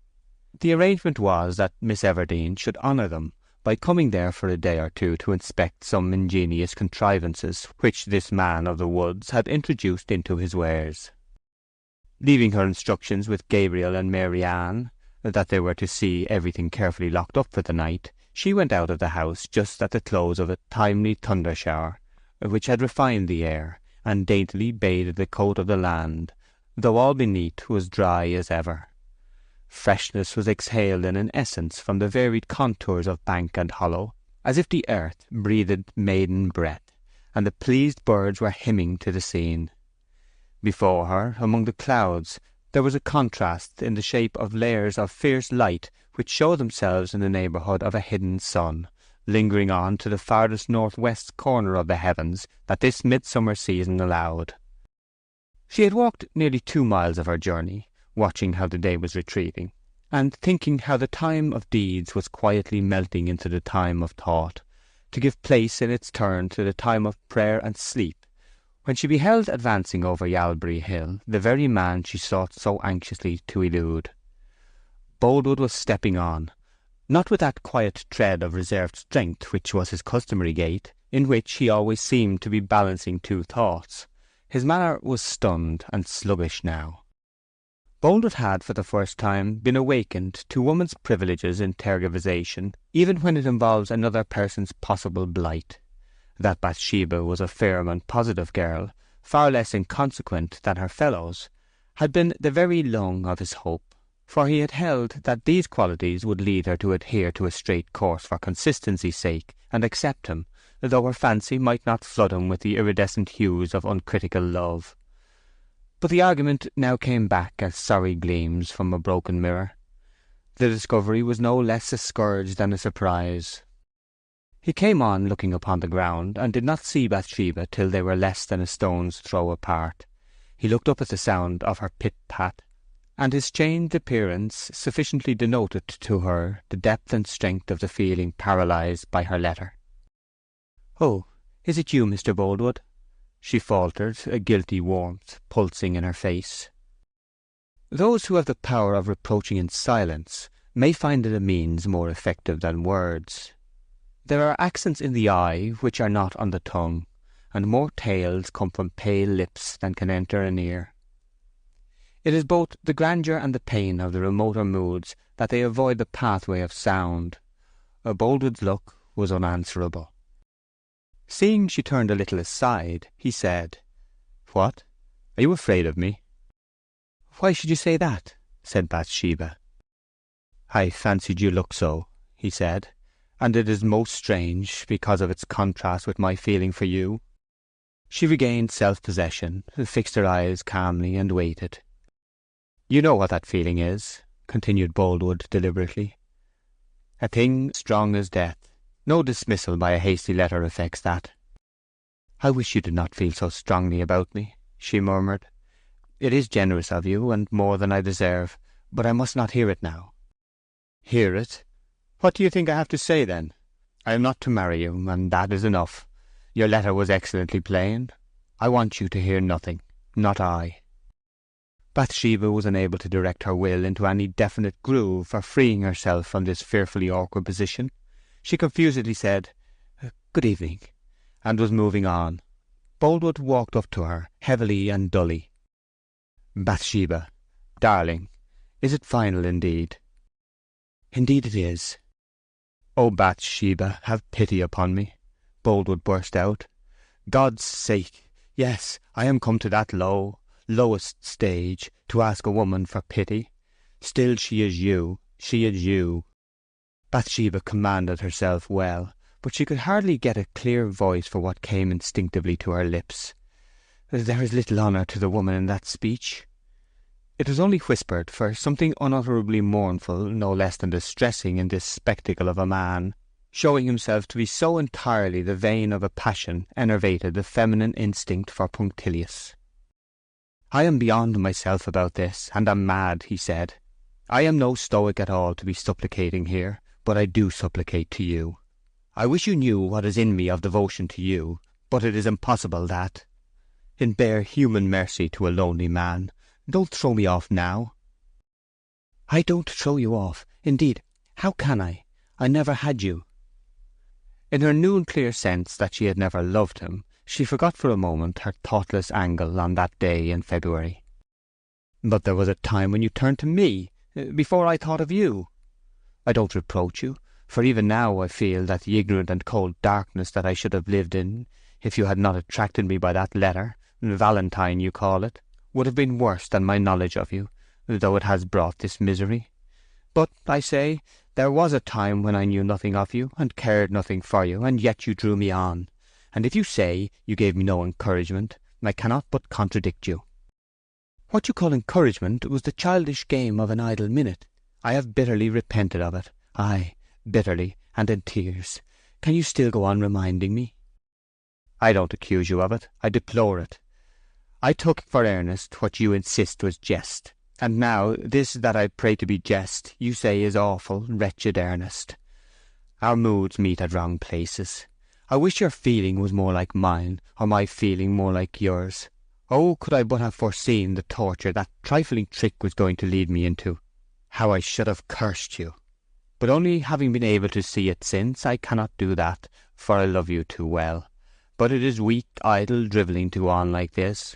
The arrangement was that Miss Everdene should honour them by coming there for a day or two to inspect some ingenious contrivances which this man of the woods had introduced into his wares. Leaving her instructions with Gabriel and Mary Ann, that they were to see everything carefully locked up for the night, she went out of the house just at the close of a timely thunder-shower, which had refined the air, and daintily bathed the coat of the land, though all beneath was dry as ever. Freshness was exhaled in an essence from the varied contours of bank and hollow, as if the earth breathed maiden breath, and the pleased birds were hymning to the scene. Before her, among the clouds, there was a contrast in the shape of layers of fierce light which showed themselves in the neighbourhood of a hidden sun, lingering on to the farthest north-west corner of the heavens that this midsummer season allowed. She had walked nearly 2 miles of her journey, watching how the day was retreating, and thinking how the time of deeds was quietly melting into the time of thought, to give place in its turn to the time of prayer and sleep, when she beheld advancing over Yalbury Hill the very man she sought so anxiously to elude. Boldwood was stepping on, not with that quiet tread of reserved strength which was his customary gait, in which he always seemed to be balancing two thoughts. His manner was stunned and sluggish now. Boldwood had, for the first time, been awakened to woman's privileges in tergiversation, even when it involves another person's possible blight. That Bathsheba was a firm and positive girl, far less inconsequent than her fellows, had been the very lung of his hope, for he had held that these qualities would lead her to adhere to a straight course for consistency's sake, and accept him, though her fancy might not flood him with the iridescent hues of uncritical love. But the argument now came back as sorry gleams from a broken mirror. The discovery was no less a scourge than a surprise. He came on looking upon the ground, and did not see Bathsheba till they were less than a stone's throw apart. He looked up at the sound of her pit-pat, and his changed appearance sufficiently denoted to her the depth and strength of the feeling paralysed by her letter. "Oh, is it you, Mr. Boldwood?" she faltered, a guilty warmth pulsing in her face. Those who have the power of reproaching in silence may find it a means more effective than words. There are accents in the eye which are not on the tongue, and more tales come from pale lips than can enter an ear. It is both the grandeur and the pain of the remoter moods that they avoid the pathway of sound. Boldwood's look was unanswerable. Seeing she turned a little aside, he said, "What? Are you afraid of me?" "Why should you say that?" said Bathsheba. "I fancied you looked so," he said, "and it is most strange, because of its contrast with my feeling for you." She regained self-possession, fixed her eyes calmly, and waited. "You know what that feeling is," continued Boldwood deliberately. "A thing strong as death. No dismissal by a hasty letter affects that." "I wish you did not feel so strongly about me," she murmured. "It is generous of you, and more than I deserve, but I must not hear it now." "Hear it? What do you think I have to say, then? I am not to marry you, and that is enough. Your letter was excellently plain. I want you to hear nothing, not I." Bathsheba was unable to direct her will into any definite groove for freeing herself from this fearfully awkward position. She confusedly said, "Good evening," and was moving on. Boldwood walked up to her, heavily and dully. "Bathsheba, darling, is it final indeed?" "Indeed it is." "Oh, Bathsheba, have pity upon me," Boldwood burst out. "God's sake, yes, I am come to that lowest stage, to ask a woman for pity. Still she is you, she is you." Bathsheba commanded herself well, but she could hardly get a clear voice for what came instinctively to her lips. There is little honour to the woman in that speech. It was only whispered, for something unutterably mournful, no less than distressing, in this spectacle of a man, showing himself to be so entirely the vein of a passion, enervated the feminine instinct for punctilios. "I am beyond myself about this, and am mad," he said. "I am no stoic at all to be supplicating here, but I do supplicate to you. I wish you knew what is in me of devotion to you, but it is impossible that. In bare human mercy to a lonely man, don't throw me off now." "I don't throw you off. Indeed, how can I? I never had you." In her new and clear sense that she had never loved him, she forgot for a moment her thoughtless angle on that day in February. "But there was a time when you turned to me, before I thought of you. I don't reproach you, for even now I feel that the ignorant and cold darkness that I should have lived in, if you had not attracted me by that letter, Valentine you call it, would have been worse than my knowledge of you, though it has brought this misery. But, I say, there was a time when I knew nothing of you, and cared nothing for you, and yet you drew me on. And if you say you gave me no encouragement, I cannot but contradict you. What you call encouragement was the childish game of an idle minute. I have bitterly repented of it, aye, bitterly, and in tears. Can you still go on reminding me?" "I don't accuse you of it. I deplore it. I took for earnest what you insist was jest, and now this that I pray to be jest you say is awful, wretched earnest. Our moods meet at wrong places. I wish your feeling was more like mine, or my feeling more like yours. Oh, could I but have foreseen the torture that trifling trick was going to lead me into, how I should have cursed you. But only having been able to see it since, I cannot do that, for I love you too well. But it is weak, idle drivelling to go on like this.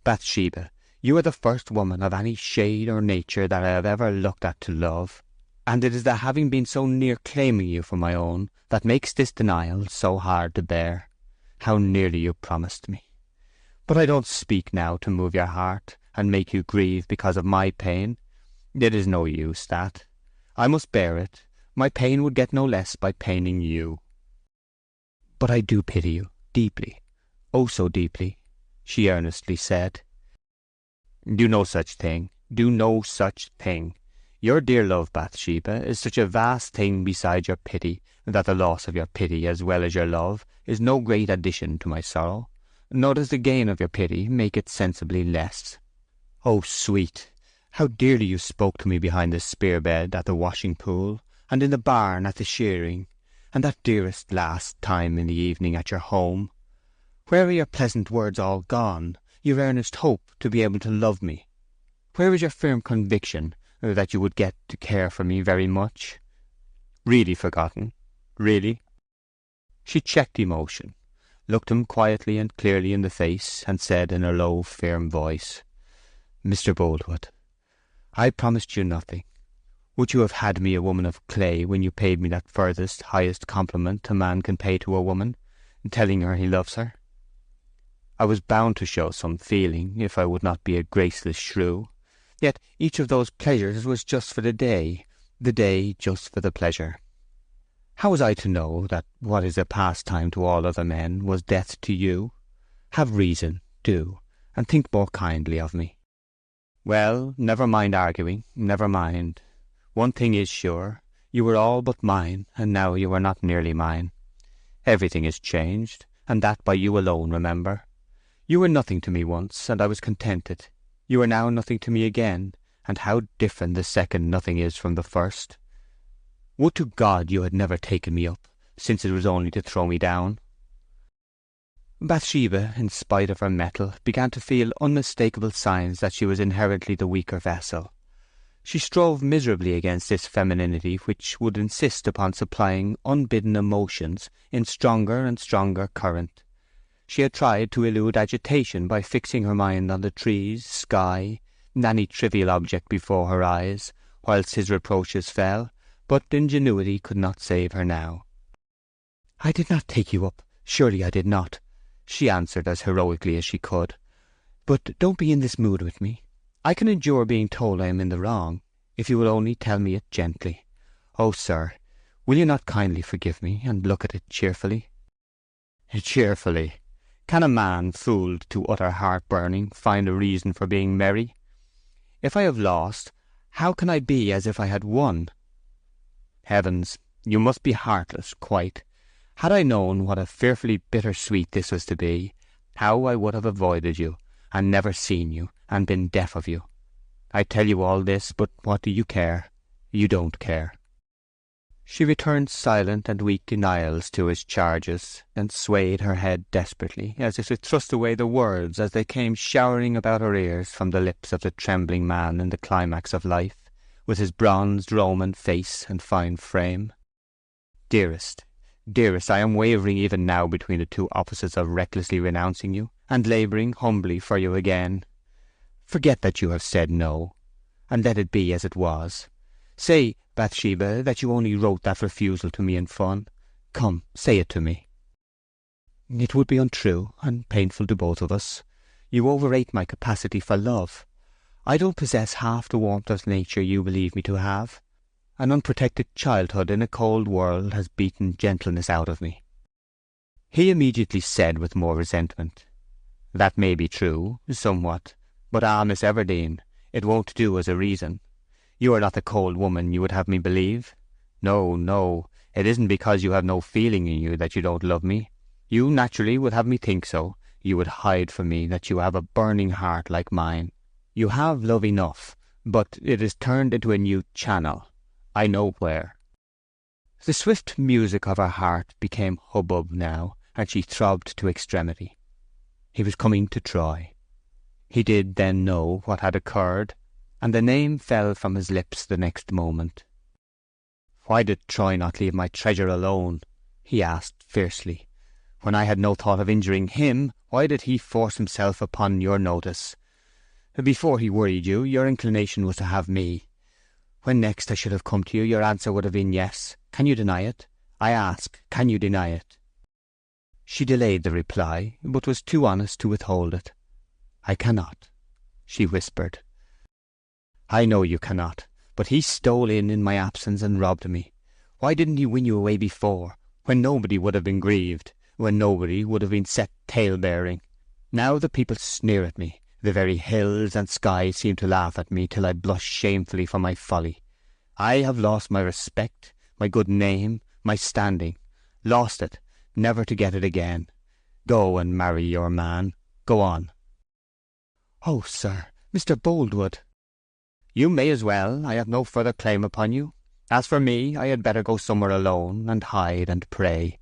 Bathsheba, you are the first woman of any shade or nature that I have ever looked at to love, and it is the having been so near claiming you for my own that makes this denial so hard to bear. How nearly you promised me! But I don't speak now to move your heart, and make you grieve because of my pain. It is no use, that. I must bear it. My pain would get no less by paining you. But I do pity you, deeply, oh so deeply, she earnestly said. Do no such thing, do no such thing. Your dear love, Bathsheba, is such a vast thing beside your pity, that the loss of your pity as well as your love is no great addition to my sorrow, nor does the gain of your pity make it sensibly less. Oh, sweet, how dearly you spoke to me behind the spear-bed at the washing-pool, and in the barn at the shearing, and that dearest last time in the evening at your home. Where are your pleasant words all gone, your earnest hope to be able to love me? Where is your firm conviction that you would get to care for me very much? Really forgotten? Really? She checked emotion, looked him quietly and clearly in the face, and said in a low, firm voice, Mr. Boldwood, I promised you nothing. Would you have had me a woman of clay when you paid me that furthest, highest compliment a man can pay to a woman, telling her he loves her? I was bound to show some feeling, if I would not be a graceless shrew. Yet each of those pleasures was just for the day just for the pleasure. How was I to know that what is a pastime to all other men was death to you? Have reason, do, and think more kindly of me. Well, never mind arguing, never mind. One thing is sure, you were all but mine, and now you are not nearly mine. Everything is changed, and that by you alone, remember. You were nothing to me once, and I was contented. You are now nothing to me again, and how different the second nothing is from the first. Would to God you had never taken me up, since it was only to throw me down. Bathsheba, in spite of her mettle, began to feel unmistakable signs that she was inherently the weaker vessel. She strove miserably against this femininity which would insist upon supplying unbidden emotions in stronger and stronger current. She had tried to elude agitation by fixing her mind on the trees, sky, and any trivial object before her eyes, whilst his reproaches fell, but ingenuity could not save her now. I did not take you up, surely I did not, she answered as heroically as she could. But don't be in this mood with me. I can endure being told I am in the wrong, if you will only tell me it gently. Oh, sir, will you not kindly forgive me, and look at it cheerfully? Cheerfully? Can a man, fooled to utter heart-burning, find a reason for being merry? If I have lost, how can I be as if I had won? Heavens, you must be heartless, quite. Had I known what a fearfully bitter-sweet this was to be, how I would have avoided you, and never seen you, and been deaf of you. I tell you all this, but what do you care? You don't care. She returned silent and weak denials to his charges, and swayed her head desperately, as if to thrust away the words as they came showering about her ears from the lips of the trembling man in the climax of life, with his bronzed Roman face and fine frame. Dearest, dearest, I am wavering even now between the two opposites of recklessly renouncing you, and labouring humbly for you again. Forget that you have said no, and let it be as it was. Say, Bathsheba, that you only wrote that refusal to me in fun. Come, say it to me. It would be untrue, and painful to both of us. You overrate my capacity for love. I don't possess half the warmth of nature you believe me to have. An unprotected childhood in a cold world has beaten gentleness out of me. He immediately said with more resentment, That may be true, somewhat, but Miss Everdene, it won't do as a reason. You are not the cold woman you would have me believe. No, no, it isn't because you have no feeling in you that you don't love me. You naturally would have me think so. You would hide from me that you have a burning heart like mine. You have love enough, but it is turned into a new channel. I know where. The swift music of her heart became hubbub now, and she throbbed to extremity. He was coming to Troy. He did then know what had occurred, and the name fell from his lips the next moment. "Why did Troy not leave my treasure alone?" he asked fiercely. "When I had no thought of injuring him, why did he force himself upon your notice? Before he worried you, your inclination was to have me. When next I should have come to you, your answer would have been yes. Can you deny it? I ask, can you deny it?" She delayed the reply, but was too honest to withhold it. "I cannot," she whispered. "I know you cannot, but he stole in my absence and robbed me. Why didn't he win you away before, when nobody would have been grieved, when nobody would have been set tale-bearing? Now the people sneer at me. The very hills and skies seem to laugh at me till I blush shamefully for my folly. I have lost my respect, my good name, my standing. Lost it, never to get it again. Go and marry your man. Go on." "Oh, sir, Mr. Boldwood." "You may as well. I have no further claim upon you. As for me, I had better go somewhere alone, and hide and pray.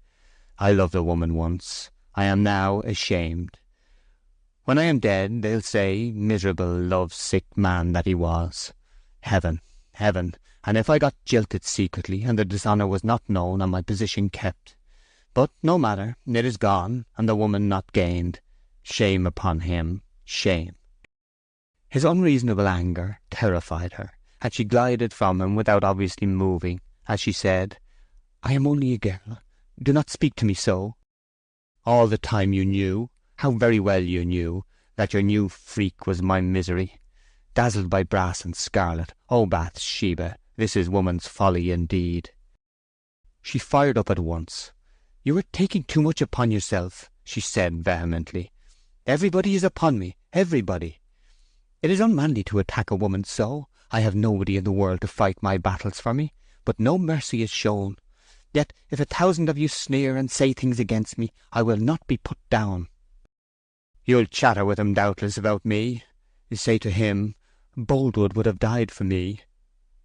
I loved a woman once. I am now ashamed. When I am dead, they'll say, miserable, love-sick man that he was. Heaven, heaven, and if I got jilted secretly, and the dishonour was not known, and my position kept. But no matter, it is gone, and the woman not gained. Shame upon him, shame." His unreasonable anger terrified her, and she glided from him without obviously moving, as she said, "I am only a girl. Do not speak to me so." "All the time you knew, how very well you knew, that your new freak was my misery. Dazzled by brass and scarlet, O Bathsheba, this is woman's folly indeed." She fired up at once. "You are taking too much upon yourself," she said vehemently. "Everybody is upon me, everybody. It is unmanly to attack a woman so. I have nobody in the world to fight my battles for me, but no mercy is shown. Yet if 1,000 of you sneer and say things against me, I will not be put down. You'll chatter with him doubtless about me. You say to him, Boldwood would have died for me.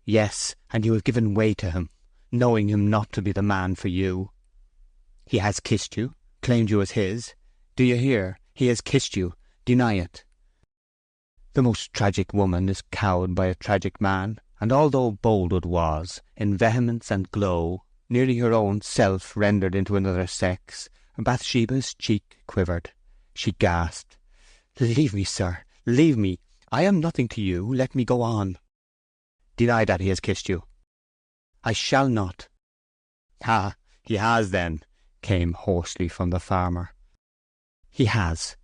Yes, and you have given way to him, knowing him not to be the man for you. He has kissed you, claimed you as his. Do you hear? He has kissed you. Deny it. The most tragic woman is cowed by a tragic man, and although Boldwood was, in vehemence and glow, nearly her own self rendered into another sex, Bathsheba's cheek quivered. She gasped, "Leave me, sir, leave me. I am nothing to you. Let me go on." "Deny that he has kissed you." "I shall not." "Ah, he has then," came hoarsely from the farmer. "He has,"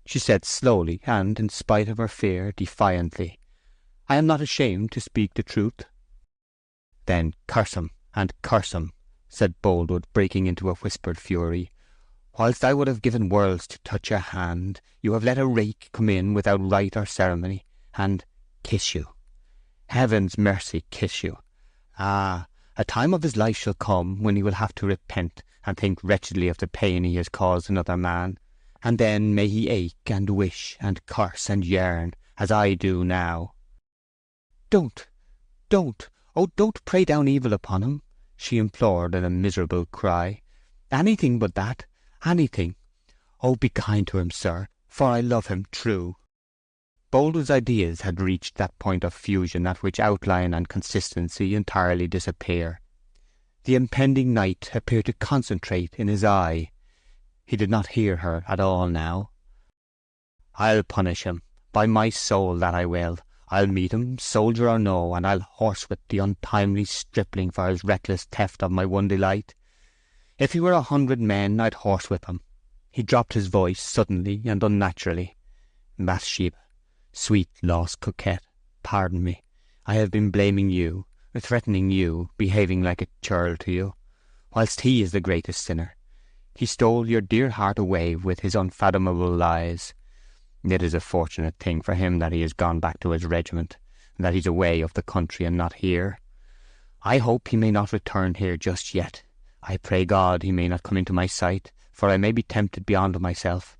she said slowly, and, in spite of her fear, defiantly. "I am not ashamed to speak the truth." "Then curse him, and curse him," said Boldwood, breaking into a whispered fury. "Whilst I would have given worlds to touch your hand, you have let a rake come in without rite or ceremony, and kiss you. Heaven's mercy, kiss you. Ah, a time of his life shall come when he will have to repent and think wretchedly of the pain he has caused another man, and then may he ache and wish and curse and yearn, as I do now." "Don't, oh, don't pray down evil upon him," she implored in a miserable cry. "Anything but that, anything. Oh, be kind to him, sir, for I love him true." Boldwood's ideas had reached that point of fusion at which outline and consistency entirely disappear. The impending night appeared to concentrate in his eye. He did not hear her at all now. "I'll punish him, by my soul that I will. I'll meet him, soldier or no, and I'll horsewhip the untimely stripling for his reckless theft of my one delight. If he were 100 men, I'd horsewhip him." He dropped his voice suddenly and unnaturally. "Bathsheba, sweet lost coquette, pardon me. I have been blaming you, threatening you, behaving like a churl to you, whilst he is the greatest sinner. He stole your dear heart away with his unfathomable lies. It is a fortunate thing for him that he has gone back to his regiment, and that he's away of the country and not here. I hope he may not return here just yet. I pray God he may not come into my sight, for I may be tempted beyond myself.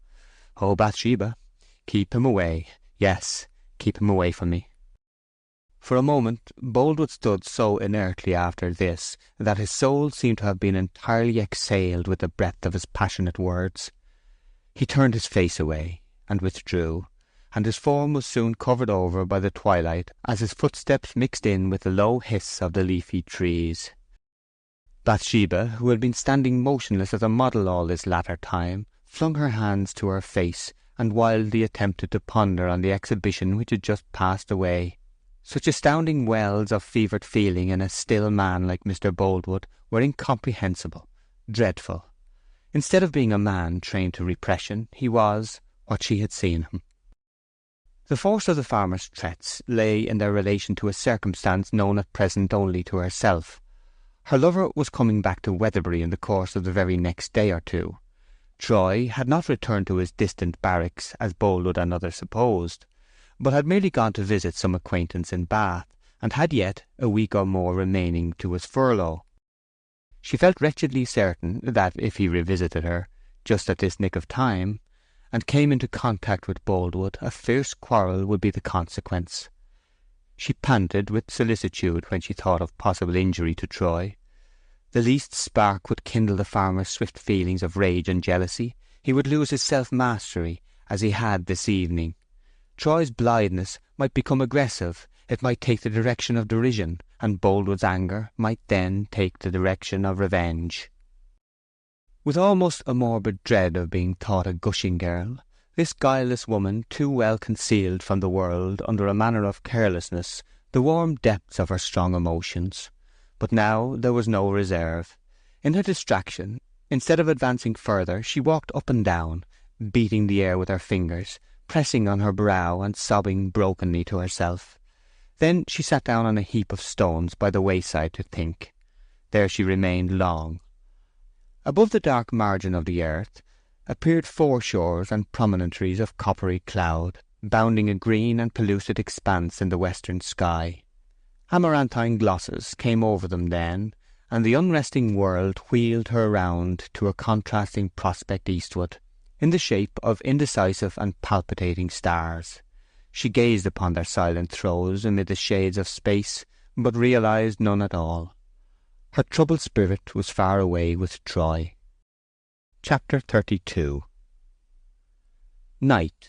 Oh, Bathsheba, keep him away. Yes, keep him away from me." For a moment Boldwood stood so inertly after this that his soul seemed to have been entirely exhaled with the breath of his passionate words. He turned his face away, and withdrew, and his form was soon covered over by the twilight as his footsteps mixed in with the low hiss of the leafy trees. Bathsheba, who had been standing motionless as a model all this latter time, flung her hands to her face and wildly attempted to ponder on the exhibition which had just passed away. Such astounding wells of fevered feeling in a still man like Mr. Boldwood were incomprehensible, dreadful. Instead of being a man trained to repression, he was what she had seen him. The force of the farmer's threats lay in their relation to a circumstance known at present only to herself. Her lover was coming back to Weatherbury in the course of the very next day or two. Troy had not returned to his distant barracks, as Boldwood and others supposed, but had merely gone to visit some acquaintance in Bath, and had yet a week or more remaining to his furlough. She felt wretchedly certain that if he revisited her, just at this nick of time, and came into contact with Boldwood, a fierce quarrel would be the consequence. She panted with solicitude when she thought of possible injury to Troy. The least spark would kindle the farmer's swift feelings of rage and jealousy. He would lose his self-mastery, as he had this evening. Troy's blitheness might become aggressive, it might take the direction of derision, and Boldwood's anger might then take the direction of revenge. With almost a morbid dread of being thought a gushing girl, this guileless woman too well concealed from the world under a manner of carelessness the warm depths of her strong emotions. But now there was no reserve. In her distraction, instead of advancing further, she walked up and down, beating the air with her fingers, pressing on her brow and sobbing brokenly to herself. Then she sat down on a heap of stones by the wayside to think. There she remained long. Above the dark margin of the earth appeared foreshores and promontories of coppery cloud, bounding a green and pellucid expanse in the western sky. Amaranthine glosses came over them then, and the unresting world wheeled her round to a contrasting prospect eastward, in the shape of indecisive and palpitating stars. She gazed upon their silent throes amid the shades of space, but realized none at all. Her troubled spirit was far away with Troy. Chapter 32. Night